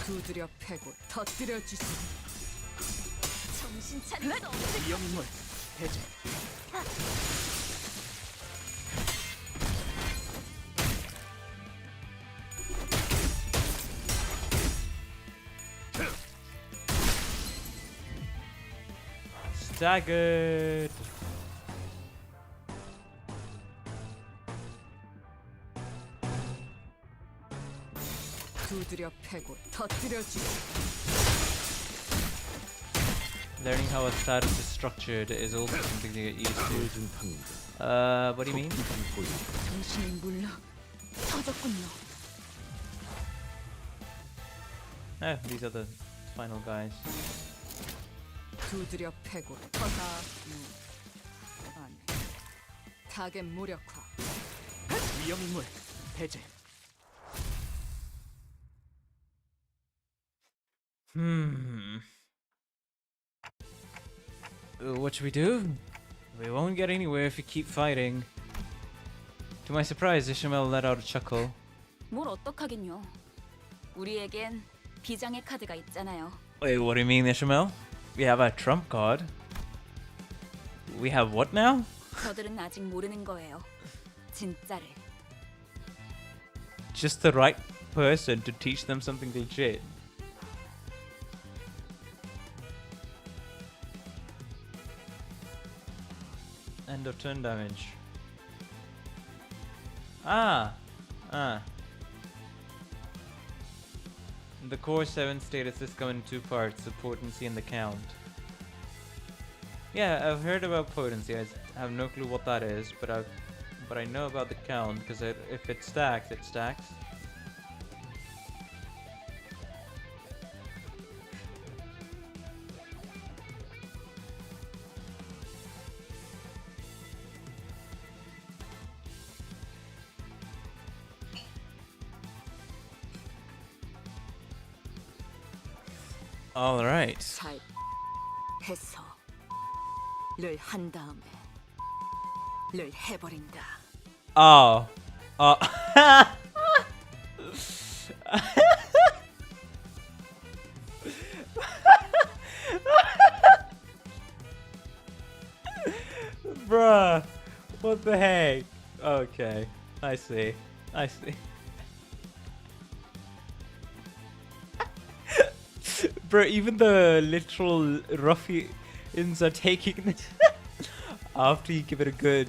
두드려 패고 터뜨려 주시. 정신 차려. 위험인물 해제. Staggered. 두드려 패고 터뜨려주고. Learning how a status is structured is also something to get used to. What do you mean? 당신의 물러 터졌군요. Oh, these are the final guys. 두드려 패고 터다. 아니. 타겟 무력화. 위험 인물 배제. What should we do? We won't get anywhere if we keep fighting. To my surprise, Ishmael let out a chuckle. 뭘 어떡하긴요. 우리에겐 비장의 카드가 있잖아요. Wait, what do you mean, Ishmael? We have a trump card. We have what now? 저들은 아직 모르는 거예요. 진짜를. Just the right person to teach them something legit. End of turn damage. Ah. The core 7 statuses come in two parts, the potency and the count. Yeah, I've heard about potency. I have no clue what that is, but I know about the count because if it stacks, it stacks. All right. 잘 해서 를 한 다음에 를 해버린다. Oh. Bruh. What the heck? Okay. I see. Bro, even the literal ruffians are taking it after you give it a good.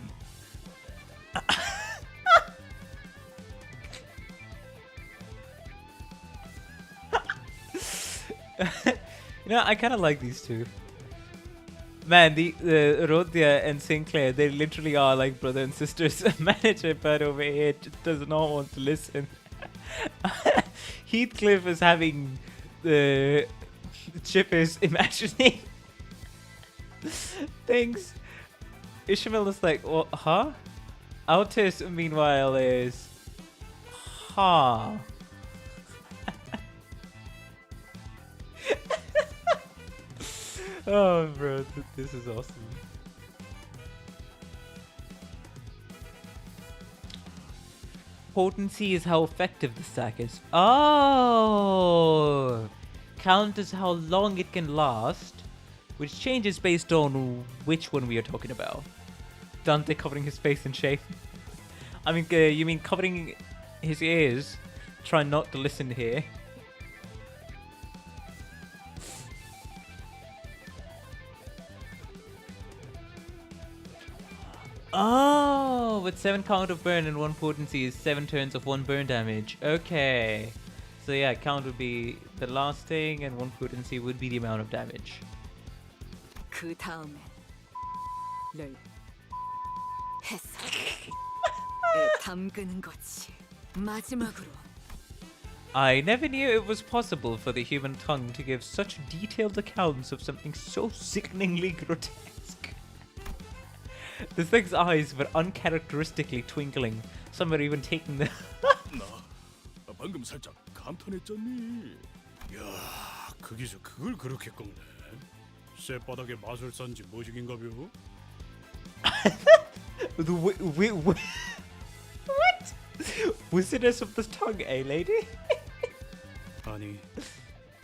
You know, I kind of like these two. Man, the Rodya and Sinclair, they literally are like brother and sisters. Manager, but over here just does not want to listen. Heathcliff is having the Chip is imagining things. Ishmael is like, well, huh? Altus, meanwhile, is, huh? Oh, bro, this is awesome. Potency is how effective the stack is. Oh! Count is how long it can last, which changes based on which one we are talking about. Dante covering his face in shame. I mean, you mean covering his ears? Try not to listen here. Oh, with 7 count of burn and 1 potency is 7 turns of 1 burn damage. Okay. So yeah, count would be the last thing and 1 potency would be the amount of damage. 그 다음엔 를 해서 에 담그는 거지. 마지막으로 I never knew it was possible for the human tongue to give such detailed accounts of something so sickeningly grotesque. This thing's eyes were uncharacteristically twinkling. Some were even taking the... 나 방금 살짝 감탄했잖니. 야, 거기서 그걸 그렇게 꺾네. 쇠바닥에 마술사인지 뭐시긴가벼? What? Wizardess of the tongue, eh, lady? 아니,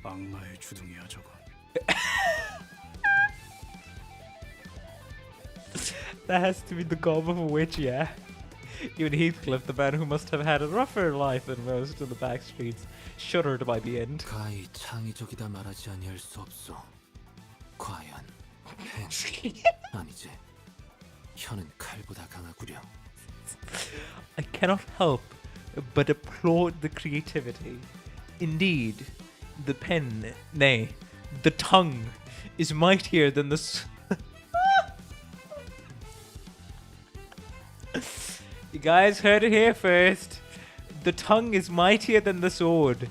악마의 주둥이야 저건. That has to be the gob of a witch, yeah. Even Heathcliff, the man who must have had a rougher life than most in the back streets, shuddered by the end. 가히 창의적이다 말하지 아니할 수 없소. 과연 아니지. 혀는 칼보다 강하구려. I cannot help but applaud the creativity. Indeed, the pen, nay, the tongue, is mightier than the. You guys heard it here first. The tongue is mightier than the sword.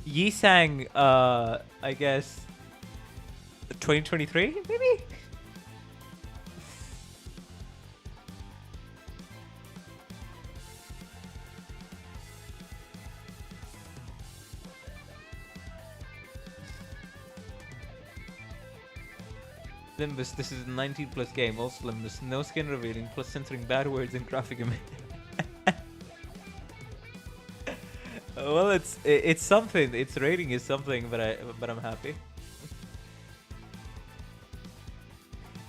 Yi sang, I guess, 2023, maybe? Limbus, this is a 19 plus game. Also Limbus, no skin revealing, plus censoring bad words and graphic image. Well, it's something. Its rating is something, but I'm happy.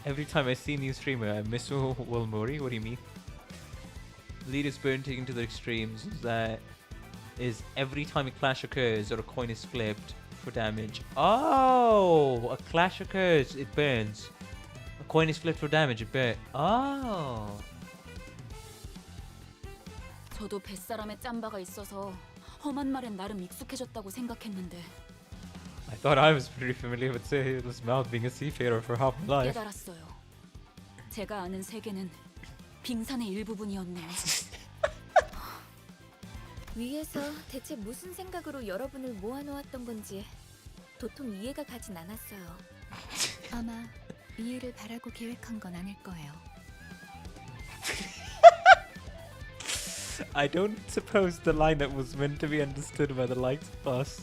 Every time I see a new streamer, I miss Will Mori. What do you mean? Leaders burn taken to the extremes. That is every time a clash occurs or a coin is flipped for damage. Oh, a clash occurs, it burns. A coin is flipped for damage, it burns. Oh. 저도 뱃사람에 짬바가 있어서 험한 말엔 나름 익숙해졌다고 생각했는데 I thought I was pretty familiar with Sailor's Mouth being a seafarer for half my life. 깨달았어요. 제가 아는 세계는 빙산의 일부분이었네요. 위에서 대체 무슨 생각으로 여러분을 모아놓았던 건지 도통 이해가 가진 않았어요. 아마 이해를 바라고 계획한 건 아닐 거예요. I don't suppose the line that was meant to be understood by the likes of us.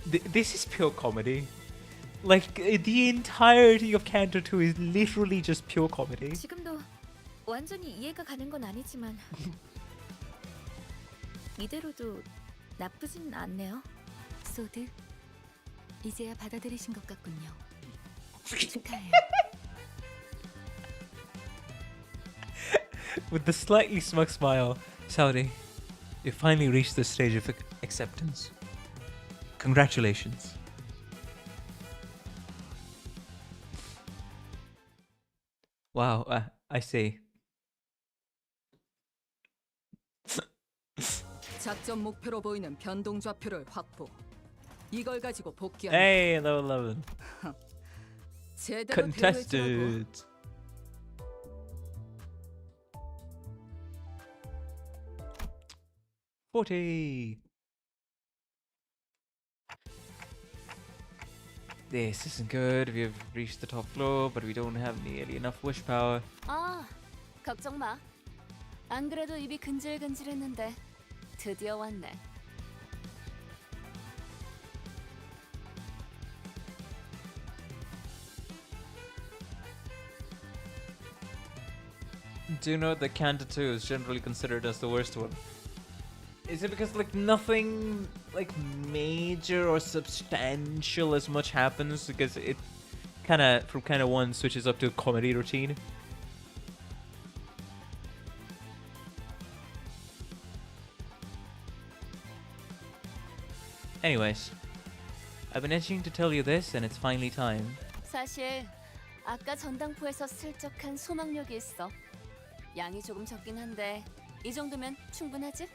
This is pure comedy. Like, the entirety of Canto 2 is literally just pure comedy. 지금도 완전히 이해가 가는 건 아니지만 이대로도 나쁘진 않네요. 소드, 이제야 받아들이신 것 같군요. 축하해요. With the slightly smug smile, Saudi, you finally reached the stage of acceptance. Congratulations. Wow, I see. 작전 목표로 보이는 변동 좌표를 확보. 이걸 가지고 복귀하는. Hey, level 11. 제대로 대우해주라고. Contested. $40. This isn't good. We have reached the top floor, but we don't have nearly enough wish power. 아, 걱정 마. 안 그래도 입이 근질근질했는데 드디어 왔네. Do you know that Canto 2 is generally considered as the worst one? Is it because like nothing like major or substantial as much happens, because it from kind of 1 switches up to a comedy routine? Anyways, I've been itching to tell you this, and it's finally time. 사실 아까 전당포에서 슬쩍 한 소망력이 있어. 양이 조금 적긴 한데 이 정도면 충분하지?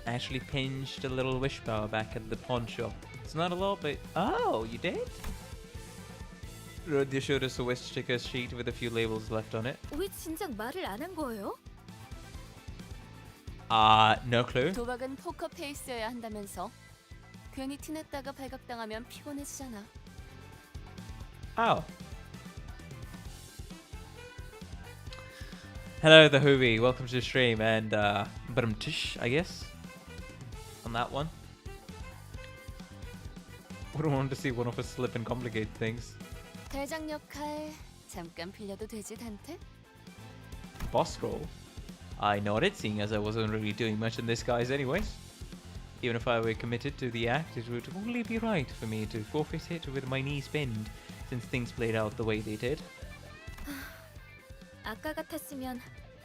I actually pinched a little wish power back at the pawn shop. It's not a lot, but oh, you did? Rodya showed us a wish sticker sheet with a few labels left on it. 왜 진작 말을 안 한 거예요? No clue. 도박은 포커 페이스여야 한다면서. 괜히 티냈다가 발각당하면 피곤해지잖아. Oh. Hello, the Hoovy. Welcome to the stream, and Tish, I guess, on that one. Wouldn't want to see one of us slip and complicate things. 대장 역할 잠깐 빌려도 되지, 단테? Boss role? I nodded, seeing as I wasn't really doing much in this guise anyways. Even if I were committed to the act, it would only be right for me to forfeit it with my knees bend, since things played out the way they did. 아까 같았으면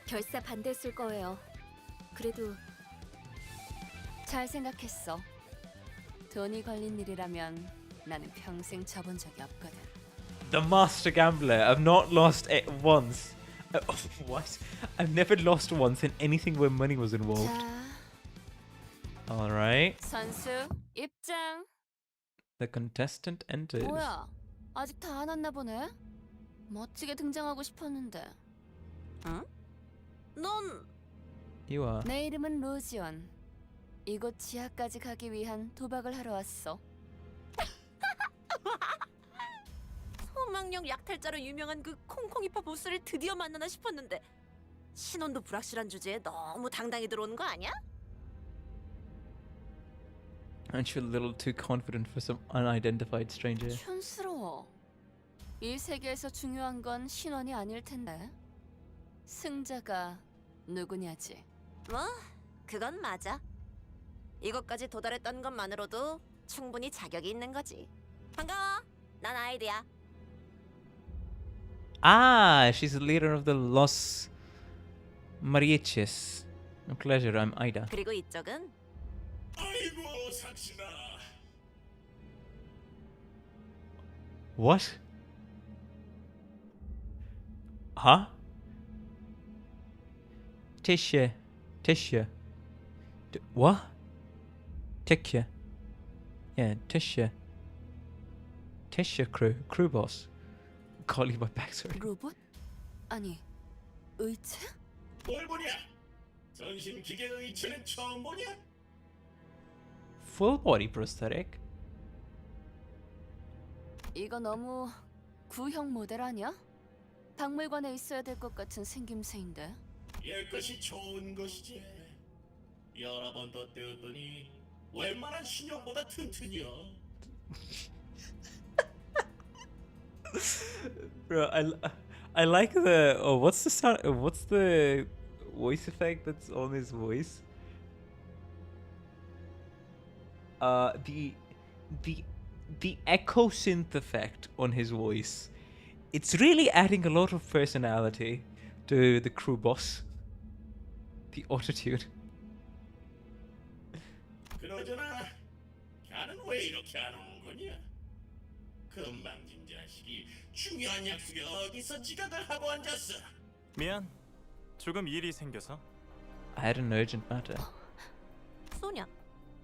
결사 반대했을 거예요. 그래도 잘 생각했어. 돈이 걸린 일이라면 나는 평생 져본 적이 없거든. The master gambler. I've not lost it once. What? I've never lost once in anything where money was involved. 자, All right. 선수 입장. The contestant enters. 뭐야? 아직 다 안 왔나 보네. 멋지게 등장하고 싶었는데. 응? 넌 You are. 내 이름은 로지원. 이곳 지하까지 가기 위한 도박을 하러 왔어. 소망력 약탈자로 유명한 그 콩콩이파 보스를 드디어 만나나 싶었는데 신원도 불확실한 주제에 너무 당당히 들어오는 거 아니야? Aren't you a little too confident for some unidentified stranger? 촌스러워. 이 세계에서 중요한 건 신원이 아닐 텐데. 승자가 누구냐지. 뭐 그건 맞아. 이것까지 도달했던 것만으로도 충분히 자격이 있는 거지. 반가워. 난 아이드야. Ah, she's the leader of the Los Mariaches. A pleasure, I'm Ida. 그리고 이쪽은 아이고 삭신아. What? Huh? Tisha. What? Tisha. Yeah, Tisha. Tisha crew boss. Call you by backstory. 로봇? 아니, 의체? 뭘 보냐? 전신 기계 의체는 처음 보냐? Full body prosthetic? 이거 너무 구형 모델 아니야? 박물관에 있어야 될 것 같은 생김새인데. 옛것이 좋은 것이지. 여러 번 더 떼었더니 웬만한 신형보다 튼튼이여. Bro, I like the what's the sound? What's the voice effect that's on his voice? The echo synth effect on his voice. It's really adding a lot of personality to the crew boss. The autotune. 그러잖아. 걔는 왜 이렇게 안 오는 거냐? 금방진 자식이 중요한 약속에 어디서 지각을 하고 앉았어? 미안. 조금 일이 생겨서. I had an urgent matter. 소냐,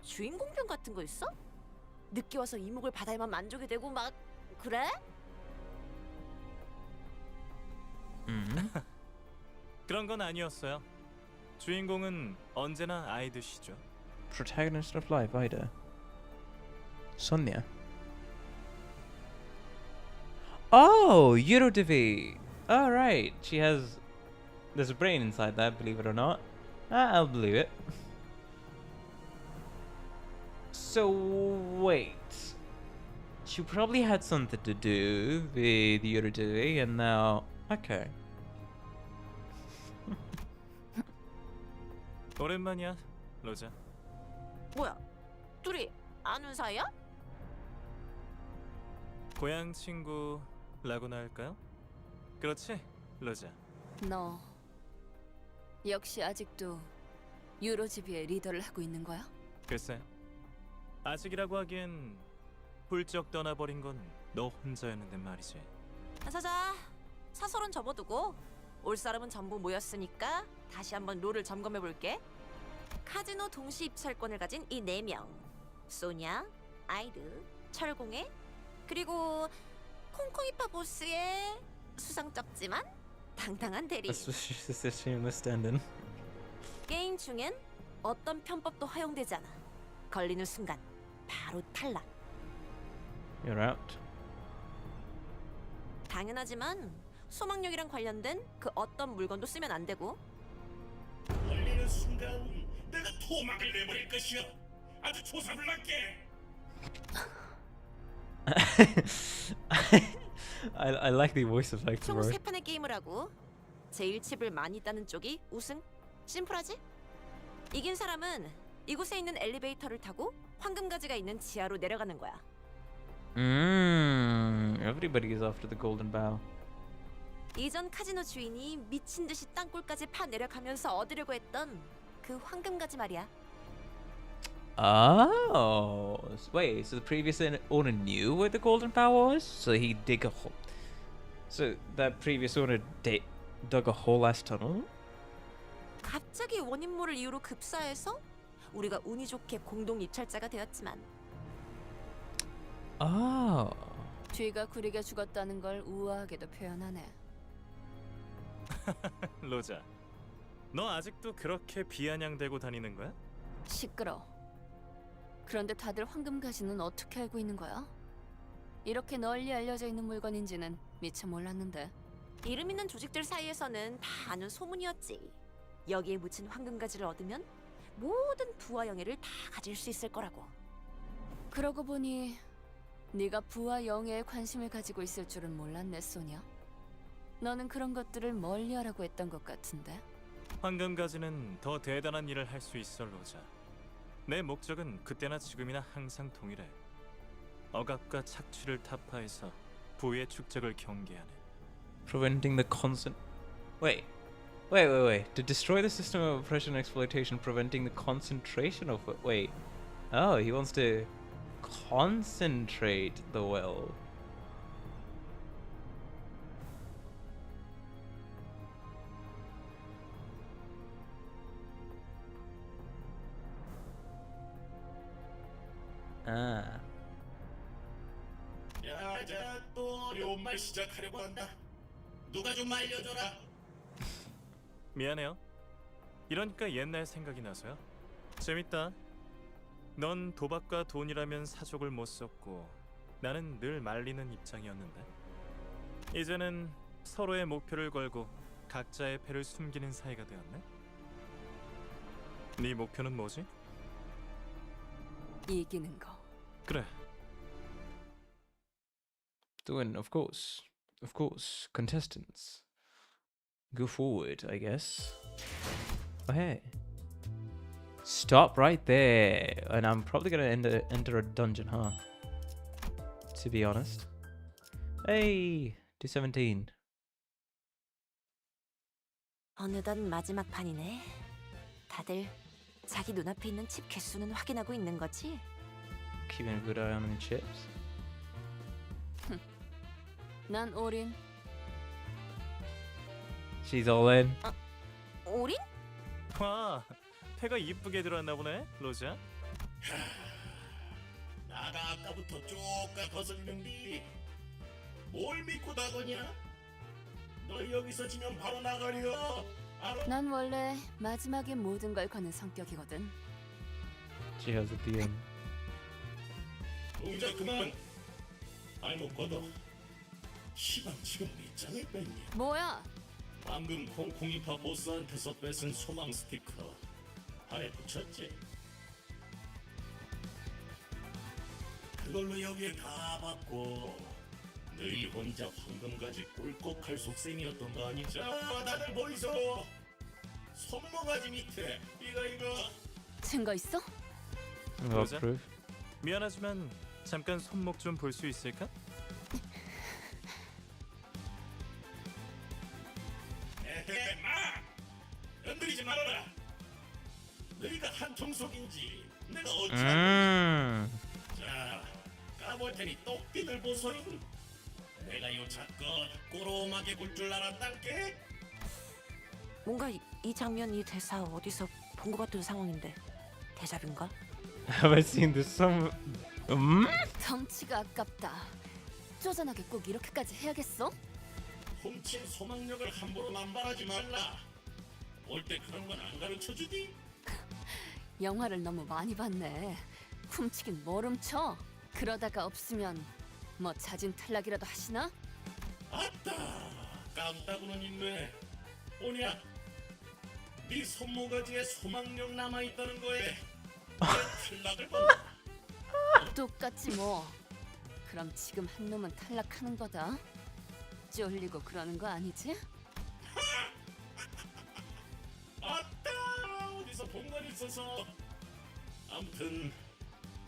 주인공병 같은 거 있어? 늦게 와서 이목을 받아야만 만족이 되고 막 그래? 그런 건 아니었어요. 주인공은 언제나 아이드시죠. Protagonist of life, Ida. Sonia. Oh, Eurodivi. All right, she has. There's a brain inside that, believe it or not. I'll believe it. So wait, she probably had something to do with Eurodivi, and now okay. 오랜만이야, 로자. 뭐야, 둘이 아는 사이야? 고향 친구라고나 할까요? 그렇지, 로자. 너 역시 아직도 유로지비의 리더를 하고 있는 거야? 글쎄, 아직이라고 하기엔 훌쩍 떠나버린 건 너 혼자였는데 말이지. 사자, 사설은 접어두고 올 사람은 전부 모였으니까 다시 한번 롤을 점검해볼게. 카지노 동시 입찰권을 가진 이 4명. 소냐, 아이드, 철공애, 그리고 콩콩이파 보스의 수상쩍지만 당당한 대리. That's what she said she was standing. 게임 중엔 어떤 편법도 허용되지 않아. 걸리는 순간 바로 탈락. You're out. 당연하지만 소망력이랑 관련된 그 어떤 물건도 쓰면 안 되고. 걸리는 순간 내가 토막을 내버릴 것이야. 아주 조사불납게. I like the voice effect 총 for it. 3판의 게임을 하고 제일 칩을 많이 따는 쪽이 우승. 심플하지? 이긴 사람은 이곳에 있는 엘리베이터를 타고 황금가지가 있는 지하로 내려가는 거야. Everybody is after the golden bow. 이전 카지노 주인이 미친 듯이 땅굴까지 파 내려가면서 얻으려고 했던 그 황금가지 말이야. Oh, wait. So the previous owner knew where the golden power was, so he dig a hole. So that previous owner dug a whole ass tunnel. 갑자기 원인 모를 이유로 급사해서 우리가 운이 좋게 공동 입찰자가 되었지만 Oh. 뒤가 구리게 죽었다는 걸 우아하게도 표현하네. 로자, 너 아직도 그렇게 비아냥대고 다니는 거야? 시끄러. 그런데 다들 황금 가지는 어떻게 알고 있는 거야? 이렇게 널리 알려져 있는 물건인지는 미처 몰랐는데. 이름 있는 조직들 사이에서는 다 아는 소문이었지. 여기에 묻힌 황금 가지를 얻으면 모든 부와 영예를 다 가질 수 있을 거라고. 그러고 보니 네가 부와 영예에 관심을 가지고 있을 줄은 몰랐네, 소냐. 너는 그런 것들을 멀리하라고 했던 것 같은데. 황금 가지는 더 대단한 일을 할 수 있어, 로자. 내 목적은 그때나 지금이나 항상 동일해. 억압과 착취를 타파해서 부의 축적을 경계하는. Preventing the constant. Wait. To destroy the system of oppression and exploitation, preventing the concentration of it. Wait. Oh, he wants to concentrate the wealth. Ah. 야, 또 어려운 말 시작하려고 한다. 누가 좀 알려줘라. 미안해요. 이러니까 옛날 생각이 나서요. 재밌다. 넌 도박과 돈이라면 사족을 못 썼고 나는 늘 말리는 입장이었는데 이제는 서로의 목표를 걸고 각자의 패를 숨기는 사이가 되었네. 네 목표는 뭐지? 이기는 거. 그래. To win, of course. Of course. Contestants. Go forward, I guess. Oh, hey. Stop right there. And I'm probably gonna enter a dungeon, huh? To be honest. Hey! 217. 어느덧 마지막 판이네. 다들 자기 눈앞에 있는 칩 개수는 확인하고 있는 거지? Keeping a good eye on the chips. 난 올인. She's all in. 올인? 와, 패가 이쁘게 들어왔나 보네, 로자. 나가 아까부터 쪼까 거슬리는데 뭘 믿고 나거냐? 너 여기서 지면 바로 나가려. 알아? 난 원래 마지막에 모든 걸 거는 성격이거든. She has at the end. 동작 그만. 발목 걷어. 시방 지금 몇 장을 뺐냐? 뭐야? 방금 콩콩이파 보스한테서 뺏은 소망 스티커 발에 붙였지? 그걸로 여기에 다 받고 너희 혼자 황금가지 꿀꺽할 속셈이었던 거 아니지? 자, 다들 보이소? 손모가지 밑에 이거 증거 있어? 로자? proof. 미안하지만 잠깐 손목 좀 볼 수 있을까? 에헤, 마! 건드리지 말아라. 너희가 한 통속인지 내가 어찌 알겠냐? 자, 까볼 테니 똑띠들 보소잉. 내가 요 작것 꼬로마게 굴 줄 알았단께. 뭔가 이 장면, 이 대사 어디서 본 것 같은 상황인데 대잡인가? Have I seen this some? 덩치가 아깝다. 쪼잔하게 꼭 이렇게까지 해야겠어? 훔친 소망력을 함부로 남발하지 말라. 올 때 그런 건 안 가르쳐주디? 영화를 너무 많이 봤네. 훔치긴 뭘 훔쳐? 그러다가 없으면 뭐 자진 탈락이라도 하시나? 아따, 깜따구는 있네. 오냐? 네 손모가지에 소망력 남아있다는 거에 내 탈락을 봐. 똑같지 뭐. 그럼 지금 한 놈은 탈락하는 거다. 쫄리고 그러는 거 아니지? 아따, 어디서 본 건 있어서. 아무튼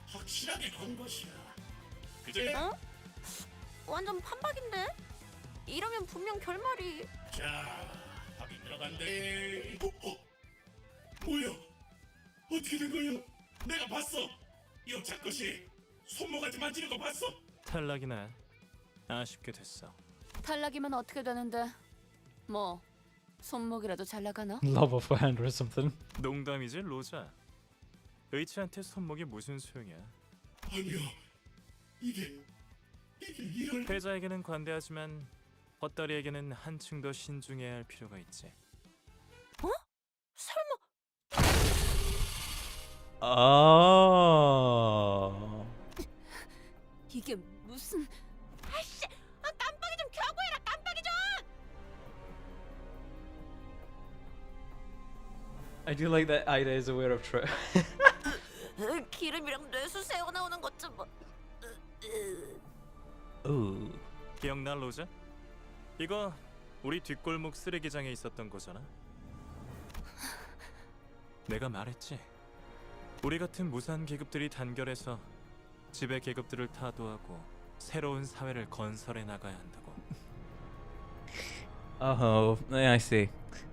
확실하게 건 것이야. 그제? 어? 완전 판박인데? 이러면 분명 결말이... 자, 합이 들어간대. 뭐야? 어떻게 된 거야? 내가 봤어. 여자 것이 손모가지 만지는 거 봤어? 탈락이네. 아쉽게 됐어. 탈락이면 어떻게 되는데? 뭐 손목이라도 잘 나가나? Love of hand or something. 농담이지, 로자. 의치한테 손목이 무슨 소용이야? 아니요. 이게 이럴. 패자에게는 관대하지만 헛다리에게는 한층 더 신중해야 할 필요가 있지. 어? 설마 Oh. 이게 무슨? 아씨, 깜빡이 좀 켜고 해라. 깜빡이 좀. I do like that Ida is aware of Tro. 기름이랑 뇌수 새어 나오는 것 좀 봐. Ooh. 기억나, 로자? 이거 우리 뒷골목 쓰레기장에 있었던 거잖아. 내가 말했지. 우리 같은 무산 계급들이 단결해서 지배 계급들을 타도하고 새로운 사회를 건설해 나가야 한다고. Oh, I see.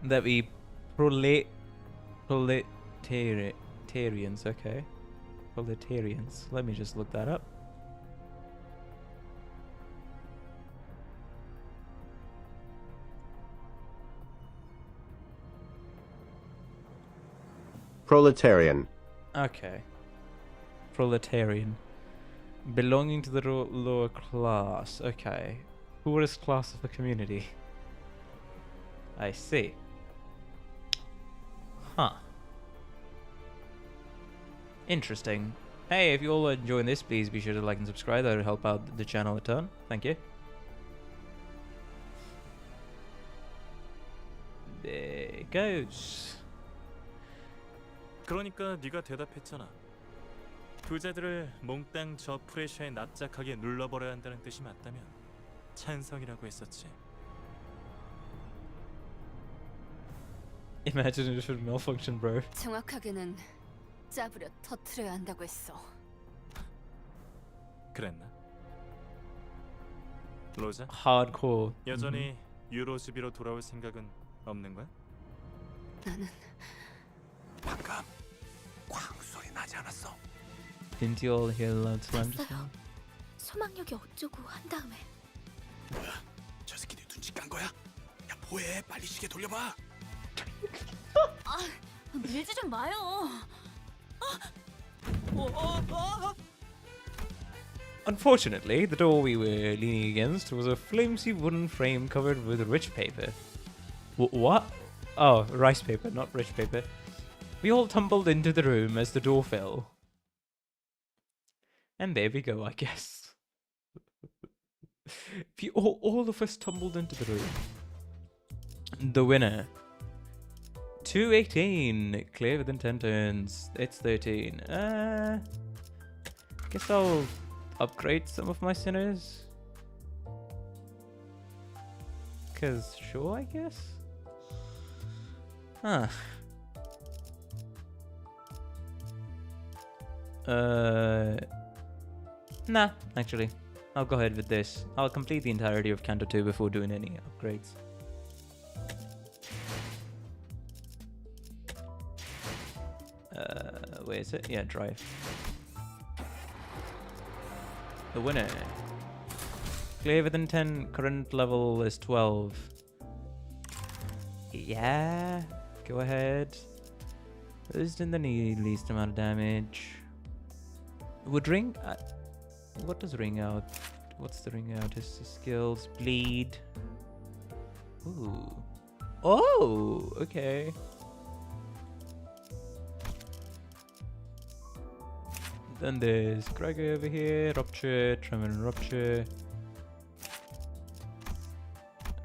That be proletarians, okay. Proletarians. Let me just look that up. Proletarian. Okay. Proletarian. Belonging to the lower class. Okay. Poorest class of the community. I see. Huh. Interesting. Hey, if you all are enjoying this, please be sure to like and subscribe. That will help out the channel a ton. Thank you. There it goes. 그러니까 네가 대답했잖아. 부자들을 몽땅 저 프레셔에 납작하게 눌러버려야 한다는 뜻이 맞다면 찬성이라고 했었지. Imagine it should malfunction, bro. 정확하게는 짜부려 터트려야 한다고 했어. 그랬나? 로자? Hardcore. 여전히 유로즈비로 돌아올 생각은 없는 거야? 나는 방금 쾅 소리 나지 않았어? Didn't you all hear the loud slam just 봤어요. now? 소망력이 어쩌고 한 다음에 뭐야? 저 새끼들 눈치 깐 거야? 야 뭐해? 빨리 시계 돌려봐. 밀지 좀 마요. Unfortunately, the door we were leaning against was a flimsy wooden frame covered with rich paper. What? Oh, rice paper, not rich paper. We all tumbled into the room as the door fell. And there we go, I guess. all of us tumbled into the room. The winner. 218. Clear within 10 turns. It's 13. Guess I'll upgrade some of my sinners. Cause sure, I guess. Huh. Nah, actually. I'll go ahead with this. I'll complete the entirety of Canto 2 before doing any upgrades. Where is it? Yeah, drive. The winner. Clear within 10, current level is 12. Yeah, go ahead. Who's done the least amount of damage? Would ring... what does ring out? What's the ring out? His skills. Bleed. Ooh. Oh, okay. Then there's Gregor over here. Rupture, Tremor and Rupture.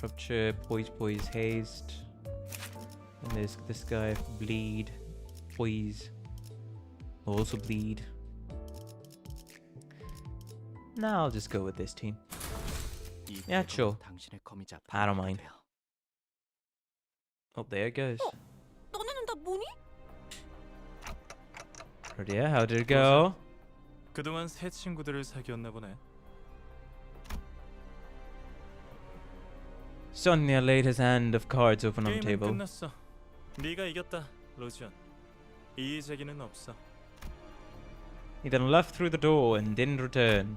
Rupture, Poise, Haste. And there's this guy, Bleed. Poise. Also Bleed. Now I'll just go with this team. Yeah, sure. I don't mind. Oh, there it goes. 너네는 다 뭐니? Yeah, how did it go? 그동안 새 친구들을 사귀었나 보네. Sonia laid his hand of cards open on the 게임은 table. 끝났어. 네가 이겼다, 로지언. 이의 제기는 없어. He then left through the door and didn't return.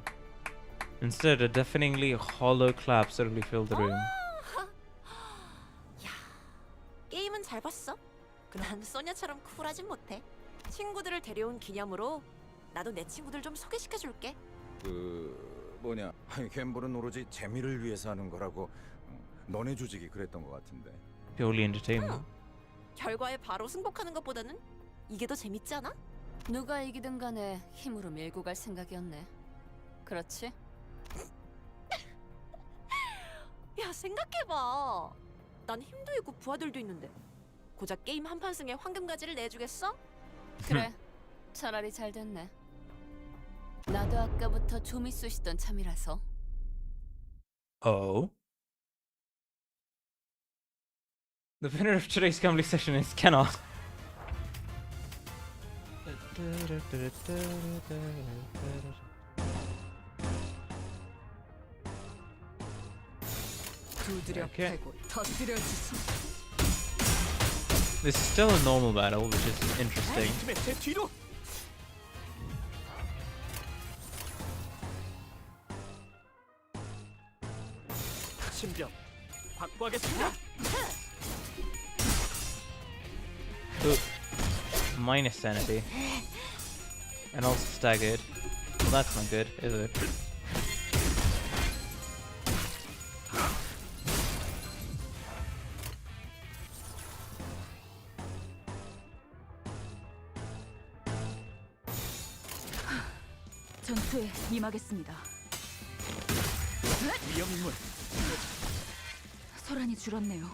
Instead, a deafeningly hollow clap suddenly filled the room. 게임은 잘 봤어? 그난 소냐처럼 쿨하진 못해. 친구들을 데려온 기념으로 나도 내 친구들 좀 소개시켜줄게. 뭐냐, 갬블은 오로지 재미를 위해서 하는 거라고 너네 조직이 그랬던 것 같은데. Purely entertainment. 결과에 바로 승복하는 것보다는 이게 더 재밌지 않아? 누가 이기든 간에 힘으로 밀고 갈 생각이었네. 그렇지? 야, 생각해봐. 난 힘도 있고 부하들도 있는데 고작 게임 한 판 승에 황금가지를 내주겠어? 그래. 차라리 잘 됐네. 나도 아까부터 좀이 쑤시던 참이라서. Oh. The winner of today's comedy session is cannot. 두드려 Okay. 패고 터뜨려주지. This is still a normal battle, which is interesting. 팀의 제 뒤로. 신병 확보하겠습니다. Ooh. Minus sanity. And also staggered. Well, that's not good, is it? 전투에 임하겠습니다. 위험 인물. 소란이 줄었네요.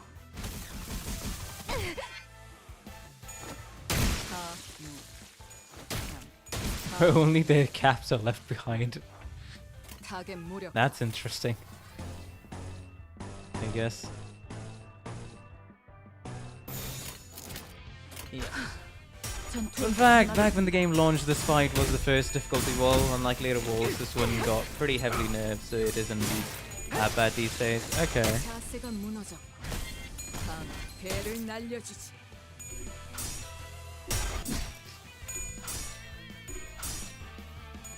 Only the caps are left behind. 타겟 무력. That's interesting. I guess. Yeah. Fun fact, back when the game launched, this fight was the first difficulty wall. Unlike later walls, this one got pretty heavily nerfed, so it isn't that bad these days. Okay. 자세가 무너져. 다음 배를 날려주지.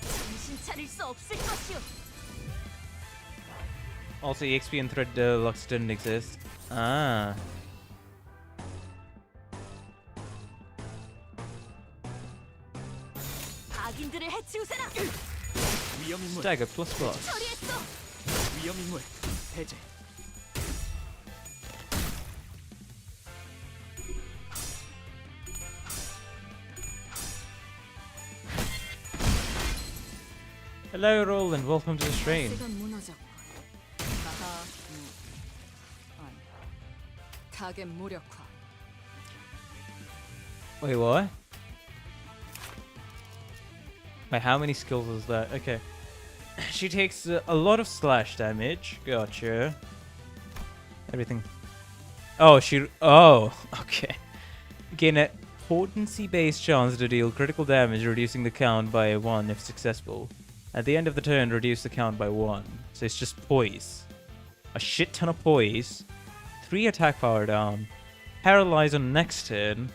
정신 차릴 수 없을 것이오. Also, EXP and Thread Deluxe didn't exist. Ah. 악인들을 해치우세라. 위험 인물. Stagger plus plus. 처리했어. 위험 인물. 해제. Hello, Roll, and welcome to the stream. 자세가 무너졌고. 타겟 무력화. Wait, what? Wait, how many skills is that? Okay. She takes a lot of slash damage. Gotcha. Everything. Oh, Oh, okay. Gain a potency-based chance to deal critical damage, reducing the count by 1 if successful. At the end of the turn, reduce the count by 1. So it's just poise. A shit ton of poise. 3 attack power down. Paralyze on next turn.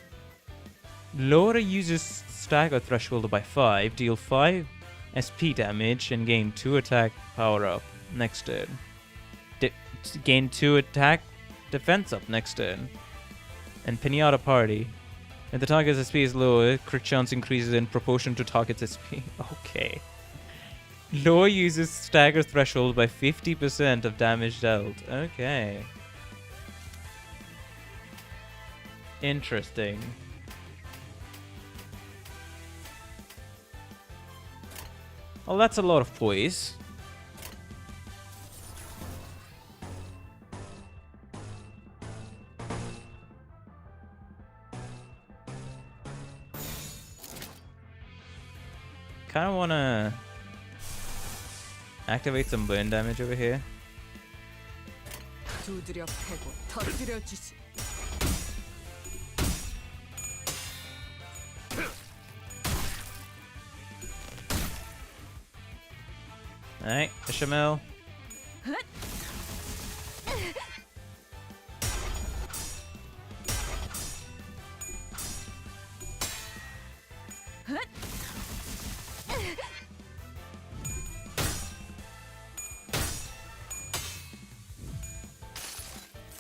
Lower a user's stagger threshold by 5. Deal 5 SP damage and gain 2 attack power up next turn. Gain 2 attack defense up next turn. And Pinata Party. If the target's SP is lower, crit chance increases in proportion to target's SP. Okay. Lower uses stagger threshold by 50% of damage dealt. Okay. Interesting. Well, that's a lot of poise. Kind of want to activate some burn damage over here. 두드려 패고 터뜨려주지. Alright, Bechamel.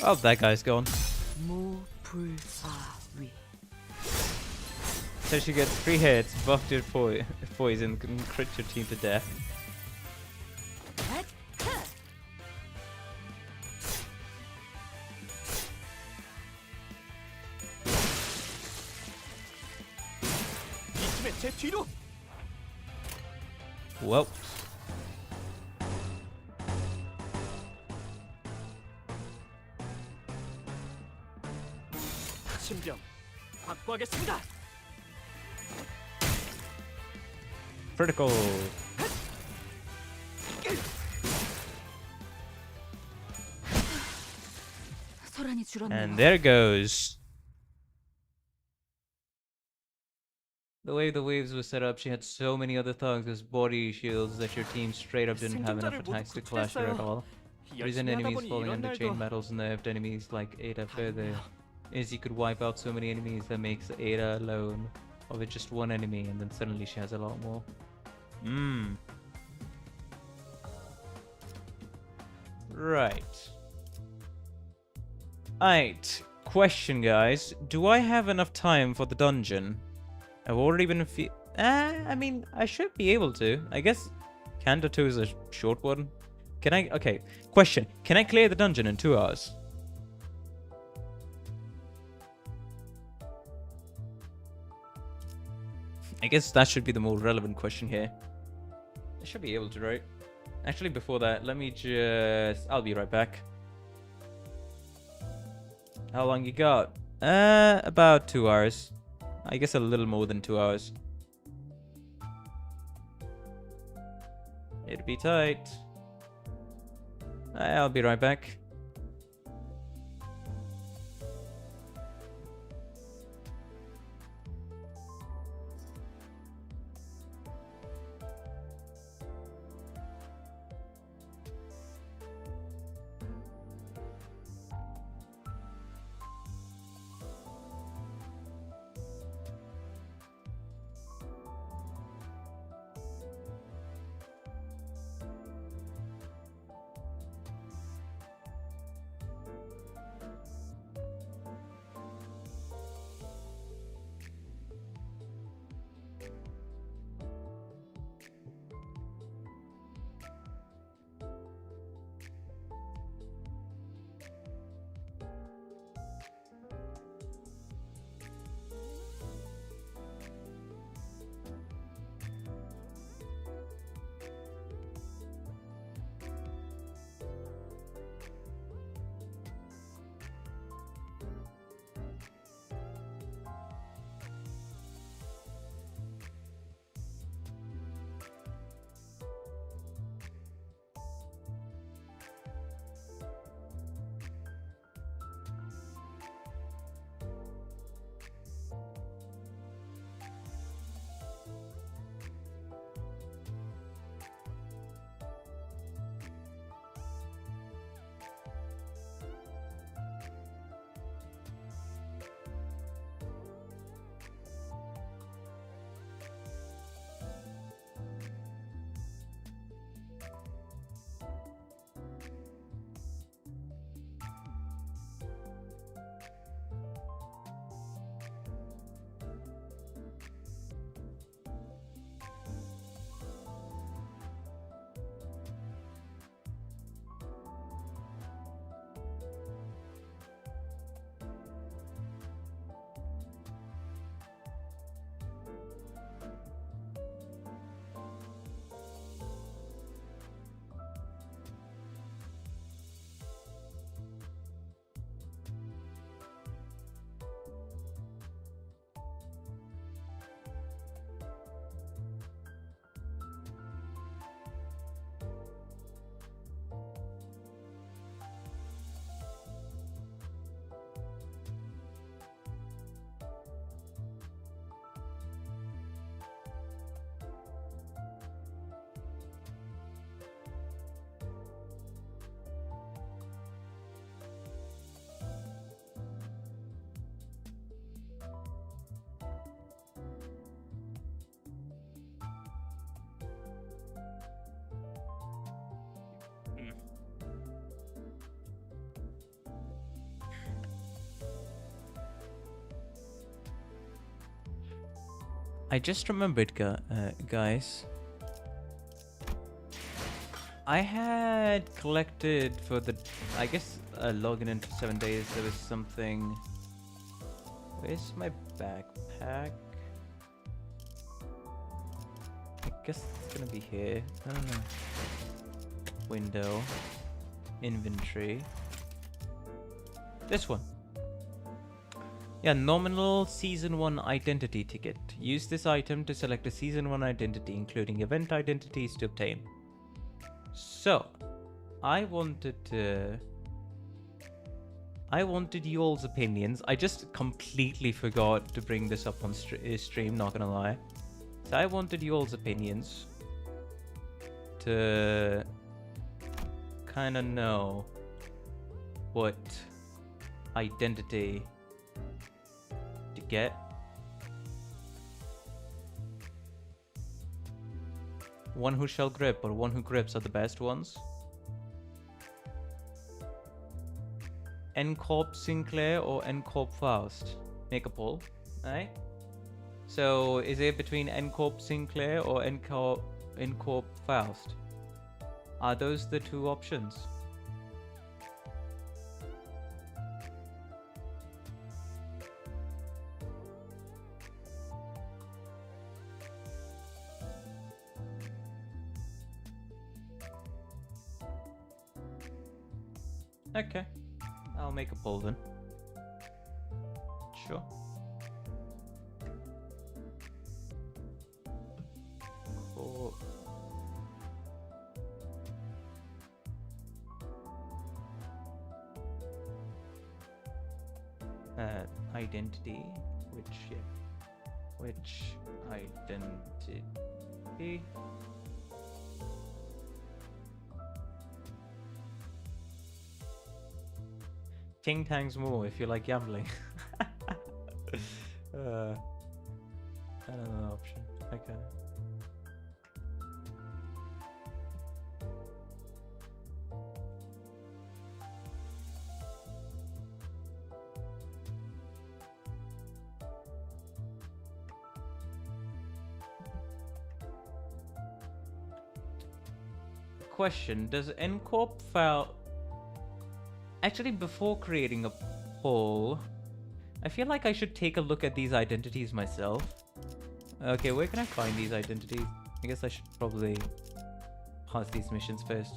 Oh, that guy's gone. 무불사위. So she gets 3 hits, buffed your poison, can crit your team to death. 제 뒤로. Well. 신병 확보하겠습니다. Critical. 소란이 줄었네요. And there goes. The way the waves were set up, she had so many other thugs as body shields that your team straight up didn't have enough attacks to clash her at all. The reason enemies falling under chain battles nerfed enemies like Ada further is you could wipe out so many enemies that makes Ada alone or with just one enemy, and then suddenly she has a lot more. Right. Alright. Question, guys. Do I have enough time for the dungeon? I've already been I mean, I should be able to. I guess CANTO 2 is a short one. Can I... Okay. Question. Can I clear the dungeon in 2 hours? I guess that should be the more relevant question here. I should be able to, right? Actually, before that, let me just... I'll be right back. How long you got? About 2 hours. I guess a little more than 2 hours. It'll be tight. I'll be right back. I just remembered, guys. I had collected for the, I guess, logging in for 7 days. There was something. Where's my backpack? I guess it's gonna be here. I don't know. Window. Inventory. This one. Yeah, nominal Season 1 identity ticket. Use this item to select a Season 1 identity, including event identities to obtain. So, I wanted you all's opinions. I just completely forgot to bring this up on stream, not gonna lie. So I wanted you all's opinions to kind of know what identity to get. One who shall grip or one who grips are the best ones. N-Corp Sinclair or N-Corp Faust? Make a poll, alright? So is it between N-Corp Sinclair or N-Corp Faust? Are those the two options? Okay, I'll make a poll then. Sure. Cool. Identity, which identity? Ting Tang's more if you like gambling. Another option. Okay. Question: does NCorp file? Actually, before creating a poll, I feel like I should take a look at these identities myself. Okay, where can I find these identities? I guess I should probably pass these missions first.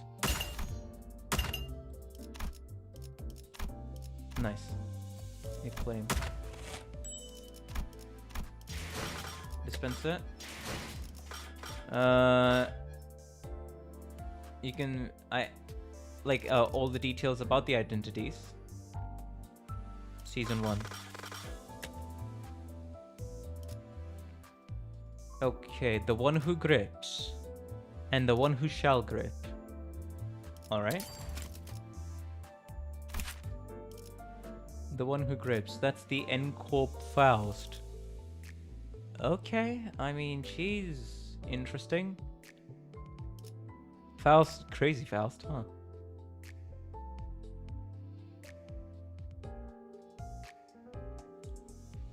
Nice. Acclaim. Dispenser. You can all the details about the identities. Season 1. Okay, the one who grips and the one who shall grip. Alright. The one who grips, that's the NCorp Faust. Okay, I mean, she's interesting. Faust, crazy Faust, huh?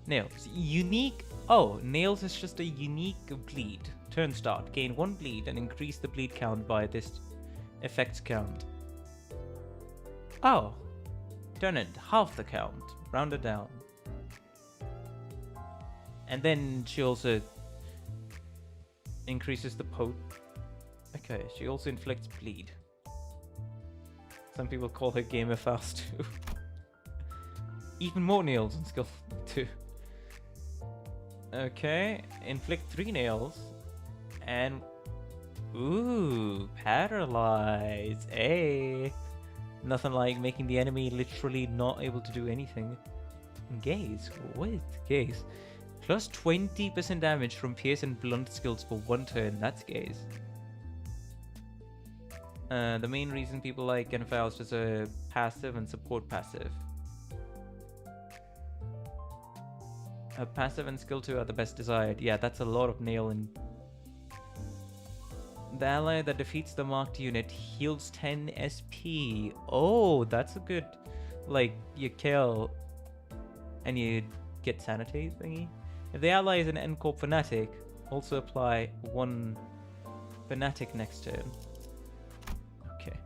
Nails. Unique. Oh, Nails is just a unique bleed. Turn start. Gain 1 bleed and increase the bleed count by this effects count. Oh. Turn it. Half the count. Round it down. And then she also increases the Okay, she also inflicts bleed. Some people call her Gamer Faust too. Even more nails in skill 2. Okay, inflict 3 nails. And ooh, paralyze. Hey. Nothing like making the enemy literally not able to do anything. Gaze. What? Gaze. Plus 20% damage from pierce and blunt skills for 1 turn. That's gaze. The main reason people like Faust is a passive and support passive. Her passive and skill 2 are the best desired. Yeah, that's a lot of nail and... The ally that defeats the marked unit heals 10 SP. Oh, that's a good... Like, you kill and you get sanity thingy. If the ally is an N-Corp Fanatic, also apply 1 Fanatic next turn. Okay.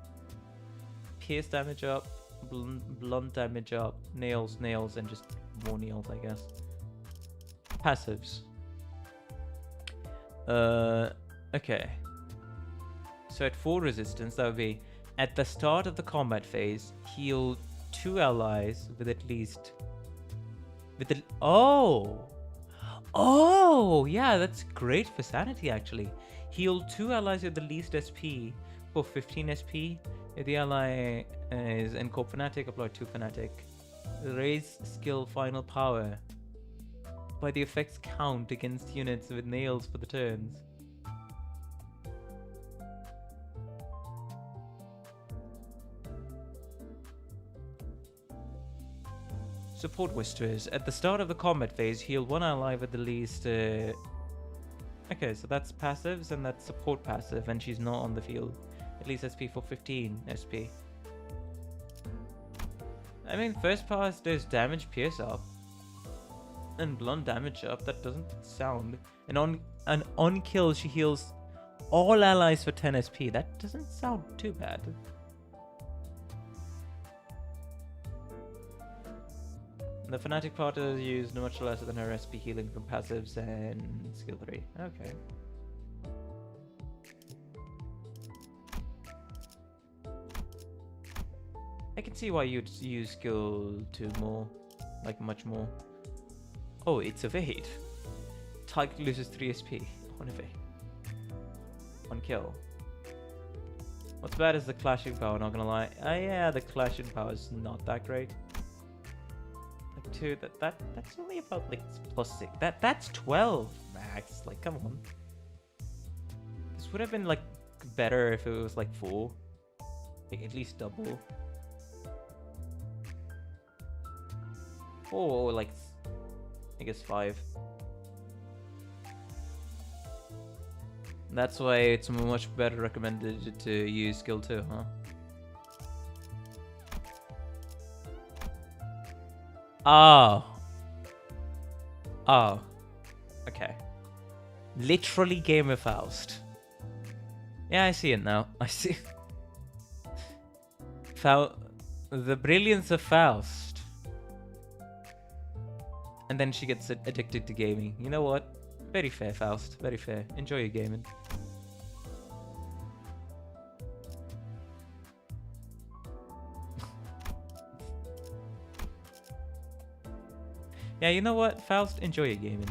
Pierce damage up, blunt damage up, nails, and just more nails, I guess. Passives. Okay. So at 4 resistance, that would be at the start of the combat phase, heal 2 allies with at least Oh, yeah, that's great for sanity actually. Heal 2 allies with the least SP for 15 SP. If the ally is N-Corp Fanatic, apply 2 Fanatic. Raise skill final power by the effects count against units with nails for the turns. Support Whisperers. At the start of the combat phase, heal 1 ally with the least... Okay, so that's passives and that's support passive, and she's not on the field. At least SP for 15 SP. I mean, first pass does damage pierce up. And blunt damage up. That doesn't sound... And on kill, she heals all allies for 10 SP. That doesn't sound too bad. The Fanatic part is used much less than her SP healing from passives and skill 3. Okay. I can see why you'd use skill 2 more. Like, much more. Oh, it's evade. Target loses 3 SP on evade. On kill. What's bad is the clashing power, not gonna lie. Yeah, the clashing power is not that great. Like 2, that's only about like +6. That's 12 max. Like, come on. This would have been like better if it was like 4. Like, at least double. Or like, I guess 5. That's why it's much better recommended to use skill 2, huh? Oh. Okay. Literally Game of Faust. Yeah, I see it now. I see. The brilliance of Faust. And then she gets addicted to gaming. You know what? Very fair, Faust. Very fair. Enjoy your gaming. Yeah, you know what, Faust? Enjoy your gaming.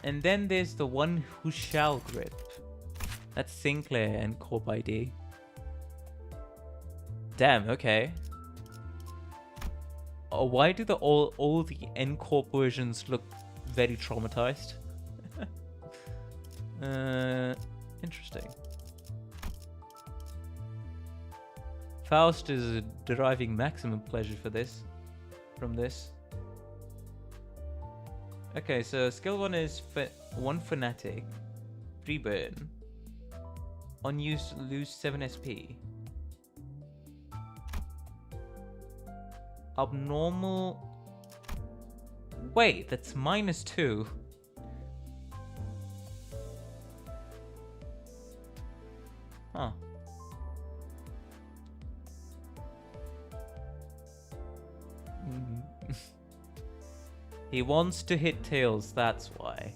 And then there's the one who shall grip. That's Sinclair and Corp ID. Damn, okay. Oh, why do all the N-Corp versions look very traumatized? Interesting. Faust is deriving maximum pleasure from this. Okay, so skill 1 is 1 Fanatic, 3 burn. Unused, lose 7 SP. Abnormal... Wait, that's -2. Huh. He wants to hit tails, that's why.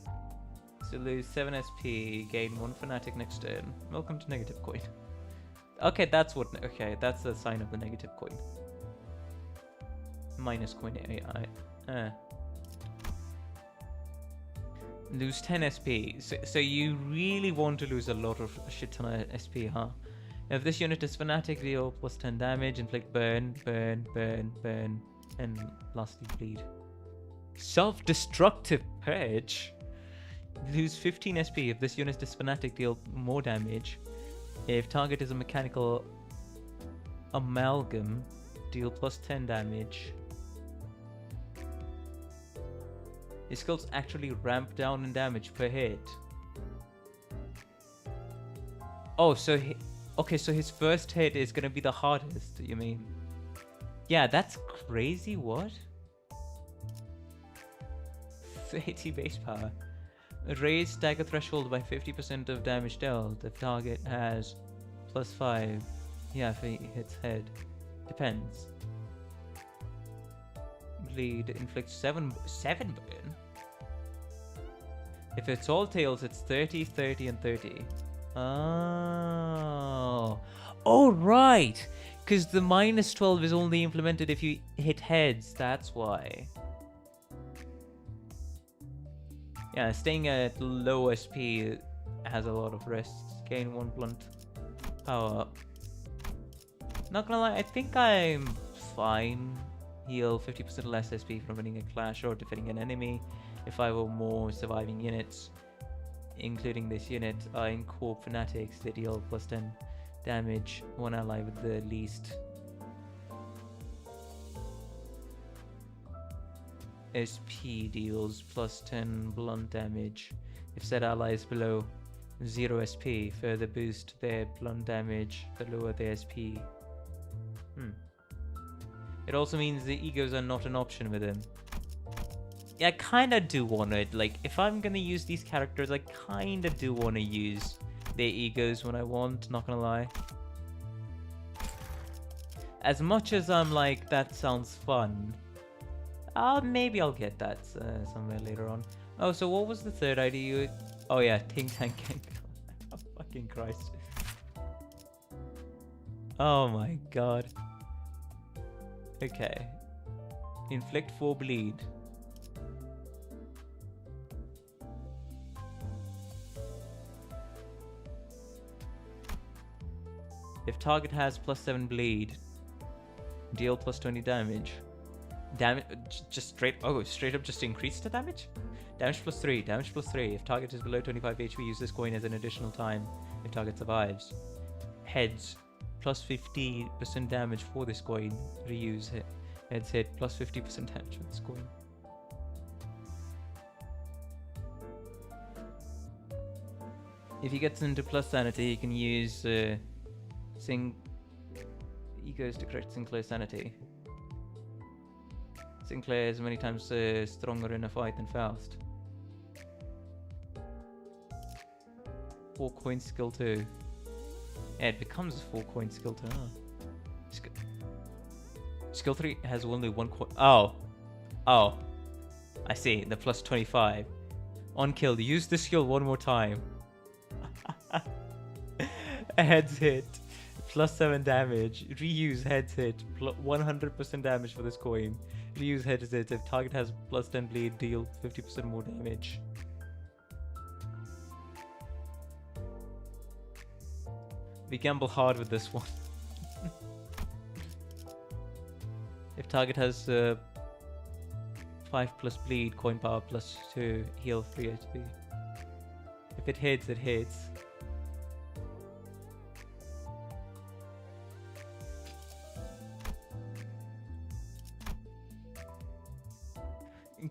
So lose 7 SP, gain 1 Fanatic next turn. Welcome to negative coin. Okay, that's what... Okay, that's the sign of the negative coin. Minus coin AI. Lose 10 SP. So you really want to lose a lot of shit ton of SP, huh? If this unit is Fanatic, deal +10 damage, inflict burn, and lastly bleed. Self-destructive purge. Lose 15 SP. If this unit is Fanatic, deal more damage. If target is a mechanical amalgam, deal +10 damage. His skills actually ramp down in damage per hit. Oh, so okay, so his first hit is gonna be the hardest, you mean? Yeah, that's crazy, what? 30 base power. Raise stagger threshold by 50% of damage dealt if target has +5. Yeah, if he hits head. Depends. Bleed inflicts 7 burn? If it's all tails, it's 30, 30, and 30. Oh. Oh, right! Because the -12 is only implemented if you hit heads, that's why. Yeah, staying at low SP has a lot of risks. Gain 1 blunt power up. Not gonna lie, I think I'm fine. Heal 50% less SP from winning a clash or defending an enemy. If I were more surviving units, including this unit, in Corp Fanatics, they deal +10 damage. One ally with the least SP deals +10 blunt damage. If said ally is below 0 SP, further boost their blunt damage the lower their SP. It also means the egos are not an option with him. Yeah, I kinda do want it. Like, if I'm gonna use these characters, I kinda do want to use their egos when I want, not gonna lie. As much as I'm like, that sounds fun, maybe I'll get that somewhere later on. Oh, so what was the third ID you... Oh yeah, Think Tank. Oh, fucking Christ. Oh my god. Okay. Inflict 4 bleed. If target has +7 bleed, deal +20 damage. Damage just straight up just increase the damage? Damage +3, damage +3. If target is below 25 HP, use this coin as an additional time if target survives. Heads, +50% damage for this coin. Reuse it. Heads hit, +50% damage for this coin. If he gets into plus sanity, he can use egos to correct Sinclair's sanity. Sinclair is many times stronger in a fight than Faust. 4 coin skill 2. Yeah, it becomes a 4 coin skill 2. Skill 3 has only 1 coin. Oh, I see. The +25. On kill, use this skill one more time. Heads hit, +7 damage. Reuse heads hit, 100% damage for this coin. Reuse heads hit. If target has +10 bleed, deal 50% more damage. We gamble hard with this one. If target has 5+ bleed, coin power +2, heal 3 HP. If it hits, it hits.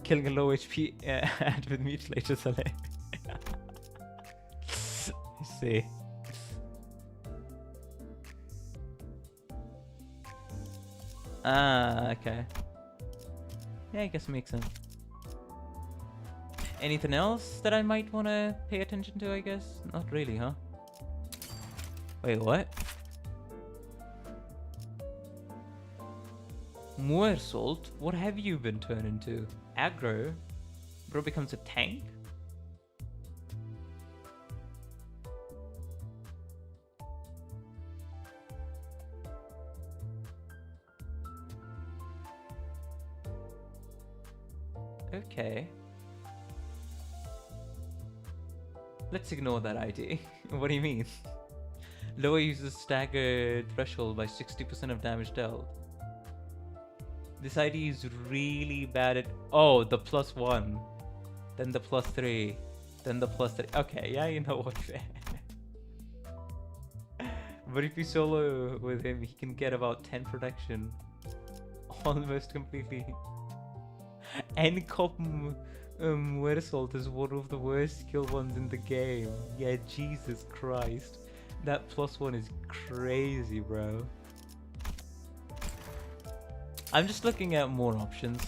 Killing a low HP ad with Mutilator Saleh. I see. Okay. Yeah, I guess it makes sense. Anything else that I might want to pay attention to, I guess? Not really, huh? Wait, what? Moersolt? What have you been turned into? Aggro? Bro becomes a tank? Okay. Let's ignore that ID. What do you mean? Lower uses staggered threshold by 60% of damage dealt. This ID is really bad at... Oh, the +1. Then the +3. Then the +3. Okay, yeah, you know what? But if you solo with him, he can get about 10 protection. Almost completely. N-Cop Moersolt is one of the worst skill ones in the game. Yeah, Jesus Christ. That +1 is crazy, bro. I'm just looking at more options.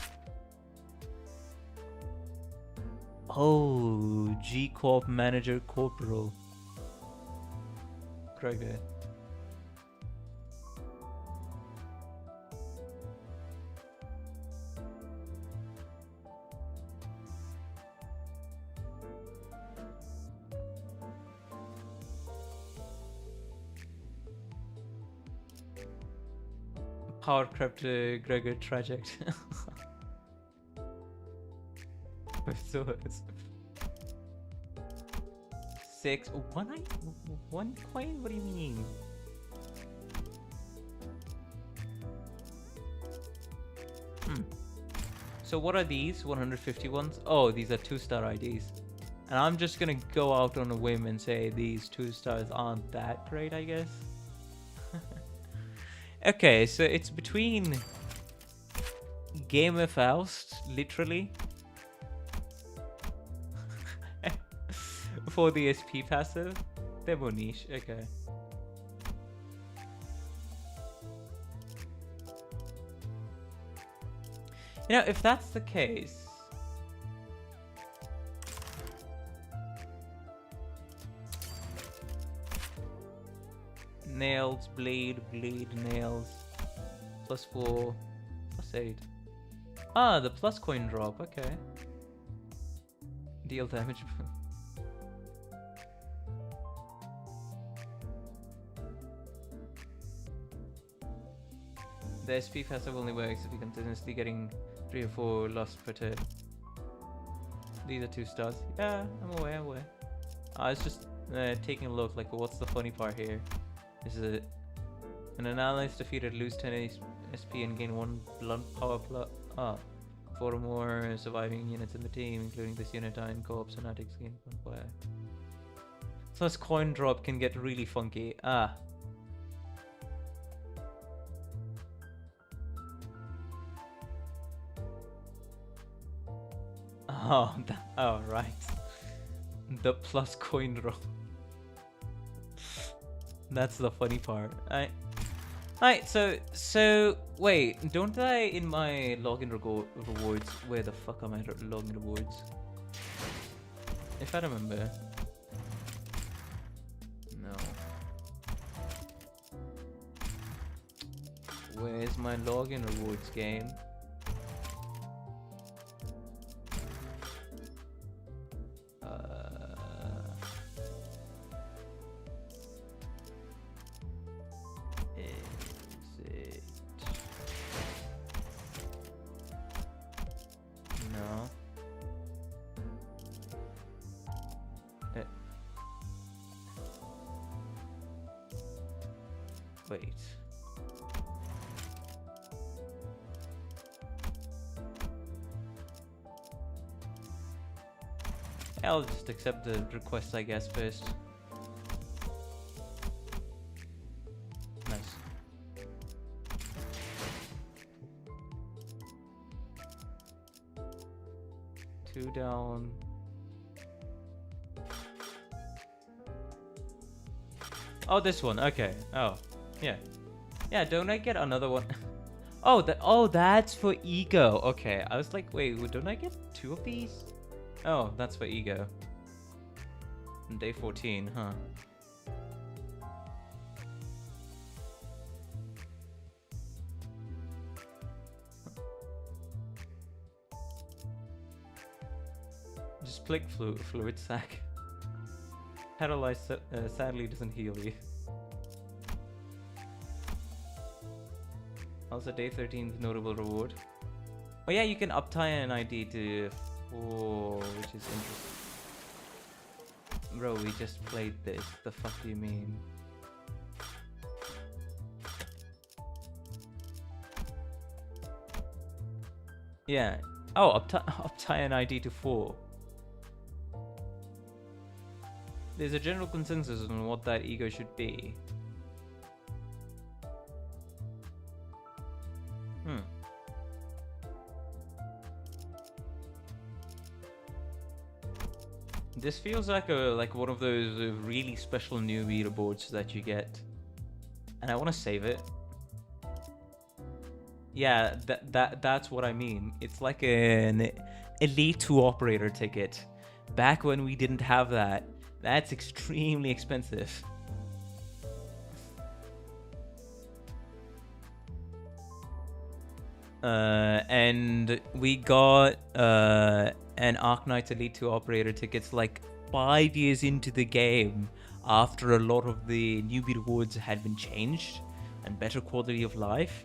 Oh, G Corp Manager Corporal. Gregor. Power crept Gregor Traject. So it's 6 one coin? What do you mean? So what are these 150 ones? Oh, these are 2-star IDs. And I'm just gonna go out on a whim and say these 2 stars aren't that great, I guess. Okay, so it's between Game of Faust, literally, for the SP passive. They're more niche, okay. You know, if that's the case, nails, bleed, nails, +4, +8. Ah, the plus coin drop, okay. Deal damage. The SP passive only works if you're continuously getting 3 or 4 lost per turn. These are 2 stars. Yeah, I'm aware. I was just taking a look, like, what's the funny part here? This is it. An allies defeated, lose 10 SP and gain 1 blunt power plus 4 or more surviving units in the team, including this unit and co-op fanatics gain 1 fire. Plus coin drop can get really funky. Oh, right. The plus coin drop. That's the funny part. Alright, so wait, don't I in my login rewards? Where the fuck are my login rewards? If I remember. No. Where's my login rewards game? Wait. I'll just accept the request, I guess, first. Nice. Two down. Oh, this one. Okay. Oh. Yeah. Yeah, don't I get another one? Oh, that's for ego. Okay, I was like, wait, don't I get 2 of these? Oh, that's for ego. Day 14, huh? Just click fluid sac. Paralyzed sadly doesn't heal you. Also, day 13's notable reward. Oh yeah, you can uptie an ID to 4, which is interesting. Bro, we just played this. The fuck do you mean? Yeah. Oh, uptie an ID to 4. There's a general consensus on what that ego should be. This feels like one of those really special new leaderboards that you get, and I want to save it. Yeah, that's what I mean. It's like an Elite 2 operator ticket. Back when we didn't have that, that's extremely expensive. And we got an Arknights Elite 2 operator tickets like 5 years into the game, after a lot of the newbie rewards had been changed and better quality of life.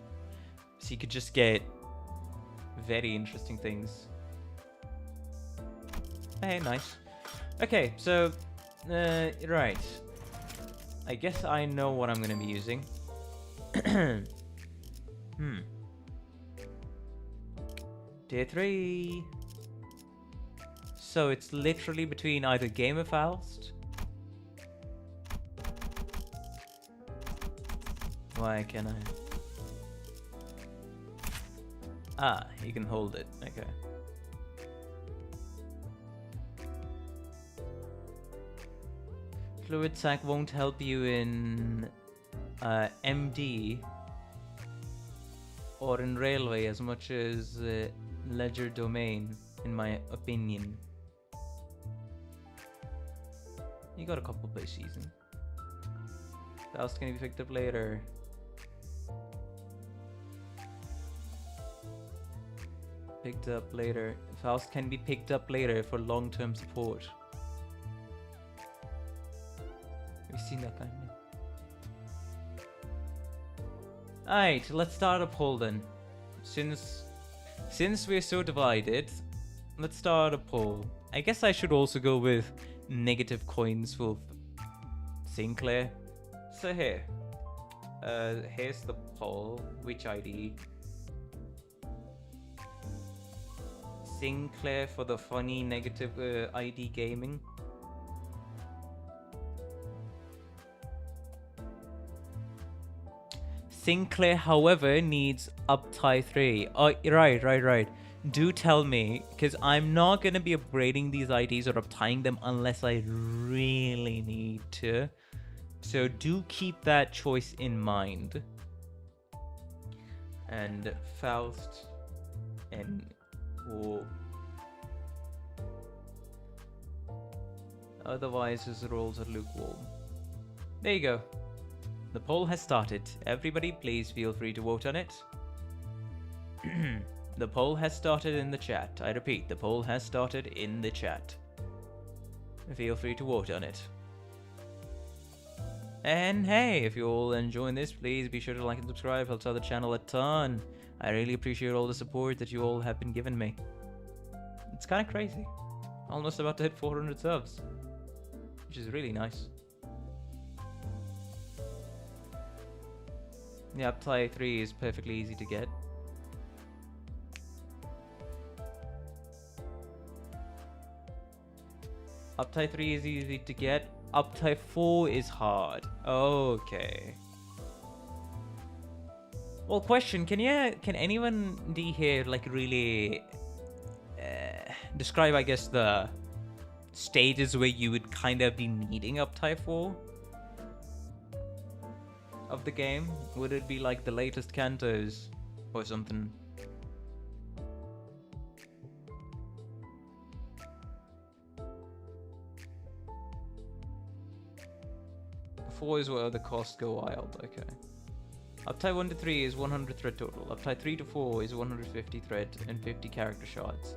So you could just get very interesting things. Hey, nice. Okay, so, right. I guess I know what I'm gonna be using. Tier 3. So it's literally between either Game of Faust. Why can I? Ah, you can hold it. Okay. Fluid sac won't help you in MD or in railway as much as ledger domain, in my opinion. You got a couple play season. Faust can be picked up later. Picked up later. Faust can be picked up later for long-term support. Have you seen that kind of? Alright, let's start a poll then. Since we're so divided, let's start a poll. I guess I should also go with negative coins for Sinclair. So here. Here's the poll. Which ID? Sinclair for the funny negative ID gaming. Sinclair, however, needs uptie 3. Oh, right. Do tell me, because I'm not going to be upgrading these IDs or uptying them unless I really need to. So do keep that choice in mind. And Faust and... or otherwise his rolls are lukewarm. There you go. The poll has started. Everybody please feel free to vote on it. The poll has started in the chat. I repeat, the poll has started in the chat. Feel free to vote on it. And hey, if you're all enjoying this, please be sure to like and subscribe. Helps out the channel a ton. I really appreciate all the support that you all have been giving me. It's kind of crazy. Almost about to hit 400 subs, which is really nice. Yeah, uptie 3 is perfectly easy to get. Uptie 3 is easy to get. Uptie 4 is hard. Okay. Well, question: Can anyone here like really describe, I guess, the stages where you would kind of be needing uptie 4 of the game? Would it be like the latest CANTOs or something? Four is where the costs go wild. Okay. Uptie 1 to 3 is 100 thread total. Uptie 3 to 4 is 150 thread and 50 character shards.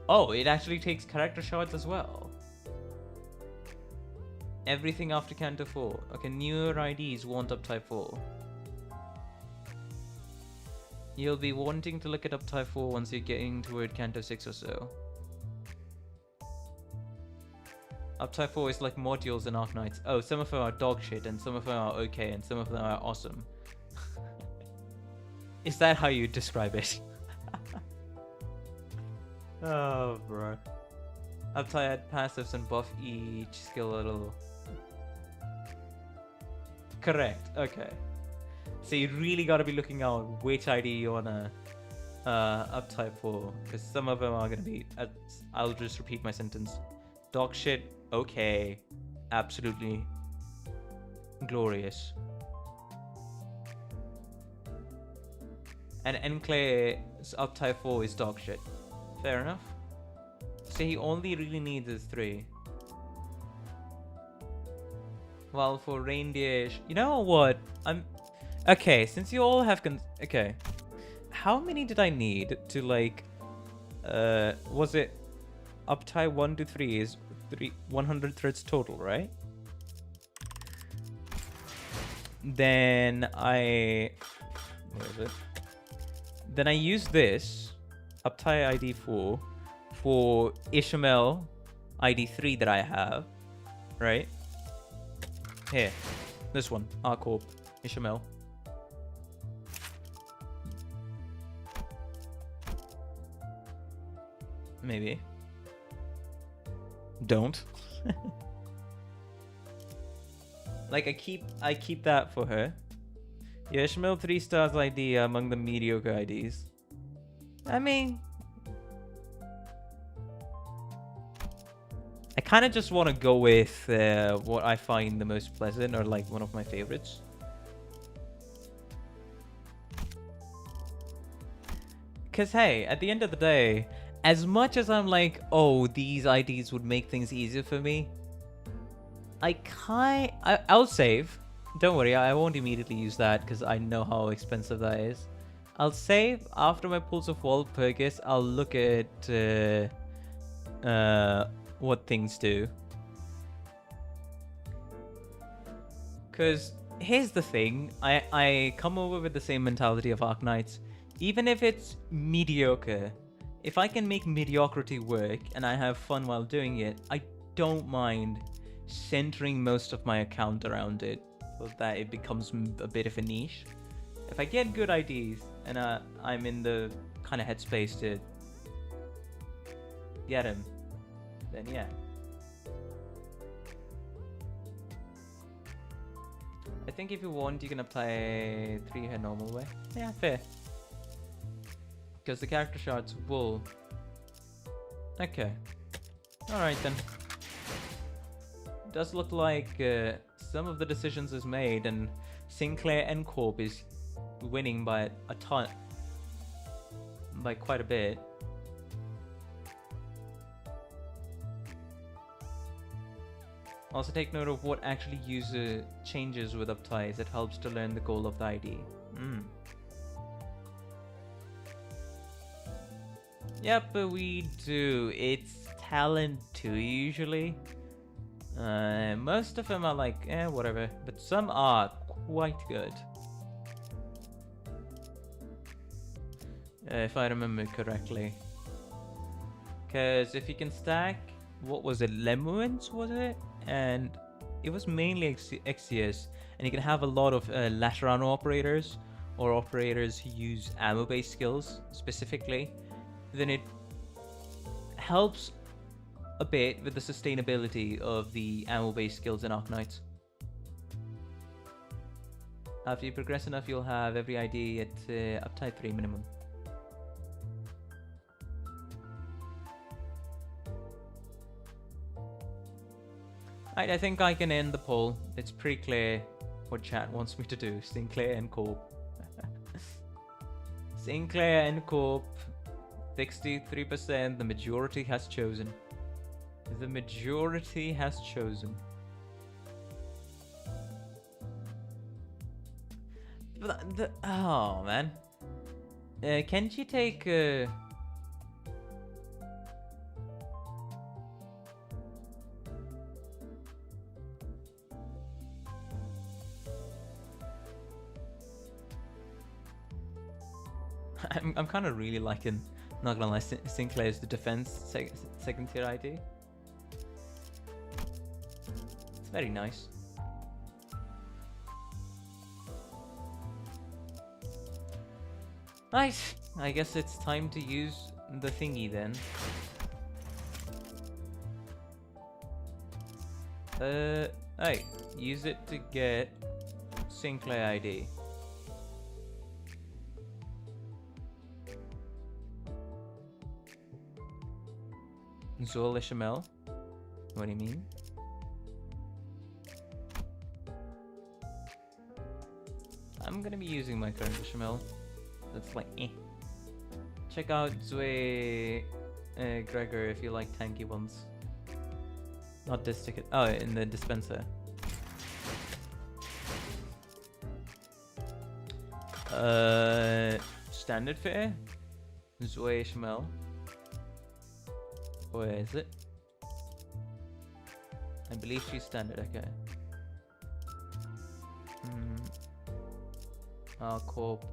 Oh, it actually takes character shards as well. Everything after CANTO 4. Okay, newer IDs want uptie 4. You'll be wanting to look at uptie 4 once you're getting toward CANTO 6 or so. Uptie 4 is like modules in Arknights. Oh, some of them are dog shit and some of them are okay and some of them are awesome. Is that how you describe it? Oh, bro. Uptie add passives and buff each skill a little. Correct, okay. So you really gotta be looking out which ID you wanna uptie for, because some of them are gonna be... I'll just repeat my sentence. Dog shit, okay. Absolutely glorious. And Enclave's uptype 4 is dog shit. Fair enough. So he only really needs his 3. Well, for reindeer, you know what? Okay, since you all have okay. How many did I need to like was it uptype 1 to 3 is 100 threads total, right? Then where is it? Then I use this uptype ID 4 for Ishmael ID 3 that I have, right? Here, this one, Arcorp, Ishmael. Maybe. Don't. Like I keep that for her. Yeah, Ishmael 3 stars ID among the mediocre IDs. I mean, I kind of just want to go with what I find the most pleasant or like one of my favorites. Because hey, at the end of the day, as much as I'm like, oh, these IDs would make things easier for me, I'll save. Don't worry, I won't immediately use that because I know how expensive that is. I'll save after my Pulse of Wall purchase. I'll look at what things do. Because here's the thing, I come over with the same mentality of Arknights. Even if it's mediocre, if I can make mediocrity work and I have fun while doing it, I don't mind centering most of my account around it so that it becomes a bit of a niche. If I get good ideas and I'm in the kind of headspace to get them, then yeah. I think if you want, you can apply 3 here normal way. Yeah, fair. Because the character shards will. Okay. Alright then. Does look like some of the decisions is made and Sinclair and Corp is winning by a ton. By quite a bit. Also take note of what actually user changes with upties. It helps to learn the goal of the ID. Yep, but we do. It's talent 2 usually. Most of them are like, whatever. But some are quite good. If I remember correctly. Because if you can stack, what was it? Lemons, was it? And it was mainly Exius. And you can have a lot of Laterano operators. Or operators who use ammo-based skills specifically. Then it helps a bit with the sustainability of the ammo-based skills in Arknights. After you progress enough, you'll have every ID at uptype 3 minimum. Right, I think I can end the poll. It's pretty clear what chat wants me to do. Sinclair and Corp. Sinclair and Corp. 63%, the majority has chosen. The majority has chosen. Oh man. Can't you take I'm kind of really liking, not gonna lie, Sinclair's the defense second tier ID. It's very nice. Nice. I guess it's time to use the thingy then. Hey, use it to get Sinclair ID. Zoel Ishamel. What do you mean? I'm gonna be using my current Ishmael. That's like eh. Check out Zue Gregor if you like tanky ones. Not this ticket. Oh, in the dispenser. Standard fare? Zoe Ishmael. Where is it? I believe she's standard, okay. Corp.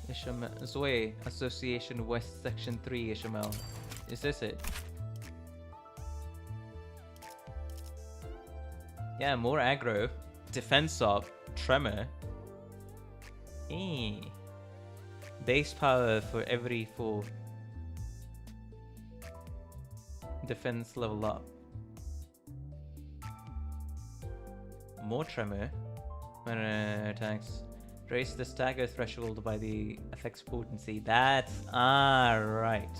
Ishmael. Zoe, Association West Section 3 Ishmael. Is this it? Yeah, more aggro. Defense up. Tremor. Base power for every 4. Defense level up. More tremor. When attacks. Raise the stagger threshold by the effect's potency. That's right.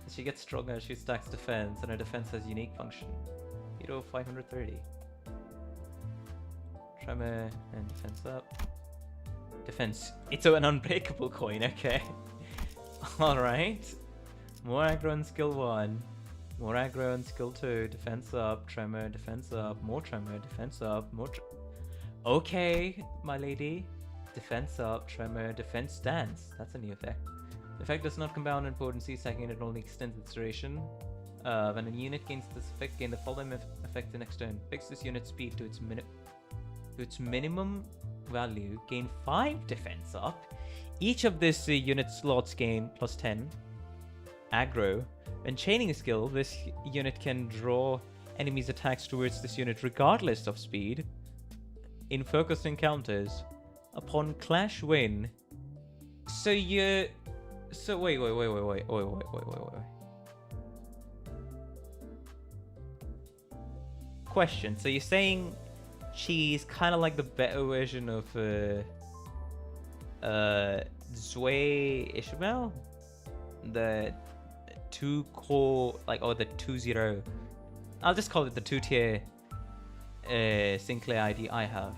As she gets stronger, she stacks defense, and her defense has unique function. Hero 530. Tremor and defense up. Defense. It's an unbreakable coin, okay. Alright. More aggro on skill 1. More aggro on skill 2. Defense up. Tremor. Defense up. More tremor. Defense up. More okay, my lady. Defense up. Tremor. Defense stance. That's a new effect. The effect does not compound in potency. Second, it only extends its duration. When a unit gains this effect, gain the following effect the next turn. Fix this unit's speed to its minimum value. Gain 5 defense up. Each of this unit slots gain plus 10 aggro. When chaining a skill, this unit can draw enemies' attacks towards this unit regardless of speed. In focused encounters, upon clash win. So you. So wait. Question. So you're saying she's kind of like the better version of Zue Ishmael? The 2 core, like, or the 2-0. I'll just call it the 2-tier Sinclair ID I have.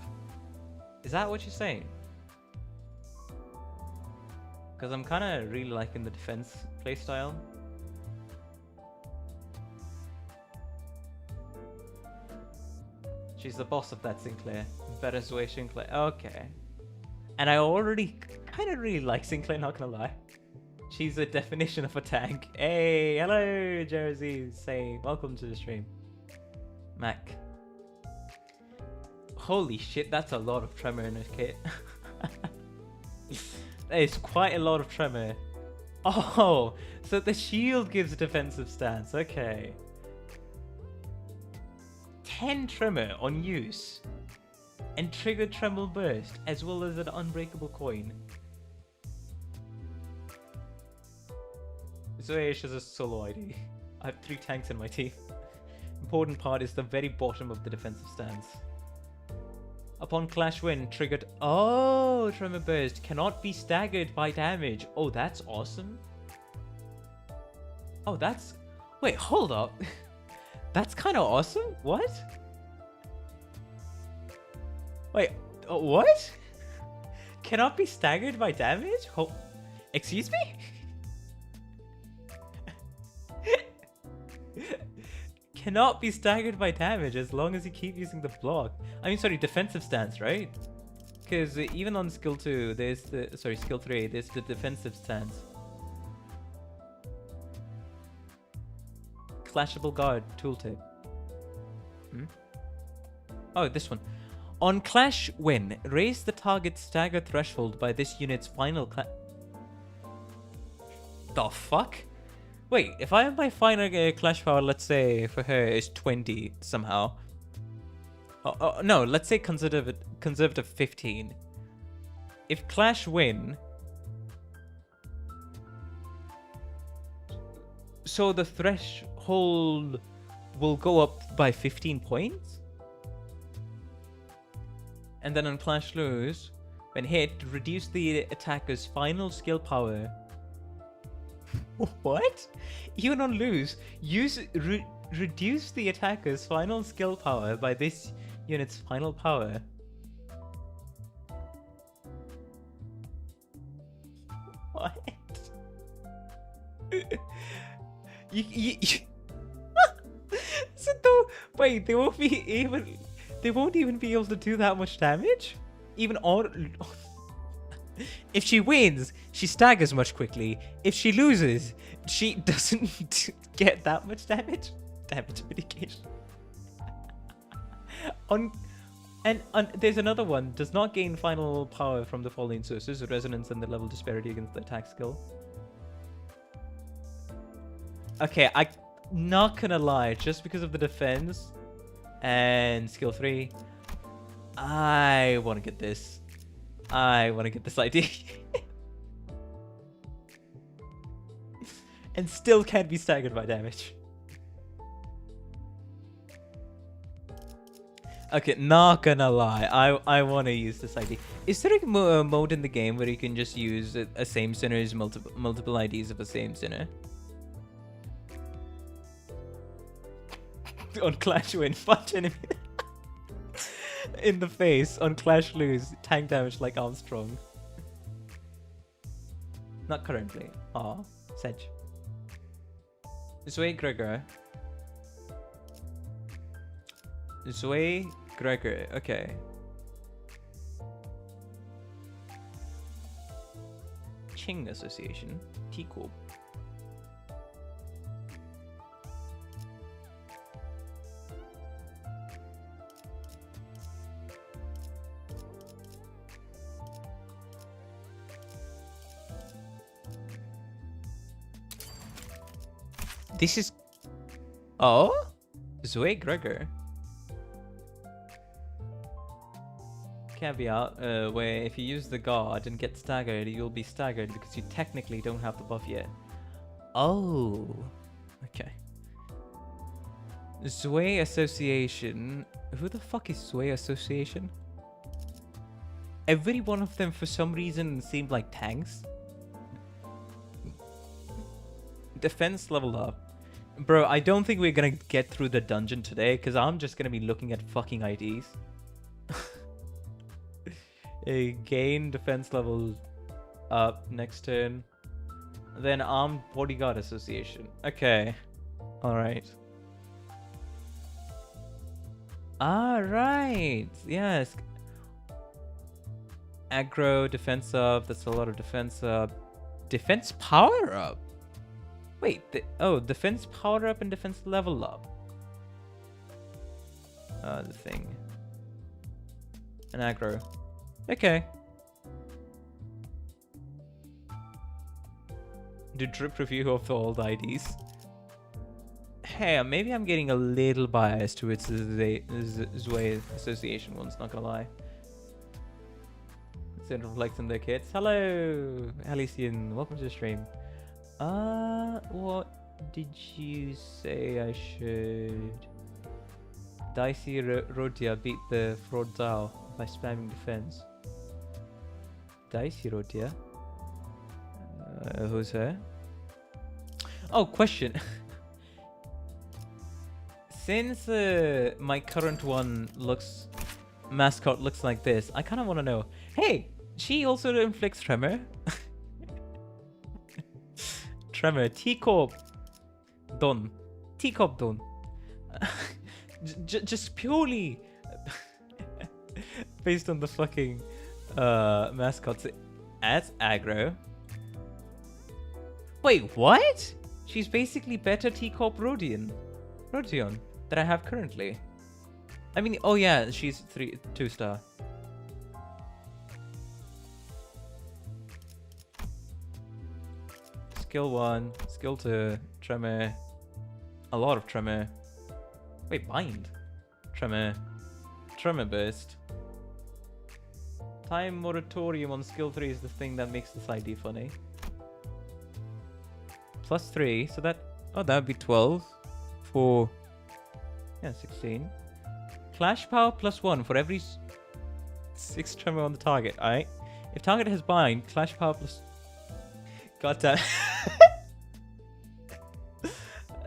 Is that what you're saying? Because I'm kind of really liking the defense playstyle. She's the boss of that Sinclair. Better Zue Sinclair. Okay. And I already kind of really like Sinclair, not gonna lie. She's a definition of a tank. Hey, hello, Jersey. Say, welcome to the stream. Mac. Holy shit, that's a lot of tremor in this kit. That is quite a lot of tremor. Oh, so the shield gives a defensive stance. Okay. 10 tremor on use. And trigger tremble burst, as well as an unbreakable coin. Zoeish is a solo ID. I have 3 tanks in my team. Important part is the very bottom of the defensive stance. Upon clash win, triggered. Oh, tremor burst cannot be staggered by damage. Oh, that's awesome. Oh, that's. Wait, hold up. That's kind of awesome. What? Wait, what? Cannot be staggered by damage? Excuse me? Cannot be staggered by damage as long as you keep using the block. I mean, sorry, defensive stance, right? Because even on skill 2, there's the... Sorry, skill 3, there's the defensive stance. Clashable guard tooltip. Oh, this one. On clash win, raise the target stagger threshold by this unit's final The fuck? Wait, if I have my final clash power, let's say for her is 20 somehow. No, let's say conservative 15. If clash win, so the threshold will go up by 15 points? And then on clash lose, when hit, reduce the attacker's final skill power What? Even on lose, reduce the attacker's final skill power by this unit's final power. What? you so wait, they won't even be able to do that much damage? Even on if she wins, she staggers much quickly. If she loses, she doesn't get that much damage. Damage mitigation. There's another one. Does not gain final power from the following sources: resonance and the level disparity against the attack skill. Okay, I'm not gonna lie. Just because of the defense and skill 3, I want to get this. I want to get this ID. And still can't be staggered by damage. Okay, not gonna lie. I want to use this ID. Is there a mode in the game where you can just use a same sinner's multiple IDs of a same sinner? On Clash win, punch enemy in the face. On Clash lose, tank damage like Armstrong. Not currently. Aw, Sedge. Zoe Gregor. Zoe Gregor, okay. Qing Association, T Corp. This is... Oh? Zoe Gregor. Caveat, where if you use the guard and get staggered, you'll be staggered because you technically don't have the buff yet. Oh. Okay. Zoe Association. Who the fuck is Zoe Association? Every one of them for some reason seemed like tanks. Defense level up. Bro, I don't think we're gonna get through the dungeon today because I'm just gonna be looking at fucking IDs. Gain defense level up next turn. Then Armed Bodyguard Association. Okay. Alright. Alright. Yes. Aggro, defense up. That's a lot of defense up. Defense power up. Wait, defense power up and defense level up. The thing. And aggro. Okay. Do drip review of the old IDs. Hey, maybe I'm getting a little biased towards the Zoe Association ones, not gonna lie. It reflects on their kits. Hello, Halician. Welcome to the stream. What did you say I should? Dicey Rodia beat the Fraud Dao by spamming defense. Dicey Rodia? Who's her? Oh, question. Since my current one mascot looks like this, I kind of want to know. Hey, she also inflicts tremor. Tremor. T-Corp. Done. T-Corp done. Just purely based on the fucking mascots. As aggro. Wait, what? She's basically better T-Corp Rodion that I have currently. I mean, oh yeah, she's 2-star. Skill 1, skill 2, tremor. A lot of tremor. Wait, bind. Tremor. Tremor burst. Time moratorium on skill 3 is the thing that makes this ID funny. Plus 3, so that... Oh, that would be 12. For... Yeah, 16. Clash power plus 1 for every 6 tremor on the target, alright? If target has bind, clash power plus... God damn.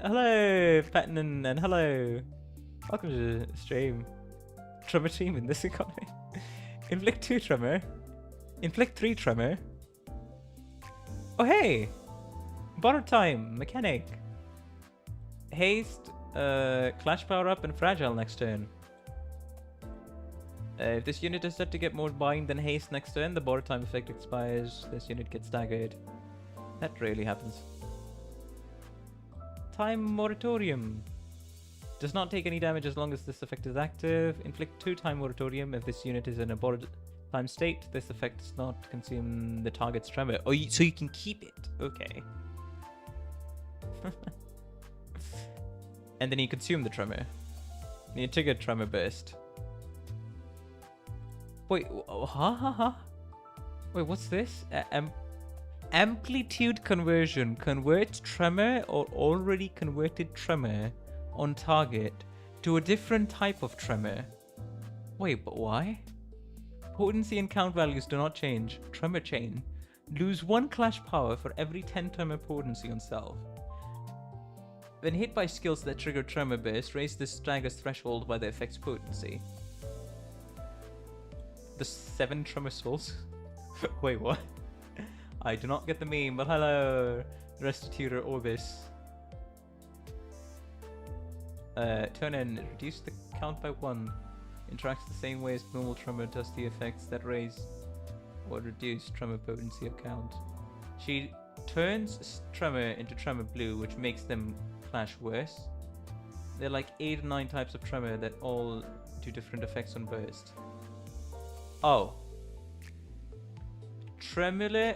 Hello, Patton, and hello. Welcome to the stream. Tremor team in this economy. Inflict 2 tremor. Inflict 3 tremor. Oh, hey! Borrow time, mechanic. Haste, clash power up, and fragile next turn. If this unit is set to get more bind than haste next turn, the borrow time effect expires. This unit gets staggered. That rarely happens. Time moratorium. Does not take any damage as long as this effect is active. Inflict 2 time moratorium. If this unit is in a borrowed time state, this effect does not consume the target's tremor. Oh, so you can keep it. Okay. And then you consume the tremor. And you trigger tremor burst. Wait, Wait, what's this? Amplitude conversion converts tremor or already converted tremor on target to a different type of tremor. Wait, but why? Potency and count values do not change. Tremor chain. Lose 1 clash power for every 10 tremor potency on self. When hit by skills that trigger tremor burst, raise the stagger's threshold by the effect's potency. The 7 tremor souls? Wait, what? I do not get the meme, but hello, Restitutor Orbis. Turn in, reduce the count by 1. Interacts the same way as normal tremor does the effects that raise or reduce tremor potency of count. She turns tremor into tremor blue, which makes them clash worse. There are like 8 or 9 types of tremor that all do different effects on burst. Oh. Tremor.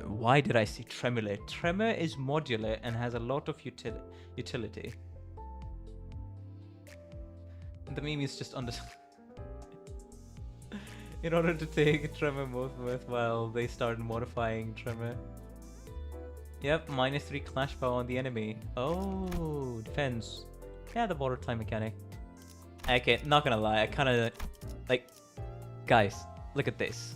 Why did I say tremor? Tremor is modular and has a lot of utility. The meme is just under. In order to take tremor more worthwhile, they started modifying tremor. Yep, -3 clash power on the enemy. Oh, defense. Yeah, the border time mechanic. Okay, not gonna lie, I kind of like. Guys, look at this.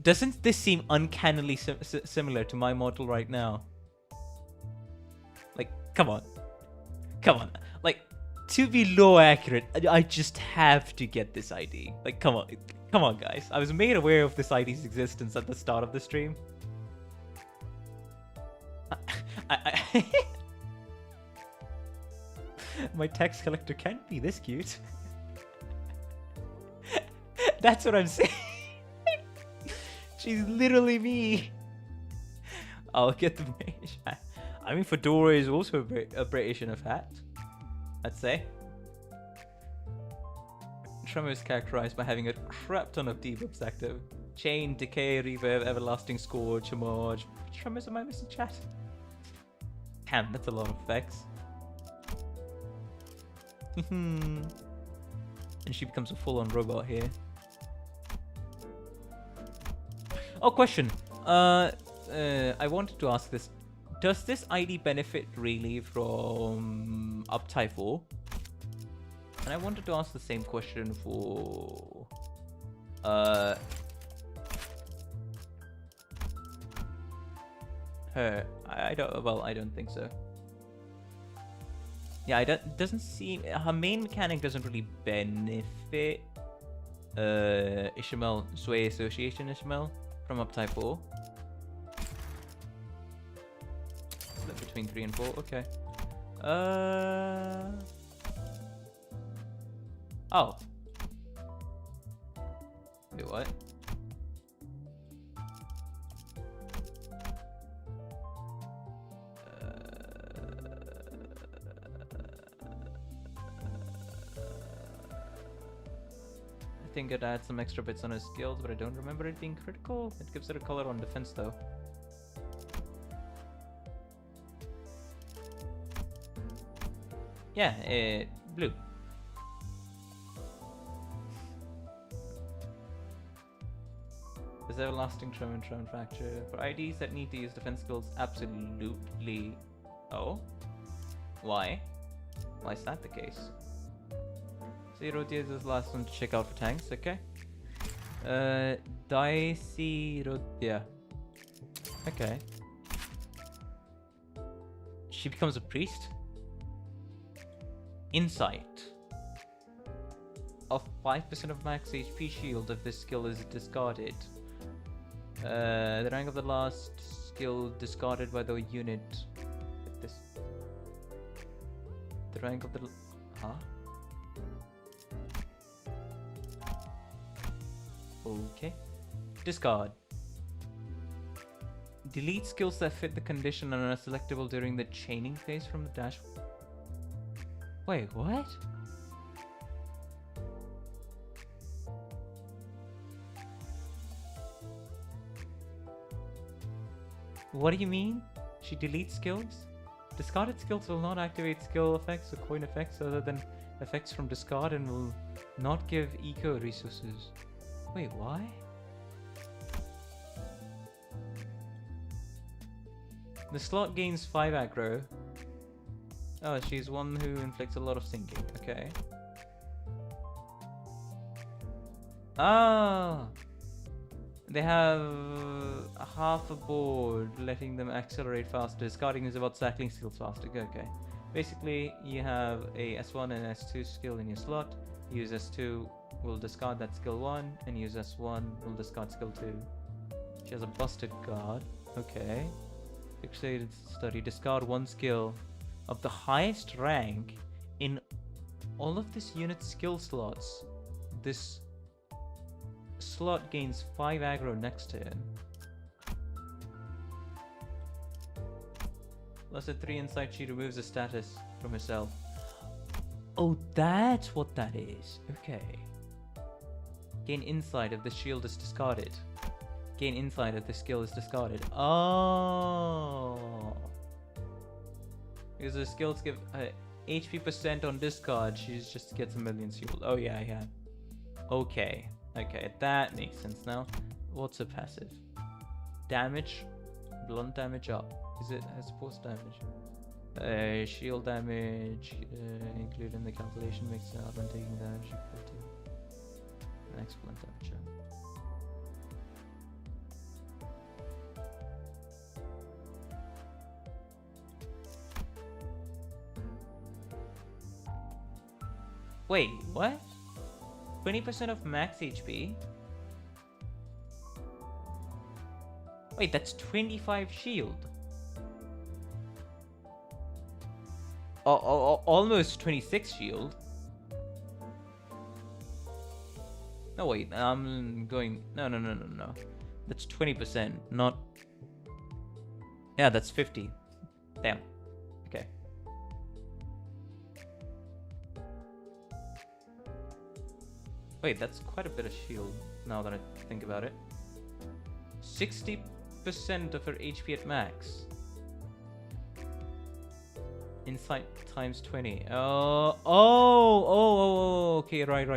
Doesn't this seem uncannily similar to my model right now? Like, come on. Like, to be low accurate, I just have to get this ID. Like, come on, guys. I was made aware of this ID's existence at the start of the stream. My text collector can't be this cute. That's what I'm saying. She's literally me. I'll get the British hat. I mean, Fedora is also a British enough hat, I'd say. Tremor is characterized by having a crap ton of debuffs active. Chain, Decay, Reverb, Everlasting Scourge, Charge. Which tremors am I missing, chat? Damn, that's a lot of effects. And she becomes a full-on robot here. Oh, question. I wanted to ask this. Does this ID benefit really from Uptype 4? And I wanted to ask the same question for... her. I don't think so. Yeah, doesn't seem... Her main mechanic doesn't really benefit Ishmael, Sway Association Ishmael from Uptype 4. Split between 3 and 4, okay. Oh. Wait, what? I think it adds some extra bits on his skills, but I don't remember it being critical. It gives it a color on defense though. Yeah, blue. There's everlasting tremor and tremor fracture. For IDs that need to use defense skills, absolutely. Oh? Why? Why is that the case? Zero Diaz is the last one to check out for tanks, okay? Dicey Rodia. Okay. She becomes a priest. Insight. Of 5% of max HP shield if this skill is discarded. The rank of the last skill discarded by the unit. This. The rank of the. Huh? Okay. Discard. Delete skills that fit the condition and are selectable during the chaining phase from the dash. Wait, what? What do you mean? She deletes skills? Discarded skills will not activate skill effects or coin effects other than effects from discard and will not give eco resources. Wait, why? The slot gains 5 aggro. Oh, she's one who inflicts a lot of sinking. Okay. Ah! They have half a board, letting them accelerate faster. Discarding is about cycling skills faster. Okay. Basically, you have a S1 and S2 skill in your slot. Use S2 will discard that skill 1, and use S1 will discard skill 2. She has a busted guard. Okay. Fixated study. Discard 1 skill of the highest rank in all of this unit's skill slots. This slot gains 5 aggro next turn. Plus a 3 insight, she removes a status from herself. Oh, that's what that is. Okay. Gain insight if the shield is discarded. Gain insight if the skill is discarded. Oh. Because the skills give HP percent on discard, she just gets a million shield. Oh yeah. Okay, that makes sense now. What's her passive? Damage, blunt damage up. Is it has force damage? Shield damage included in the calculation makes it when taking damage equal to max blunt damage up. Wait, what? 20% of max HP? Wait, that's 25 shield. Almost 26 shield. No, wait, I'm going... No. That's 20%, not... Yeah, that's 50. Damn. Okay. Wait, that's quite a bit of shield, now that I think about it. 60% of her HP at max. Insight times 20. Okay, right.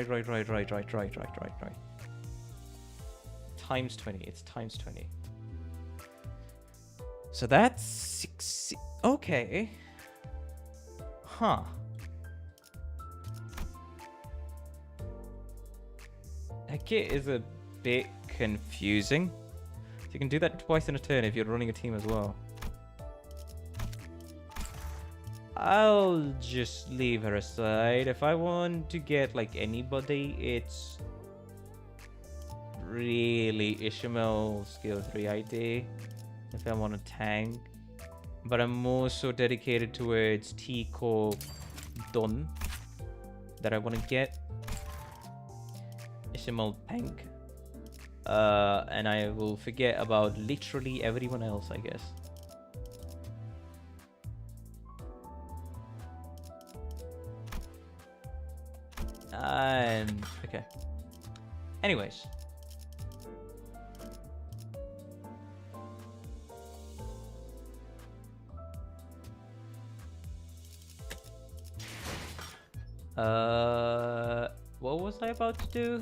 Times 20, it's times 20. So that's 6... Okay. Huh. That kit is a bit confusing. So you can do that twice in a turn if you're running a team as well. I'll just leave her aside. If I want to get like anybody, it's really Ishmael skill 3 ID. If I want a tank. But I'm more so dedicated towards T-Core Dun that I want to get. Ishmael tank. And I will forget about literally everyone else, I guess. And okay. Anyways. What was I about to do?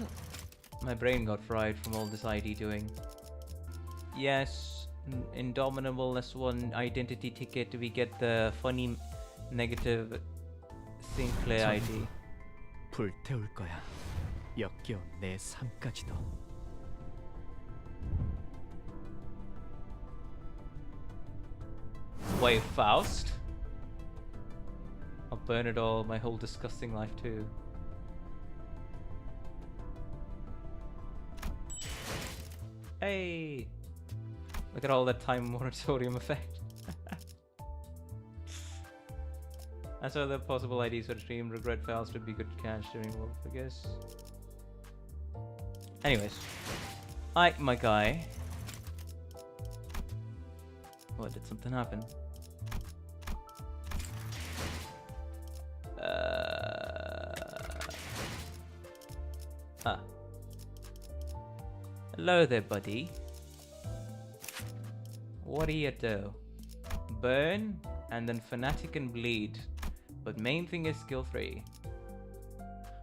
My brain got fried from all this ID doing. Yes, Indomitable S1 identity ticket. We get the funny negative Sinclair ID. 불태울 거야. 역겨운 내 삶까지도. Wait, Faust? not burn it all, my whole disgusting life too. Hey! Look at all that time moratorium effect. As for the possible IDs for the stream, regret files would be good cache during Wolf, I guess. Anyways. Hi, my guy. What, did something happen? Hello there, buddy. What do you do? Burn, and then Fanatic and Bleed. But main thing is skill 3.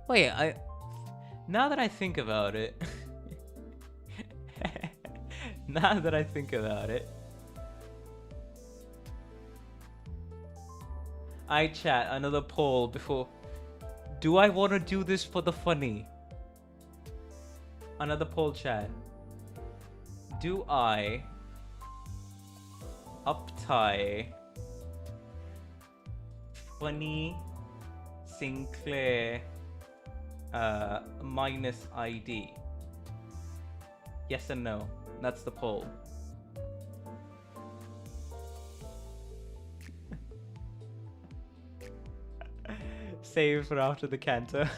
Wait, now that I think about it... now that I think about it... I chat, another poll before... Do I want to do this for the funny? Another poll, chat. Do I uptie funny Sinclair minus ID? Yes and no. That's the poll. Save for after the CANTO.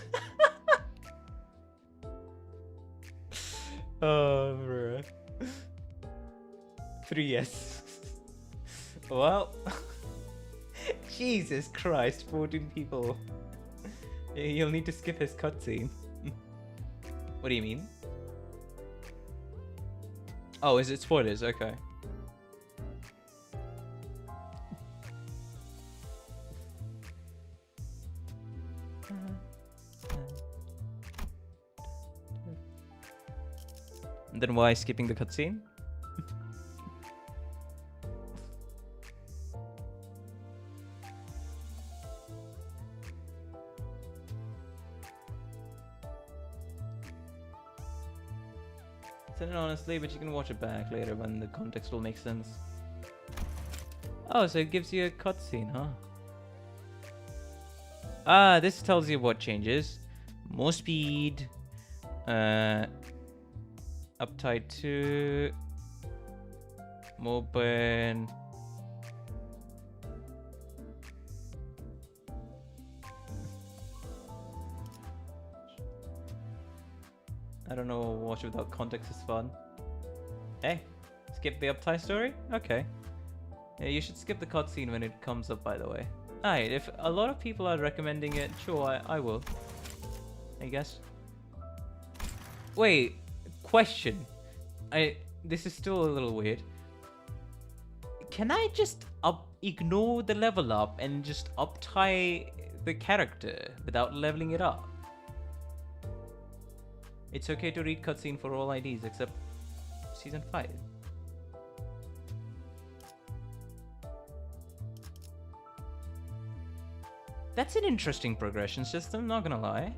Oh, bro. 3 yes. Well, Jesus Christ, 14 people. You'll need to skip his cutscene. What do you mean? Oh, is it spoilers? Okay. Then why skipping the cutscene? Said it honestly, but you can watch it back later when the context will make sense. Oh, so it gives you a cutscene, huh? Ah, this tells you what changes. More speed. Uptight 2. More burn. I don't know, watch without context is fun. Hey, skip the uptight story? Okay. Yeah, you should skip the cutscene when it comes up, by the way. Alright, if a lot of people are recommending it, sure, I will. I guess. Wait, question. This is still a little weird. Can I just ignore the level up and just uptie the character without leveling it up? It's okay to read cutscene for all IDs except Season 5. That's an interesting progression system, not gonna lie.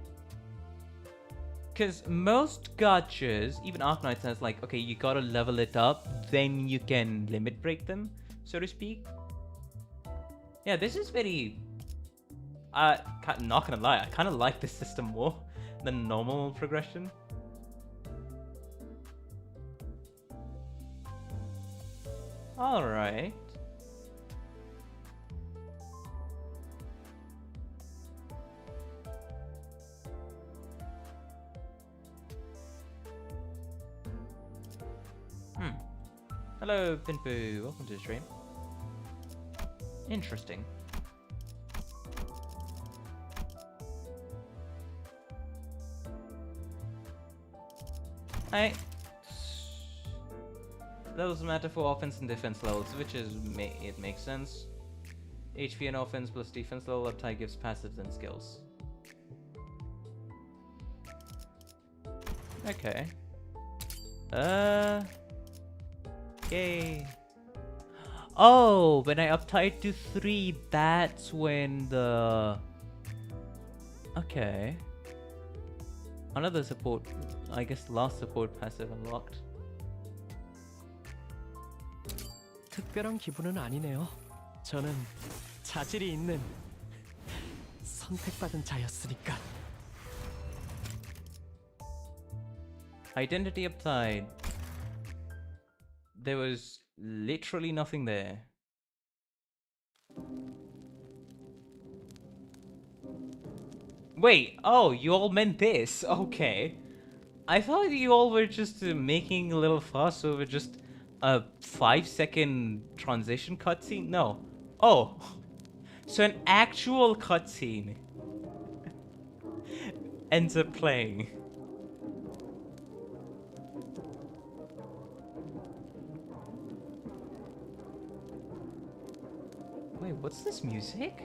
Because most gachas, even Arknights has like, okay, you gotta level it up, then you can limit break them, so to speak. Yeah, this is very... not gonna lie, I kind of like this system more than normal progression. Alright. Hello, Pinpoo. Welcome to the stream. Interesting. Alright. Levels matter for offense and defense levels, which is it makes sense. HP and offense plus defense level uptie gives passives and skills. Okay. Yay. Oh, when I uptied to 3, that's when the... Okay. Another support, I guess last support passive unlocked. 특별한 기분은 아니네요. 저는 자질이 있는 선택받은 자였으니까. Identity upside. There was literally nothing there. Wait, oh, you all meant this. Okay. I thought you all were just making a little fuss over just a 5-second transition cutscene. No. Oh. So an actual cutscene ends up playing. Wait, what's this music?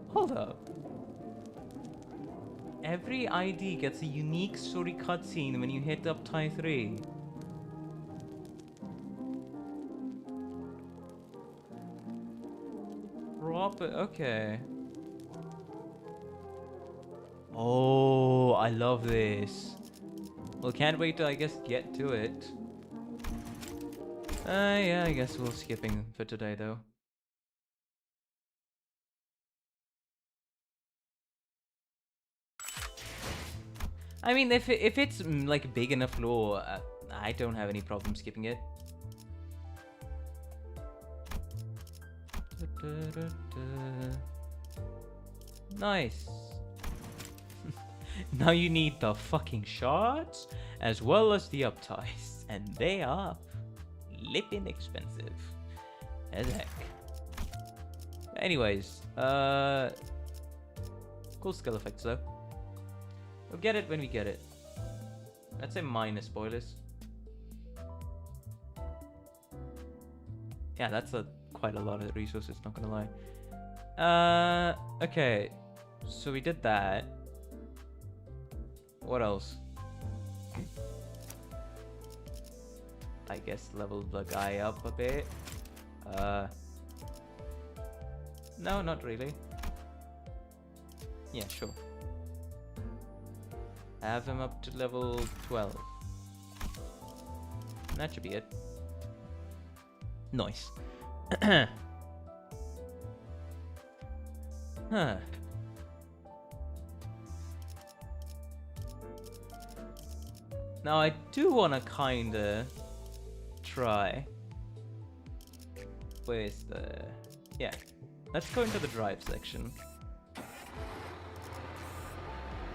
Hold up. Every ID gets a unique story cutscene when you hit Uptie 3. Okay. Oh, I love this. Well, can't wait to, I guess, get to it. Yeah, I guess we're skipping for today, though. I mean, if it's like big enough lore, I don't have any problem skipping it. Nice. Now you need the fucking shards as well as the upties, and they are flipping expensive as heck. Anyways, cool skill effects though. We'll get it when we get it. Let's say minus spoilers. Yeah, that's quite a lot of resources, not gonna lie. Okay. So we did that. What else? I guess level the guy up a bit. No, not really. Yeah, sure. Have him up to level 12. That should be it. Nice. Huh. Now I do wanna kinda try. Where's the... Yeah. Let's go into the drive section.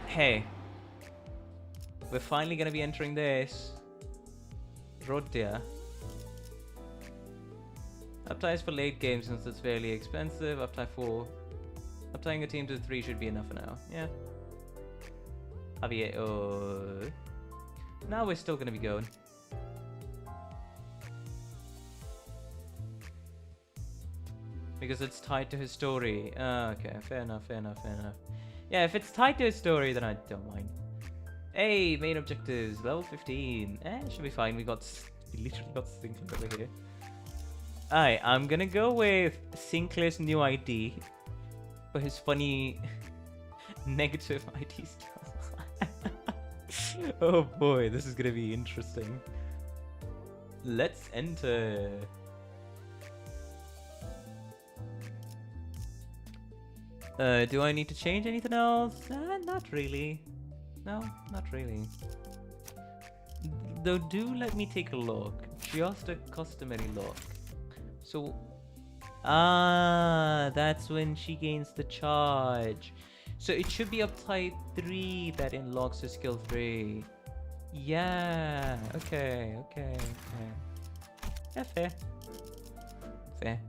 Hey. We're finally gonna be entering this. Rodia. Upties for late game since it's fairly expensive. Uptie 4. Uptying a team to 3 should be enough for now. Yeah. Javier. Now we're still gonna be going. Because it's tied to his story. Okay, fair enough, fair enough, fair enough. Yeah, if it's tied to his story, then I don't mind. Hey, main objectives, level 15. Should be fine. We literally got Sinclair over here. Alright, I'm gonna go with Sinclair's new ID for his funny negative ID stuff. Oh boy, this is gonna be interesting. Let's enter. Do I need to change anything else? Not really. No, not really. Though do let me take a look. Just a customary look. So... that's when she gains the charge. So it should be upside 3 that unlocks her skill 3. Yeah, okay. Yeah, fair. Fair.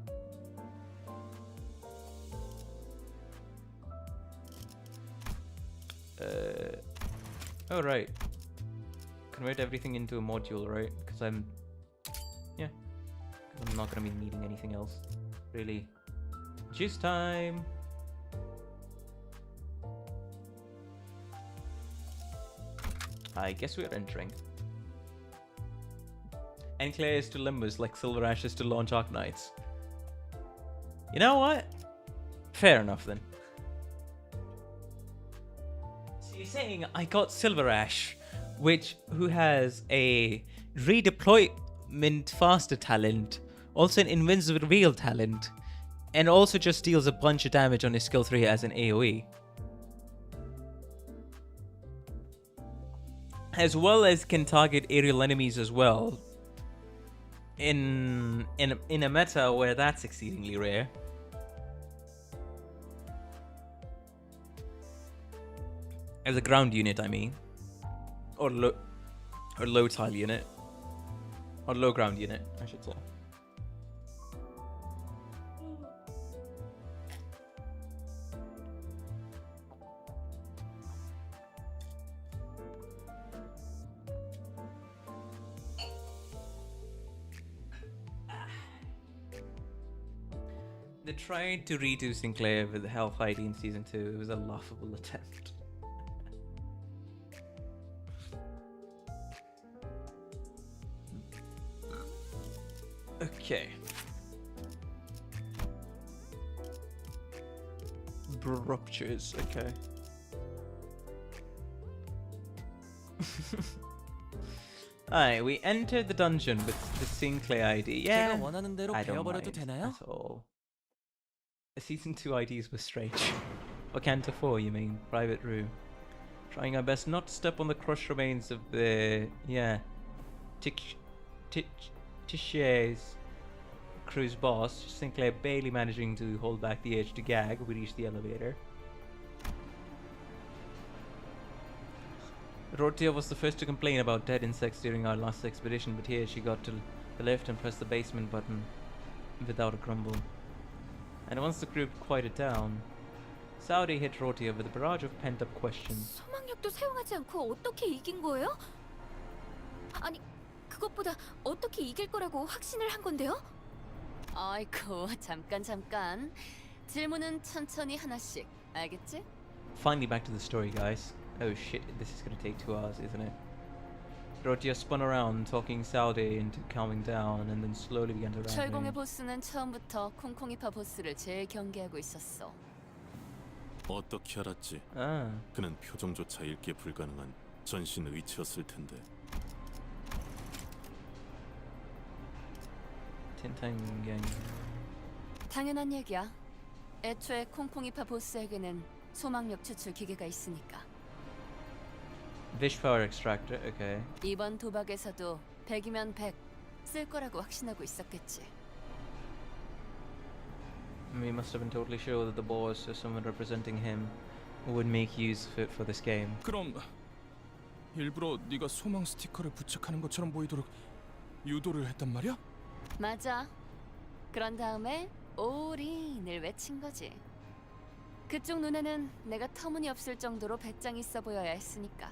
Oh right. Convert everything into a module, right? Because I'm not gonna be needing anything else. Really. Juice time! I guess we're entering. Enclave is to Limbus like Silver Ash is to launch Arknights. You know what? Fair enough then. So you're saying I got Silver Ash, who has a redeployment faster talent, also an invincible real talent, And also just deals a bunch of damage on his skill 3 as an AoE. As well as can target aerial enemies as well. In a meta where that's exceedingly rare. As a ground unit, I mean. Or low tile unit. Or low ground unit, I should say. They tried to redo Sinclair with Hellfighting in Season 2. It was a laughable attempt. Okay. Ruptures, okay. Alright, we entered the dungeon with the Sinclair ID. Yeah, I don't mind at all. The Season 2 IDs were strange. Or CANTO 4, you mean? Private room. Trying our best not to step on the crushed remains of the... yeah. Tish's crew's boss. Sinclair barely managing to hold back the urge to gag. We reach the elevator. Rotia was the first to complain about dead insects during our last expedition, but here she got to the left and pressed the basement button without a grumble. And once the group quieted down, Saudi hit Rotia with a barrage of pent-up questions. 소망력도 사용하지 않고 어떻게 이긴 거예요? 아니, 그것보다 어떻게 이길 거라고 확신을 한 건데요? 아이고, 잠깐. 질문은 천천히 하나씩, 알겠지? Finally back to the story, guys. Oh shit, this is gonna take 2 hours, isn't it? Rotia spun around, talking Saudi into calming down, and then slowly began to 철공의 ramble. 보스는 처음부터 콩콩이파 보스를 제일 경계하고 있었어. 어떻게 알았지? Ah. 그는 표정조차 읽기 불가능한 전신 의치였을 텐데. Tintangang. 당연한 얘기야. 애초에 콩콩이파 보스에게는 소망력 추출 기계가 있으니까. Vish power extractor, okay. 이번 도박에서도 100이면 100 쓸 거라고 확신하고 있었겠지. We must have been totally sure that the boss or someone representing him would make use of it for this game. 그럼 일부러 네가 소망 스티커를 부착하는 것처럼 보이도록 유도를 했단 말이야? 맞아. 그런 다음에 올인을 외친 거지. 그쪽 눈에는 내가 터무니없을 정도로 배짱 있어 보여야 했으니까.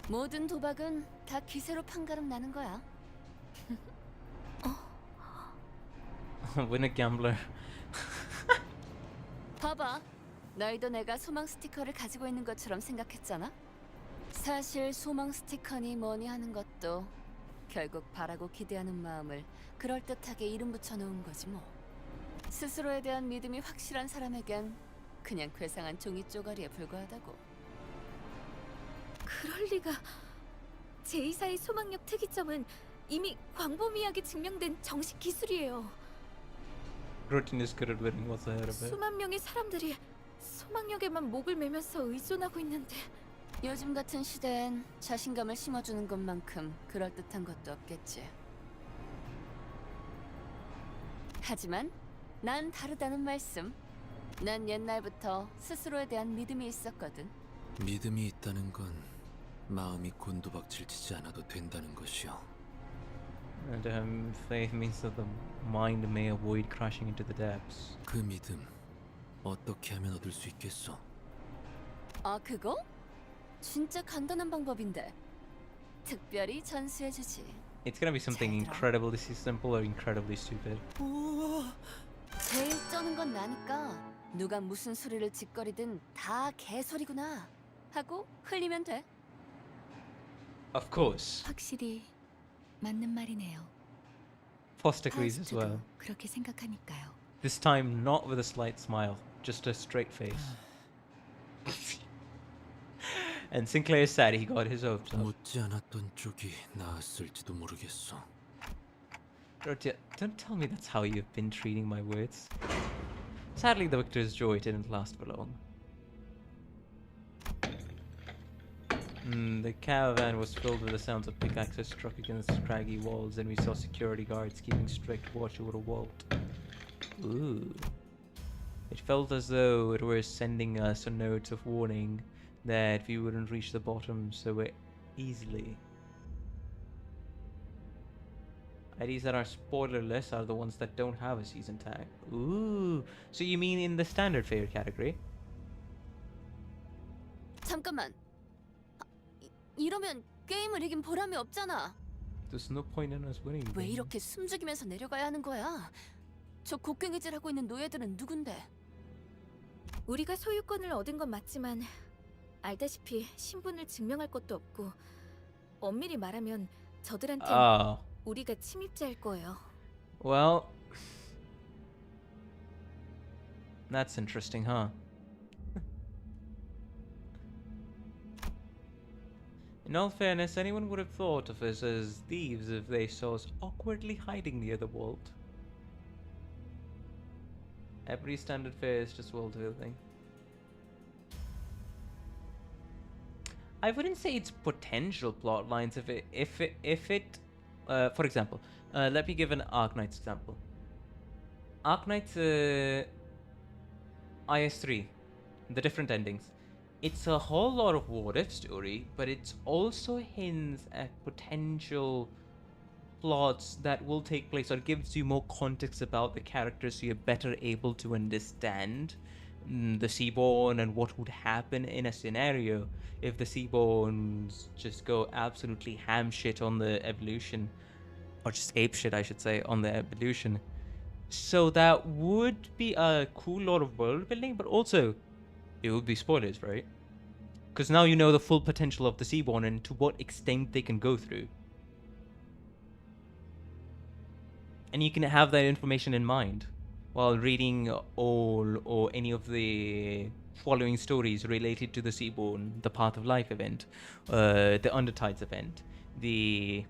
모든 도박은 다 기세로 판가름 나는 거야. Win a gambler. 봐봐. 너희도 내가 소망 스티커를 가지고 있는 것처럼 생각했잖아? 사실 소망 스티커니 뭐니 하는 것도 결국 바라고 기대하는 마음을 그럴듯하게 이름 붙여놓은 거지 뭐. 스스로에 대한 믿음이 확실한 사람에겐 그냥 괴상한 종이 쪼가리에 불과하다고. 그럴 리가. 제2사의 소망력 특이점은 이미 광범위하게 증명된 정식 기술이에요. Rotin is good at winning what's ahead of it. 수만 명의 사람들이 소망력에만 목을 매면서 의존하고 있는데 요즘 같은 시대엔 자신감을 심어주는 것만큼 그럴듯한 것도 없겠지. 하지만 난 다르다는 말씀. 난 옛날부터 스스로에 대한 믿음이 있었거든. 믿음이 있다는 건 마음이 곤두박질 치지 않아도 된다는 것이요. And faith means that the mind may avoid crashing into the depths. 그 믿음 어떻게 하면 얻을 수 있겠어? 아, 그거? 진짜 간단한 방법인데. 특별히 전수해주지. It's gonna be something incredibly simple or incredibly stupid. 제일 쩌는 건 나니까 누가 무슨 소리를 짓거리든 다 개소리구나 하고 흘리면 돼. Of course. 확실히 맞는 말이네요. Foster agrees as 파우스트도 well. 그렇게 생각하니까요. This time not with a slight smile, just a straight face. And Sinclair said he got his hopes up. 묻지 않았던 쪽이 나았을지도 모르겠어. Rotia, don't tell me that's how you've been treating my words. Sadly, the victor's joy didn't last for long. The caravan was filled with the sounds of pickaxes struck against craggy walls, and we saw security guards keeping strict watch over the vault. Ooh. It felt as though it were sending us a note of warning that we wouldn't reach the bottom so easily. IDs that are spoilerless are the ones that don't have a season tag. Ooh. So you mean in the standard fare category? 잠깐만. 이러면 게임을 이긴 보람이 없잖아. There's no point in us winning. 왜 이렇게 숨죽이면서 내려가야 하는 거야? 저 곡괭이질 하고 있는 노예들은 누군데? 우리가 소유권을 얻은 건 맞지만 알다시피 신분을 증명할 것도 없고 엄밀히 말하면 저들한테 우리가 침입자일 거예요. Well, that's interesting, huh? In all fairness, anyone would have thought of us as thieves if they saw us awkwardly hiding near the vault. Every standard fare is just world building. I wouldn't say it's potential plot lines if it for example, let me give an Arknights example. Arknights IS3, the different endings. It's a whole lot of what-if story, but it's also hints at potential plots that will take place, or gives you more context about the characters so you're better able to understand the Seaborn and what would happen in a scenario if the Seaborns just go absolutely ham shit on the evolution, or just ape shit I should say, on the evolution. So that would be a cool lot of world building, but also it would be spoilers, right? Because now you know the full potential of the Seaborn and to what extent they can go through. And you can have that information in mind while reading all or any of the following stories related to the Seaborn, the Path of Life event, the Undertides event, the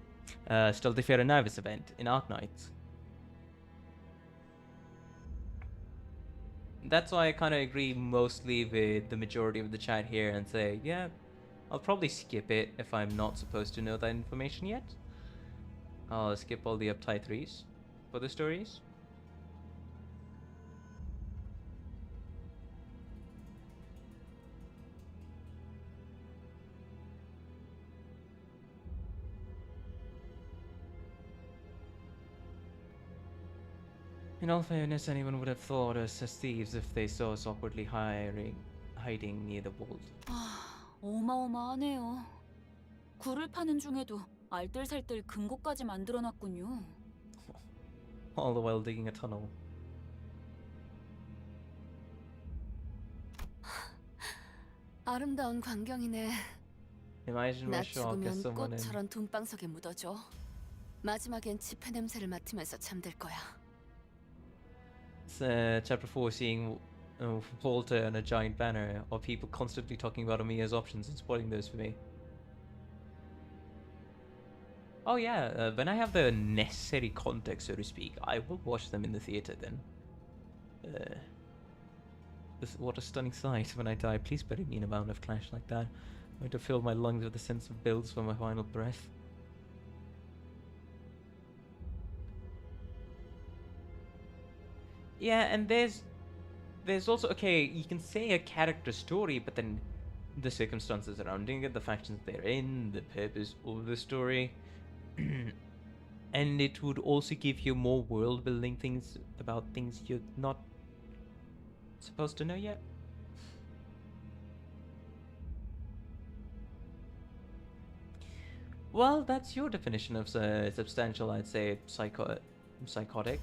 Steltifera Navis event in Arknights. That's why I kind of agree mostly with the majority of the chat here and say, yeah, I'll probably skip it if I'm not supposed to know that information yet. I'll skip all the uptight 3s for the stories. In all fairness, anyone would have thought us as thieves if they saw us awkwardly hiding near the vault. 어마어마하네요. 굴을 파는 중에도 알뜰살뜰 금고까지 만들어놨군요. All the while digging a tunnel. 아름다운 광경이네. Imagine 나 my shock as 죽으면 someone in... 꽃처럼 돈방석에 묻어줘. 마지막엔 지폐 냄새를 맡으면서 잠들 거야. Chapter 4, seeing Walter and a giant banner, or people constantly talking about Amiya's options and spoiling those for me. Oh yeah, when I have the necessary context, so to speak, I will watch them in the theater then. What a stunning sight when I die. Please bury me in a mound of clash like that. I'm going to fill my lungs with the sense of builds for my final breath. Yeah, and there's also, okay, you can say a character story, but then the circumstances surrounding it, the factions they're in, the purpose of the story, and it would also give you more world building things about things you're not supposed to know yet. Well, that's your definition of substantial, I'd say psychotic.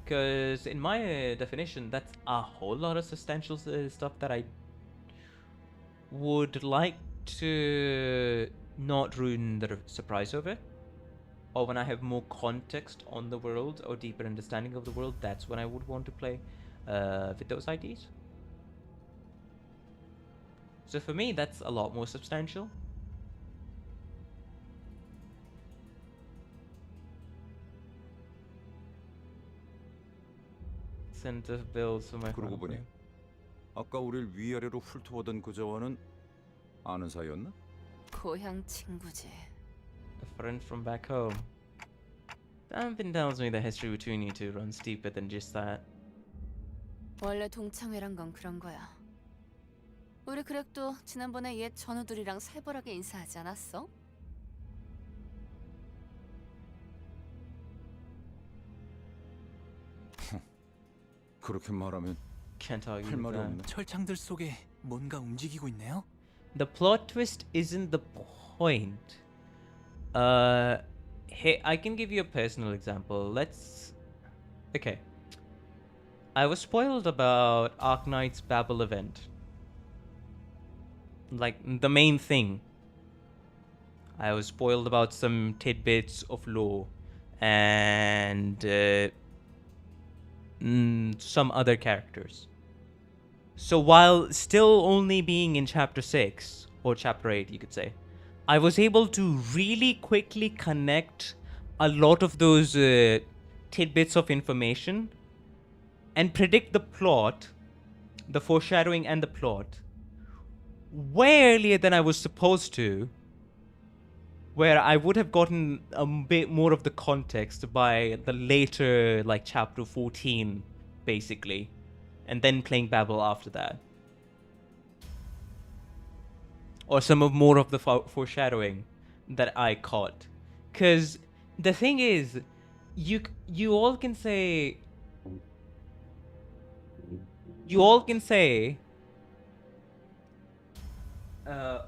Because in my definition, that's a whole lot of substantial stuff that I would like to not ruin the surprise over. Or when I have more context on the world or deeper understanding of the world, that's when I would want to play with those IDs. So for me, that's a lot more substantial. 100% of bills for my 그러고 보니 family. 아까 우릴 위아래로 훑어보던 그 저와는 아는 사이였나? 고향 친구지. A friend from back home. Something tells me the history between you two runs deeper than just that. 원래 동창회란 건 그런 거야. 우리 그렉도 지난번에 옛 전우들이랑 살벌하게 인사하지 않았어? 그렇게 말하면 Can't argue 할 with 말이 that. 없네. 철창들 속에 뭔가 움직이고 있네요. The plot twist isn't the point. Hey, I can give you a personal example. Okay. I was spoiled about Arknights Babel event. Like, the main thing. I was spoiled about some tidbits of lore and some other characters. So while still only being in chapter 6 or chapter 8, you could say, I was able to really quickly connect a lot of those tidbits of information and predict the plot, the foreshadowing and the plot way earlier than I was supposed to, where I would have gotten a bit more of the context by the later, like chapter 14, basically, and then playing Babel after that. Or some of more of the foreshadowing that I caught. Because the thing is, you all can say,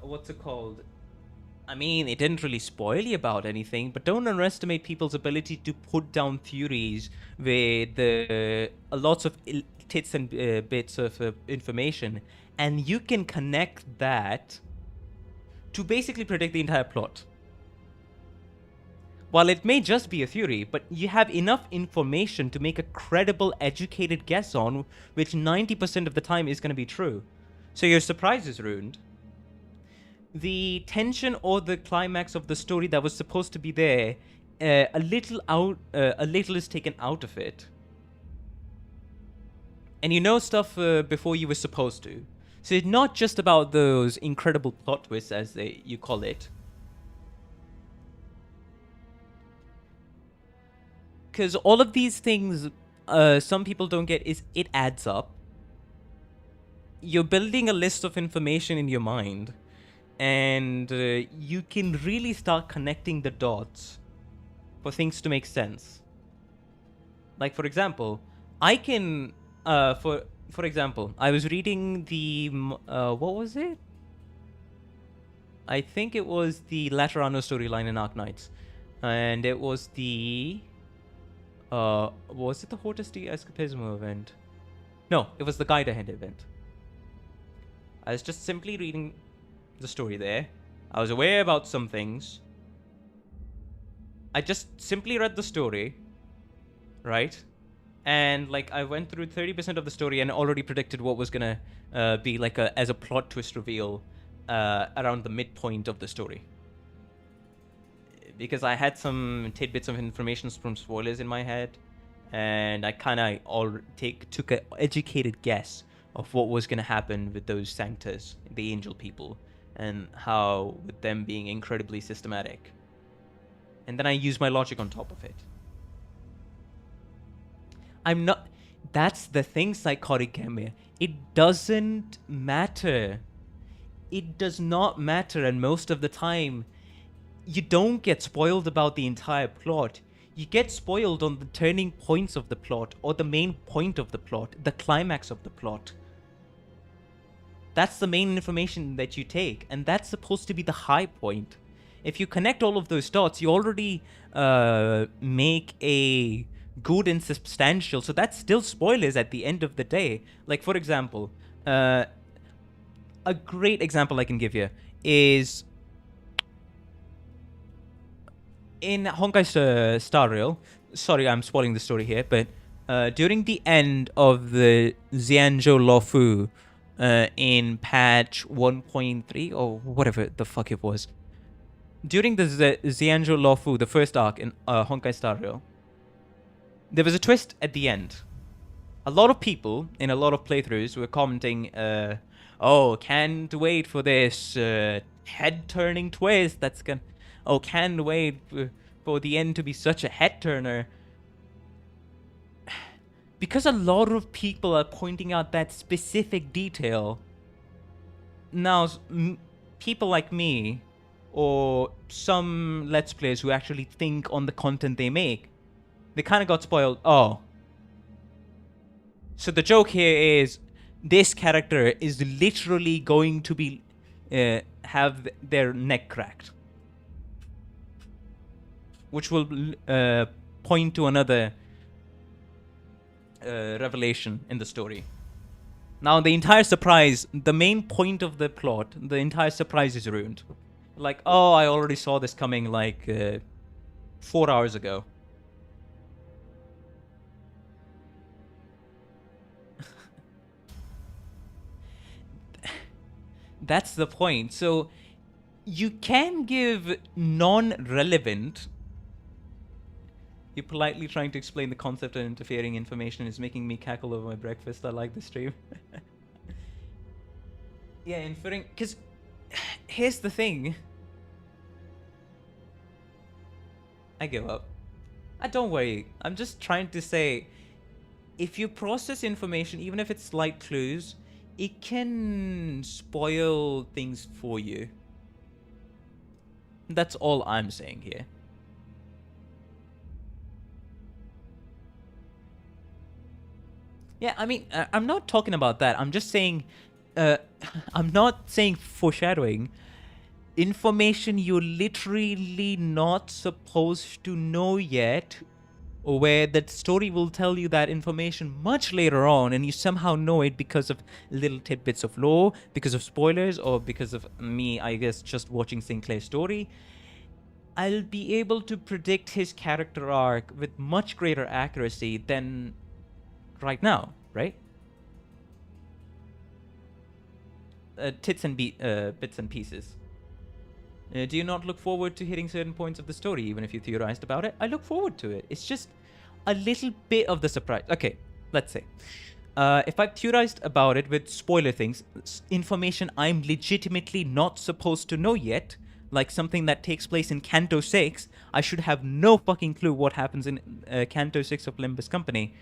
what's it called? I mean, it didn't really spoil you about anything, but don't underestimate people's ability to put down theories with lots of tits and bits of information, and you can connect that to basically predict the entire plot. While it may just be a theory, but you have enough information to make a credible, educated guess on, which 90% of the time is going to be true. So your surprise is ruined. The tension or the climax of the story that was supposed to be there, a little is taken out of it. And you know stuff before you were supposed to. So it's not just about those incredible plot twists, as you call it. Because all of these things, some people don't get, is it adds up. You're building a list of information in your mind, and you can really start connecting the dots for things to make sense. Like, for example, I can, for example, I was reading the, what was it? I think it was the Laterano storyline in Arknights. And it was the, was it the Hortus de Escapismo event? No, it was the Guide Ahead event. I was just simply reading the story there. I was aware about some things. I just simply read the story, right? And like I went through 30% of the story and already predicted what was gonna be like as a plot twist reveal around the midpoint of the story. Because I had some tidbits of information from spoilers in my head, and I kind of took an educated guess of what was gonna happen with those Sanctas, the angel people, and how with them being incredibly systematic. And then I use my logic on top of it. That's the thing, Psychotic Gamer. It doesn't matter. It does not matter, and most of the time, you don't get spoiled about the entire plot. You get spoiled on the turning points of the plot, or the main point of the plot, the climax of the plot. That's the main information that you take, and that's supposed to be the high point. If you connect all of those dots, you already make a good and substantial, so that's still spoilers at the end of the day. Like, for example, a great example I can give you is in Honkai Star Rail. Sorry, I'm spoiling the story here, but during the end of the Xianzhou Luofu in patch 1.3 or whatever the fuck it was, during the Xianzhou Luofu, the first arc in Honkai Star Rail, there was a twist at the end. a lot of people in a lot of playthroughs were commenting, oh, can't wait for this head-turning twist that's gonna... Oh, can't wait for the end to be such a head-turner. Because a lot of people are pointing out that specific detail, now people like me, or some Let's Players who actually think on the content they make, they kind of got spoiled. Oh. So the joke here is, this character is literally going to be have their neck cracked, which will point to another revelation in the story. Now the entire surprise, the main point of the plot, the entire surprise is ruined. Like, oh, I already saw this coming like 4 hours ago. That's the point. So you can give non-relevant... You're politely trying to explain the concept of interfering information is making me cackle over my breakfast. I like this stream. Yeah, inferring... Because here's the thing. I give up. Don't worry. I'm just trying to say, if you process information, even if it's slight clues, it can spoil things for you. That's all I'm saying here. Yeah, I mean, I'm not talking about that. I'm just saying, I'm not saying foreshadowing. Information you're literally not supposed to know yet, or where the story will tell you that information much later on, and you somehow know it because of little tidbits of lore, because of spoilers, or because of me, I guess, just watching Sinclair's story. I'll be able to predict his character arc with much greater accuracy than right now, right? Bits and pieces. Do you not look forward to hitting certain points of the story, even if you theorized about it? I look forward to it. It's just a little bit of the surprise. Okay, let's say. If I theorized about it with spoiler things, information I'm legitimately not supposed to know yet, like something that takes place in CANTO 6, I should have no fucking clue what happens in CANTO 6 of Limbus Company.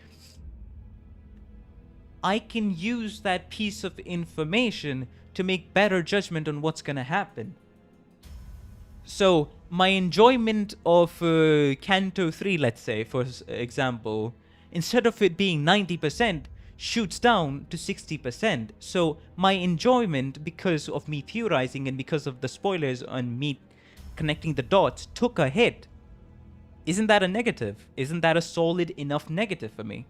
I can use that piece of information to make better judgment on what's gonna happen. So my enjoyment of CANTO 3, let's say, for example, instead of it being 90%, shoots down to 60%. So my enjoyment, because of me theorizing and because of the spoilers and me connecting the dots, took a hit. Isn't that a negative? Isn't that a solid enough negative for me?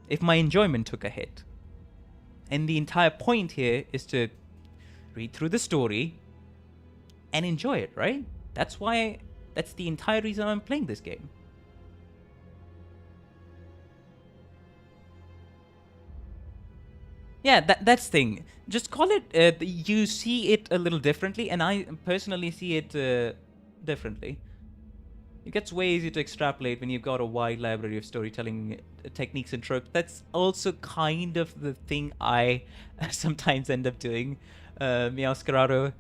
If my enjoyment took a hit. And the entire point here is to read through the story and enjoy it, right? That's the entire reason I'm playing this game. Yeah, that's the thing. Just call it, you see it a little differently, and I personally see it differently. It gets way easier to extrapolate when you've got a wide library of storytelling techniques and tropes. That's also kind of the thing I sometimes end up doing. Meowscarado,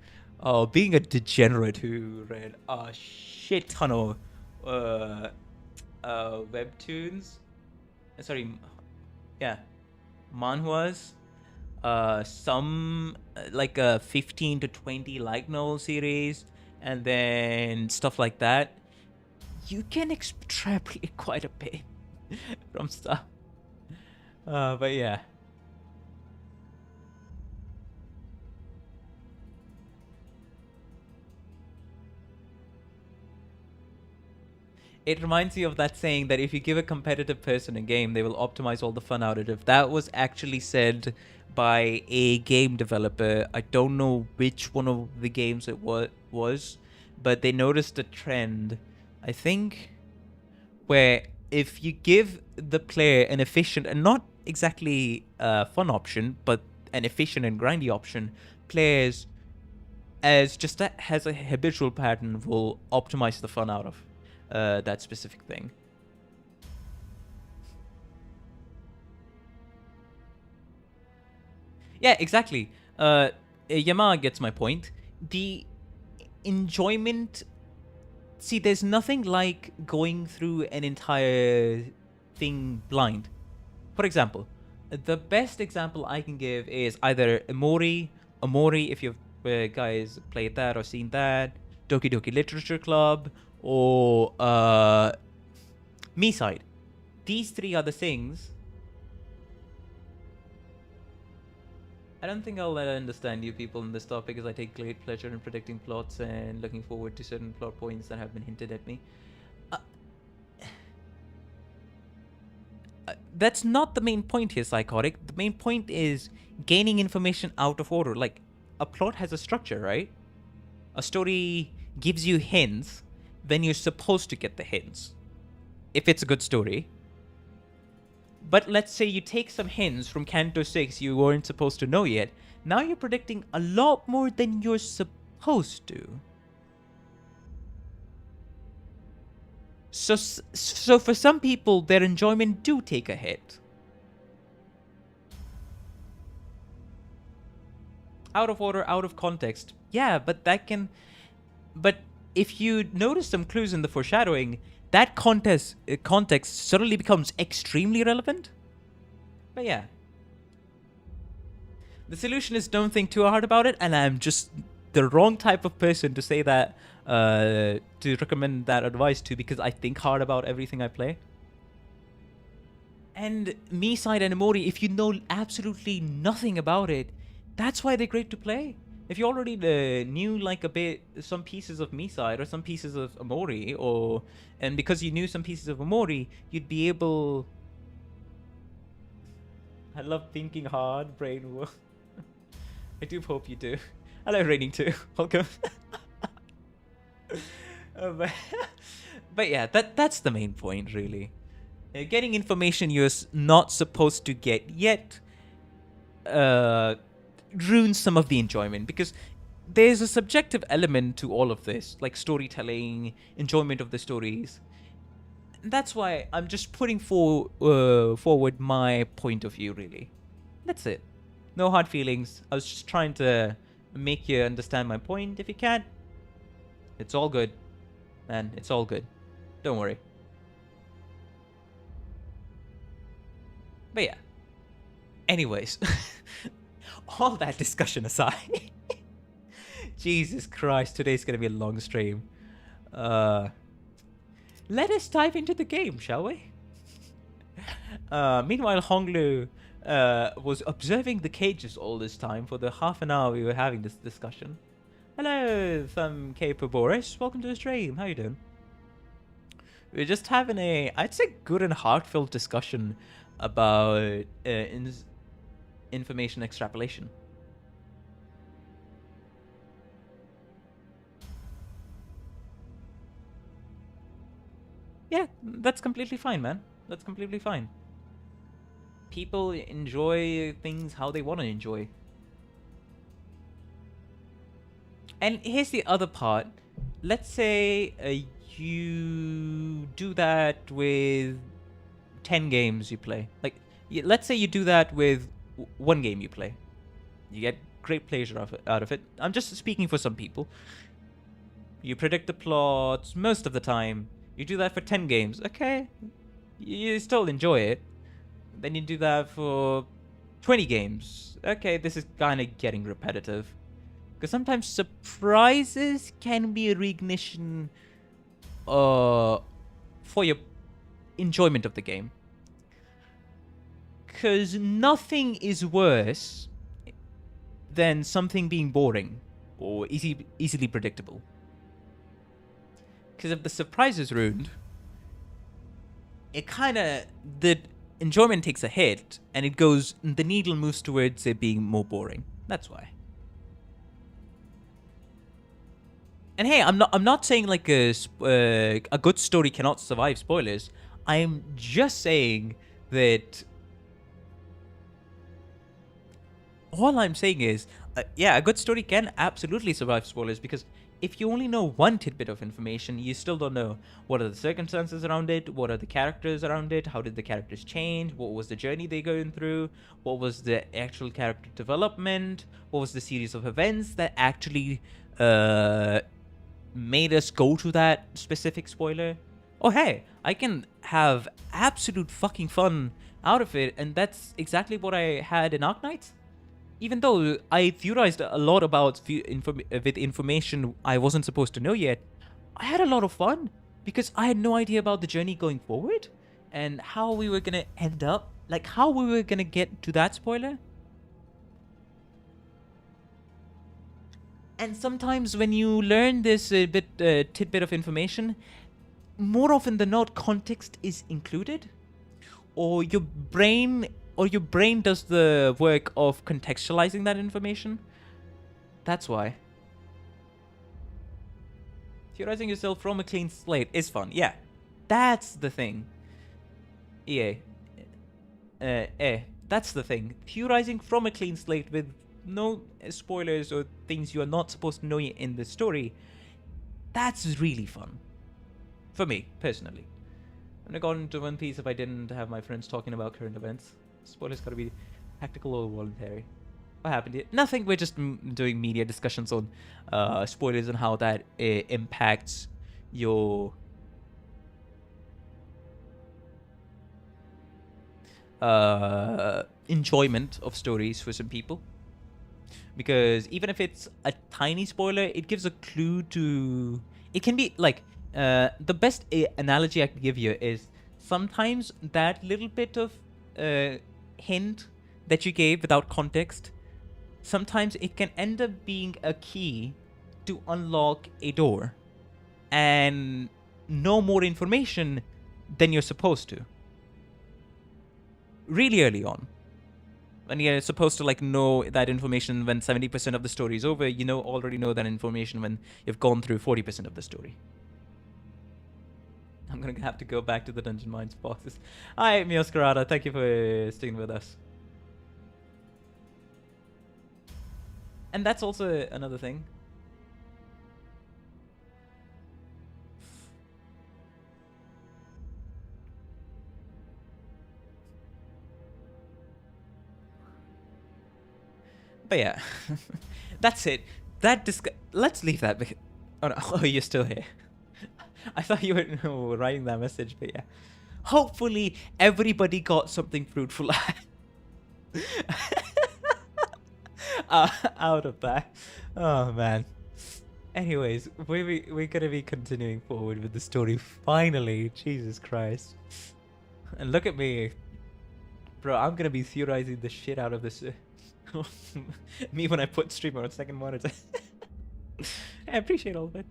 being a degenerate who read a shit ton of webtoons. Sorry, yeah, manhwas. Some like a 15 to 20 light novel series, and then stuff like that. You can extrapolate quite a bit from stuff. But yeah. It reminds me of that saying that if you give a competitive person a game, they will optimize all the fun out of it. That was actually said by a game developer. I don't know which one of the games it was, but they noticed a trend, I think, where if you give the player an efficient and not exactly fun option, but an efficient and grindy option, players, as just that has a habitual pattern, will optimize the fun out of that specific thing. Yeah, exactly. Yama gets my point. The enjoyment. See, there's nothing like going through an entire thing blind. For example, the best example I can give is either Amori, if you've guys played that or seen that, Doki Doki Literature Club, or Me Side. These three are the things. I don't think I'll understand you people in this topic, as I take great pleasure in predicting plots and looking forward to certain plot points that have been hinted at me. That's not the main point here, Psychotic. The main point is gaining information out of order. Like, a plot has a structure, right? A story gives you hints, then you're supposed to get the hints. If it's a good story. But let's say you take some hints from Canto 6 you weren't supposed to know yet. Now you're predicting a lot more than you're supposed to. So for some people, their enjoyment do take a hit. Out of order, out of context. Yeah, but that can... But if you notice some clues in the foreshadowing, that context suddenly becomes extremely relevant. But yeah. The solution is don't think too hard about it, and I'm just the wrong type of person to say that, to recommend that advice to, because I think hard about everything I play. And Me Side and Amori, if you know absolutely nothing about it, that's why they're great to play. If you already knew like a bit, some pieces of Me Side or some pieces of Amori, and because you knew some pieces of Amori, you'd be able... I love thinking hard, brain work. I do hope you do. Hello, Raining too. Welcome. But yeah, that's the main point, really. Getting information you're not supposed to get yet ruins some of the enjoyment, because there's a subjective element to all of this, like storytelling, enjoyment of the stories. That's why I'm just putting forward my point of view, really. That's it. No hard feelings. I was just trying to make you understand my point. If you can't, it's all good, man. It's all good. Don't worry. But yeah. Anyways. All that discussion aside. Jesus Christ, today's gonna be a long stream. Let us dive into the game, shall we? Meanwhile, Honglu was observing the cages all this time for the half an hour we were having this discussion. Hello, Thumb Caper Boris. Welcome to the stream. How you doing? We're just having a, I'd say, good and heartfelt discussion about information extrapolation. Yeah, that's completely fine, man. That's completely fine. People enjoy things how they want to enjoy. And here's the other part. Let's say you do that with 10 games you play. Like, let's say you do that with one game you play. You get great pleasure out of it. I'm just speaking for some people. You predict the plots most of the time. You do that for 10 games. Okay, you still enjoy it. Then you do that for 20 games. Okay, this is kind of getting repetitive. Because sometimes surprises can be a reignition for your enjoyment of the game. Because nothing is worse than something being boring or easily predictable. Because if the surprise is ruined, it kind of, the enjoyment takes a hit, and it goes, the needle moves towards it being more boring. That's why. And hey, I'm not saying like a good story cannot survive spoilers. I'm just saying that all I'm saying is, yeah, a good story can absolutely survive spoilers, because if you only know one tidbit of information, you still don't know what are the circumstances around it, what are the characters around it, how did the characters change, what was the journey they're going through, what was the actual character development, what was the series of events that actually made us go to that specific spoiler. Oh hey, I can have absolute fucking fun out of it, and that's exactly what I had in Arknights. Even though I theorized a lot about with information I wasn't supposed to know yet, I had a lot of fun because I had no idea about the journey going forward and how we were gonna end up, like how we were gonna get to that spoiler. And sometimes when you learn this tidbit of information, more often than not, context is included, or your brain does the work of contextualizing that information. That's why. Theorizing yourself from a clean slate is fun. Yeah, that's the thing. That's the thing. Theorizing from a clean slate with no spoilers or things you are not supposed to know in the story, that's really fun. For me, personally. I wouldn't have gone into One Piece if I didn't have my friends talking about current events. Spoilers gotta be tactical or voluntary. What happened here? Nothing, we're just doing media discussions on spoilers and how that impacts your enjoyment of stories for some people. Because even if it's a tiny spoiler, it gives a clue to... It can be like... the best analogy I can give you is sometimes that little bit of hint that you gave without context, sometimes it can end up being a key to unlock a door and know more information than you're supposed to. Really early on. When you're supposed to like know that information when 70% of the story is over, you already know that information when you've gone through 40% of the story. I'm gonna have to go back to the Dungeon Minds boxes. Hi, Mioscarada, thank you for sticking with us. And that's also another thing. But yeah, that's it. Let's leave that. Oh no, oh, you're still here. I thought you were writing that message, but yeah. Hopefully, everybody got something fruitful out of that. Oh man. Anyways, we're gonna be continuing forward with the story. Finally, Jesus Christ! And look at me, bro. I'm gonna be theorizing the shit out of this. Me when I put streamer on second monitor. I appreciate all of it.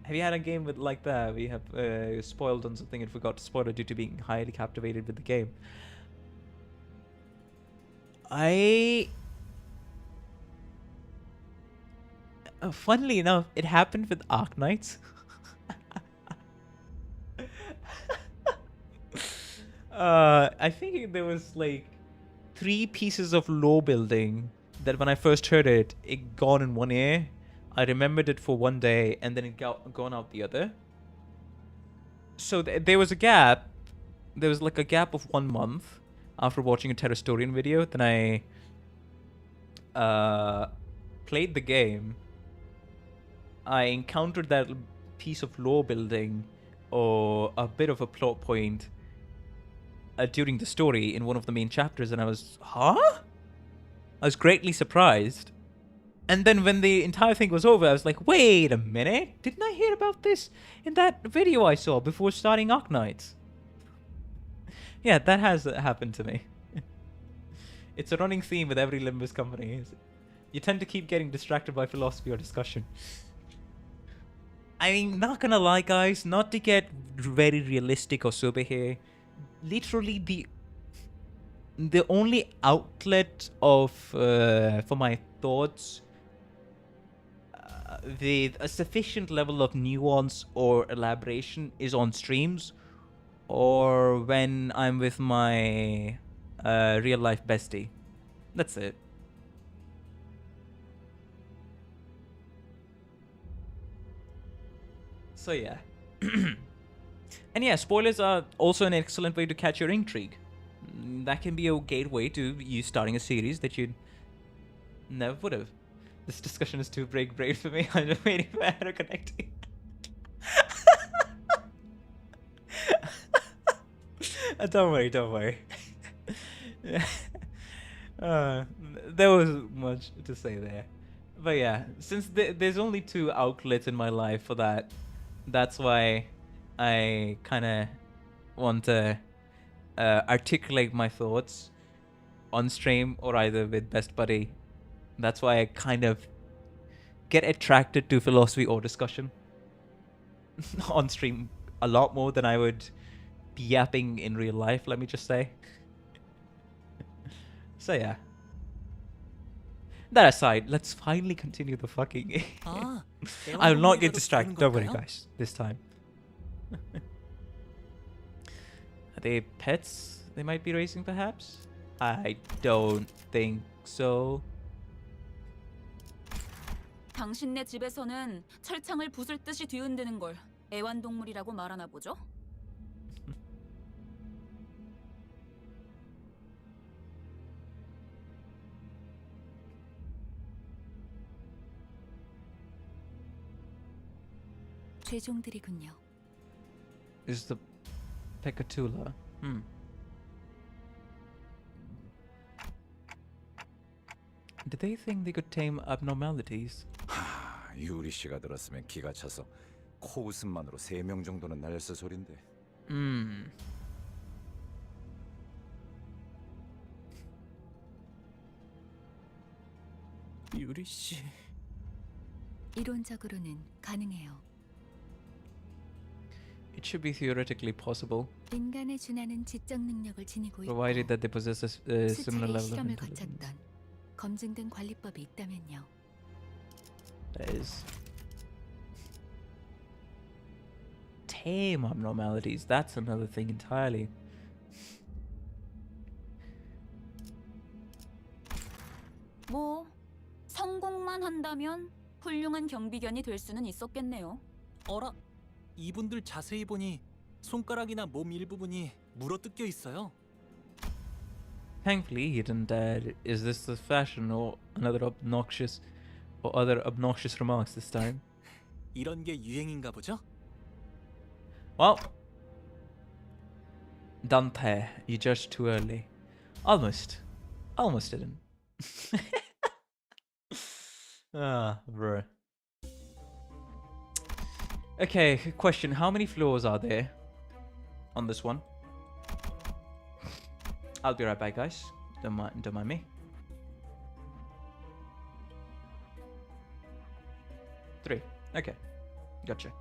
Have you had a game with like that? We have spoiled on something and forgot to spoil it due to being highly captivated with the game. Funnily enough, it happened with Arknights. I think there was like 3 pieces of lore building that when I first heard it, it gone in one ear. I remembered it for one day and then it gone out the other. So there was a gap. There was like a gap of 1 month after watching a Terrastorian video. Then I played the game. I encountered that piece of lore building or a bit of a plot point during the story in one of the main chapters, and I was, huh? I was greatly surprised. And then when the entire thing was over, I was like, wait a minute, didn't I hear about this in that video I saw before starting Arknights? Yeah, that has happened to me. It's a running theme with every Limbus company. You tend to keep getting distracted by philosophy or discussion. I mean, not gonna lie, guys, not to get very realistic or sober here. Literally, the only outlet of for my thoughts with a sufficient level of nuance or elaboration is on streams or when I'm with my real life bestie. That's it. So yeah. And yeah, spoilers are also an excellent way to catch your intrigue. That can be a gateway to you starting a series that you never would have. This discussion is too break brain for me. I'm just waiting for error connecting. Don't worry, don't worry. There was much to say there. But yeah, since there's only 2 outlets in my life for that, that's why I kind of want to articulate my thoughts on stream or either with Best Buddy. That's why I kind of get attracted to philosophy or discussion on stream a lot more than I would be yapping in real life, let me just say. So yeah. That aside, let's finally continue the fucking game. I will not get distracted, don't worry guys, this time. Are they pets they might be racing perhaps? I don't think so. 당신네 집에서는 철창을 부술 듯이 뒤흔드는 걸 애완동물이라고 말하나 보죠? 죄종들이군요. Is the Pecatula? Did they think they could tame abnormalities? 유리 씨가 들었으면 기가 차서 코 웃음만으로 3명 정도는 날렸을 소린데. 유리 씨. 이론적으로는 가능해요. It should be theoretically possible, 인간에 준하는 지적 능력을 지니고 있고 provided that they possess a similar 수차례 level of 실험을 intelligence. 거쳤던 검증된 관리법이 있다면요. That is tame abnormalities. That's another thing entirely. 뭐 성공만 한다면 훌륭한 경비견이 될 수는 있었겠네요. 어라, 이분들 자세히 보니 손가락이나 몸 일부분이 물어뜯겨 있어요. Thankfully, he didn't add, "Is this the fashion?" or other obnoxious remarks this time. 이런 게 유행인가 보죠? Well, Dante, you judged too early. Almost didn't. Bruh. Okay, question. How many floors are there on this one? I'll be right back, guys. Don't mind me. 3. Okay. Gotcha.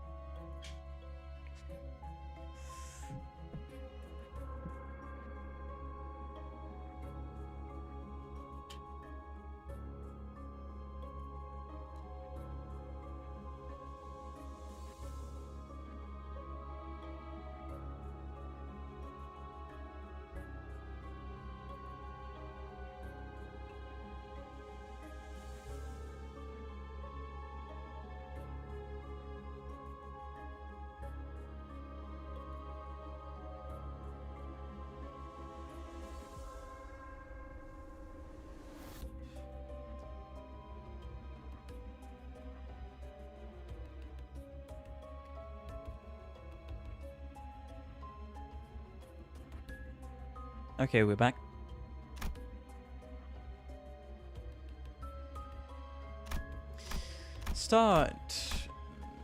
Okay, we're back.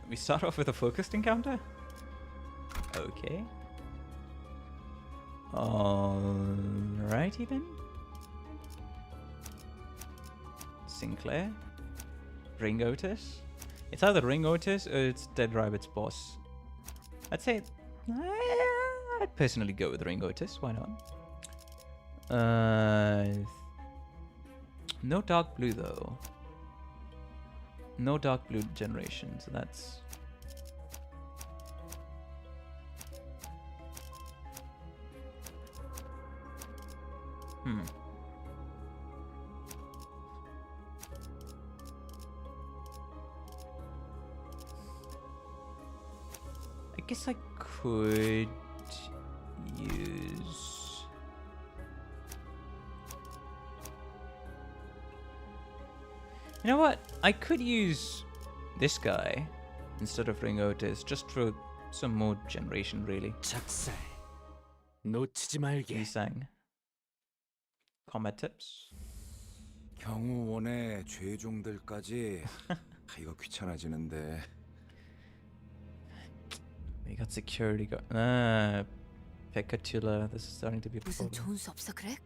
We start off with a focused encounter? Okay. Alrighty then. Sinclair. Ring Otis. It's either Ring Otis or it's Dead Rabbit's boss. I'd say I'd personally go with Ring Otis, why not? No dark blue though. No dark blue generation, so that's guess I could use... You know what? I could use this guy instead of Ring Otis just for some more generation, really. 작살. 놓치지 말게. Sang. Combat tips. 경호원의 죄종들까지 이거 귀찮아지는데. We got security guard. Pecatula. This is starting to be a 무슨 problem. 좋은 수 없어 그래?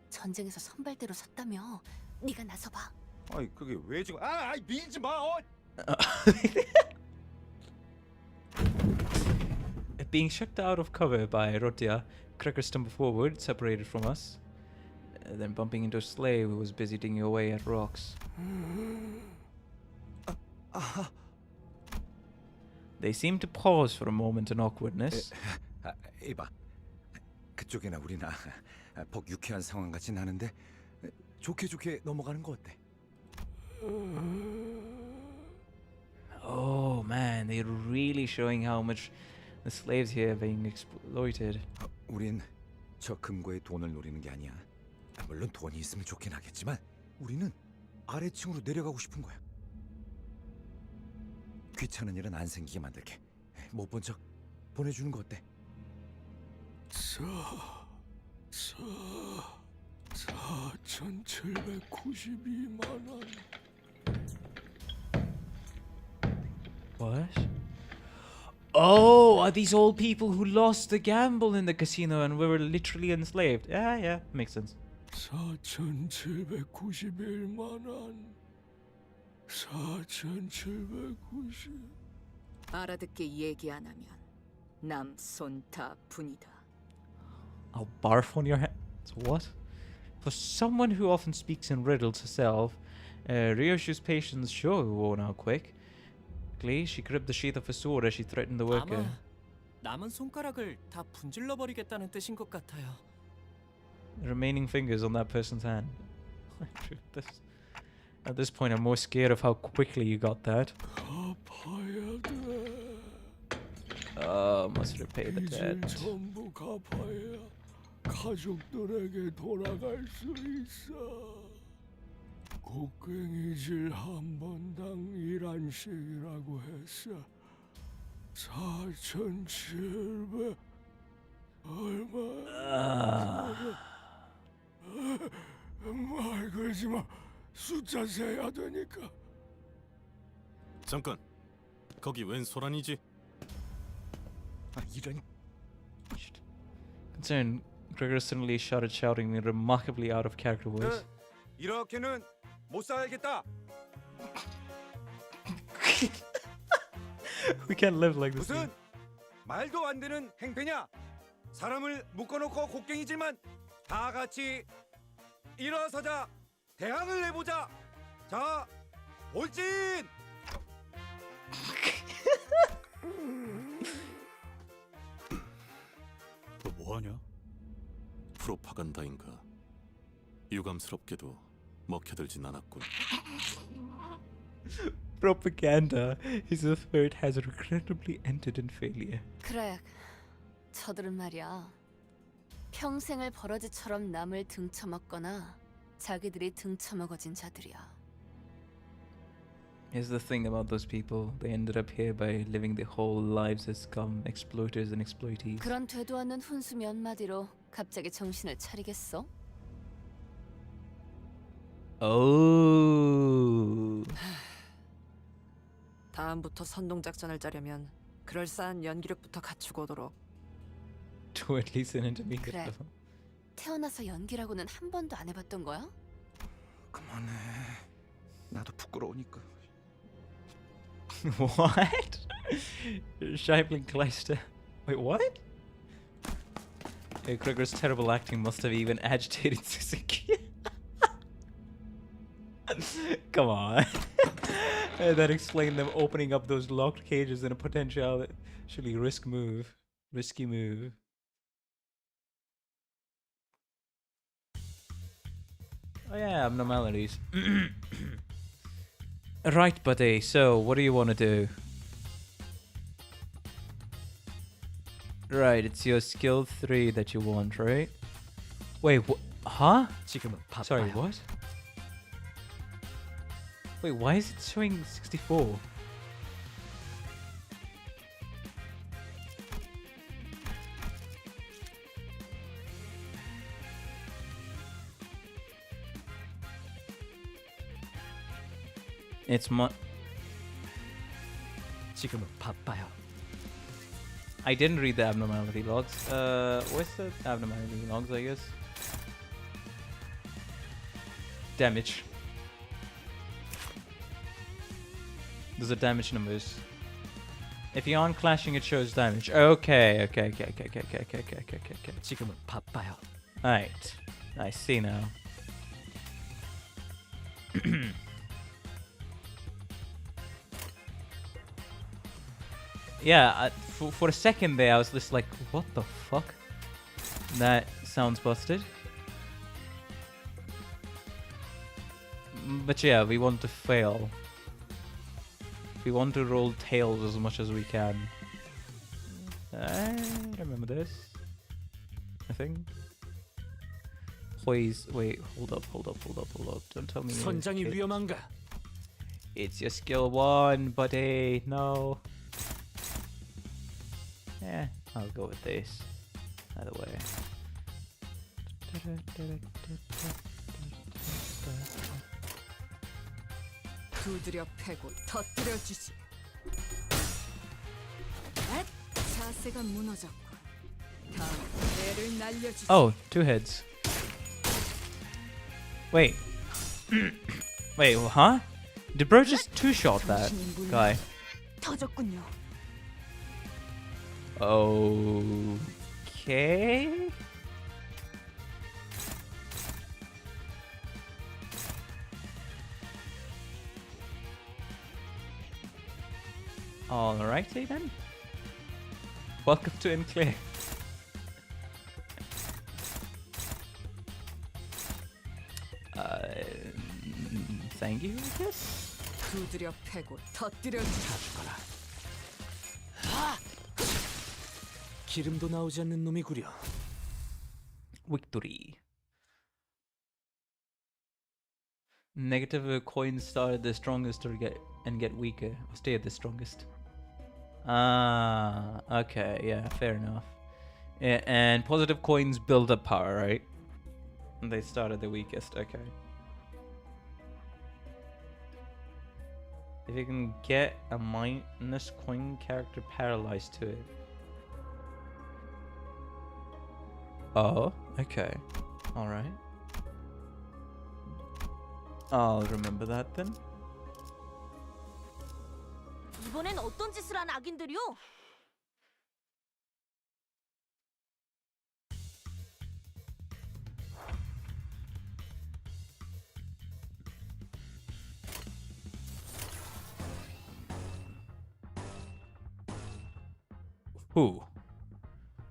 전쟁에서 선발대로 섰다며. 네가 나서봐. 아이 그게 왜 지금? 아이 밀지 마. Being shocked out of cover by Rotia, Cracker stumbled forward, separated from us, then bumping into a slave who was busy digging away at rocks. They seemed to pause for a moment in awkwardness. 이봐, 그쪽이나 우리나 벅 유쾌한 상황 같이 나는데 좋게 넘어가는 거 어때? Oh man, they're really showing how much the slaves here are being exploited. 우린 저 금고에 돈을 노리는 게 아니야. 물론 돈이 있으면 좋긴 하겠지만 우리는 아래층으로 내려가고 싶은 거야. 귀찮은 일은 안 생기게 만들게. 못 본 척 보내주는 거 어때? 4,792만 원. What? Oh, are these all people who lost the gamble in the casino and were literally enslaved? Yeah, makes sense. 4,791만 원. 4,790. 알아듣게 얘기 안 하면 남손다 분이다. I'll barf on your hands. What? For someone who often speaks in riddles herself, Ryoshu's patience sure worn out quick. She gripped the sheath of her sword as she threatened the worker. 아마 남은 손가락을 다 분질러 버리겠다는 뜻인 것 같아요. The remaining fingers on that person's hand. At this point, I'm more scared of how quickly you got that. 갚아야 돼. Must repay the 빚을 debt. 전부 갚아야 가족들에게 돌아갈 수 있어. 곡괭이질 한 번당 1안씩이라고 했어. 4,700 얼마? 말 걸지 마. 숫자 세야 되니까. 잠깐. 거기 웬 소란이지? 이런. Concerned, Gregor suddenly started shouting in a remarkably out of character voice. 이렇게는 못 살겠다. We can't live like this. 무슨 말도 안 되는 행패냐? 사람을 묶어놓고 곡괭이질만 다 같이 일어서자. 대항을 해보자. 자, 돌진! 너 뭐하냐? 프로파간다인가. 유감스럽게도 먹혀들진 않았군. Propaganda. His effort has regrettably ended in failure. 그래, 저들은 말이야. 평생을 버러지처럼 남을 등쳐먹거나 자기들이 등쳐먹어진 자들이야. Here's the thing about those people. They ended up here by living their whole lives as scum, exploiters and exploitees. 그런 되도 않는 훈수 몇 마디로 갑자기 정신을 차리겠어? Oh. 다음부터 선동작전을 짜려면 그럴싸한 연기력부터 갖추고 오도록. To at least an intermediate 그래. level. 태어나서 연기라고는 한 번도 안 해봤던 거야? 그만해. 나도 부끄러우니까. What? Scheibling Kleister. Wait, what? Gregor's terrible acting must have even agitated Suzuki. Come on. That explained them opening up those locked cages in a potentially risky move. Oh yeah, abnormalities. Right, buddy. So, what do you want to do? Right, it's your skill 3 that you want, right? Wait, what? Huh? 지금은 바빠요. Sorry, what? Wait, why is it showing 64? It's my... 지금은 바빠요. I didn't read the abnormality logs. What's the abnormality logs, I guess? Damage. Those are damage numbers. If you aren't clashing, it shows damage. Okay. 지금은 바빠요. Alright. I see now. Yeah, for a second there, I was just like, what the fuck? That sounds busted. But yeah, we want to fail. We want to roll tails as much as we can. I remember this. I think. Please, wait, hold up. Don't tell me. 선장이 위험한가? It's your skill 1, buddy. No. Yeah, I'll go with this. Either way. 두드려 패고 터뜨려 주지. 자세가 무너졌고 다음 배를 날려주지. Oh, 2 heads. Wait. Wait, huh? Did bro just 2-shot that guy? 터졌군요. Okay. Alrighty then. Welcome to Enclave. Thank you, I guess. 두드려 패고 터뜨려 주지. 기름도 나오지 않는 놈이구려. Victory. Negative coins start at the strongest or get weaker. Or stay at the strongest. Ah, okay, yeah, fair enough. Yeah, and positive coins build up power, right? And they start at the weakest, okay. If you can get a minus coin character paralyzed to it. Oh, okay. Alright. I'll remember that then. 이번엔 어떤 짓을 한 악인들이요? Who?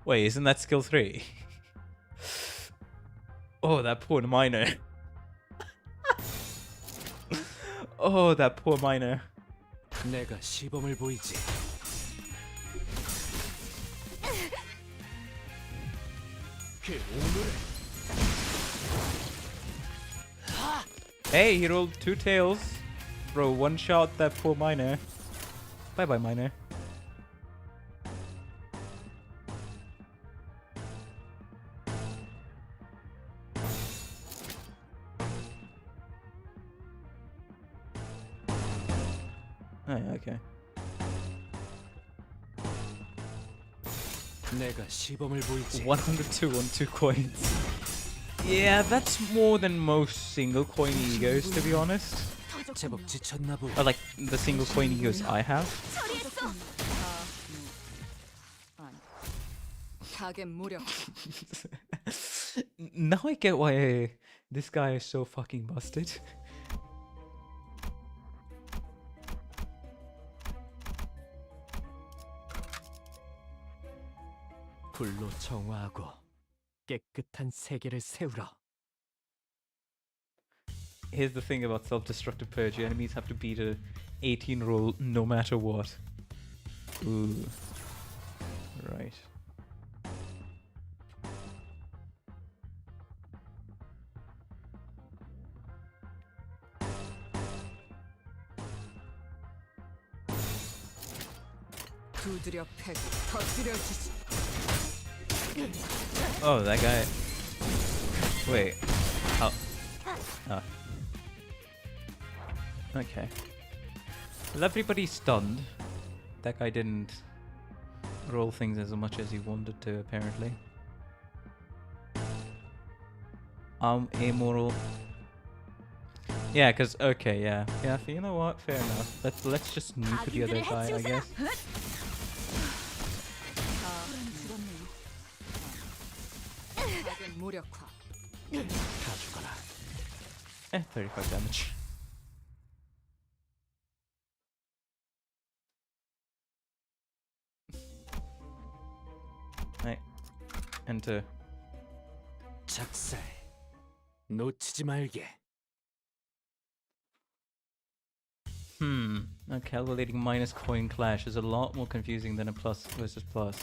Wait, isn't that skill 3? Oh, that poor miner. Oh, that poor miner. 내가 시범을 보이지. 그 오늘의 Hey, he rolled 2 tails. Bro, 1-shot that poor miner. Bye bye, miner. Oh, yeah, okay. 내가 시범을 보이지. 102 on 2 coins. Yeah, that's more than most single coin egos, to be honest. 제법 지쳤나 보여. Or like the single coin egos I have. 타겟 무력. Now I get why this guy is so fucking busted. 불로 정화하고 깨끗한 세계를 세우라. Here's the thing about self-destructive purge. Your enemies have to beat a 18 roll no matter what. Ooh. Right. 두드려 패고 터뜨려주지. Oh, that guy. Wait. Oh. Oh. Okay. Well, everybody's stunned. That guy didn't roll things as much as he wanted to, apparently. Amoral. Yeah, cause okay, yeah, you know what? Fair enough. Let's just nuke the other guy, I guess. 무력화. 35 damage. Right. Enter. 작살. 놓치지 말게. Now calculating minus coin clash is a lot more confusing than a plus versus plus.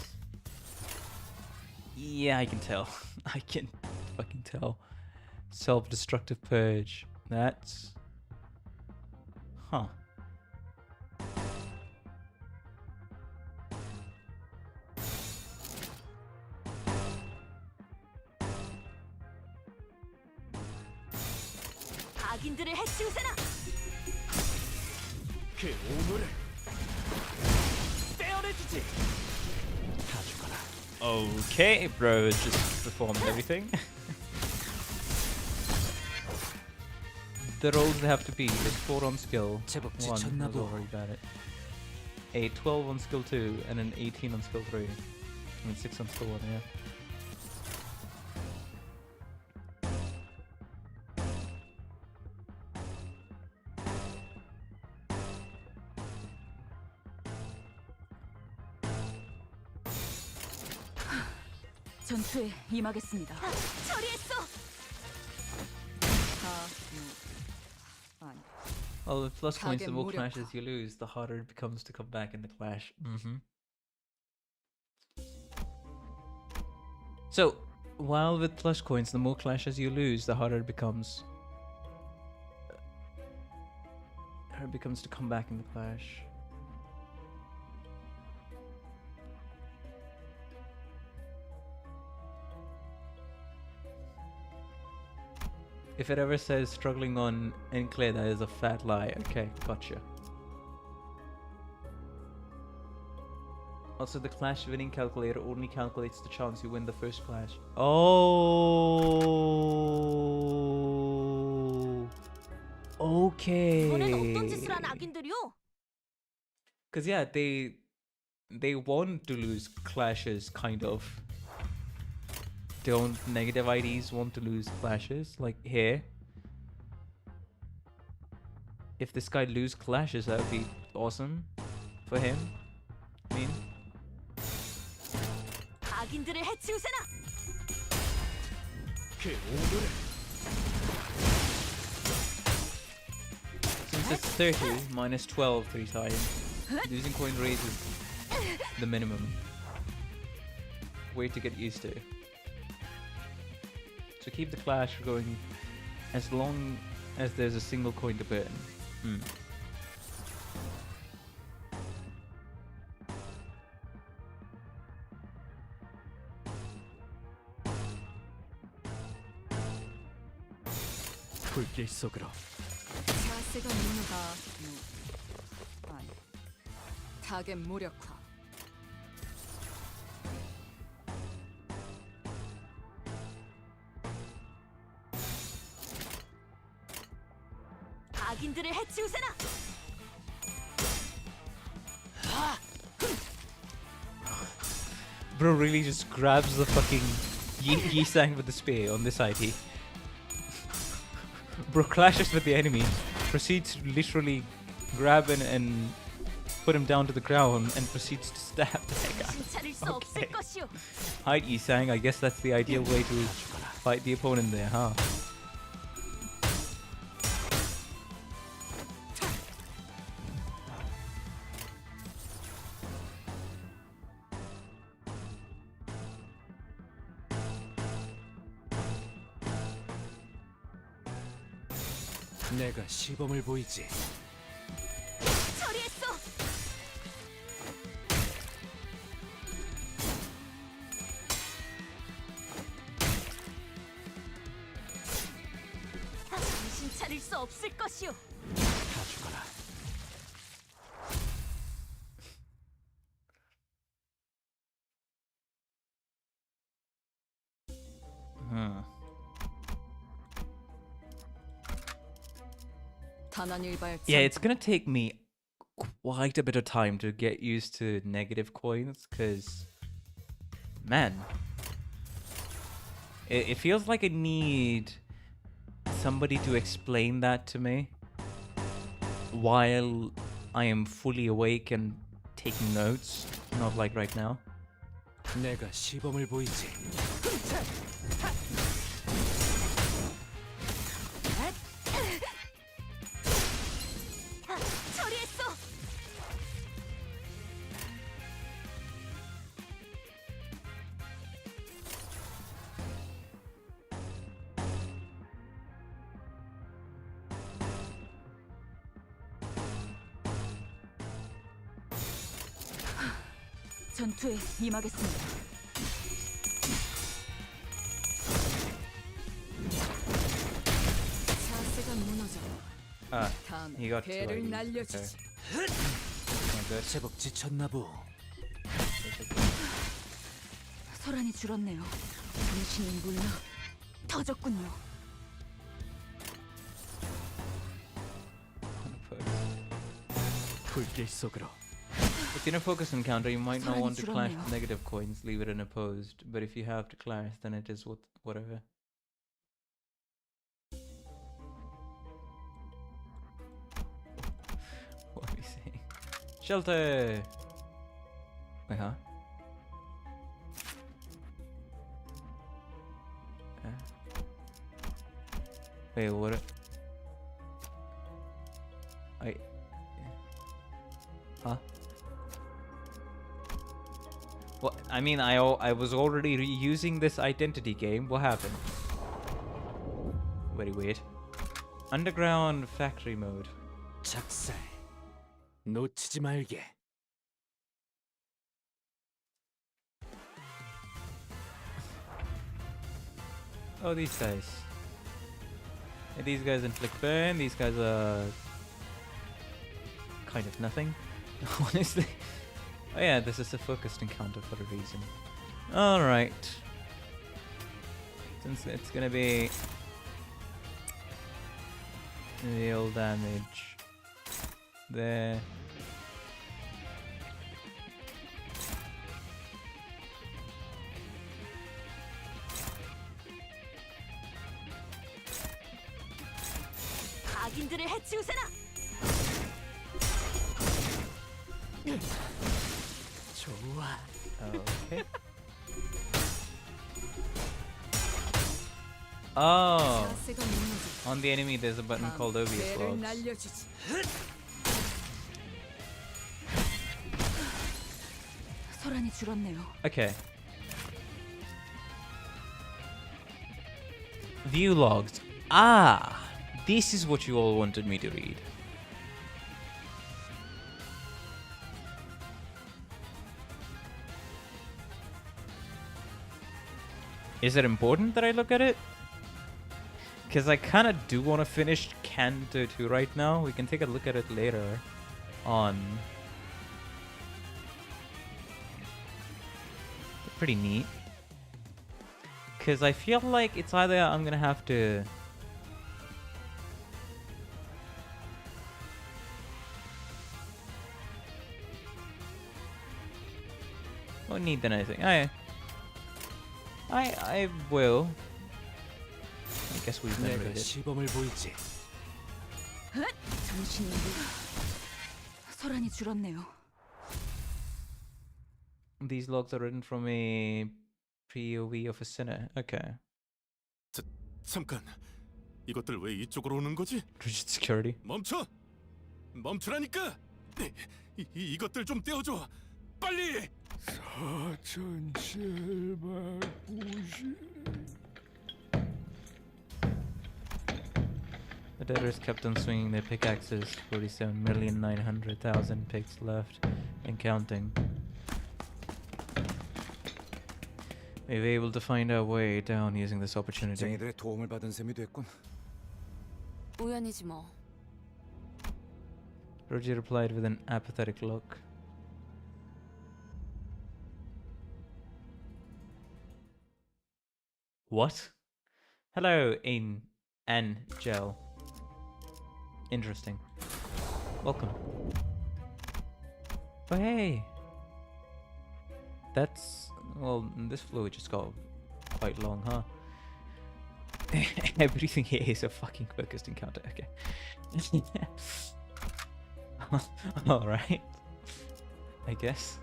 Yeah, I can tell. I can fucking tell. Self-destructive purge. That's... Huh. 악인들을 해치우세나. 그 오물을 떼어내주지. Okay, bro, just performed everything. The rolls they have to be is 4 on skill, 1 was already got it. A 12 on skill 2 and an 18 on skill 3. I mean 6 on skill 1, yeah. 전투에 임하겠습니다. 처리했어. Well, with plus points, the more clashes you lose, the harder it becomes to come back in the clash. So, while with plus coins, the more clashes you lose, the harder it becomes. To come back in the clash. If it ever says struggling on Enclave, that is a fat lie. Okay, gotcha. Also, the clash winning calculator only calculates the chance you win the first clash. Oh. Okay. Cause yeah, they want to lose clashes, kind of. Don't negative IDs want to lose clashes, like here. If this guy lose clashes, that would be awesome for him. I mean, 악인들을 해치우세나. since it's 30 minus 12 3 times, losing coin raises the minimum. Way to get used to. So keep the clash going as long as there's a single coin to burn. 불길 속으로. 자세가 누누가 아니. 타겟 무력화. 악인들을 해치우세나. Bro really just grabs the fucking Yi-Sang with the spear on this ID. Bro clashes with the enemy, proceeds to literally grab and put him down to the ground and proceeds to stab the guy. Okay. Hide Yi-Sang, I guess that's the ideal way to fight the opponent there, huh? 내가 시범을 보이지. 처리했어. 수 없을 것이오. 다 죽어라. 단한 일발자. Yeah, it's gonna take me quite a bit of time to get used to negative coins, because, man, it feels like I need somebody to explain that to me while I am fully awake and taking notes, not like right now. 내가 시범을 보이지. 처리했어. 전투에 임하겠습니다. 자세가 무너져. Ah, he got 배를 two. 날려주지. 제법 지쳤나 보. 소란이 줄었네요. 정신이 물러 터졌군요. 불길 속으로. If you're in a focus encounter, you might not want to clash 줄었네요. with negative coins, leave it in opposed. But if you have to clash, then it is whatever. What are we saying? Shelter! Wait, huh? Wait, what? Huh? What? I mean, I was already using this identity game. What happened? Very weird. Underground factory mode. 작살. 놓치지 말게. Oh, these guys. Yeah, these guys inflict burn. These guys are kind of nothing, honestly. Oh yeah, this is a focused encounter for a reason. Alright. Since it's gonna be real damage there. 악인들을 해치우세나. 좋아. Okay. Oh, 자세가 무너져. on the enemy there's a button called obvious 배를 logs. 날려주지. 소란이 줄었네요. Okay. View logs. Ah, this is what you all wanted me to read. Is it important that I look at it? Because I kind of do want to finish CANTO 2 right now. We can take a look at it later on. Pretty neat. Because I feel like it's either I'm going to have to... Don't need then anything. Oh, yeah. I will. I guess we've never 내가 read it. 시범을 보이지. 정신이 물러 소란이 줄었네요. These logs are written from a POV of a sinner. Okay. 잠깐. 이것들 왜 이쪽으로 오는 거지? Rigid security. 멈춰! 멈추라니까! 이것들 좀 떼어줘! 빨리! 4790. The debtors kept on swinging their pickaxes. 47,900,000 picks left and counting. We were able to find our way down using this opportunity. 쟁이들의 도움을 받은 셈이 됐군. 우연이지 뭐. Roger replied with an apathetic look. What? Hello, Angel. Interesting. Welcome. Oh, hey. That's... Well, this floor just got quite long, huh? Everything here is a fucking focused encounter. Okay. Alright. I guess.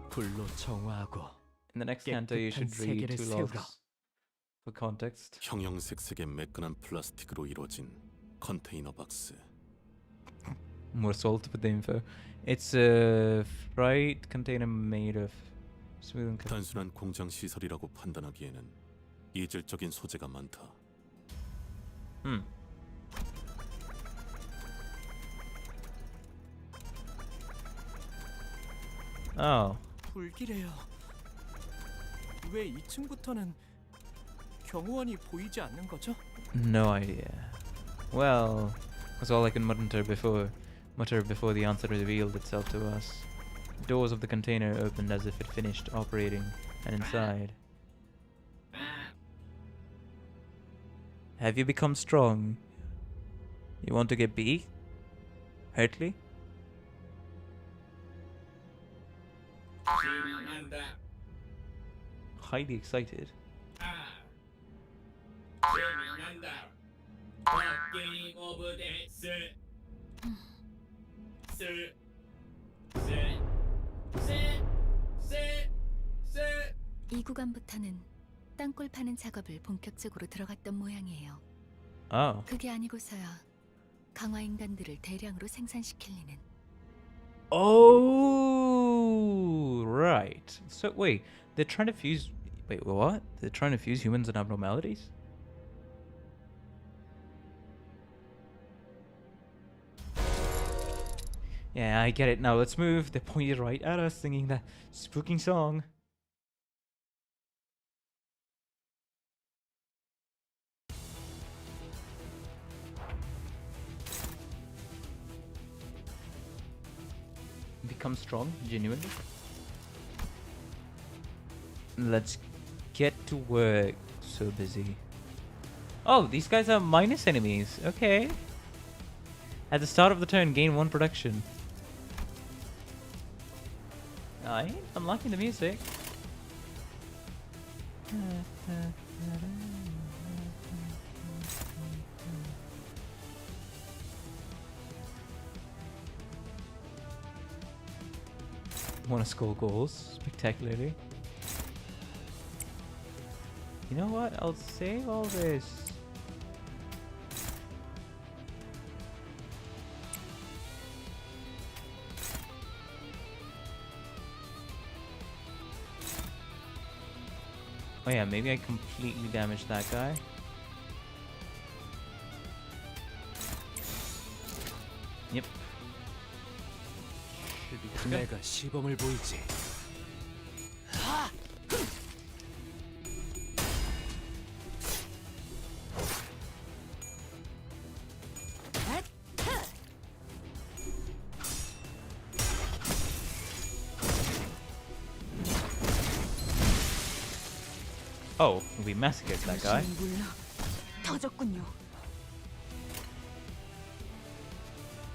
불로 정화하고 In the next canto, you should read two logs for context. 형형색색의 매끈한 플라스틱으로 이루어진 컨테이너 박스. More salt with the info. It's a freight container made of smooth and 단순한 공장 시설이라고 판단하기에는 이질적인 소재가 많다. Oh. 불길해요. 왜 2층부터는 경호원이 보이지 않는 거죠? No idea. Well, that's all I can mutter before the answer revealed itself to us. Doors of the container opened as if it finished operating, and inside... Have you become strong? You want to get big? Hurtly? Highly excited. 이 구간부터는 땅굴 파는 작업을 본격적으로 들어갔던 모양이에요. Oh. 그게 아니고서야 강화 인간들을 대량으로 생산시킬 리는. Oh, right. So wait, they're trying to fuse... Wait, what? They're trying to fuse humans and abnormalities? Yeah, I get it now. Let's move. They pointed right at us singing that spooking song. Become strong, genuinely. Let's get to work. So busy. Oh, these guys are minus enemies. Okay. At the start of the turn, gain 1 production. Alright, I'm liking the music. Want to score goals spectacularly. You know what? I'll save all this. Oh yeah, maybe I completely damaged that guy. Yep. Should be good. 내가 시범을 보이지. Oh, we massacred that guy. 터졌군요.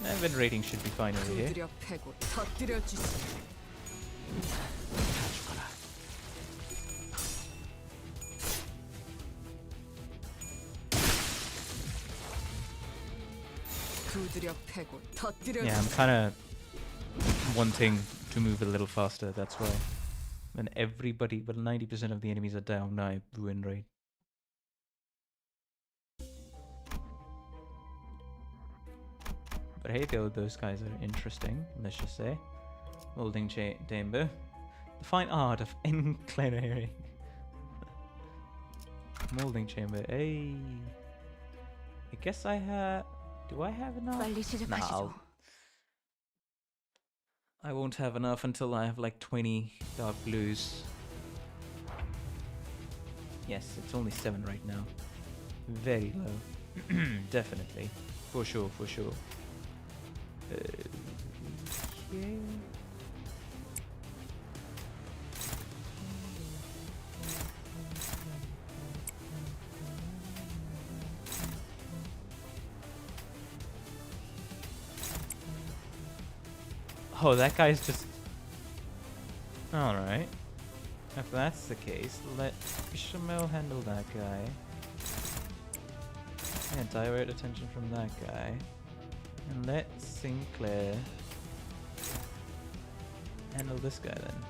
Event rating should be fine over here. 두드려 패고 터뜨려 주시. 두드려 패고 터뜨려. Yeah, I'm kind of wanting to move a little faster, that's why. When everybody, well 90% of the enemies are down, I win rate. But hey, those guys are interesting, let's just say. Molding chamber. The fine art of enclairing. Molding chamber, hey. I guess I have... Do I have enough? No. I won't have enough until I have like 20 dark blues. Yes, it's only 7 right now. Very low. Definitely. For sure, for sure. Okay. Oh, that guy's just... Alright. If that's the case, let Shamel handle that guy. And divert attention from that guy. And let Sinclair handle this guy then.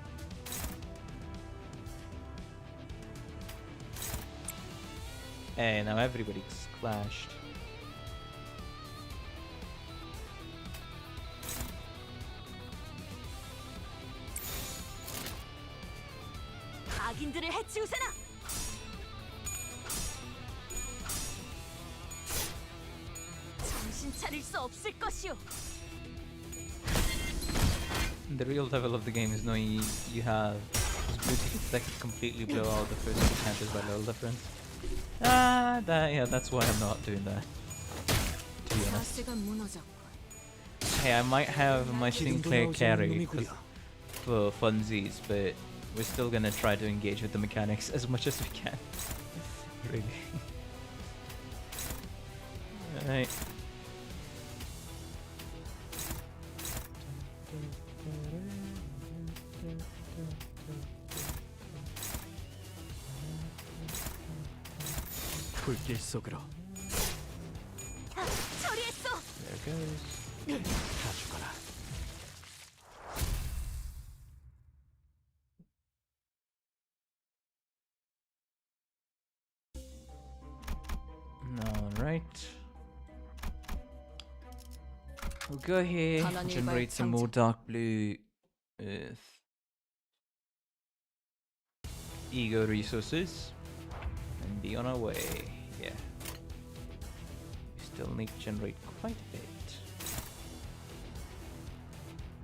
Hey, now everybody's clashed. 악인들을 해치우세나. 정신 차릴 수 없을 것이오. The real devil of the game is knowing you have this booty that can completely blow out the first two counters by level difference. Yeah, that's why I'm not doing that. To be honest. Hey, I might have my Sinclair carry for funsies, but we're still gonna try to engage with the mechanics as much as we can. Really. Alright. 불길 속으로. 처리했어. There goes. 다 죽어라. Alright. We'll go here, generate some more dark blue ego resources, and be on our way. Yeah. We still need to generate quite a bit.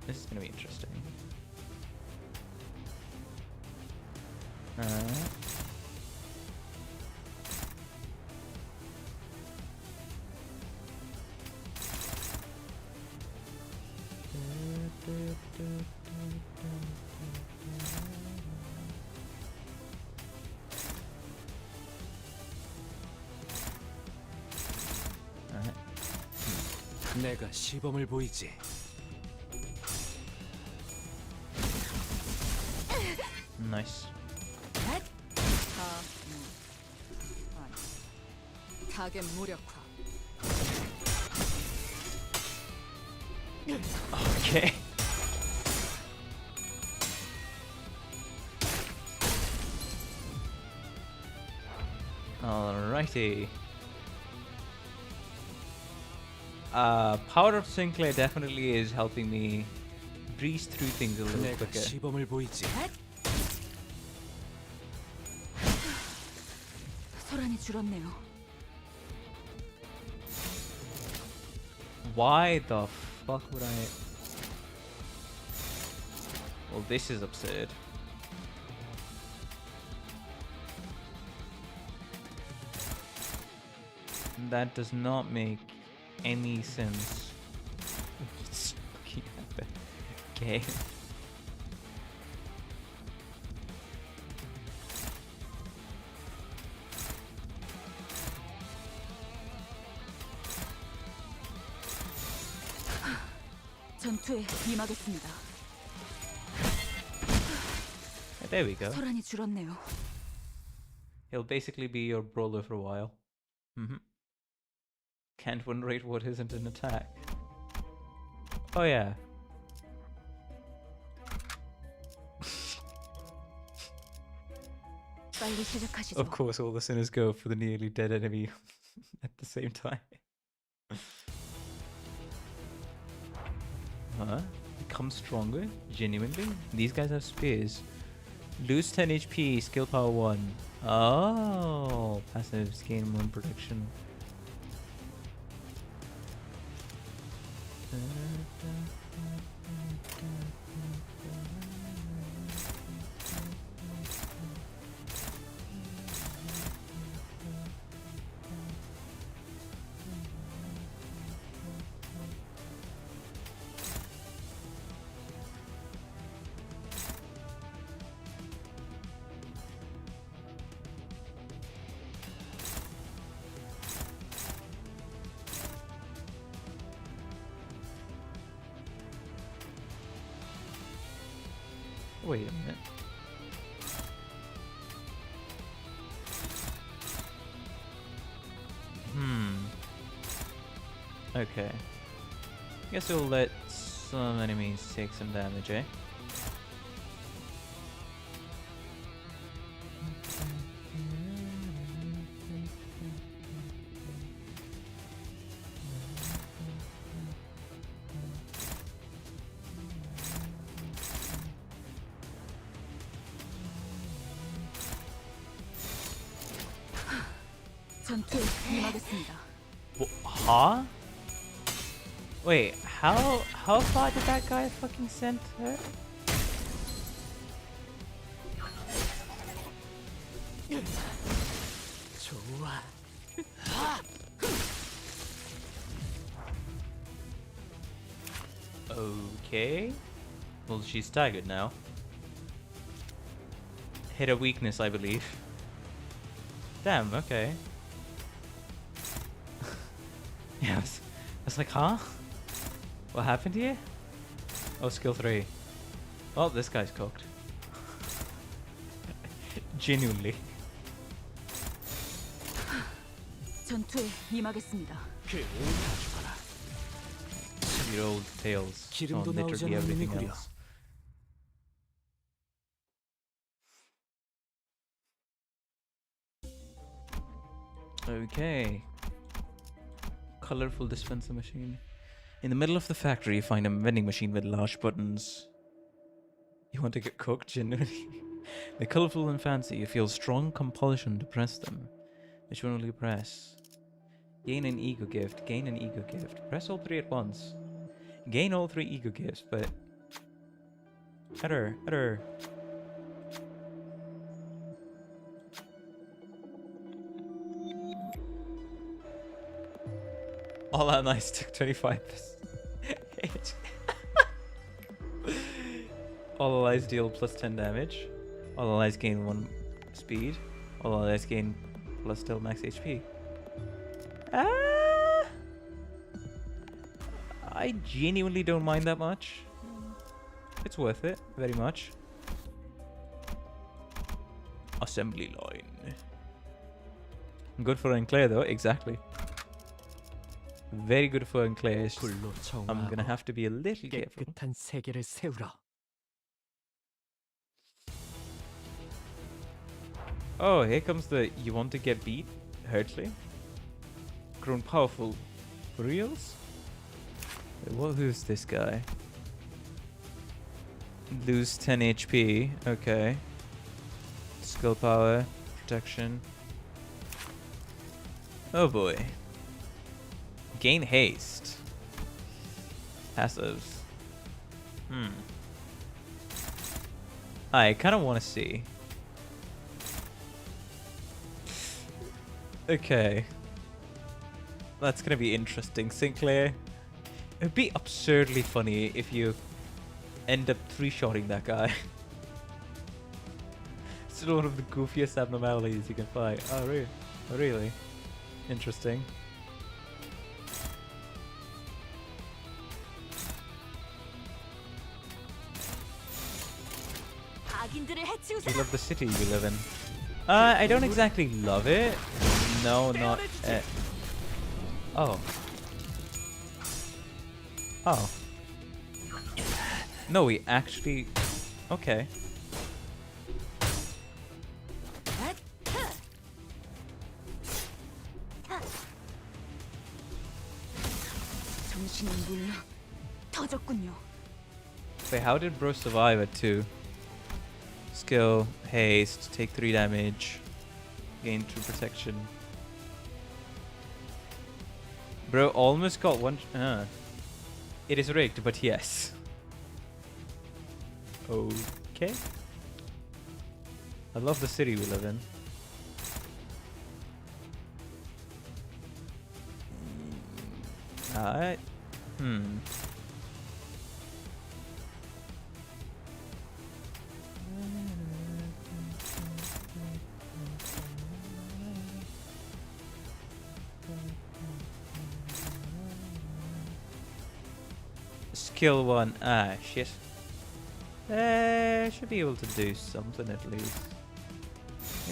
This is gonna be interesting. 내가 시범을 보이지. Nice. 타겟 무력화. Okay. Alrighty. Power of Sinclair definitely is helping me breeze through things a little quicker. 시범을 보이지. 소란이 줄었네요. Why the fuck would I? Well, this is absurd. That does not make any sense. What's fucking happened? Okay. 전투에 임하겠습니다. There we go. 소란이 줄었네요. He'll basically be your brawler for a while. Can't win-rate what isn't an attack. Oh yeah. 빨리 시작하시죠. Of course, all the sinners go for the nearly dead enemy at the same time. Huh? Become stronger? Genuinely? These guys have spears. Lose 10 HP, skill power 1. Oh, passives gain 1 protection. Wait a minute. Okay. Guess we'll let some enemies take some damage, eh? 전투에 임하겠습니다. Huh? Wait, how far did that guy fucking send her? 좋아. Okay. Well, she's staggered now. Hit a weakness, I believe. Damn, okay. Yeah, I was like, huh? What happened here? Oh, skill 3. Oh, this guy's cooked. Genuinely. 전투에 임하겠습니다. Your old tales on 기름도 나오지 literally 않는 everything 놈이구려. else. Okay. Colorful dispenser machine. In the middle of the factory, you find a vending machine with large buttons. You want to get cooked, genuinely? They're colorful and fancy. You feel strong compulsion to press them. Which one will you press? Gain an ego gift. Gain an ego gift. Press all 3 at once. Gain all 3 ego gifts, but... Error. All that nice took 25%. All allies deal plus 10 damage. All allies gain 1 speed. All allies gain plus still max HP. I genuinely don't mind that much. It's worth it, very much. Assembly line. Good for Enclair though, exactly. Very good for Enclair. I'm gonna have to be a little careful. 깨끗한 세계를 세우라. Oh, here comes the you want to get beat, Hurtley. Grown powerful. For reals? Wait, who's this guy? Lose 10 HP. Okay. Skill power. Protection. Oh boy. Gain haste. Passives. I kind of want to see. Okay. That's gonna be interesting, Sinclair. It'd be absurdly funny if you end up 3-shotting that guy. It's still one of the goofiest abnormalities you can find. Oh, really? Oh, really? Interesting. You love the city you live in. I don't exactly love it. No, not. Oh. Oh. No, we actually. Okay. 정신이 물러 터졌군요. Wait, how did bro survive at 2? Skill, haste, take 3 damage, gain 2 protection. Bro almost got 1. It is rigged, but yes. Okay. I love the city we live in. Alright. Skill 1. Ah, shit. Should be able to do something at least.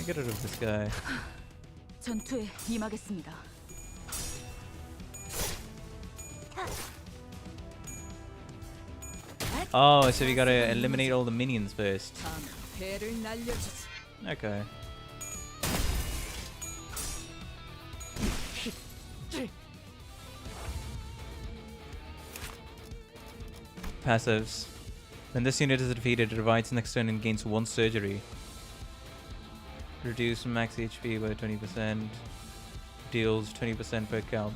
Get rid of this guy. 전투에 임하겠습니다. Oh, so we gotta eliminate all the minions first. 배를 날려주지. Okay. Passives. When this unit is defeated, it revives next turn and gains 1 surgery. Reduce max HP by 20%. Deals 20% per count.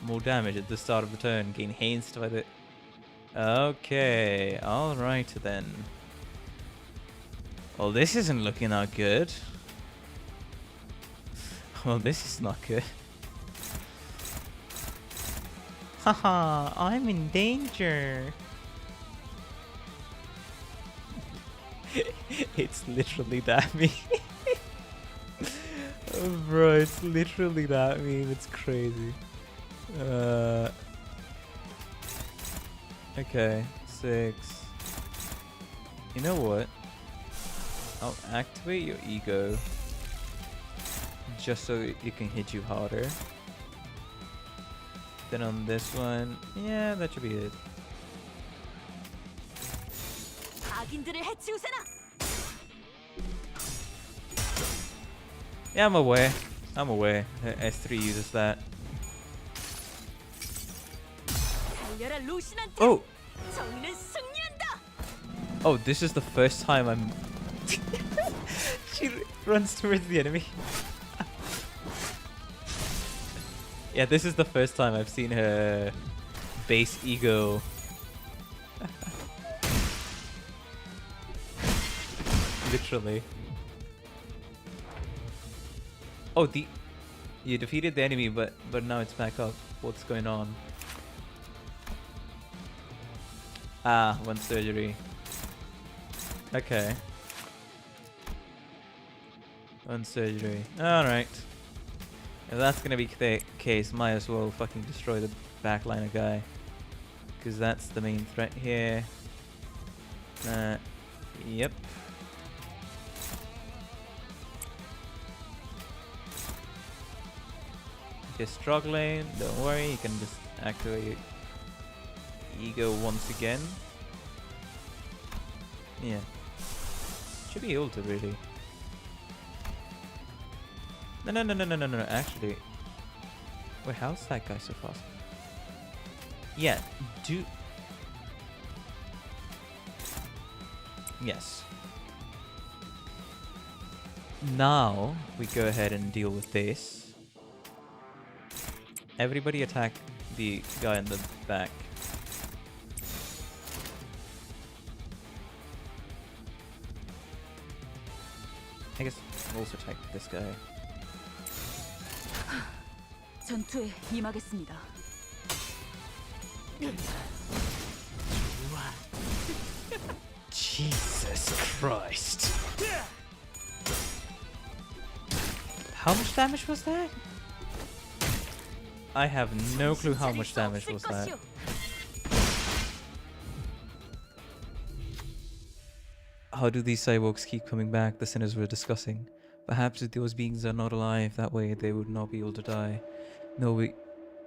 More damage at the start of the turn. Gain haste by the... Okay, alright then. Well, this isn't looking that good. Well, this is not good. Haha, I'm in danger. It's literally that meme. Oh, bro, it's literally that meme. It's crazy. Okay, 6. You know what? I'll activate your ego just so it can hit you harder. Then on this one, yeah, that should be it. Yeah, I'm aware. I'm aware. S3 uses that. Oh! Oh, this is the first time I'm... She runs towards the enemy. Yeah, this is the first time I've seen her base ego. Literally. Oh, you defeated the enemy, but now it's back up. What's going on? Ah, 1 surgery. Okay. 1 surgery. Alright. If that's gonna be the case, might as well fucking destroy the backliner guy. Because that's the main threat here. Yep. If you're struggling, don't worry, you can just activate ego once again. Yeah. Should be able to really. No, actually. Wait, how's that guy so fast? Yeah, Yes. Now, we go ahead and deal with this. Everybody attack the guy in the back. I guess I'll also attack this guy. 전투에 임하겠습니다. Jesus Christ. How much damage was that? I have no clue how much damage was that. How do these cyborgs keep coming back? The sinners were discussing. Perhaps if those beings are not alive, that way they would not be able to die. No, we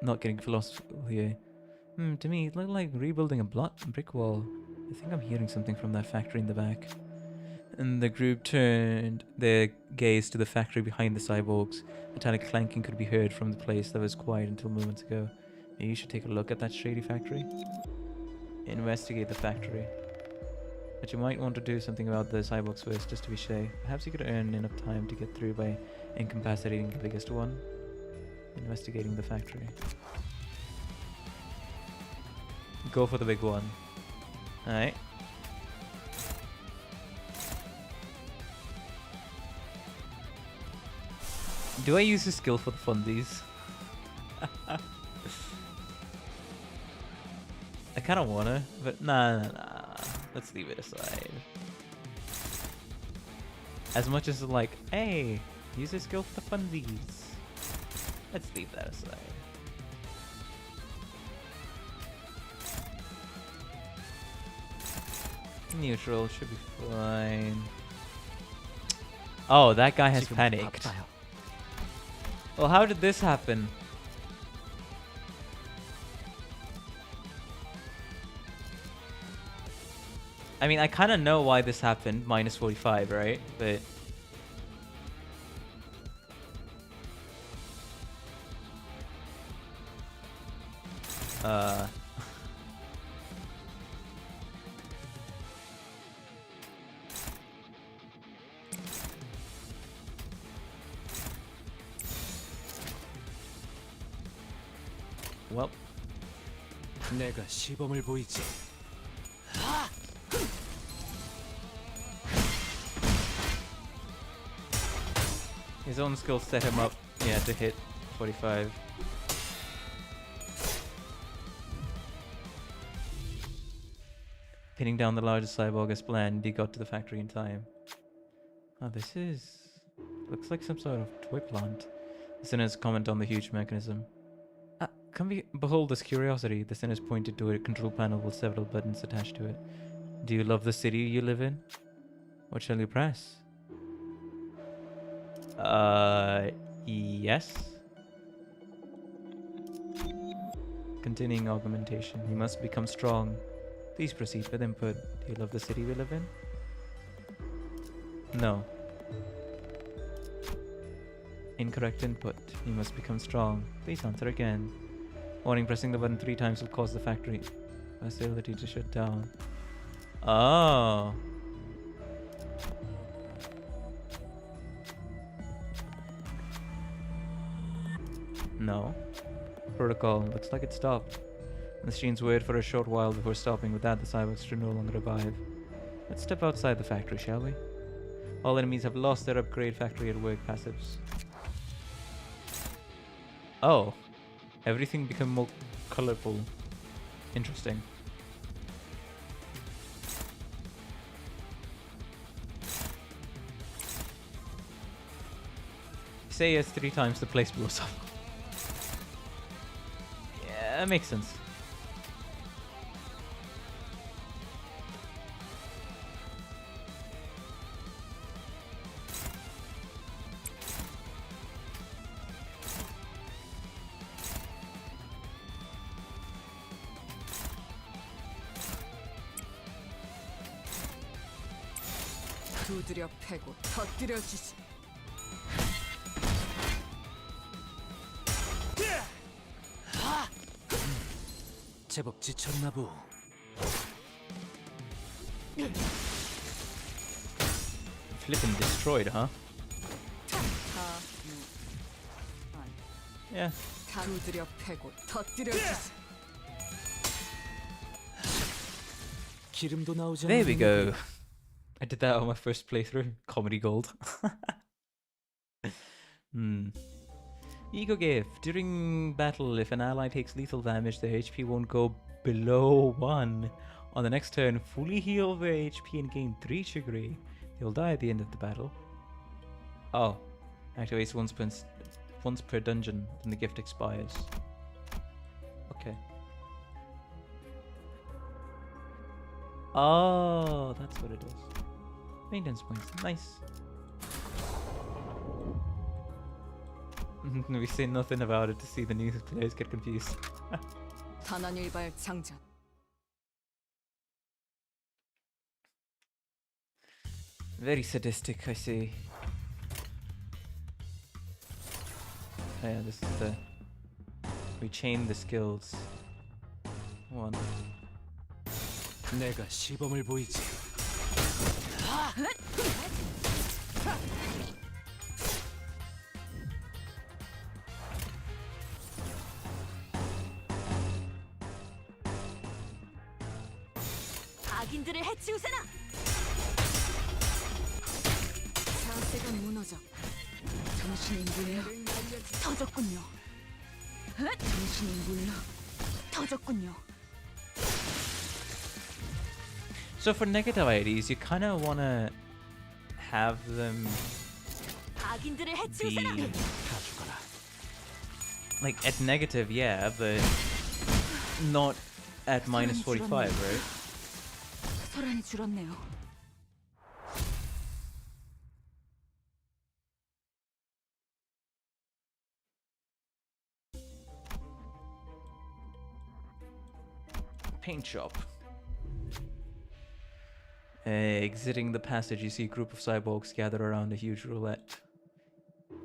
not getting philosophical here. To me, it looked like rebuilding a brick wall. I think I'm hearing something from that factory in the back. And the group turned their gaze to the factory behind the cyborgs. Metallic clanking could be heard from the place that was quiet until moments ago. Maybe you should take a look at that shady factory. Investigate the factory. But you might want to do something about the cyborgs first, just to be safe. Perhaps you could earn enough time to get through by incapacitating the biggest one. Investigating the factory. Go for the big one. Alright. Do I use his skill for the fundies? I kind of wanna, but nah. Let's leave it aside. As much as like, hey, use his skill for the fundies. Let's leave that aside. Neutral should be fine. Oh, that guy has panicked. Well, how did this happen? I mean, I kind of know why this happened, minus 45, right? But... well... 내가 시범을 보이지. His own skills set him up, yeah, to hit 45. Pinning down the largest cyborg as planned, he got to the factory in time. Oh, this is... looks like some sort of toy plant. The sinners comment on the huge mechanism. Come behold this curiosity. The sinners pointed to a control panel with several buttons attached to it. Do you love the city you live in? What shall you press? Yes. Continuing augmentation. He must become strong. Please proceed with input. Do you love the city we live in? No. Incorrect input. You must become strong. Please answer again. Warning, pressing the button 3 times will cause the factory facility to shut down. Oh. No. Protocol. Looks like it stopped. The machines wait for a short while before stopping. With that, the cyborgs should no longer revive. Let's step outside the factory, shall we? All enemies have lost their upgrade factory at work passives. Oh. Everything become more colorful. Interesting. Say yes 3 times, the place blows up. Yeah, that makes sense. 두드려 패고 터뜨려 주지. 제법 지쳤나 보. Flippin' destroyed, huh? Yeah. 두드려 패고 터뜨려 주지. 기름도 나오지 There we go. I did that on my first playthrough. Comedy gold. Ego gift. During battle, if an ally takes lethal damage, their HP won't go below 1. On the next turn, fully heal their HP and gain 3 chicory. They'll die at the end of the battle. Oh. Activates once per dungeon, then the gift expires. Okay. Oh, that's what it is. Maintenance points. Nice. We say nothing about it to see the new players get confused. 단한일발 장전. Very sadistic, I see. Oh yeah, this is the... We chain the skills. 1. 내가 시범을 보이지. 악인들을 해치우세나. 자세가 무너져. 정신이 물러 터졌군요. 정신이 물러 터졌군요. So for negative IDs, you kind of want to have them 악인들을 be 해치우세나. like at negative, yeah, but not at minus 45, right? 소란이 줄었네요. Paint shop. Exiting the passage, you see a group of cyborgs gather around a huge roulette.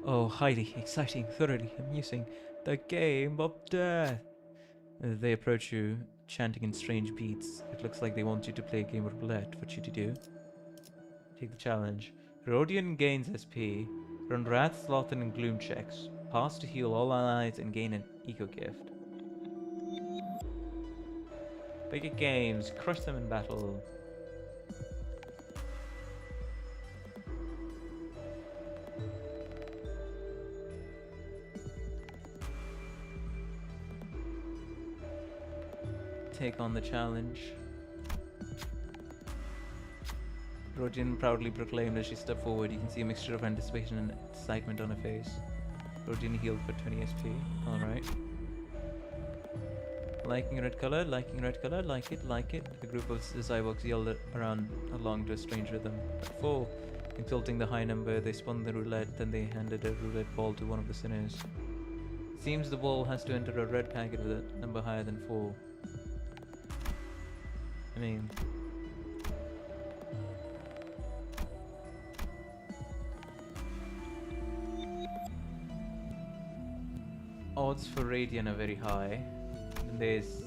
Oh, highly exciting, thoroughly amusing. The game of death. They approach you, chanting in strange beats. It looks like they want you to play a game of roulette. What should you do? Take the challenge. Rodian gains SP. Run Wrath, Sloth, and Gloom checks. Pass to heal all allies and gain an eco gift. Bigger games, crush them in battle. Take on the challenge. Rodian proudly proclaimed as she stepped forward. You can see a mixture of anticipation and excitement on her face. Rodian healed for 20 SP. Alright. Liking red color, like it, like it. A group of cyborgs yelled around along to a strange rhythm. At 4, insulting the high number, they spun the roulette, then they handed a roulette ball to one of the sinners. Seems the ball has to enter a red packet with a number higher than 4. I mean... odds for Radiant are very high. And there's...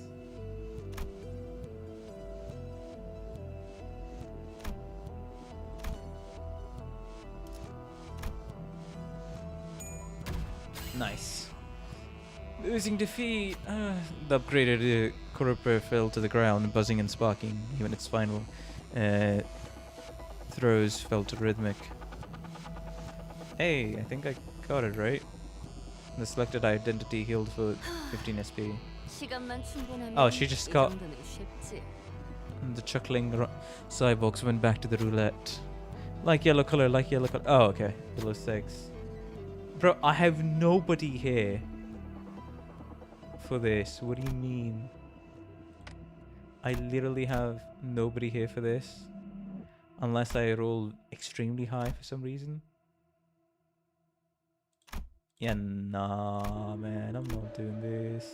nice. Losing defeat. The upgraded Corruptor fell to the ground, buzzing and sparking. Even its final throws felt rhythmic. Hey, I think I got it right. The selected identity healed for 15 SP. Oh, she just got... the chuckling cyborgs went back to the roulette. Like yellow color, like yellow color. Oh, okay. Below 6. Bro, I have nobody here for this. What do you mean? I literally have nobody here for this. Unless I roll extremely high for some reason. Yeah, nah, man. I'm not doing this.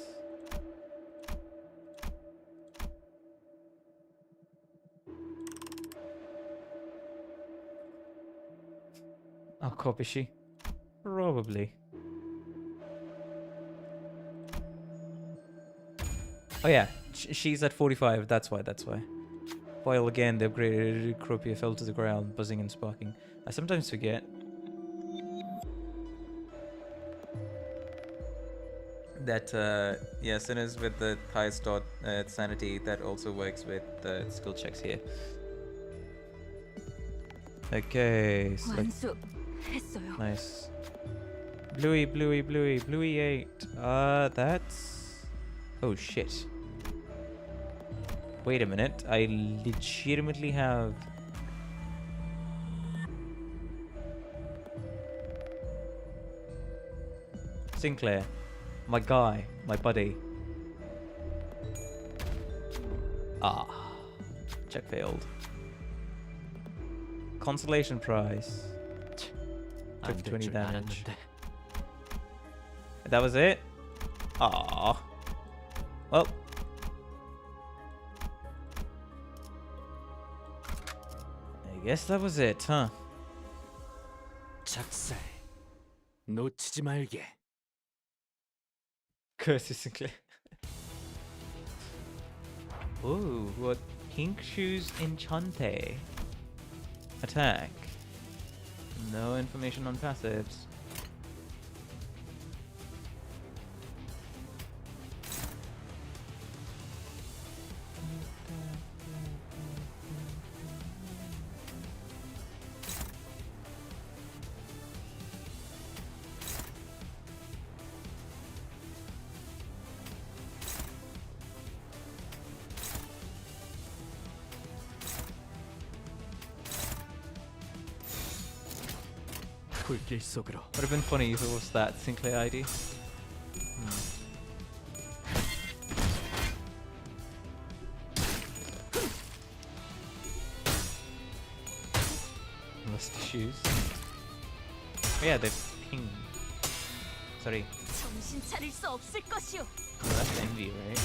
Oh, copy she? Probably. Oh yeah, she's at 45, that's why. While again, the upgraded croupier fell to the ground, buzzing and sparking. I sometimes forget. That, yeah, sinners with the highest dot sanity, that also works with skill checks here. Okay, nice. Bluey 8. That's... oh shit. Wait a minute, I legitimately have... Sinclair. My guy, my buddy. Ah. Check failed. Consolation prize. Took 20 damage. That was it? Ah. Well. I guess that was it, huh? 작살. 놓치지 말게. Curses Sinclair. Ooh, what? Pink Shoes Enchante. Attack. No information on passives. 불길 속으로. Would have been funny if it was that Sinclair ID. Lost issues. Oh, yeah, they're ping. Sorry. 정신 차릴 수 없을 것이오. Oh, that's envy, right?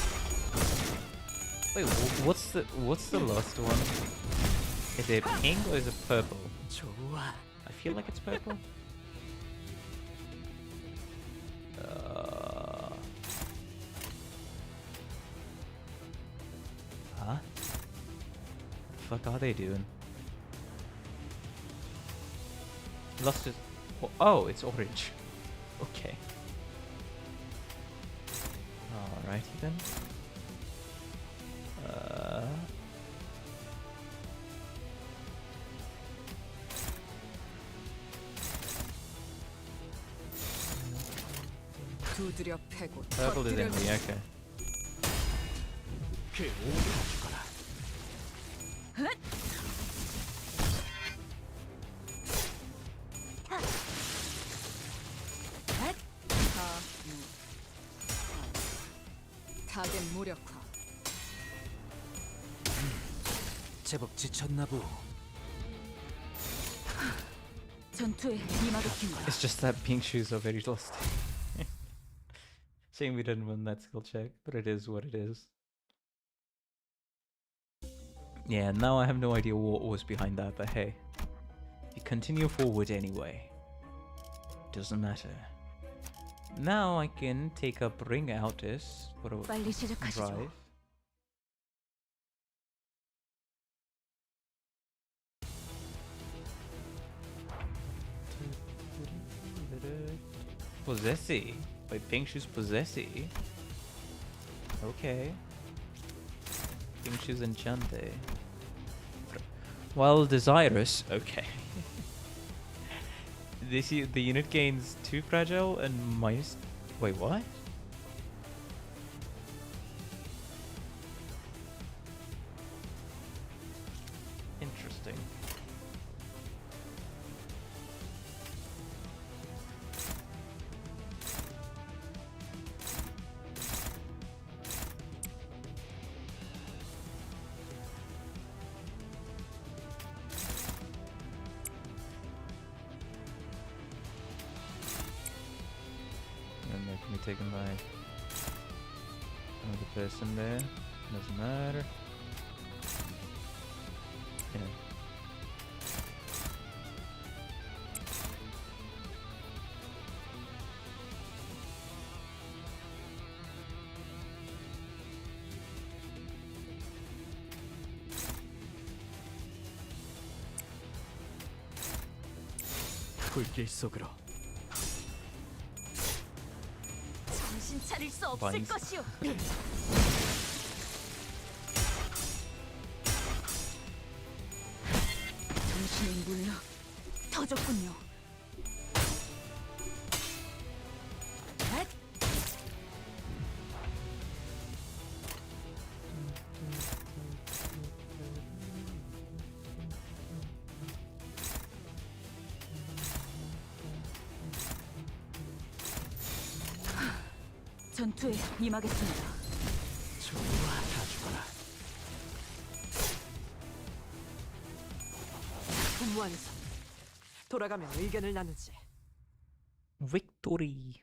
Wait, what's the last one? Is it pink or is it purple? 좋아. I feel like it's purple. Huh? What the fuck are they doing? Lost it. Oh, it's orange. Okay. Alrighty then. 두드려 패고 Purple is 터뜨려 envy, okay. 그 오를 죽어라. 타겟 무력화. 제법 지쳤나 보. 전투에 임하겠습니다. It's just that pink shoes are very lost. Saying we didn't win that skill check, but it is what it is. Yeah, now I have no idea what was behind that, but hey. You continue forward anyway. Doesn't matter. Now I can take up Ring Outis. What a 빨리 시작하시죠. drive. Possessy. Wait, Pink Shoes Possessy. Okay. Pink Shoes Enchante. While Desirous. Okay. The unit gains 2 fragile and minus. Wait, what? Interesting. And that can be taken by another person there. Doesn't matter. Yeah. 불길 속으로. 정신 차릴 수 없을 Vines. 것이오. 당신의 물러 터졌군요. 전투에 임하겠습니다. 좋아, 다 죽어라. 분무완성. 돌아가면 의견을 나누지. Victory.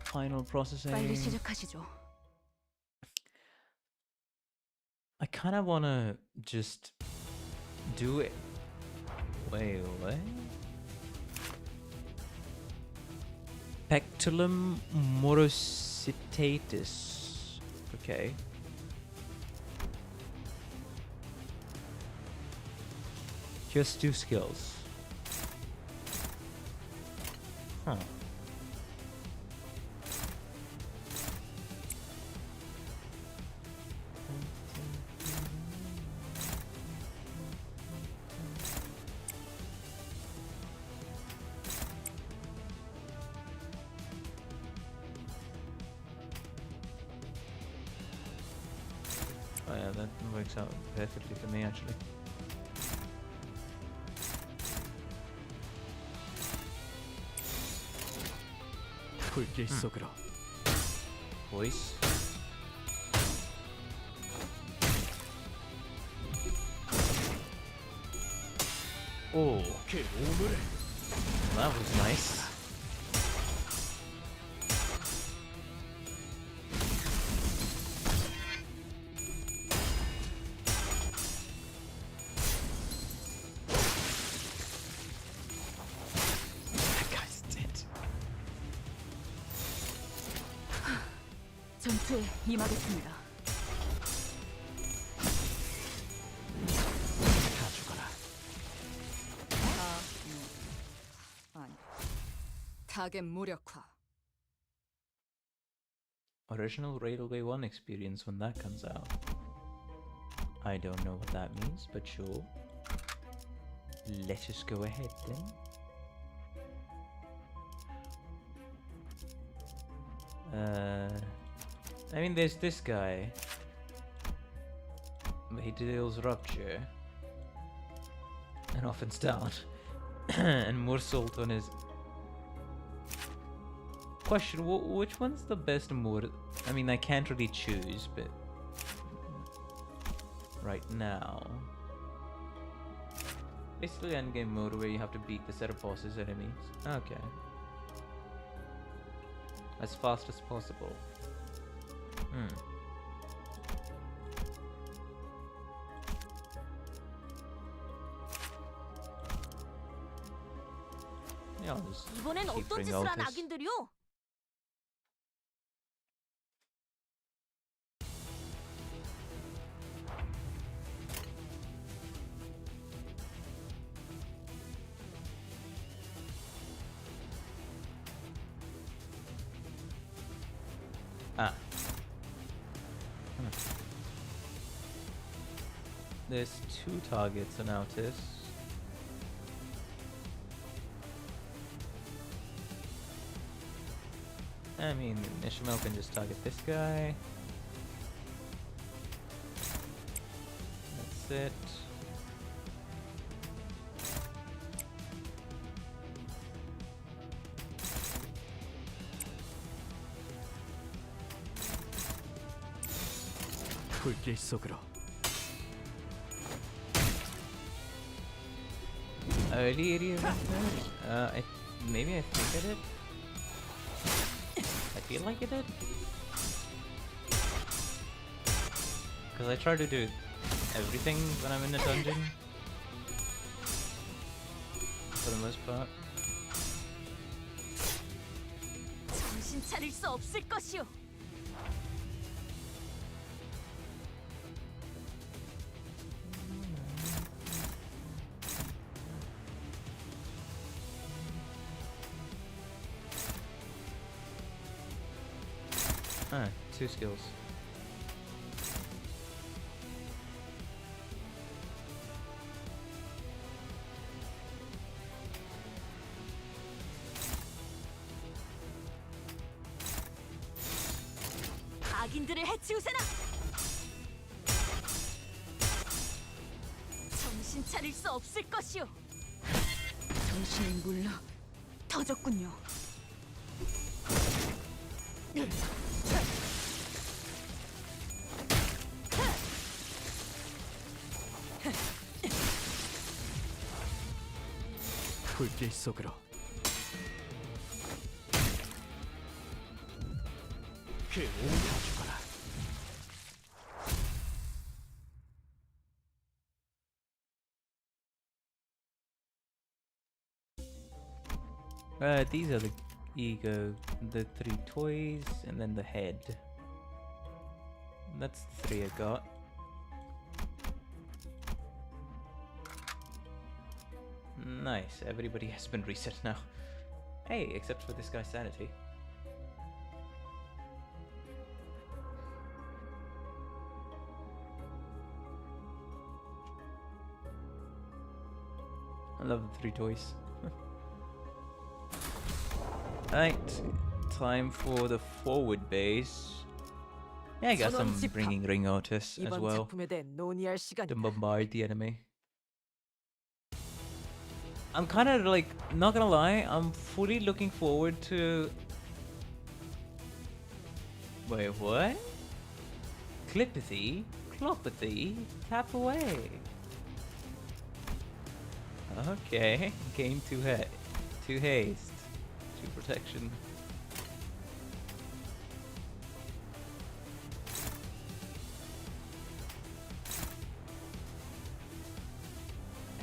Final processing. 빨리 시작하시죠. I kind of want to just do it. Wait, what? Pectulum morositatis. Okay. Just 2 skills. Huh. Oh yeah, that works out perfectly for me actually. 불길 속으로. Voice. Oh, that was nice. That guy's dead. 전투에 임하겠습니다. 타겟 무력화. Original Railway 1 experience when that comes out. I don't know what that means, but sure. Let us go ahead then. I mean, there's this guy. He deals rupture. And often down. And more salt on his... Question, which one's the best mode? I mean, I can't really choose, but... Right now... Basically endgame mode where you have to beat the set of bosses enemies. Okay. As fast as possible. Yeah, I'll just 이번엔 keep 어떤 bringing 짓을 한 Altus. 악인들이요? Ah. There's 2 targets on Altus. I mean, Ishmael can just target this guy. That's it. 불길 속으로. Early area movement? Maybe I think I did. I feel like I did. Because I try to do everything when I'm in a dungeon. For the most part. 정신 차릴 수 없을 것이오. Ah, 2 skills. 악인들을 해치우세나. 정신 차릴 수 없을 것이오. 정신이 물러 터졌군요. 불길 속으로. 그 오다 죽어라. These are the ego, the 3 toys, and then the head. That's the 3 I got. Nice, everybody has been reset now. Hey, except for this guy's sanity. I love the 3 toys. Right, time for the forward base. Yeah, I guess I'm bringing Ring Otis as 이번 well 작품에 대해 논의할 시간이다. to bombard the enemy. I'm kind of like, not gonna lie, I'm fully looking forward to... Wait, what? Clipathy? Clopathy? Tap away. Okay. Gain 2 haste. 2 protection.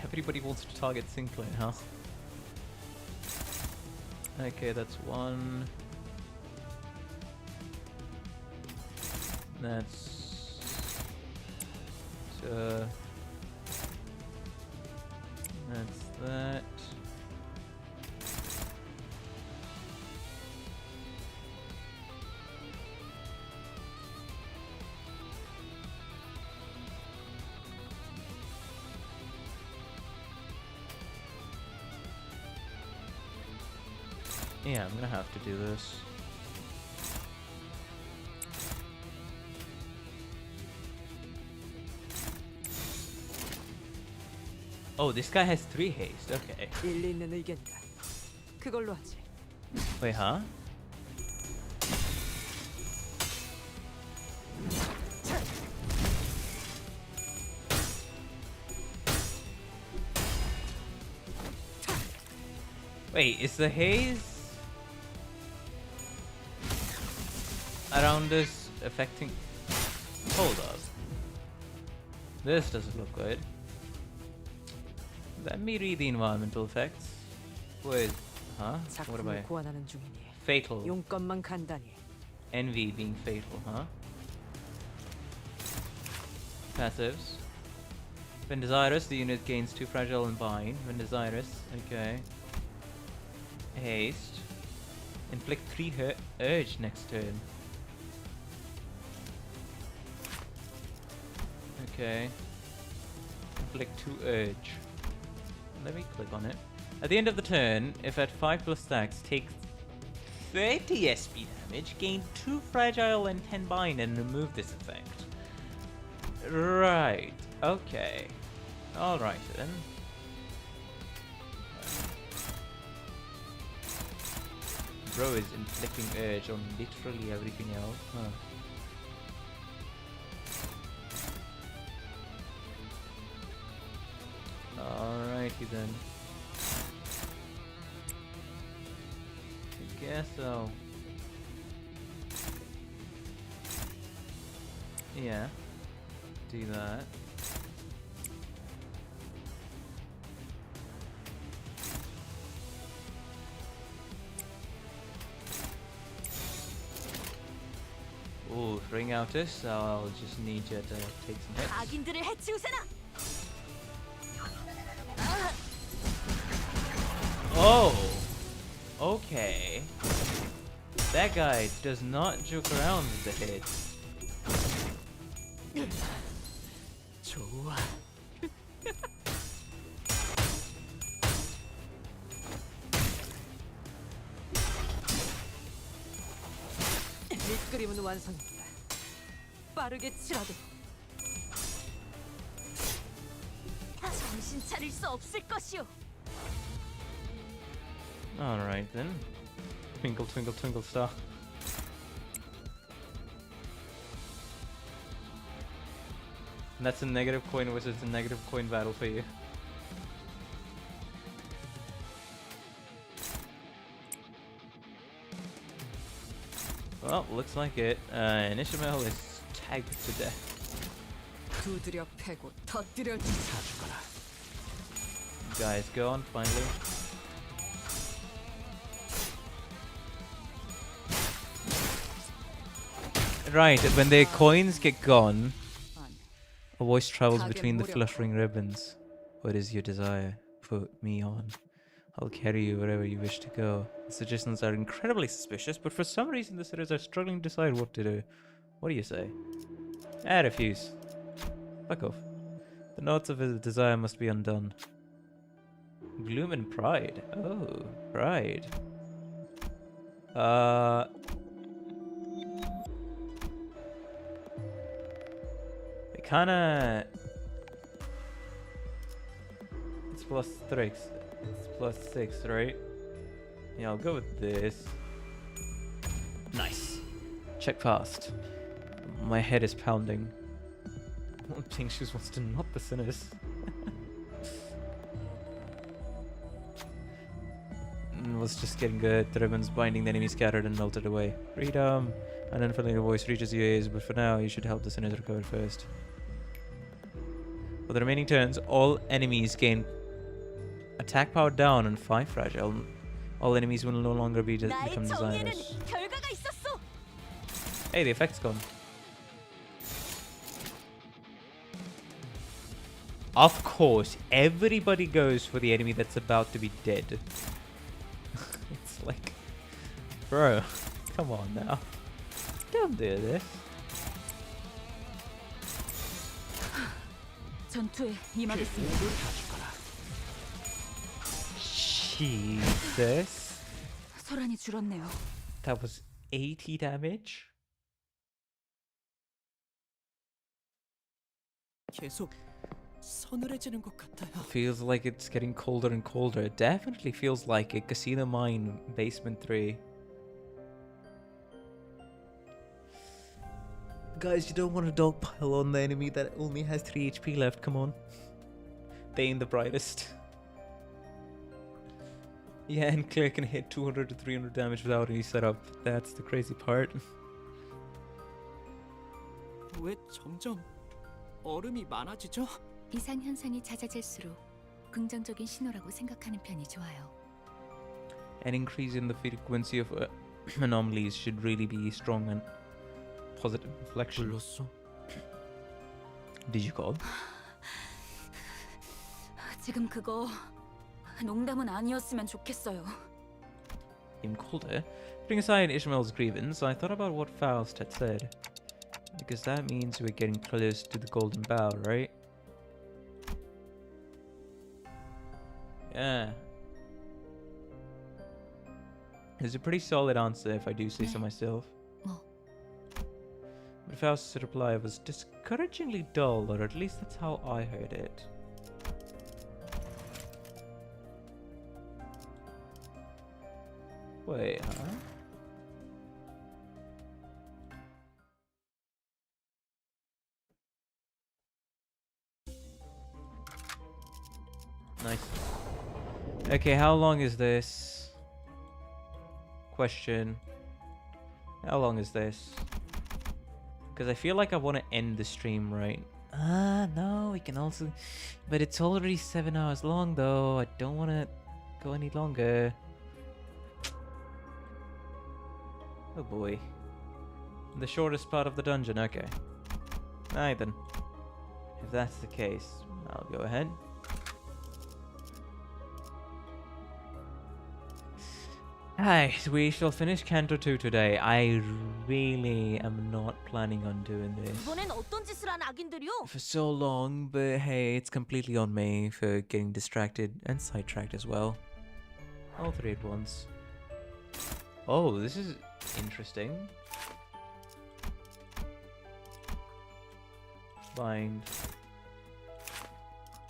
Everybody wants to target Sinclair, huh? Okay, that's 1. That's 2. That's that. Yeah, I'm gonna have to do this. Oh, this guy has 3 haste. Okay. 일리 있는 의견이다. 그걸로 하지. Wait, huh? Wait, is the haze around us affecting... Hold up. This doesn't look good. Let me read the environmental effects. Wait, huh? What am I? 작품을 고안하는 중이니. Fatal. 용건만 간단히. Envy being fatal, huh? Passives. When desirous, the unit gains 2 fragile and bind. When desirous, okay. Haste. Inflict 3 urge next turn. Okay. Inflict 2 urge. Let me click on it. At the end of the turn, if at 5+ stacks, take 30 SP damage, gain 2 fragile and 10 bind and remove this effect. Right. Okay. Alright then. Bro is inflicting urge on literally everything else. Huh. Alrighty then. I guess so. Yeah. Do that. Ooh, ring out this. I'll just need you to take some hits. 악인들을 해치우세나. Oh! Okay. That guy does not joke around with the hits. 좋아. 밑그림은 완성입니다. 빠르게 치라도. 정신 차릴 수 없을 것이오. Alright then. Twinkle, twinkle, twinkle star. And that's a negative coin versus a negative coin battle for you. Well, looks like it. Ishmael is tagged to death. 두드려 패고 터뜨려 주사주거라. Guys, go on finally. Right, when the coins get gone, a voice travels between the fluttering ribbons. What is your desire? Put me on. I'll carry you wherever you wish to go. The suggestions are incredibly suspicious, but for some reason the sitters are struggling to decide what to do. What do you say? I refuse. Fuck off. The notes of his desire must be undone. Gloom and pride. Oh, pride. It kinda... It's +3. It's +6, right? Yeah, I'll go with this. Nice. Check fast. My head is pounding. Pink Shoes wants to knot the sinners. was just getting good. The ribbons binding the enemy scattered and melted away. Freedom! An unfamiliar voice reaches your ears, but for now, you should help the sinners recover first. For the remaining turns, all enemies gain attack power down and 5 fragile. All enemies will no longer become designers. Hey, the effect's gone. Of course, everybody goes for the enemy that's about to be dead. It's like, bro, come on now. Don't do this. 전투에 임하겠습니다. Jesus. 소란이 줄었네요. That was 80 damage? 계속 서늘해지는 것 같아요. Feels like it's getting colder and colder. It definitely feels like a Casino Mine Basement 3. Guys, you don't want to dogpile on the enemy that only has 3 HP left. Come on. They ain't the brightest. Yeah, and Claire can hit 200 to 300 damage without any setup. That's the crazy part. 왜 점점 얼음이 많아지죠? 이상 현상이 잦아질수록 긍정적인 신호라고 생각하는 편이 좋아요. An increase in the frequency of anomalies should really be strong and positive reflection. 불렀어? Did you call? 지금 그거 농담은 아니었으면 좋겠어요. Him called her. Putting aside Ishmael's grievance, I thought about what Faust had said. Because that means we're getting close to the golden bough, right? Yeah. It's a pretty solid answer if I do say so myself. But Faust's reply was discouragingly dull, or at least that's how I heard it. Wait, huh? Nice. Okay, how long is this? Question. How long is this? Because I feel like I want to end the stream, right? No, we can also... But it's already 7 hours long, though. I don't want to go any longer. Oh boy. The shortest part of the dungeon, okay. Alright then. If that's the case, I'll go ahead. Alright, we shall finish Canto 2 today. I really am not planning on doing this 이번엔 어떤 짓을 한 악인들이요? for so long, but hey, it's completely on me for getting distracted and sidetracked as well. All 3 at once. Oh, this is interesting. Bind.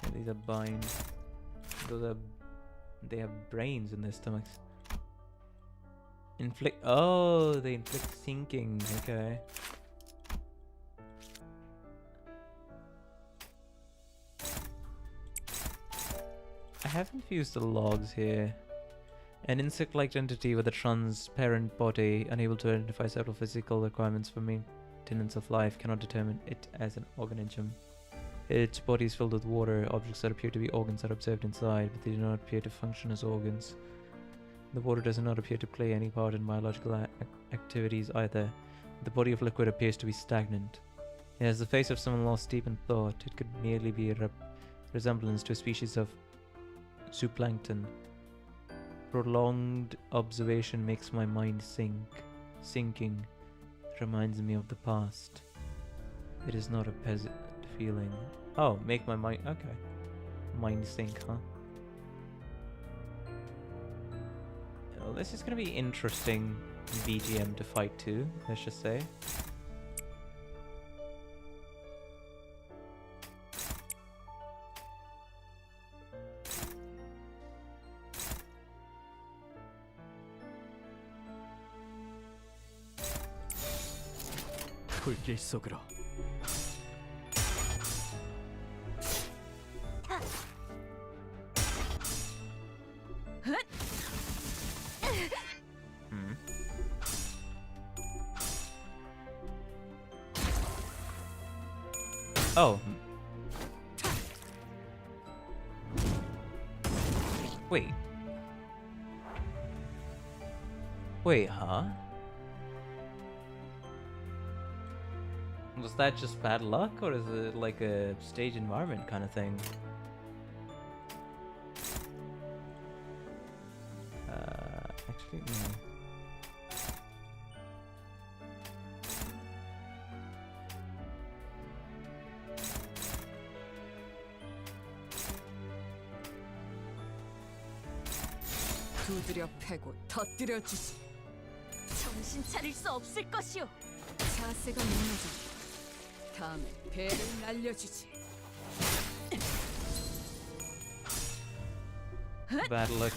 Yeah, these are bind. Those are... They have brains in their stomachs. Inflict... Oh, they inflict sinking. Okay. I haven't fused the logs here. An insect-like entity with a transparent body, unable to identify several physical requirements for maintenance of life, cannot determine it as an organism. Its body is filled with water. Objects that appear to be organs are observed inside, but they do not appear to function as organs. The water does not appear to play any part in biological activities either. The body of liquid appears to be stagnant. It has the face of someone lost deep in thought. It could merely be a resemblance to a species of zooplankton. Prolonged observation makes my mind sinking. It reminds me of the past. It is not a pleasant feeling. Oh, make my mind... Okay. Mind sink, huh? Well, this is gonna be interesting BGM to fight to, let's just say. 불길 속으로. Oh. Wait. Wait, huh? Was that just bad luck, or is it like a stage environment kind of thing? Actually, no. 두드려 패고 터뜨려 주지. 정신 차릴 수 없을 것이오. 자세가 무너져. 다음에 배를 날려주지. Bad luck,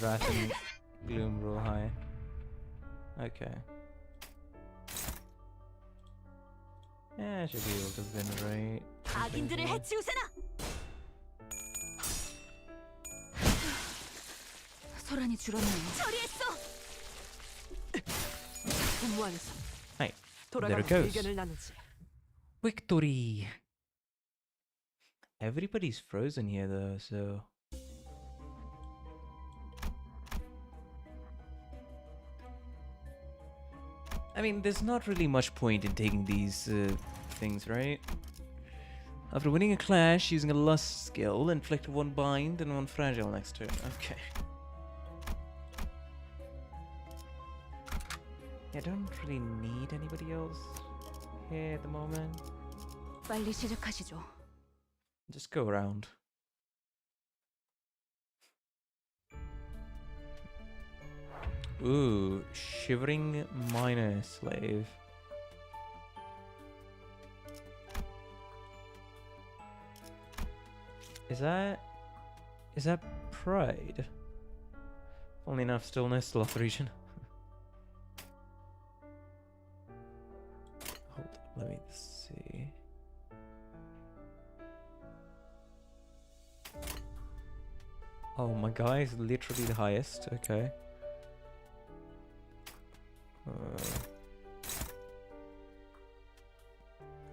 Wrath and Gloom roll high. Okay. Yeah, I should be able to venerate. 악인들을 해치우세나. 소란이 줄었네요. 처리했어. 작전 완성. Hey, there 돌아가면 it goes. 의견을 나누지. Victory! Everybody's frozen here though, so... I mean, there's not really much point in taking these things, right? After winning a clash, using a lust skill, inflict one bind and one fragile next turn. Okay. I don't really need anybody else here at the moment. 빨리 시작하시죠. Just go around. Ooh, Shivering Miner Slave. Is that Pride? Only enough stillness, sloth region. Hold up, let me see. Oh, my guy is literally the highest. Okay.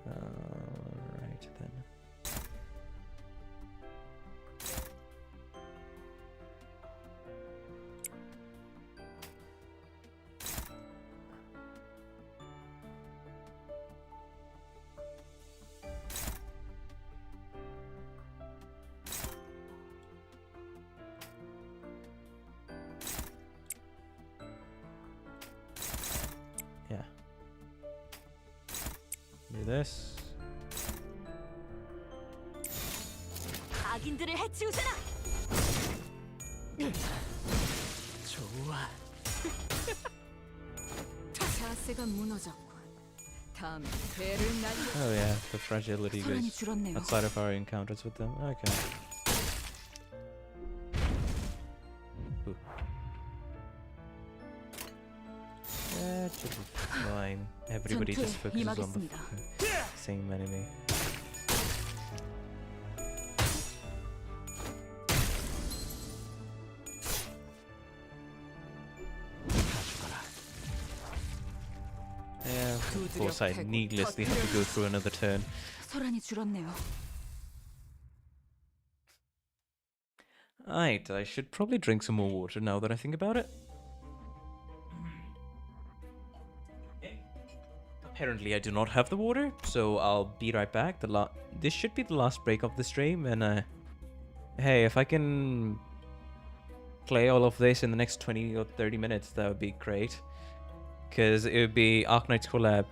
Right then. Yeah. Do this. 악인들을 해치우세나. 좋아. 자세가 무너졌군. 다음에 배를 날려. Oh yeah, the fragility 소란이 goes 줄었네요. outside of our encounters with them. Okay. Ooh. That should be fine. Everybody just 전투에 focuses on 임하겠습니다. the same enemy. Yeah, of course I needlessly have to go through another turn. 소란이 줄었네요. Alright, I should probably drink some more water now that I think about it. Apparently I do not have the water, so I'll be right back. This should be the last break of the stream, and hey, if I can play all of this in the next 20 or 30 minutes, that would be great. Because it would be Arknights collab,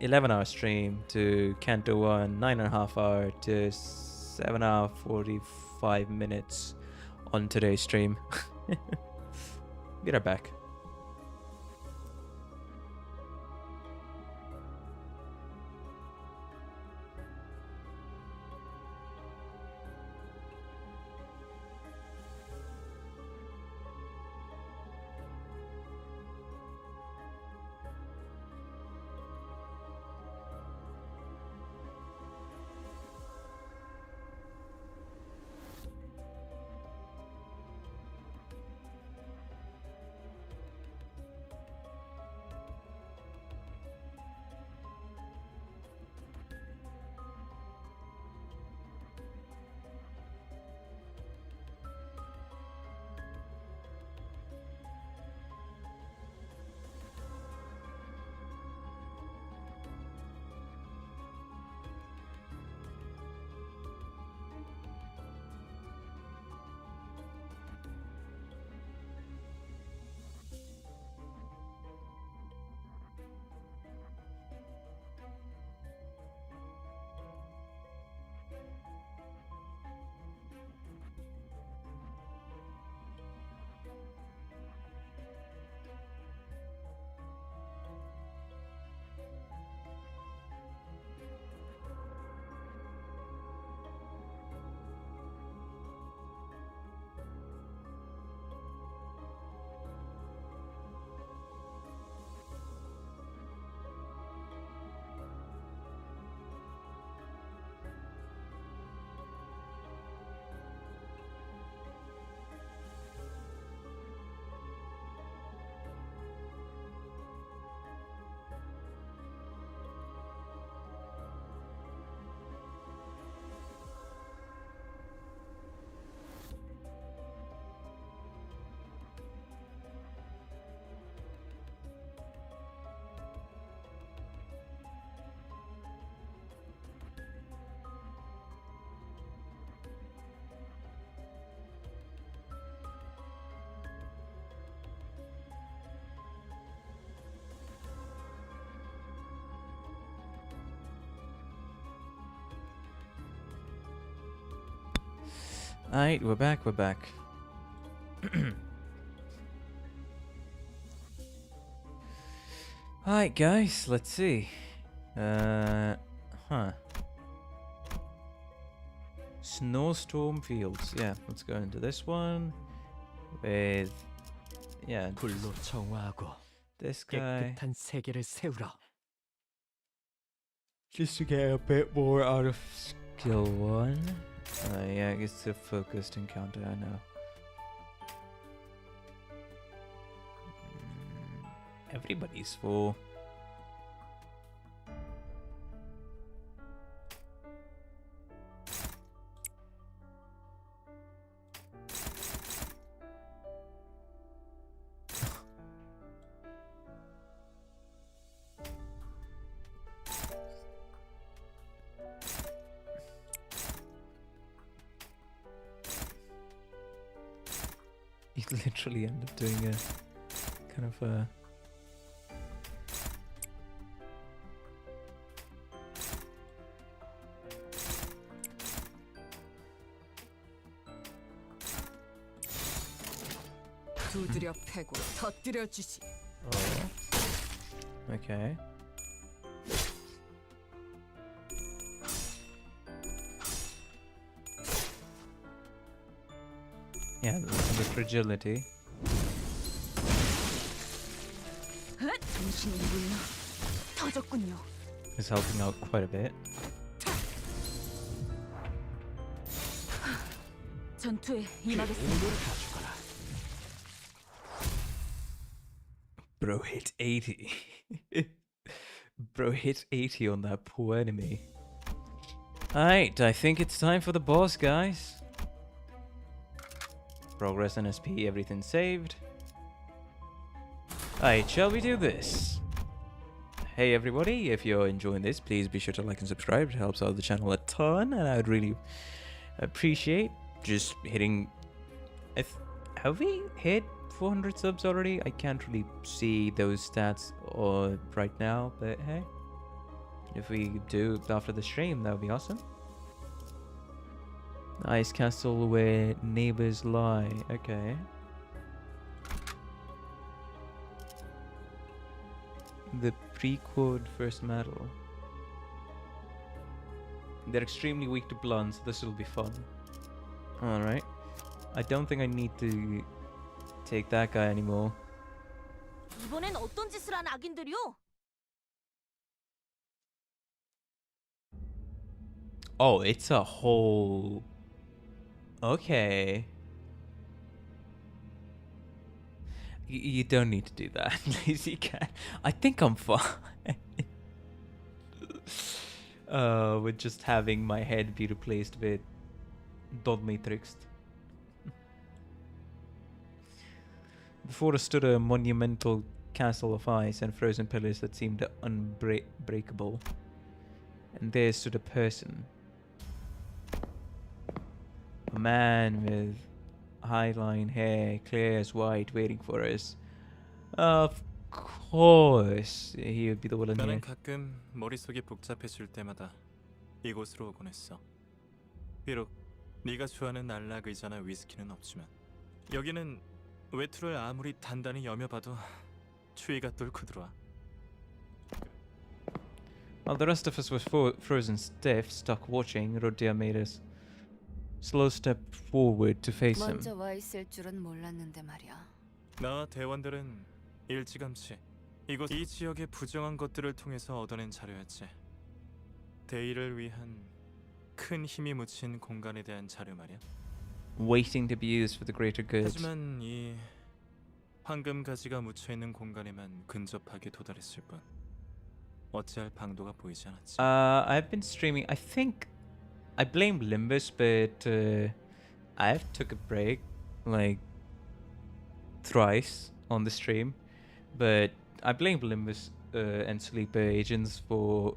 11-hour stream to CANTO 1, 9.5 hour to 7 hour 45 minutes on today's stream. Be right back. Alright, we're back. Alright, guys, let's see. Snowstorm Fields. Yeah, let's go into this one with 불로 정화하고 this guy. 깨끗한 세계를 세우라. Just to get a bit more out of skill 1. Yeah, I guess the focused encounter, I know. Everybody's full. You literally end up doing a kind of a 두드려 패고 터뜨려 주지. okay. Yeah, the fragility. 정신이 물러 터졌군요. Is helping out quite a bit. 전투에 임하겠습니다. Bro hit 80. Bro hit 80 on that poor enemy. Alright, I think it's time for the boss, guys. Progress and SP, everything saved. Alright, shall we do this? Hey everybody, if you're enjoying this, please be sure to like and subscribe. It helps out the channel a ton, and I would really appreciate just hitting... Have we hit 400 subs already? I can't really see those stats right now, but hey, if we do after the stream, that would be awesome. Ice castle where neighbors lie. Okay. The pre-code first medal. They're extremely weak to blunt, so this will be fun. Alright. I don't think I need to take that guy anymore. 이번엔 어떤 짓을 한 악인들이요? Oh, it's a whole... Okay. You don't need to do that. Please, you can. I think I'm fine. With just having my head be replaced with Matrixzry. Before stood a monumental castle of ice and frozen pillars that seemed unbreakable. And there stood a person. A man with high-line hair, clear as white, waiting for us. Of course, he would be the one 나는 here. 가끔 머릿속이 복잡해질 때마다 이곳으로 오곤 했어. 비록 네가 좋아하는 안락 의자나 위스키는 없지만 여기는 외투를 아무리 단단히 여며봐도 추위가 뚫고 들어와. While the rest of us was frozen stiff, stuck watching, Rodia made us slow step forward to face him. 먼저 와 있을 줄은 몰랐는데 말이야. 나와 대원들은 일찌감치 이 지역의 부정한 것들을 통해서 얻어낸 자료였지. 대의를 위한 큰 힘이 묻힌 공간에 대한 자료 말이야. Waiting to be used for the greater good. 하지만 이 황금 가지가 묻혀 있는 공간에만 근접하게 도달했을 뿐 어찌할 방도가 보이지 않았지. I've been streaming. I think I blame Limbus, but I've took a break like thrice on the stream. But I blame Limbus and Sleeper Agents for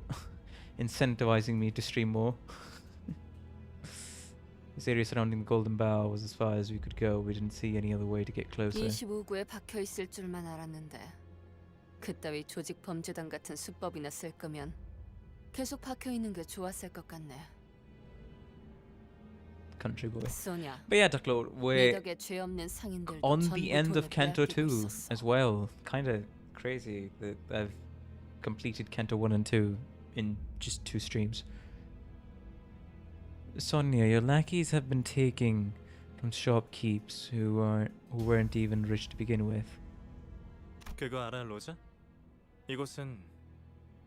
incentivizing me to stream more. This area surrounding the Golden Bough was as far as we could go. We didn't see any other way to get closer. 25구에 박혀 있을 줄만 알았는데 그따위 조직 범죄단 같은 수법이나 쓸 거면 계속 박혀 있는 게 좋았을 것 같네. country boy. 소냐, But yeah, Ducklord, 네 we're 덕에 죄 없는 상인들도 on 전부 the end of 돈을 Canto 빼앗기고 2 있었어. as well. Kind of crazy that I've completed Canto 1 and 2 in just 2 streams. Sonia, your lackeys have been taking from shopkeepers who weren't even rich to begin with. 그거 알아, 로자? 이곳은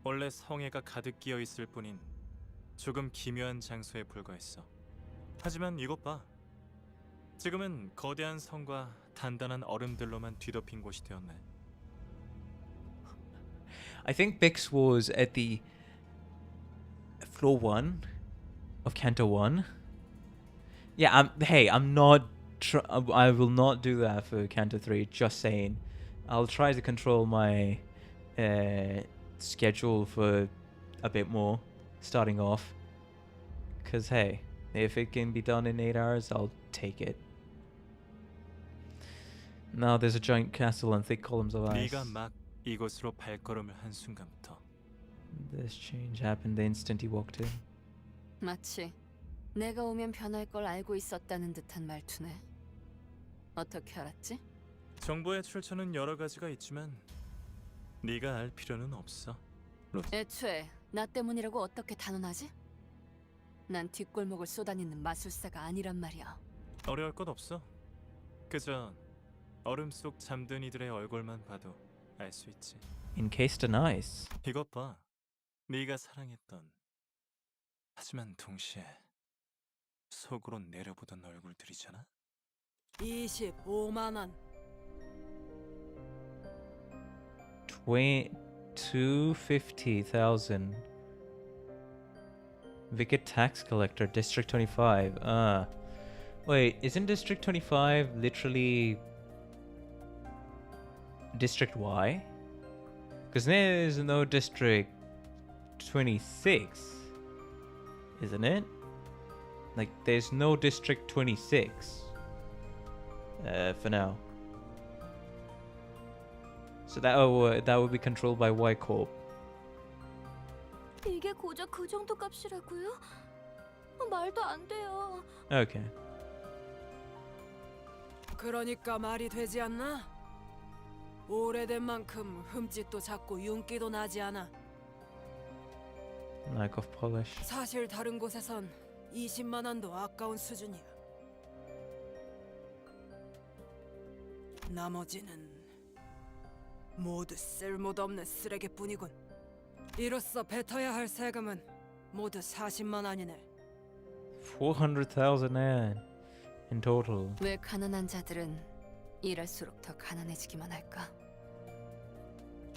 원래 성애가 가득 끼어 있을 뿐인 조금 기묘한 장소에 불과했어. 하지만 이것 봐. 지금은 거대한 성과 단단한 얼음들로만 뒤덮인 곳이 되었네. I think Bix was at the floor 1 of Canto 1. Yeah, I'm not. I will not do that for Canto 3. Just saying. I'll try to control my schedule for a bit more, starting off. Cause hey, if it can be done in 8 hours, I'll take it. Now there's a giant castle and thick columns of ice. 네가 막 이곳으로 발걸음을 한 순간부터 This change happened the instant he walked in. 마치 내가 오면 변할 걸 알고 있었다는 듯한 말투네. 어떻게 알았지? 정보의 출처는 여러 가지가 있지만 네가 알 필요는 없어. 애초에 나 때문이라고 어떻게 단언하지? 난 뒷골목을 쏘다니는 마술사가 아니란 말이야. 어려울 것 없어. 그저 얼음 속 잠든 이들의 얼굴만 봐도 알 수 있지. Encased in ice. 이것 봐. 네가 사랑했던 하지만 동시에 속으로 내려보던 얼굴들이잖아. 25만 원. 250,000. Wicked tax collector, District 25. Wait, isn't District 25 literally District Y? Because there's no District 26, isn't it? Like, there's no District 26 for now. So that would be controlled by Y Corp. 이게 고작 그 정도 값이라고요? 말도 안 돼요. Okay. 그러니까 말이 되지 않나? 오래된 만큼 흠집도 작고 윤기도 나지 않아. Lack of polish. 사실 다른 곳에선 20만 원도 아까운 수준이야. 나머지는 모두 쓸모도 없는 쓰레기뿐이군. 이로써 뱉어야 할 세금은 모두 40만 원이네. 400,000 in total. 왜 가난한 자들은 일할수록 더 가난해지기만 할까?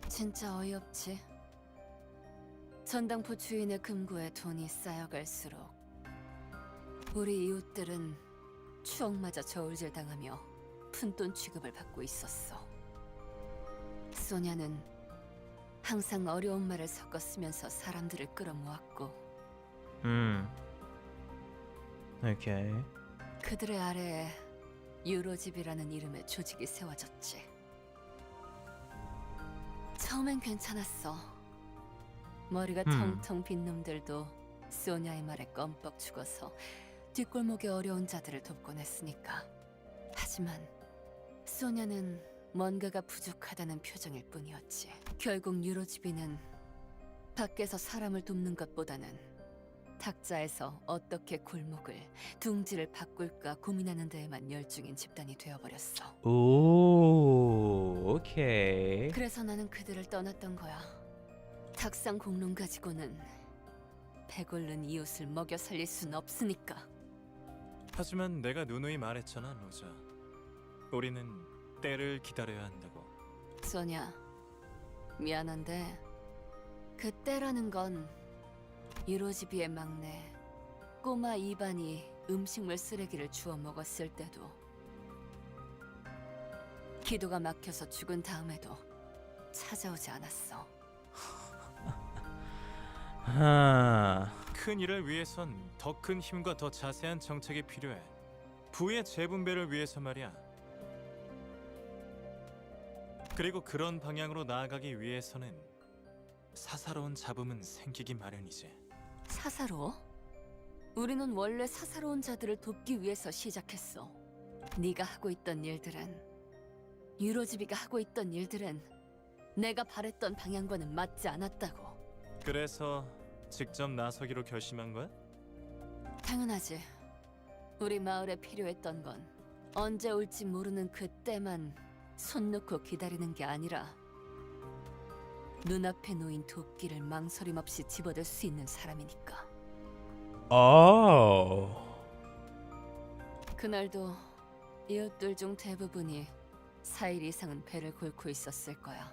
진짜 어이없지. 전당포 주인의 금고에 돈이 쌓여갈수록 우리 이웃들은 추억마저 저울질 당하며 푼돈 취급을 받고 있었어. 소냐는 항상 어려운 말을 섞어 쓰면서 사람들을 끌어모았고 Okay. 그들의 아래에 유로집이라는 이름의 조직이 세워졌지. 처음엔 괜찮았어. 머리가 텅텅 빈 놈들도 소냐의 말에 껌뻑 죽어서 뒷골목의 어려운 자들을 돕곤 했으니까. 하지만 소냐는 뭔가가 부족하다는 표정일 뿐이었지. 결국 유로집이는 밖에서 사람을 돕는 것보다는 탁자에서 어떻게 골목을, 둥지를 바꿀까 고민하는 데에만 열중인 집단이 되어버렸어. Ooh, okay. 그래서 나는 그들을 떠났던 거야. 탁상 공론 가지고는 배골른 이웃을 먹여 살릴 순 없으니까. 하지만 내가 누누이 말했잖아, 로자. 우리는 때를 기다려야 한다고. 소냐, 미안한데 그 때라는 건 유로지비의 막내 꼬마 이반이 음식물 쓰레기를 주워 먹었을 때도, 기도가 막혀서 죽은 다음에도 찾아오지 않았어. 큰 일을 위해선 더 큰 힘과 더 자세한 정책이 필요해. 부의 재분배를 위해서 말이야. 그리고 그런 방향으로 나아가기 위해서는 사사로운 잡음은 생기기 마련이지. 사사로워? 우리는 원래 사사로운 자들을 돕기 위해서 시작했어. 네가 하고 있던 일들은, 유로지비가 하고 있던 일들은 내가 바랬던 방향과는 맞지 않았다고. 그래서 직접 나서기로 결심한 거야? 당연하지. 우리 마을에 필요했던 건 언제 올지 모르는 그때만 손 놓고 기다리는 게 아니라 눈앞에 놓인 도끼를 망설임 없이 집어들 수 있는 사람이니까. 그날도 이웃들 중 대부분이 4일 이상은 배를 골고 있었을 거야.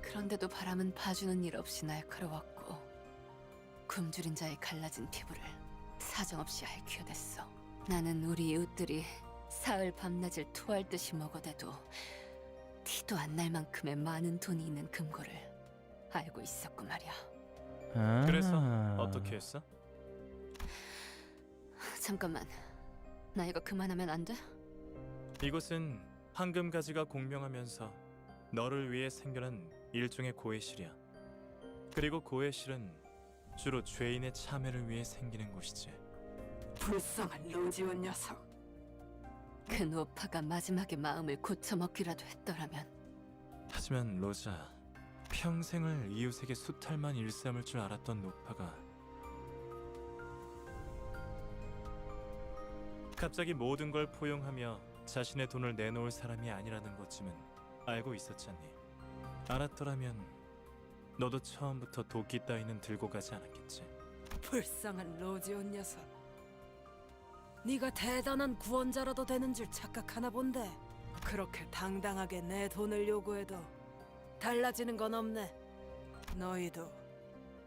그런데도 바람은 봐주는 일 없이 날카로웠고 굶주린 자의 갈라진 피부를 사정없이 핥혀댔어. 나는 우리 이웃들이 사흘 밤낮을 토할 듯이 먹어대도 티도 안 날 만큼의 많은 돈이 있는 금고를 알고 있었고 말이야. 그래서 어떻게 했어? 잠깐만, 나 이거 그만하면 안 돼? 이곳은 황금가지가 공명하면서 너를 위해 생겨난 일종의 고해실이야. 그리고 고해실은 주로 죄인의 참회를 위해 생기는 곳이지. 불쌍한 로지온 녀석. 그 노파가 마지막에 마음을 고쳐먹기라도 했더라면. 하지만 로자, 평생을 이웃에게 수탈만 일삼을 줄 알았던 노파가 갑자기 모든 걸 포용하며 자신의 돈을 내놓을 사람이 아니라는 것쯤은 알고 있었잖니. 알았더라면 너도 처음부터 도끼 따위는 들고 가지 않았겠지. 불쌍한 로지온 녀석. 네가 대단한 구원자라도 되는 줄 착각하나 본데. 그렇게 당당하게 내 돈을 요구해도 달라지는 건 없네. 너희도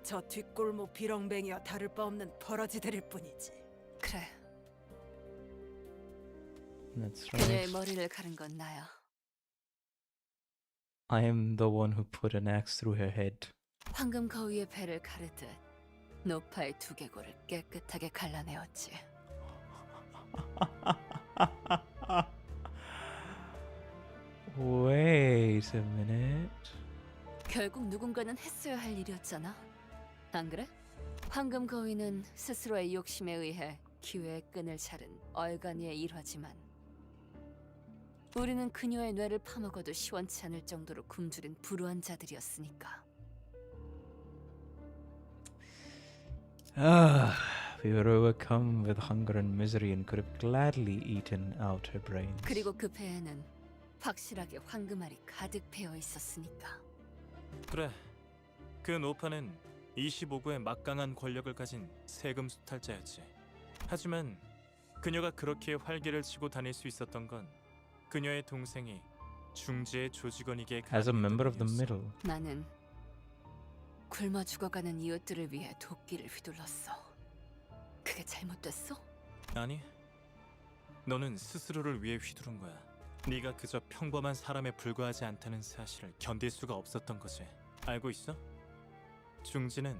저 뒷골목 비렁뱅이와 다를 바 없는 버러지들일 뿐이지. 그래. That's 그녀의 right. 머리를 가른 건 나야. I am the one who put an axe through her head. 황금 거위의 배를 가르듯 노파의 두개골을 깨끗하게 갈라내었지. Wait a minute. 결국 누군가는 했어야 할 일이었잖아. 안 그래? 황금 거위는 스스로의 욕심에 의해 기회의 끈을 자른 얼간이의 일화지만 우리는 그녀의 뇌를 파먹어도 시원치 않을 정도로 굶주린 불우한 자들이었으니까. We were overcome with hunger and misery and could have gladly eaten out her brains. 그리고 그 배에는 확실하게 황금알이 가득 배어 있었으니까. 그래, 그 노파는 25구의 막강한 권력을 가진 세금 수탈자였지. 하지만 그녀가 그렇게 활개를 치고 다닐 수 있었던 건 그녀의 동생이 중지의 조직원이기에 As a member of the middle. 나는 굶어 죽어가는 이웃들을 위해 도끼를 휘둘렀어. 그게 잘못됐어? 아니, 너는 스스로를 위해 휘두른 거야. 네가 그저 평범한 사람에 불과하지 않다는 사실을 견딜 수가 없었던 거지. 알고 있어? 중지는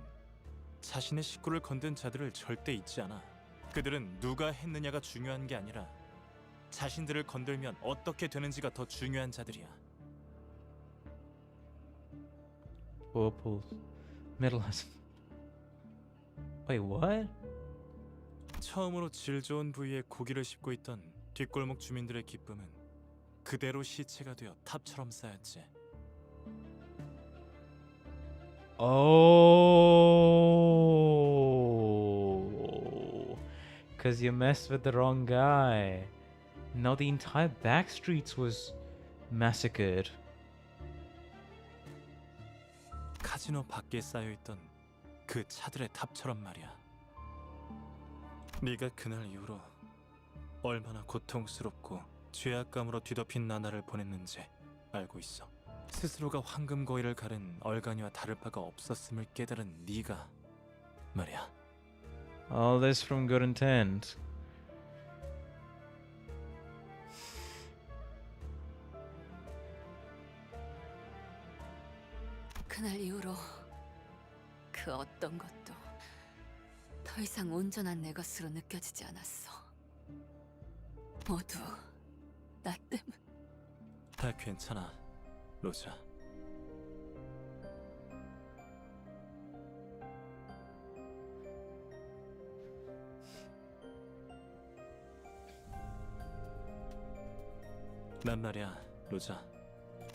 자신의 식구를 건든 자들을 절대 잊지 않아. 그들은 누가 했느냐가 중요한 게 아니라 자신들을 건들면 어떻게 되는지가 더 중요한 자들이야. Purple. Middle has. Wait, what? 처음으로 질 좋은 부위에 고기를 씹고 있던 뒷골목 주민들의 기쁨은 그대로 시체가 되어 탑처럼 쌓였지. Oh, because you messed with the wrong guy. Now the entire back streets was massacred. 카지노 밖에 쌓여있던 그 차들의 탑처럼 말이야. 네가 그날 이후로 얼마나 고통스럽고 죄악감으로 뒤덮인 나날을 보냈는지 알고 있어. 스스로가 황금 거위를 가른 얼간이와 다를 바가 없었음을 깨달은 네가 말이야. All this from good intent. 그날 이후로 그 어떤 것도 더 이상 온전한 내 것으로 느껴지지 않았어. 모두 나 때문. 다 괜찮아, 로자. 난 말이야, 로자.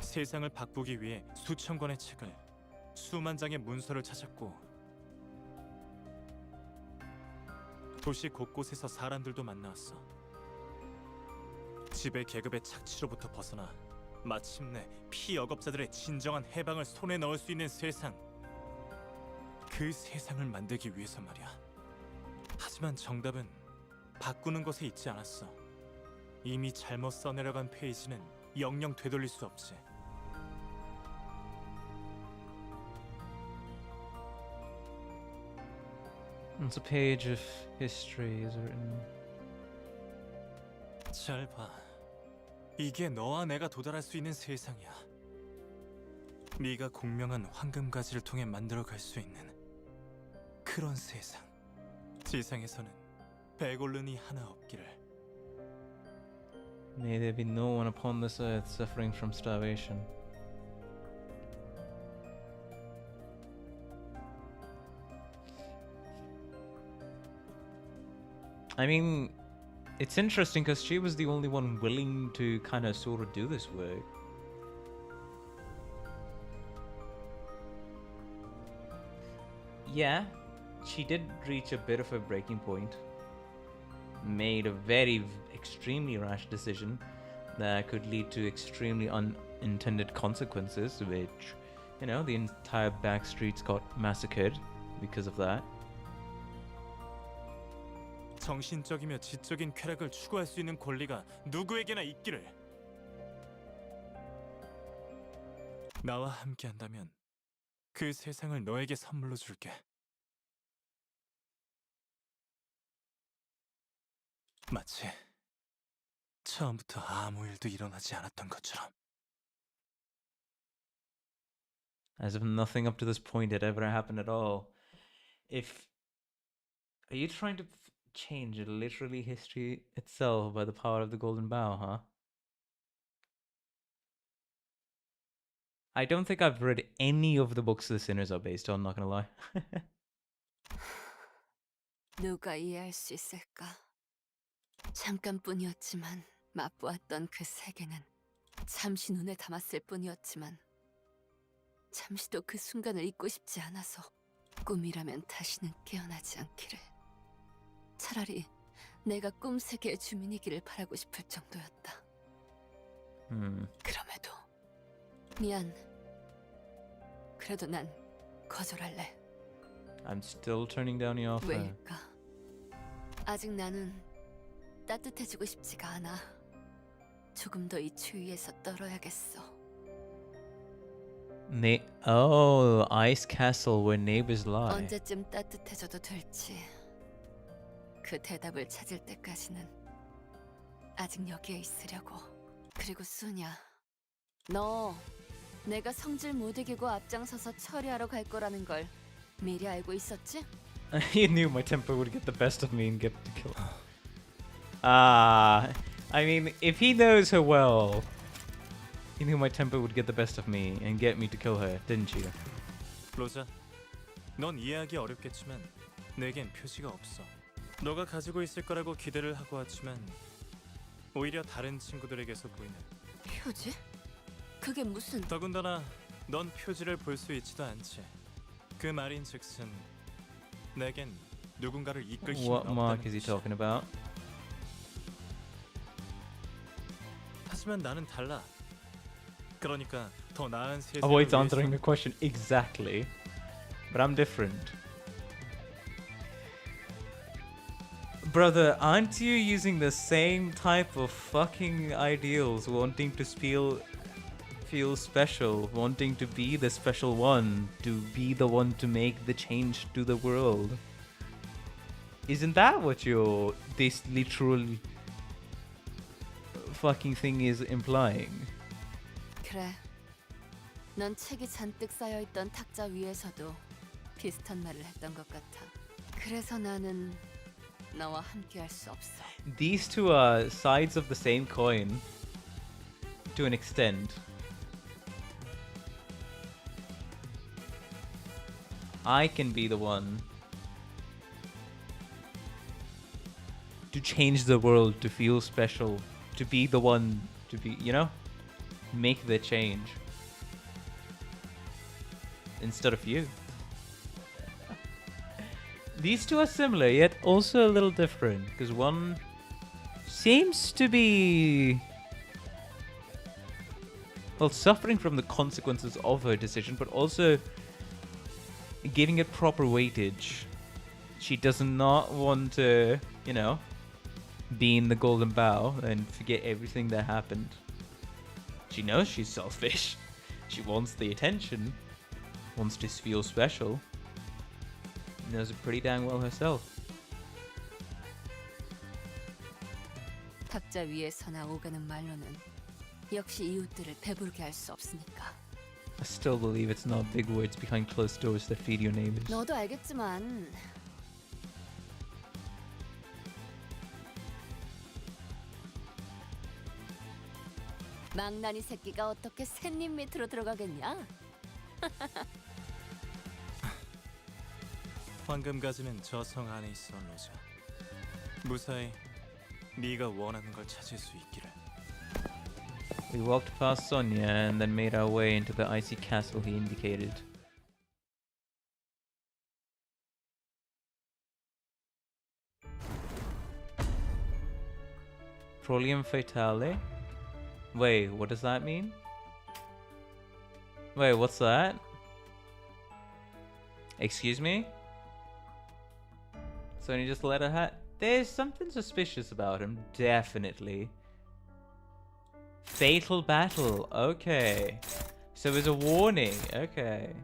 세상을 바꾸기 위해 수천 권의 책을, 수만 장의 문서를 찾았고 도시 곳곳에서 사람들도 만나왔어. 지배 계급의 착취로부터 벗어나 마침내 피역업자들의 진정한 해방을 손에 넣을 수 있는 세상. 그 세상을 만들기 위해서 말이야. 하지만 정답은 바꾸는 것에 있지 않았어. 이미 잘못 써내려간 페이지는 영영 되돌릴 수 없지. It's a page of history is written. 잘 봐. 이게 너와 내가 도달할 수 있는 세상이야. 네가 공명한 황금가지를 통해 만들어갈 수 있는 그런 세상. 지상에서는 배골른이 하나 없기를. May there be no one upon this earth suffering from starvation. I mean, it's interesting because she was the only one willing to kind of sort of do this work. Yeah, she did reach a bit of a breaking point. Made a very extremely rash decision that could lead to extremely unintended consequences, which, you know, the entire back streets got massacred because of that. 정신적이며 지적인 쾌락을 추구할 수 있는 권리가 누구에게나 있기를. 나와 함께한다면 그 세상을 너에게 선물로 줄게. 마치 처음부터 아무 일도 일어나지 않았던 것처럼. As if nothing up to this point had ever happened at all. Are you trying to change literally history itself by the power of the golden bow, huh? I don't think I've read any of the books the sinners are based on, not gonna lie. 누가 이해할 수 있을까? 잠깐뿐이었지만 맛보았던 그 세계는 잠시 눈에 담았을 뿐이었지만 잠시도 그 순간을 잊고 싶지 않아서 꿈이라면 다시는 깨어나지 않기를. 차라리 내가 꿈세계의 주민이기를 바라고 싶을 정도였다. 그럼에도 미안. 그래도 난 거절할래. I'm still turning down your offer. 왜일까? 아직 나는 따뜻해지고 싶지가 않아. 조금 더 이 추위에서 떨어야겠어. Ice Castle where neighbors lie. 언제쯤 따뜻해져도 될지. 그 대답을 찾을 때까지는 아직 여기에 있으려고. 그리고 수냐, 너 내가 성질 못 이기고 앞장서서 처리하러 갈 거라는 걸 미리 알고 있었지? He knew my temper would get the best of me and get to kill her. I mean, if he knows her well, he knew my temper would get the best of me and get me to kill her, didn't you? 로자, 넌 이해하기 어렵겠지만 내겐 표시가 없어. 너가 가지고 있을 거라고 기대를 하고 왔지만 오히려 다른 친구들에게서 보이는 표지? 그게 무슨... 더군다나 넌 표지를 볼 수 있지도 않지. 그 말인즉슨 내겐 누군가를 이끌 힘은 What mark 없다는 is he 것이야. talking about? 하지만 나는 달라. 그러니까 더 나은 세상을 Oh, it's 위해서 answering the question exactly. But I'm different. Brother, aren't you using the same type of fucking ideals, wanting to feel special, wanting to be the special one, to be the one to make the change to the world? Isn't that what this literal fucking thing is implying? 그래. 넌 책이 잔뜩 쌓여있던 탁자 위에서도 비슷한 말을 했던 것 같아. 그래서 나는 너와 함께할 수 없어. These two are sides of the same coin to an extent. I can be the one to change the world, to feel special, to be the one to be, you know, make the change instead of you. These two are similar, yet also a little different, because one seems to be, well, suffering from the consequences of her decision, but also giving it proper weightage. She does not want to, you know, be in the golden bough and forget everything that happened. She knows she's selfish. She wants the attention, wants to feel special. Knows it pretty dang well herself. 탁자 위에서나 오가는 말로는 역시 이웃들을 배부르게 할 수 없으니까. I still believe it's not big words behind closed doors that feed your neighbors. 너도 알겠지만 망나니 새끼가 어떻게 샌잎 밑으로 들어가겠냐? 황금가지는 저 성 안에 있어, 로자. 무사히 네가 원하는 걸 찾을 수 있기를. We walked past Sonia and then made our way into the icy castle he indicated. Prolium Fatale? Wait, what does that mean? Wait, what's that? Excuse me? Sonia just let her hat. There's something suspicious about him, definitely. Fatal battle, okay. So there's a warning, okay.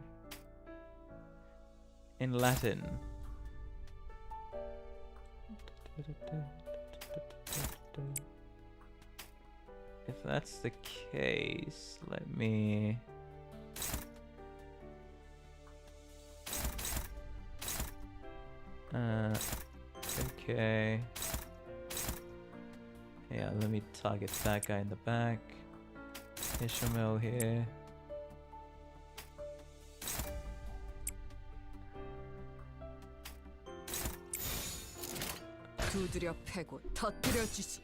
In Latin. If that's the case, let me... okay. Yeah, let me target that guy in the back. Ishmael here. 두드려 패고 터뜨려 주지.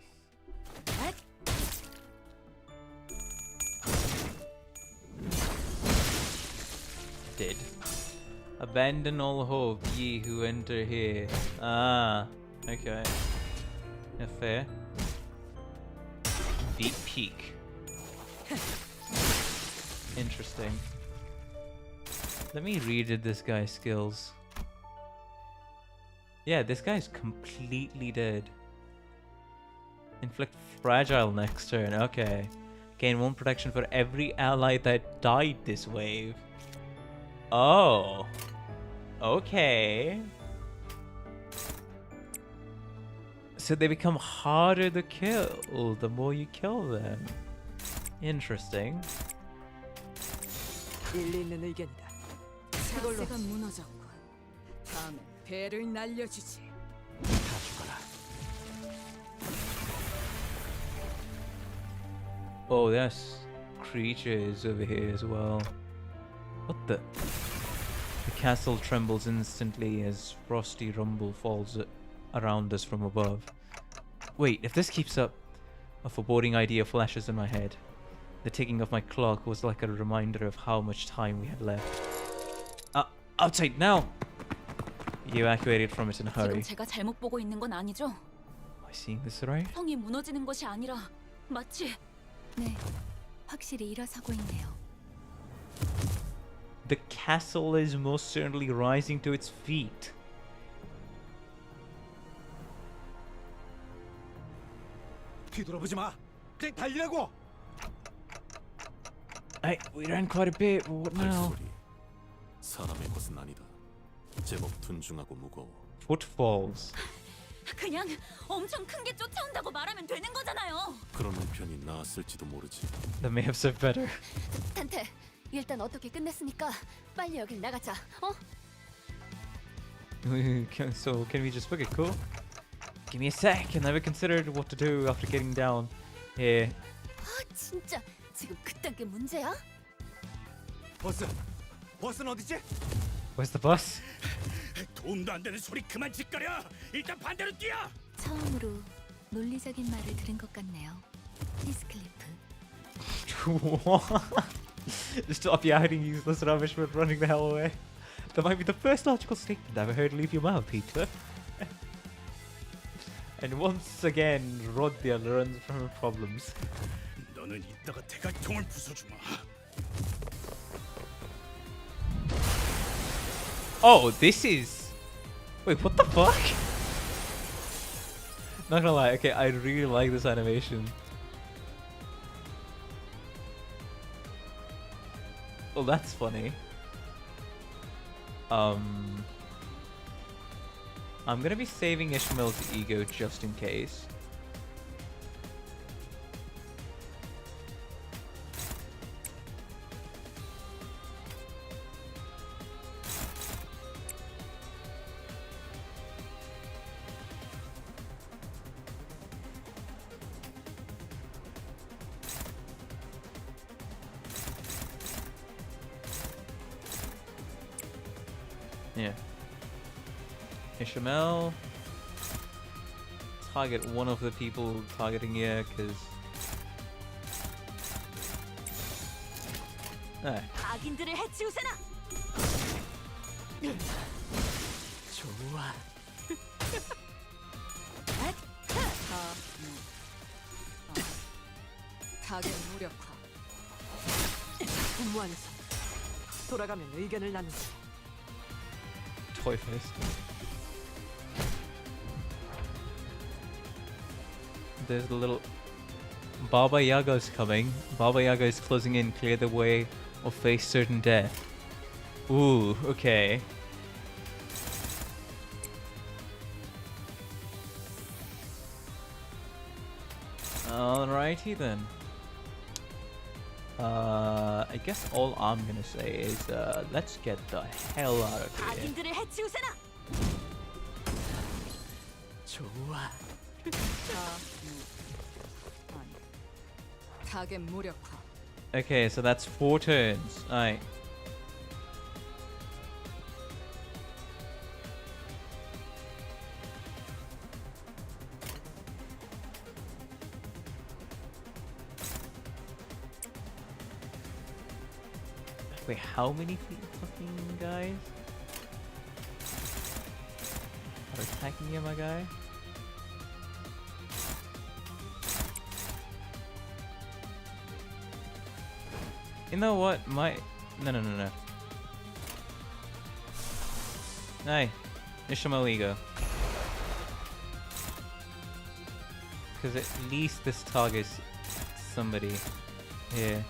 Dead. Abandon all hope, ye who enter here. Ah, okay. Yeah, fair. Beat peak. Interesting. Let me read this guy's skills. Yeah, this guy's completely dead. Inflict fragile next turn. Okay. Gain 1 protection for every ally that died this wave. Oh. Okay. So they become harder to kill the more you kill them. Interesting. 일리 있는 의견이다. 자세가 무너졌군. 다음엔 배를 날려주지. 다 죽어라. Oh, there's creatures over here as well. What the? The castle trembles instantly as frosty rumble falls around us from above. Wait, if this keeps up, a foreboding idea flashes in my head. The ticking of my clock was like a reminder of how much time we had left. Outside now! You evacuated from it in a hurry. 지금 제가 잘못 보고 있는 건 아니죠? Am I seeing this right? 성이 무너지는 것이 아니라 마치 네, 확실히 일어서고 있네요. The castle is most certainly rising to its feet. 뒤돌아보지 마. 그냥 달리라고. Hey, we ran quite a bit. What now? 발소리. 사람의 것은 아니다. 제법 둔중하고 무거워. Footfalls. 그냥 엄청 큰 게 쫓아온다고 말하면 되는 거잖아요. 그러는 편이 나았을지도 모르지. That may have said better. 탄테, 일단 어떻게 끝냈으니까 빨리 여길 나가자. 어? So can we just book it? Cool. Give me a sec. I never considered what to do after getting down here. 아, 진짜 지금 그딴 게 문제야? 버스는 어디지? Where's the bus? 도움도 안 되는 소리 그만 짓거려. 일단 반대로 뛰어. 처음으로 논리적인 말을 들은 것 같네요. 히스클리프. What? Stop yelling useless rubbish but running the hell away. That might be the first logical statement I've ever heard leave your mouth, Peter. And once again, Roddia learns from her problems. 너는 이따가 대갈통을 부숴주마. Oh, this is... Wait, what the fuck? Not gonna lie, okay, I really like this animation. Oh, that's funny. I'm gonna be saving Ishmael's ego just in case. Yeah. Ishmael. Target one of the people targeting here, because... 악인들을 해치우세나. 좋아. 타겟 무력화. 분무안에서 돌아가면 의견을 나누지. Toy face. There's the little... Baba Yaga's coming. Baba Yaga is closing in, clear the way or face certain death. Ooh, okay. Alrighty then. I guess all I'm gonna say is let's get the hell out of here. 악인들을 해치우세나. 좋아. 타겟 무력화. Okay, so that's 4 turns. Alright. Wait, how many fucking guys are attacking you, my guy? You know what? No. Hey, Ishmael ego. Because at least this targets somebody here.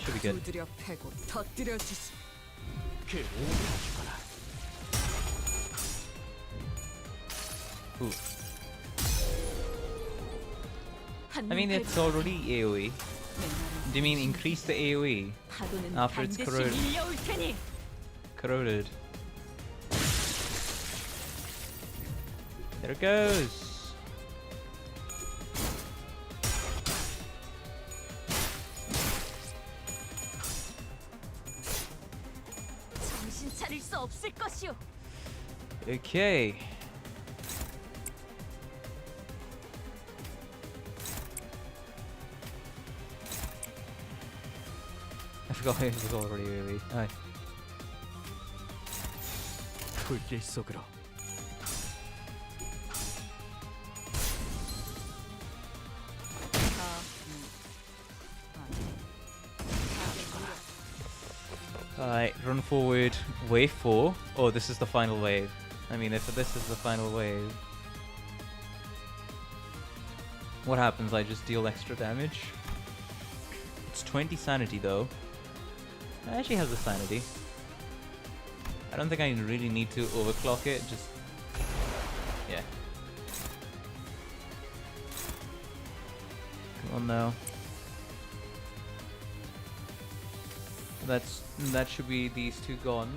Should be good. 두드려 패고 터뜨려 주지. Ooh. I mean, it's already AoE. Do you mean increase the AoE after it's corroded? There it goes. 정신 차릴 수 없을 것이오. Okay. I forgot it was already AoE. Aye. 불길 속으로. Alright, run forward, wave 4. Oh, this is the final wave. I mean, if this is the final wave, what happens? I just deal extra damage? It's 20 sanity though. It actually has the sanity. I don't think I really need to overclock it, just... yeah. Come on now. That should be these two gone.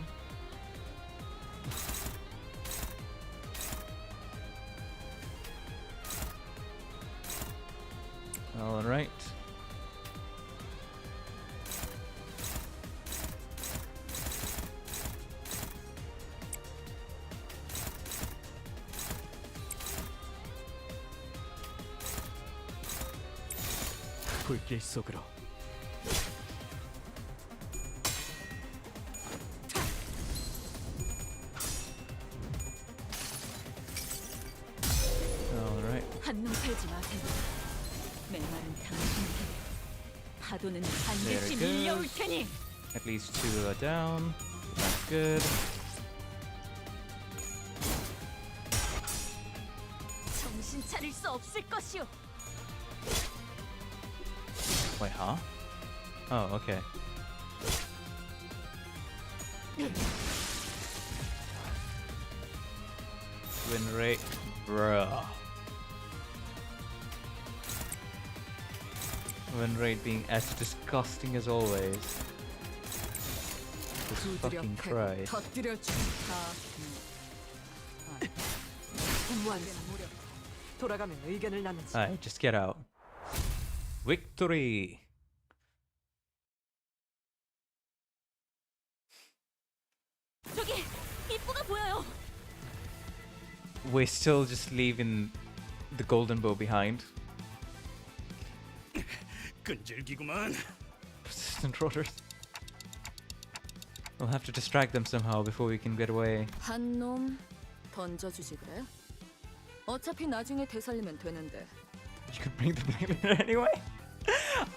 불길 속으로. Alright. 한눈 팔지 마세요. 메마른 당신에게 파도는 반드시 There it 밀려올 goes. 테니. At least 2 are down. That's good. 정신 차릴 수 없을 것이오. Wait, huh? Oh, okay. Win rate, bruh. Win rate being as disgusting as always. Jesus fucking Christ. 터뜨려 주다. 무한대나 무려. 돌아가면 의견을 나누지. Alright, just get out. Victory! 저기 입구가 보여요. We're still just leaving the golden bow behind. 끈질기구만. Persistent rotors. We'll have to distract them somehow before we can get away. 한 놈 던져주지 그래? 어차피 나중에 되살리면 되는데. You could bring the blade later anyway?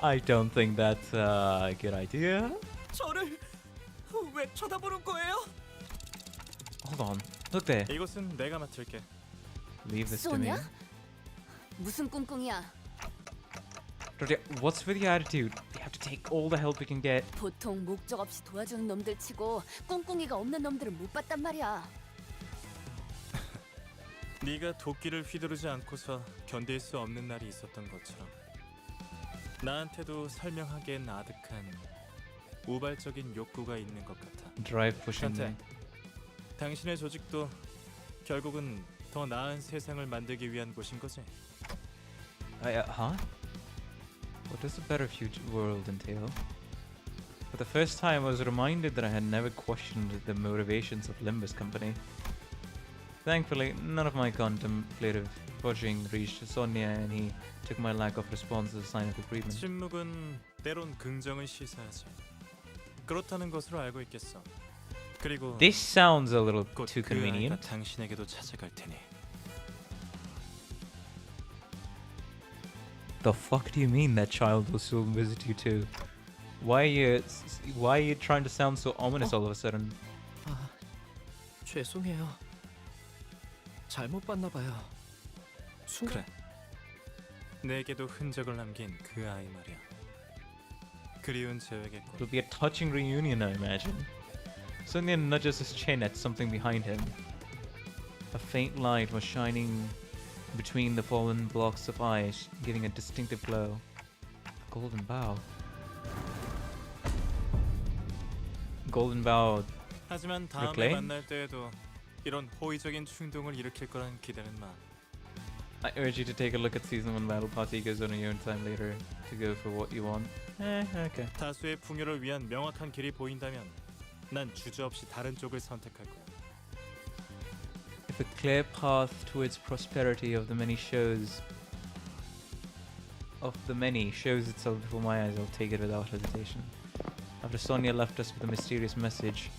I don't think that's a good idea. 저를 왜 쳐다보는 거예요? Hold on. Look there. 이곳은 내가 맡을게. Leave this to me. 소냐? 무슨 꿍꿍이야? Rodia, what's with your attitude? We have to take all the help we can get. 보통 목적 없이 도와주는 놈들 치고 꿍꿍이가 없는 놈들은 못 봤단 말이야. 네가 도끼를 휘두르지 않고서 견딜 수 없는 날이 있었던 것처럼 나한테도 설명하기엔 아득한 우발적인 욕구가 있는 것 같아. Drive pushing me. 당신의 조직도 결국은 더 나은 세상을 만들기 위한 곳인 거지. Huh? What does a better future world entail? For the first time, I was reminded that I had never questioned the motivations of Limbus Company. Thankfully, none of my contemplative budging reached Sonia, and he took my lack of response as a sign of agreement. 침묵은 때론 긍정을 시사하지. 그렇다는 것으로 알고 있겠어. 그리고 This sounds a little 곧 too 그 아이가 convenient. 당신에게도 찾아갈 테니. The fuck do you mean that child will soon visit you too? Why are you trying to sound so ominous all of a sudden? 아, 죄송해요. 잘못 봤나 봐요. 그래. 내게도 흔적을 남긴 그 아이 말이야. 그리운 재회겠군. It'll be a touching reunion, I imagine. Sonia nudges his chin at something behind him. A faint light was shining between the fallen blocks of ice, giving a distinctive glow. A golden bow. Golden bow. 하지만 다음에 reclaim? 만날 때에도 이런 호의적인 충동을 일으킬 거란 기대는 마. I urge you to take a look at Season 1 Battle Pass. It goes on your own time later to go for what you want. Okay. 다수의 풍요를 위한 명확한 길이 보인다면 난 주저없이 다른 쪽을 선택할 거야. If a clear path towards prosperity of the many shows itself before my eyes, I'll take it without hesitation. After Sonia left us with a mysterious message,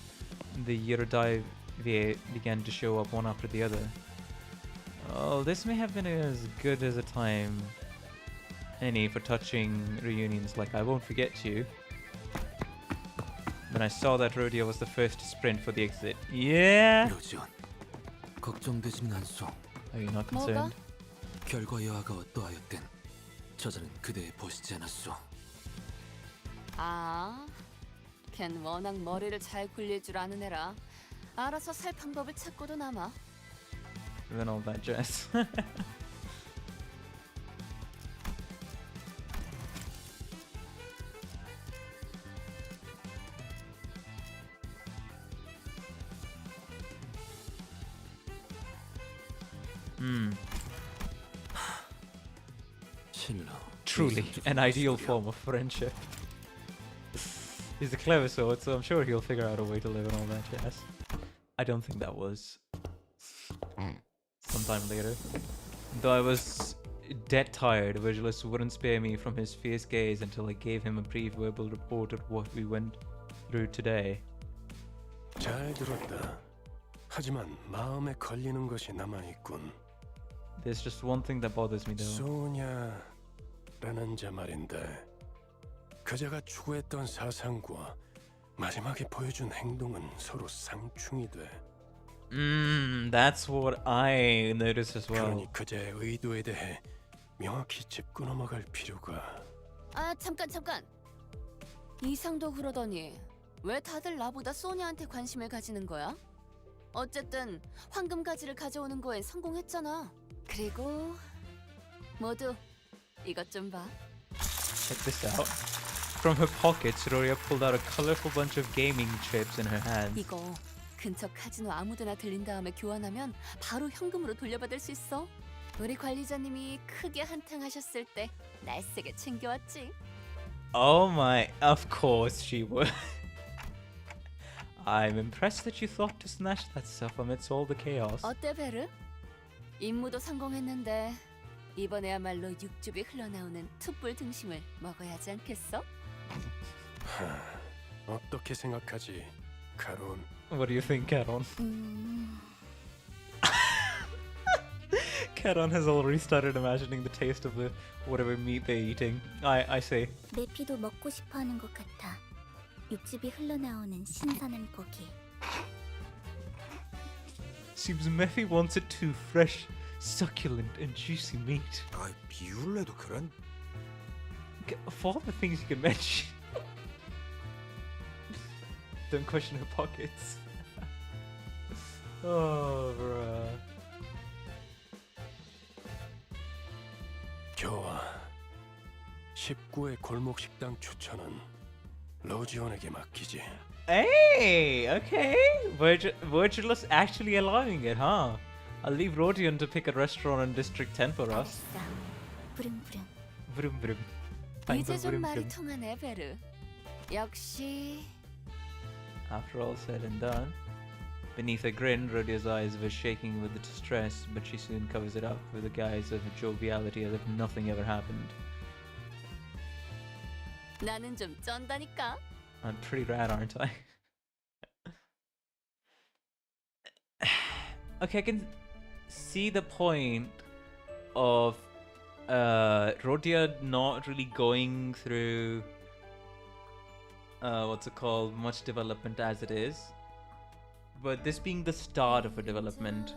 the Eurodivie began to show up one after the other. Oh, this may have been as good as a time any for touching reunions like I won't forget you. When I saw that Rodeo was the first to sprint for the exit. Yeah! 로지온, 걱정되지는 않소. Are you not concerned? 결과 여하가 어떠하였든 저자는 그대에 보시지 않았소. 아, 걘 워낙 머리를 잘 굴릴 줄 아는 애라 알아서 살 방법을 찾고도 남아. Then all that jazz. Truly an ideal form of friendship. He's a clever sword, so I'm sure he'll figure out a way to live and all that jazz. I don't think that was sometime later. Though I was dead tired, Virgilus wouldn't spare me from his fierce gaze until I gave him a brief verbal report of what we went through today. 잘 들었다. 하지만 마음에 걸리는 것이 남아 있군. There's just one thing that bothers me though. 소냐라는 자 말인데 그자가 추구했던 사상과 마지막에 보여준 행동은 서로 상충이 돼. That's what I noticed as well. 그러니 그자의 의도에 대해 명확히 짚고 넘어갈 필요가. 아 잠깐. 이상도 그러더니 왜 다들 나보다 소냐한테 관심을 가지는 거야? 어쨌든 황금 가지를 가져오는 거엔 성공했잖아. 그리고 모두 이것 좀 봐. Check this out. From her pockets, Roria pulled out a colorful bunch of gaming chips in her hands. 이거 근처 카지노 아무데나 들린 다음에 교환하면 바로 현금으로 돌려받을 수 있어. 우리 관리자님이 크게 한탕하셨을 때 날 세게 챙겨왔지. Oh my, of course she would. I'm impressed that you thought to snatch that stuff amidst all the chaos. 어때 베르? 임무도 성공했는데 이번에야말로 육즙이 흘러나오는 툭불 등심을 먹어야 하지 않겠어? 어떻게 생각하지, 카론? What do you think, Caron? Caron has already started imagining the taste of the whatever meat they're eating. I say. 내 피도 먹고 싶어하는 것 같아. 육즙이 흘러나오는 신선한 고기. Seems Mephi wants it too fresh, succulent, and juicy meat. 비울래도 그런. Of all the things you can mention. Don't question her pockets. Oh, bruh. 좋아. 19의 골목 식당 추천은 로지온에게 맡기지. Hey, okay. Virgilus actually allowing it, huh? I'll leave Rodion to pick a restaurant in District 10 for us. 부릉부릉. Vroom vroom. 이제 좀 말이 통하네 베르. 역시. After all said and done, beneath a grin, Rodia's eyes were shaking with distress, but she soon covers it up with the guise of joviality as if nothing ever happened. 나는 좀 쩐다니까. I'm pretty rad, aren't I? Okay, I can see the point of Rodia not really going through what's it called, much development as it is, but this being the start of a development,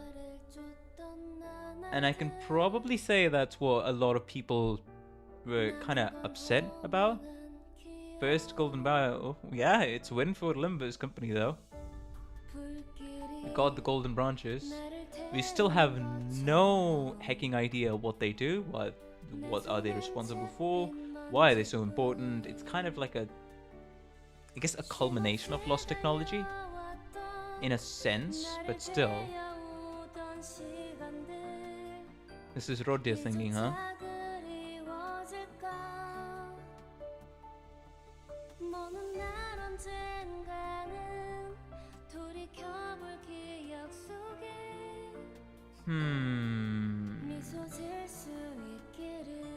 and I can probably say that's what a lot of people were kind of upset about. First Golden Bough, yeah, it's a win for Limbus company though. We got the golden branches. We still have no hecking idea what they do, what are they responsible for, why are they so important. It's kind of like a, I guess, a culmination of lost technology in a sense, but still. This is Rodia thinking, huh?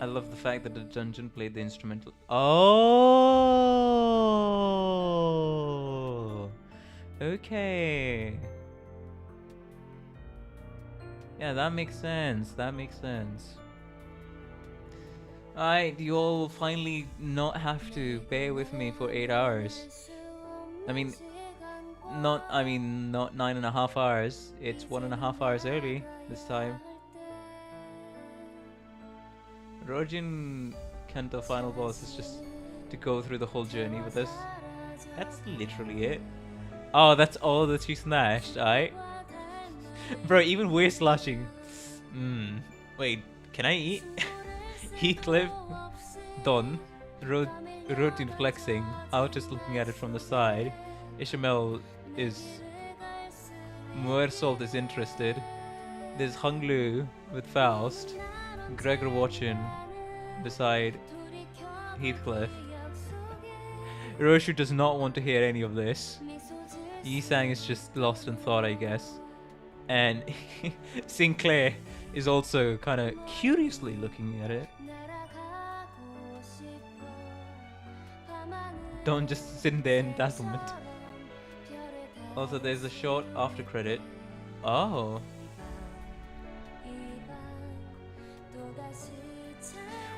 I love the fact that the dungeon played the instrumental. Oh, okay. Yeah, that makes sense. That makes sense. Alright, you all finally not have to bear with me for 8 hours. I mean, not 9.5 hours. It's 1.5 hours early this time. Rojin CANTO final boss is just to go through the whole journey with us. That's literally it. Oh, that's all that she snatched, alright? Bro, even we're slashing. Wait, can I eat? Heathcliff, Don, Rodin flexing, Altus looking at it from the side, Ishmael is... Muersalt is interested, there's Hunglu with Faust, Gregor watching beside Heathcliff. Roshu does not want to hear any of this. Yisang is just lost in thought, I guess. And Sinclair is also kind of curiously looking at it. Don't just sit there in dazzlement. Also, there's a short after credit. Oh.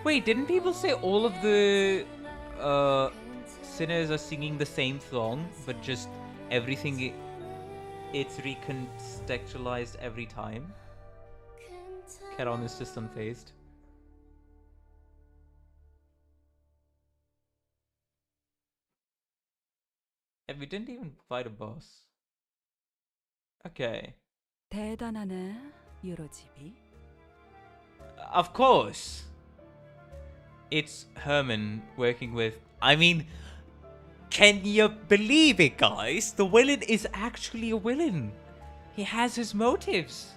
Wait, didn't people say all of the sinners are singing the same song, but just everything it's recontextualized every time? Charon is just unfazed. And we didn't even fight a boss. Okay. 대단하네, 유로집이. Of course. It's Herman working with... I mean, can you believe it, guys? The villain is actually a villain. He has his motives.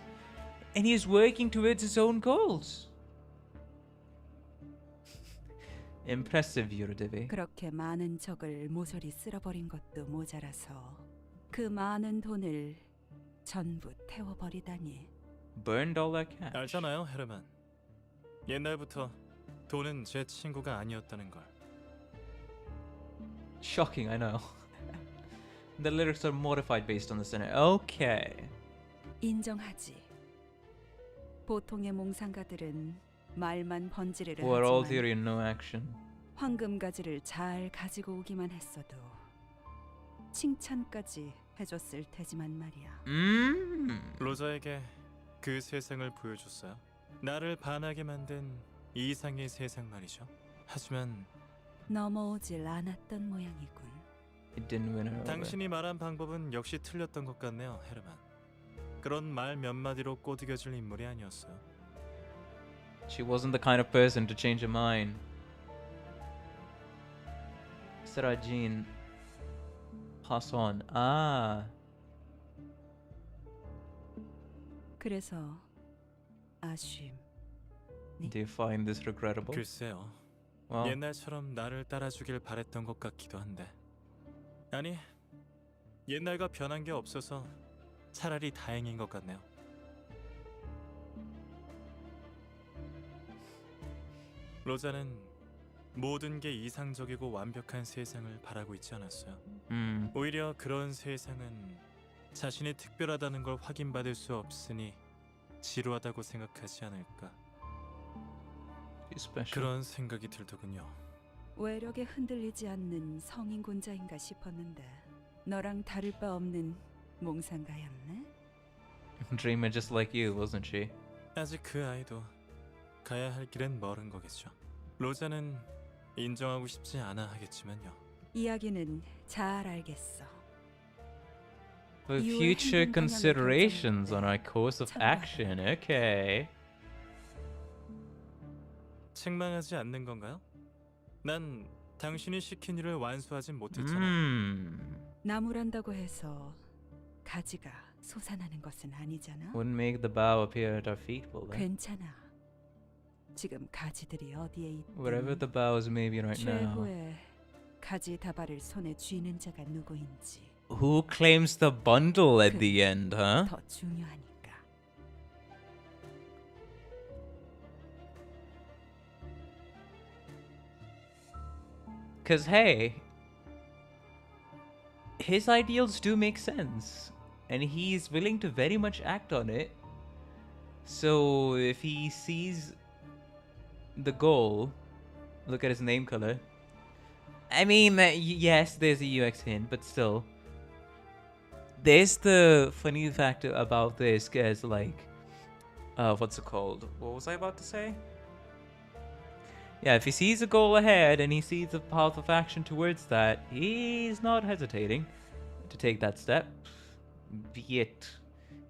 And he is working towards his own goals. Impressive, Eurodivi. 그렇게 많은 적을 모조리 쓸어버린 것도 모자라서 그 많은 돈을 전부 태워버리다니. Burned all that cash. 알잖아요, 헤르만. 옛날부터 돈은 제 친구가 아니었다는 걸. Shocking, I know. The lyrics are modified based on the sinner. Okay. 인정하지. 보통의 몽상가들은 말만 번지르르 For all 하지만 theory and no action. 황금가지를 잘 가지고 오기만 했어도 칭찬까지 해줬을 테지만 말이야. 로자에게 그 세상을 보여줬어요. 나를 반하게 만든 이상의 세상 말이죠. 하지만 넘어오질 않았던 모양이군. It didn't win her over. 당신이 말한 방법은 역시 틀렸던 것 같네요, 헤르만. 그런 말 몇 마디로 꼬드겨질 인물이 아니었어요. She wasn't the kind of person to change her mind. Sarah Jean. Pass on. Ah. 그래서 아쉬움. Do you find this regrettable? 글쎄요. Well. 옛날처럼 나를 따라주길 바랬던 것 같기도 한데. 아니, 옛날과 변한 게 없어서 차라리 다행인 것 같네요. 로자는 모든 게 이상적이고 완벽한 세상을 바라고 있지 않았어요. 오히려 그런 세상은 자신이 특별하다는 걸 확인받을 수 없으니 지루하다고 생각하지 않을까. 그런 생각이 들더군요. 외력에 흔들리지 않는 성인군자인가 싶었는데 너랑 다를 바 없는 몽상가였네? Dreamer just like you, wasn't she? 아직 그 아이도 가야 할 길은 멀은 거겠죠. 로자는 인정하고 싶지 않아 하겠지만요. 이야기는 잘 알겠어. For future considerations on our course of action, okay. 책망하지 않는 건가요? 난 당신이 시킨 일을 완수하진 못했잖아. 나무란다고 해서 가지가 솟아나는 것은 아니잖아. Wouldn't make the bough appear at our feet, will they? 괜찮아. 지금 가지들이 어디에 있든 Wherever the boughs may be right now. 최후의 가지 다발을 손에 쥐는 자가 누구인지. Who claims the bundle at the end, huh? 더 중요하니까. Because, hey, his ideals do make sense. And he's willing to very much act on it. So, if he sees the goal, look at his name color. I mean, yes, there's a UX hint, but still. There's the funny fact about this, guys, like, what's it called? What was I about to say? Yeah, if he sees a goal ahead and he sees a path of action towards that, he's not hesitating to take that step, be it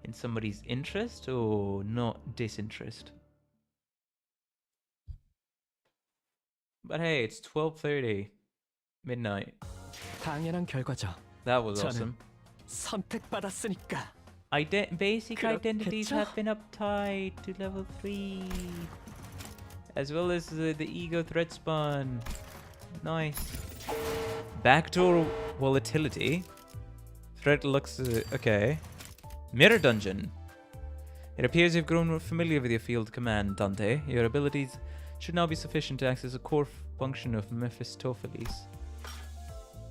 in somebody's interest or not disinterest. But hey, it's 12:30, midnight. 당연한 결과죠. That was awesome. 선택받았으니까. Basic identities 그렇겠죠? have been uptied to level 3. As well as the ego threat spawn. Nice. Backdoor volatility. Threat looks okay. Mirror dungeon. It appears you've grown familiar with your field command, Dante. Your abilities should now be sufficient to access a core function of Mephistopheles.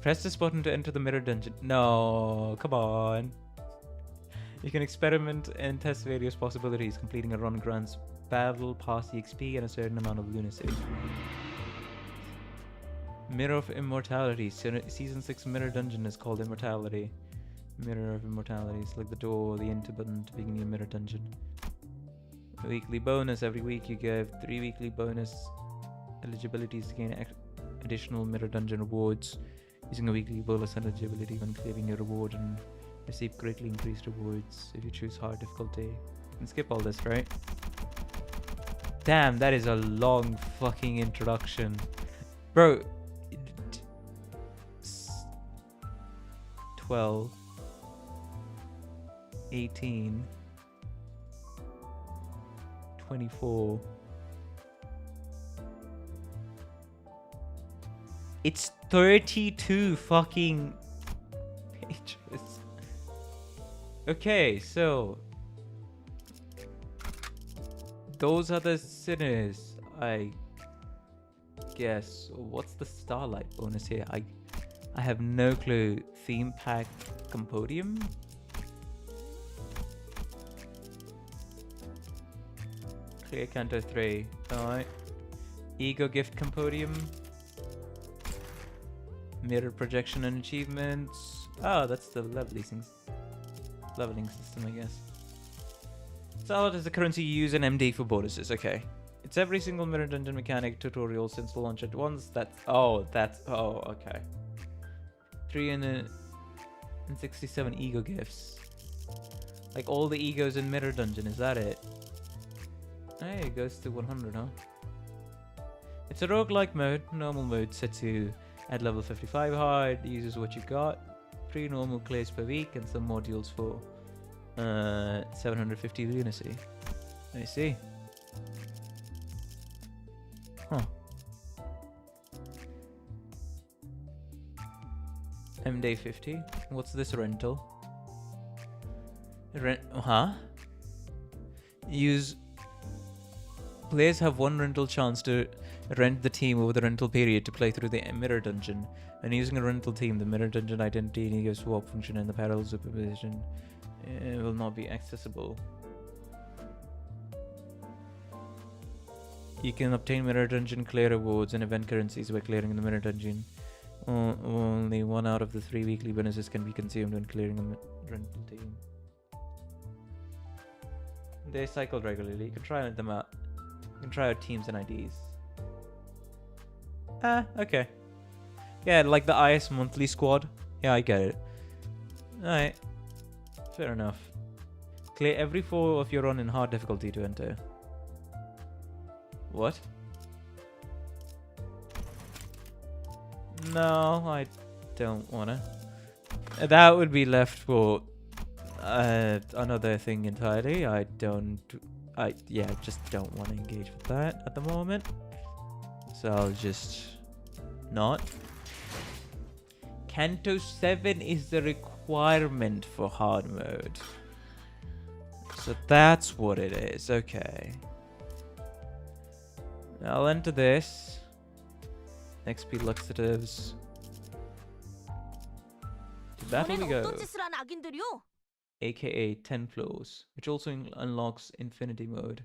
Press this button to enter the mirror dungeon. No, come on. You can experiment and test various possibilities. Completing a run grants battle pass EXP and a certain amount of lunacy. Mirror of Immortality. Season 6 mirror dungeon is called Immortality. Mirror of Immortality. Select the door or the enter button to begin your mirror dungeon. A weekly bonus. Every week you give 3 weekly bonus eligibilities to gain additional mirror dungeon rewards. Using a weekly bonus eligibility when clearing your reward and receive greatly increased rewards if you choose hard difficulty. You can skip all this, right? Damn, that is a long fucking introduction. Bro. 12. 18. 24. It's 32 fucking pages. Okay, so those are the sinners, I guess. What's the starlight bonus here? I have no clue. Theme pack Compodium? Clear Canto 3. Alright. Ego gift Compodium. Mirror projection and achievements. Oh, that's the leveling system, I guess. Salad is the currency you use in MD for bonuses. Okay. It's every single mirror dungeon mechanic tutorial since the launch at once. Oh, okay. 367 ego gifts. Like all the egos in mirror dungeon, is that it? Hey, it goes to 100, huh? It's a roguelike mode. Normal mode set to at level 55 hard, uses what you got. 3 normal clays per week and some modules for 750 lunacy. I see. Huh. Day 50. What's this rental? Players have one rental chance to rent the team over the rental period to play through the mirror dungeon. When using a rental team, the mirror dungeon identity and ego swap function and the parallel supervision will not be accessible. You can obtain mirror dungeon clear rewards and event currencies by clearing the mirror dungeon. Only 1 out of the 3 weekly bonuses can be consumed when clearing a rental team. They cycle regularly. You can try them out. You can try out teams and IDs. Okay. Yeah, like the IS monthly squad. Yeah, I get it. Alright. Fair enough. Clear every 4 of your run in hard difficulty to enter. What? No, I don't wanna. That would be left for another thing entirely. I just don't want to engage with that at the moment. So I'll just not. Canto 7 is the requirement for hard mode. So that's what it is. Okay. I'll enter this. XP laxatives. To battle we go. AKA 10 floors, which also unlocks infinity mode.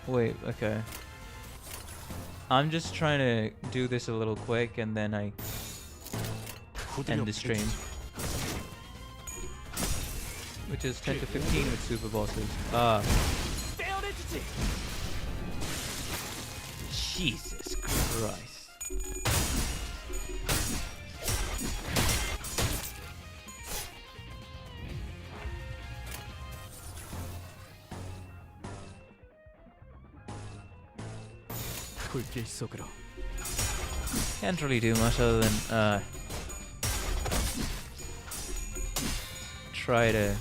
Wait, okay. I'm just trying to do this a little quick and then I end the stream. Which is 10 to 15 with super bosses. Jesus Christ. Can't really do much other than try to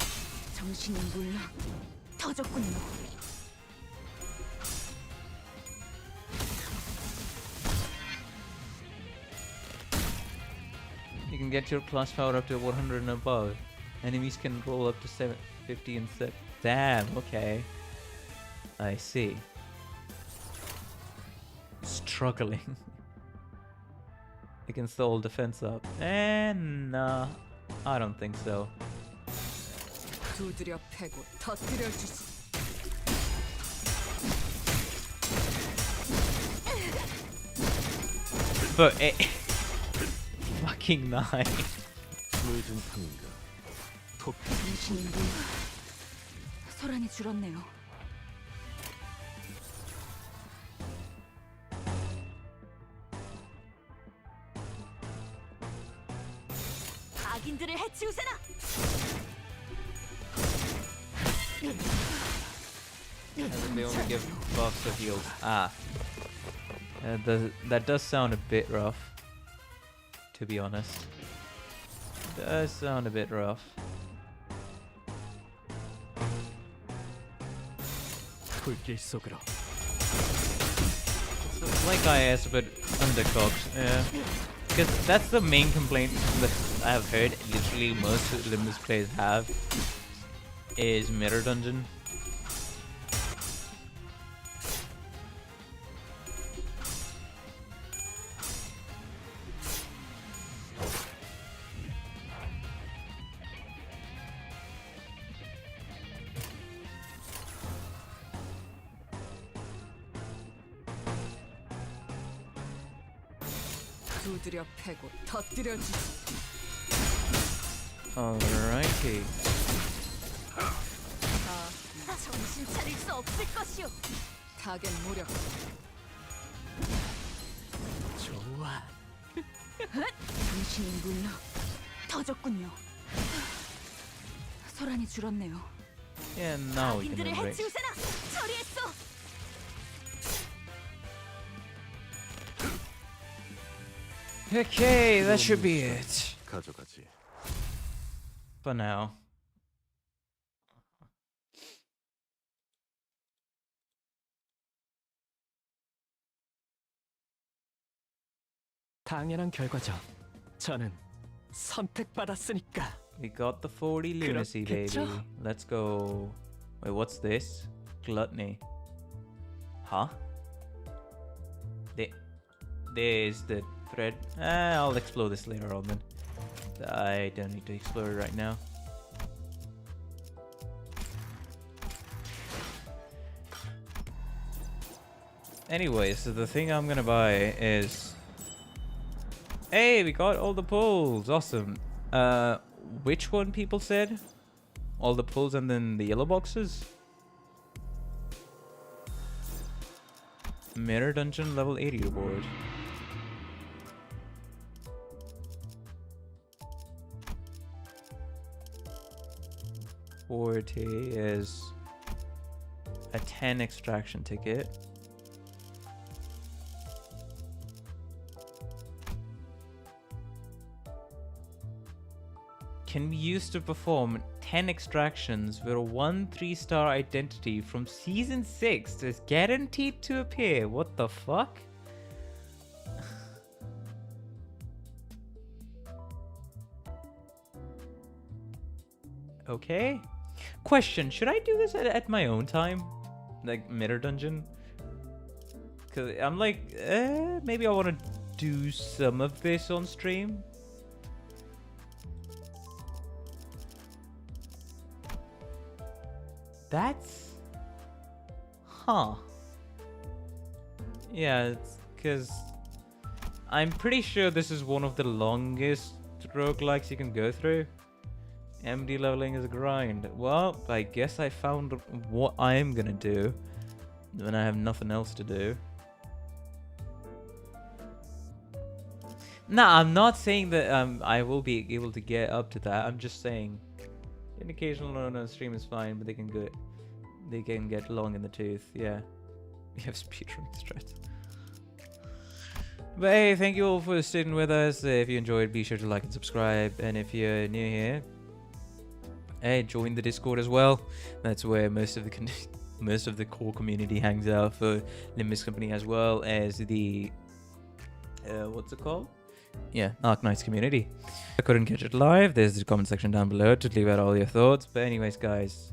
get your class power up to 100 and above. Enemies can roll up to 750 and set. Damn, okay. I see. Struggling. Against the old defense up. And nah, I don't think so. 두드려 패고 터뜨려 주지. But it fucking nice. 당신인군. 소란이 줄었네요. 악인들을 해치우세나. I think they only give buffs or heals. Ah. That does sound a bit rough. To be honest. Does sound a bit rough. 불길 속으로. It's like I asked about undercooked. Yeah. Because that's the main complaint that I've heard literally most Limbus players have is Mirror Dungeon. 두드려 패고 터뜨려 주지. Alrighty. 정신 차릴 수 없을 것이오. 타겟 무력. 좋아. 당신인군요. 터졌군요. 소란이 줄었네요. Yeah, now we can 악인들을 embrace. 해치우세나. 처리했어. Okay, that should be it. 가져가지. For now. 당연한 결과죠. 저는 선택받았으니까. We got the 40 lunacy, baby. 그렇겠죠? Let's go. Wait, what's this? Gluttony. Huh? There's the thread. I'll explore this later on then. I don't need to explore it right now. Anyway, so the thing I'm gonna buy is... Hey, we got all the pulls. Awesome. Which one people said? All the pulls and then the yellow boxes? Mirror Dungeon level 80 reward. Forte is a 10 extraction ticket. Can be used to perform 10 extractions where a 1 3-star identity from season 6 is guaranteed to appear. What the fuck? Okay. Question, should I do this at my own time? Like Mirror Dungeon? Cause I'm like, maybe I want to do some of this on stream. That's... Huh. Yeah, it's because I'm pretty sure this is one of the longest roguelikes you can go through. MD leveling is a grind. Well, I guess I found what I'm gonna do when I have nothing else to do. Nah, I'm not saying that I will be able to get up to that. I'm just saying an occasional run on stream is fine, but they can get long in the tooth. Yeah, we have speedrun strats. But hey, thank you all for sitting with us. If you enjoyed, be sure to like and subscribe. And if you're new here, hey, join the Discord as well. That's where most of the core community hangs out for Limbus Company, as well as the what's it called? Arknights community. If I couldn't catch it live, there's the comment section down below to leave out all your thoughts. But anyways, guys,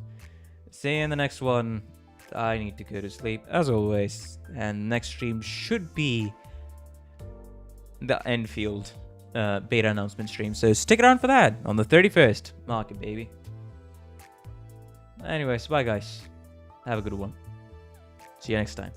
see you in the next one. I need to go to sleep as always, and next stream should be the Enfield beta announcement stream, so stick around for that on the 31st. Mark it, baby. Anyways, bye guys, have a good one, see you next time.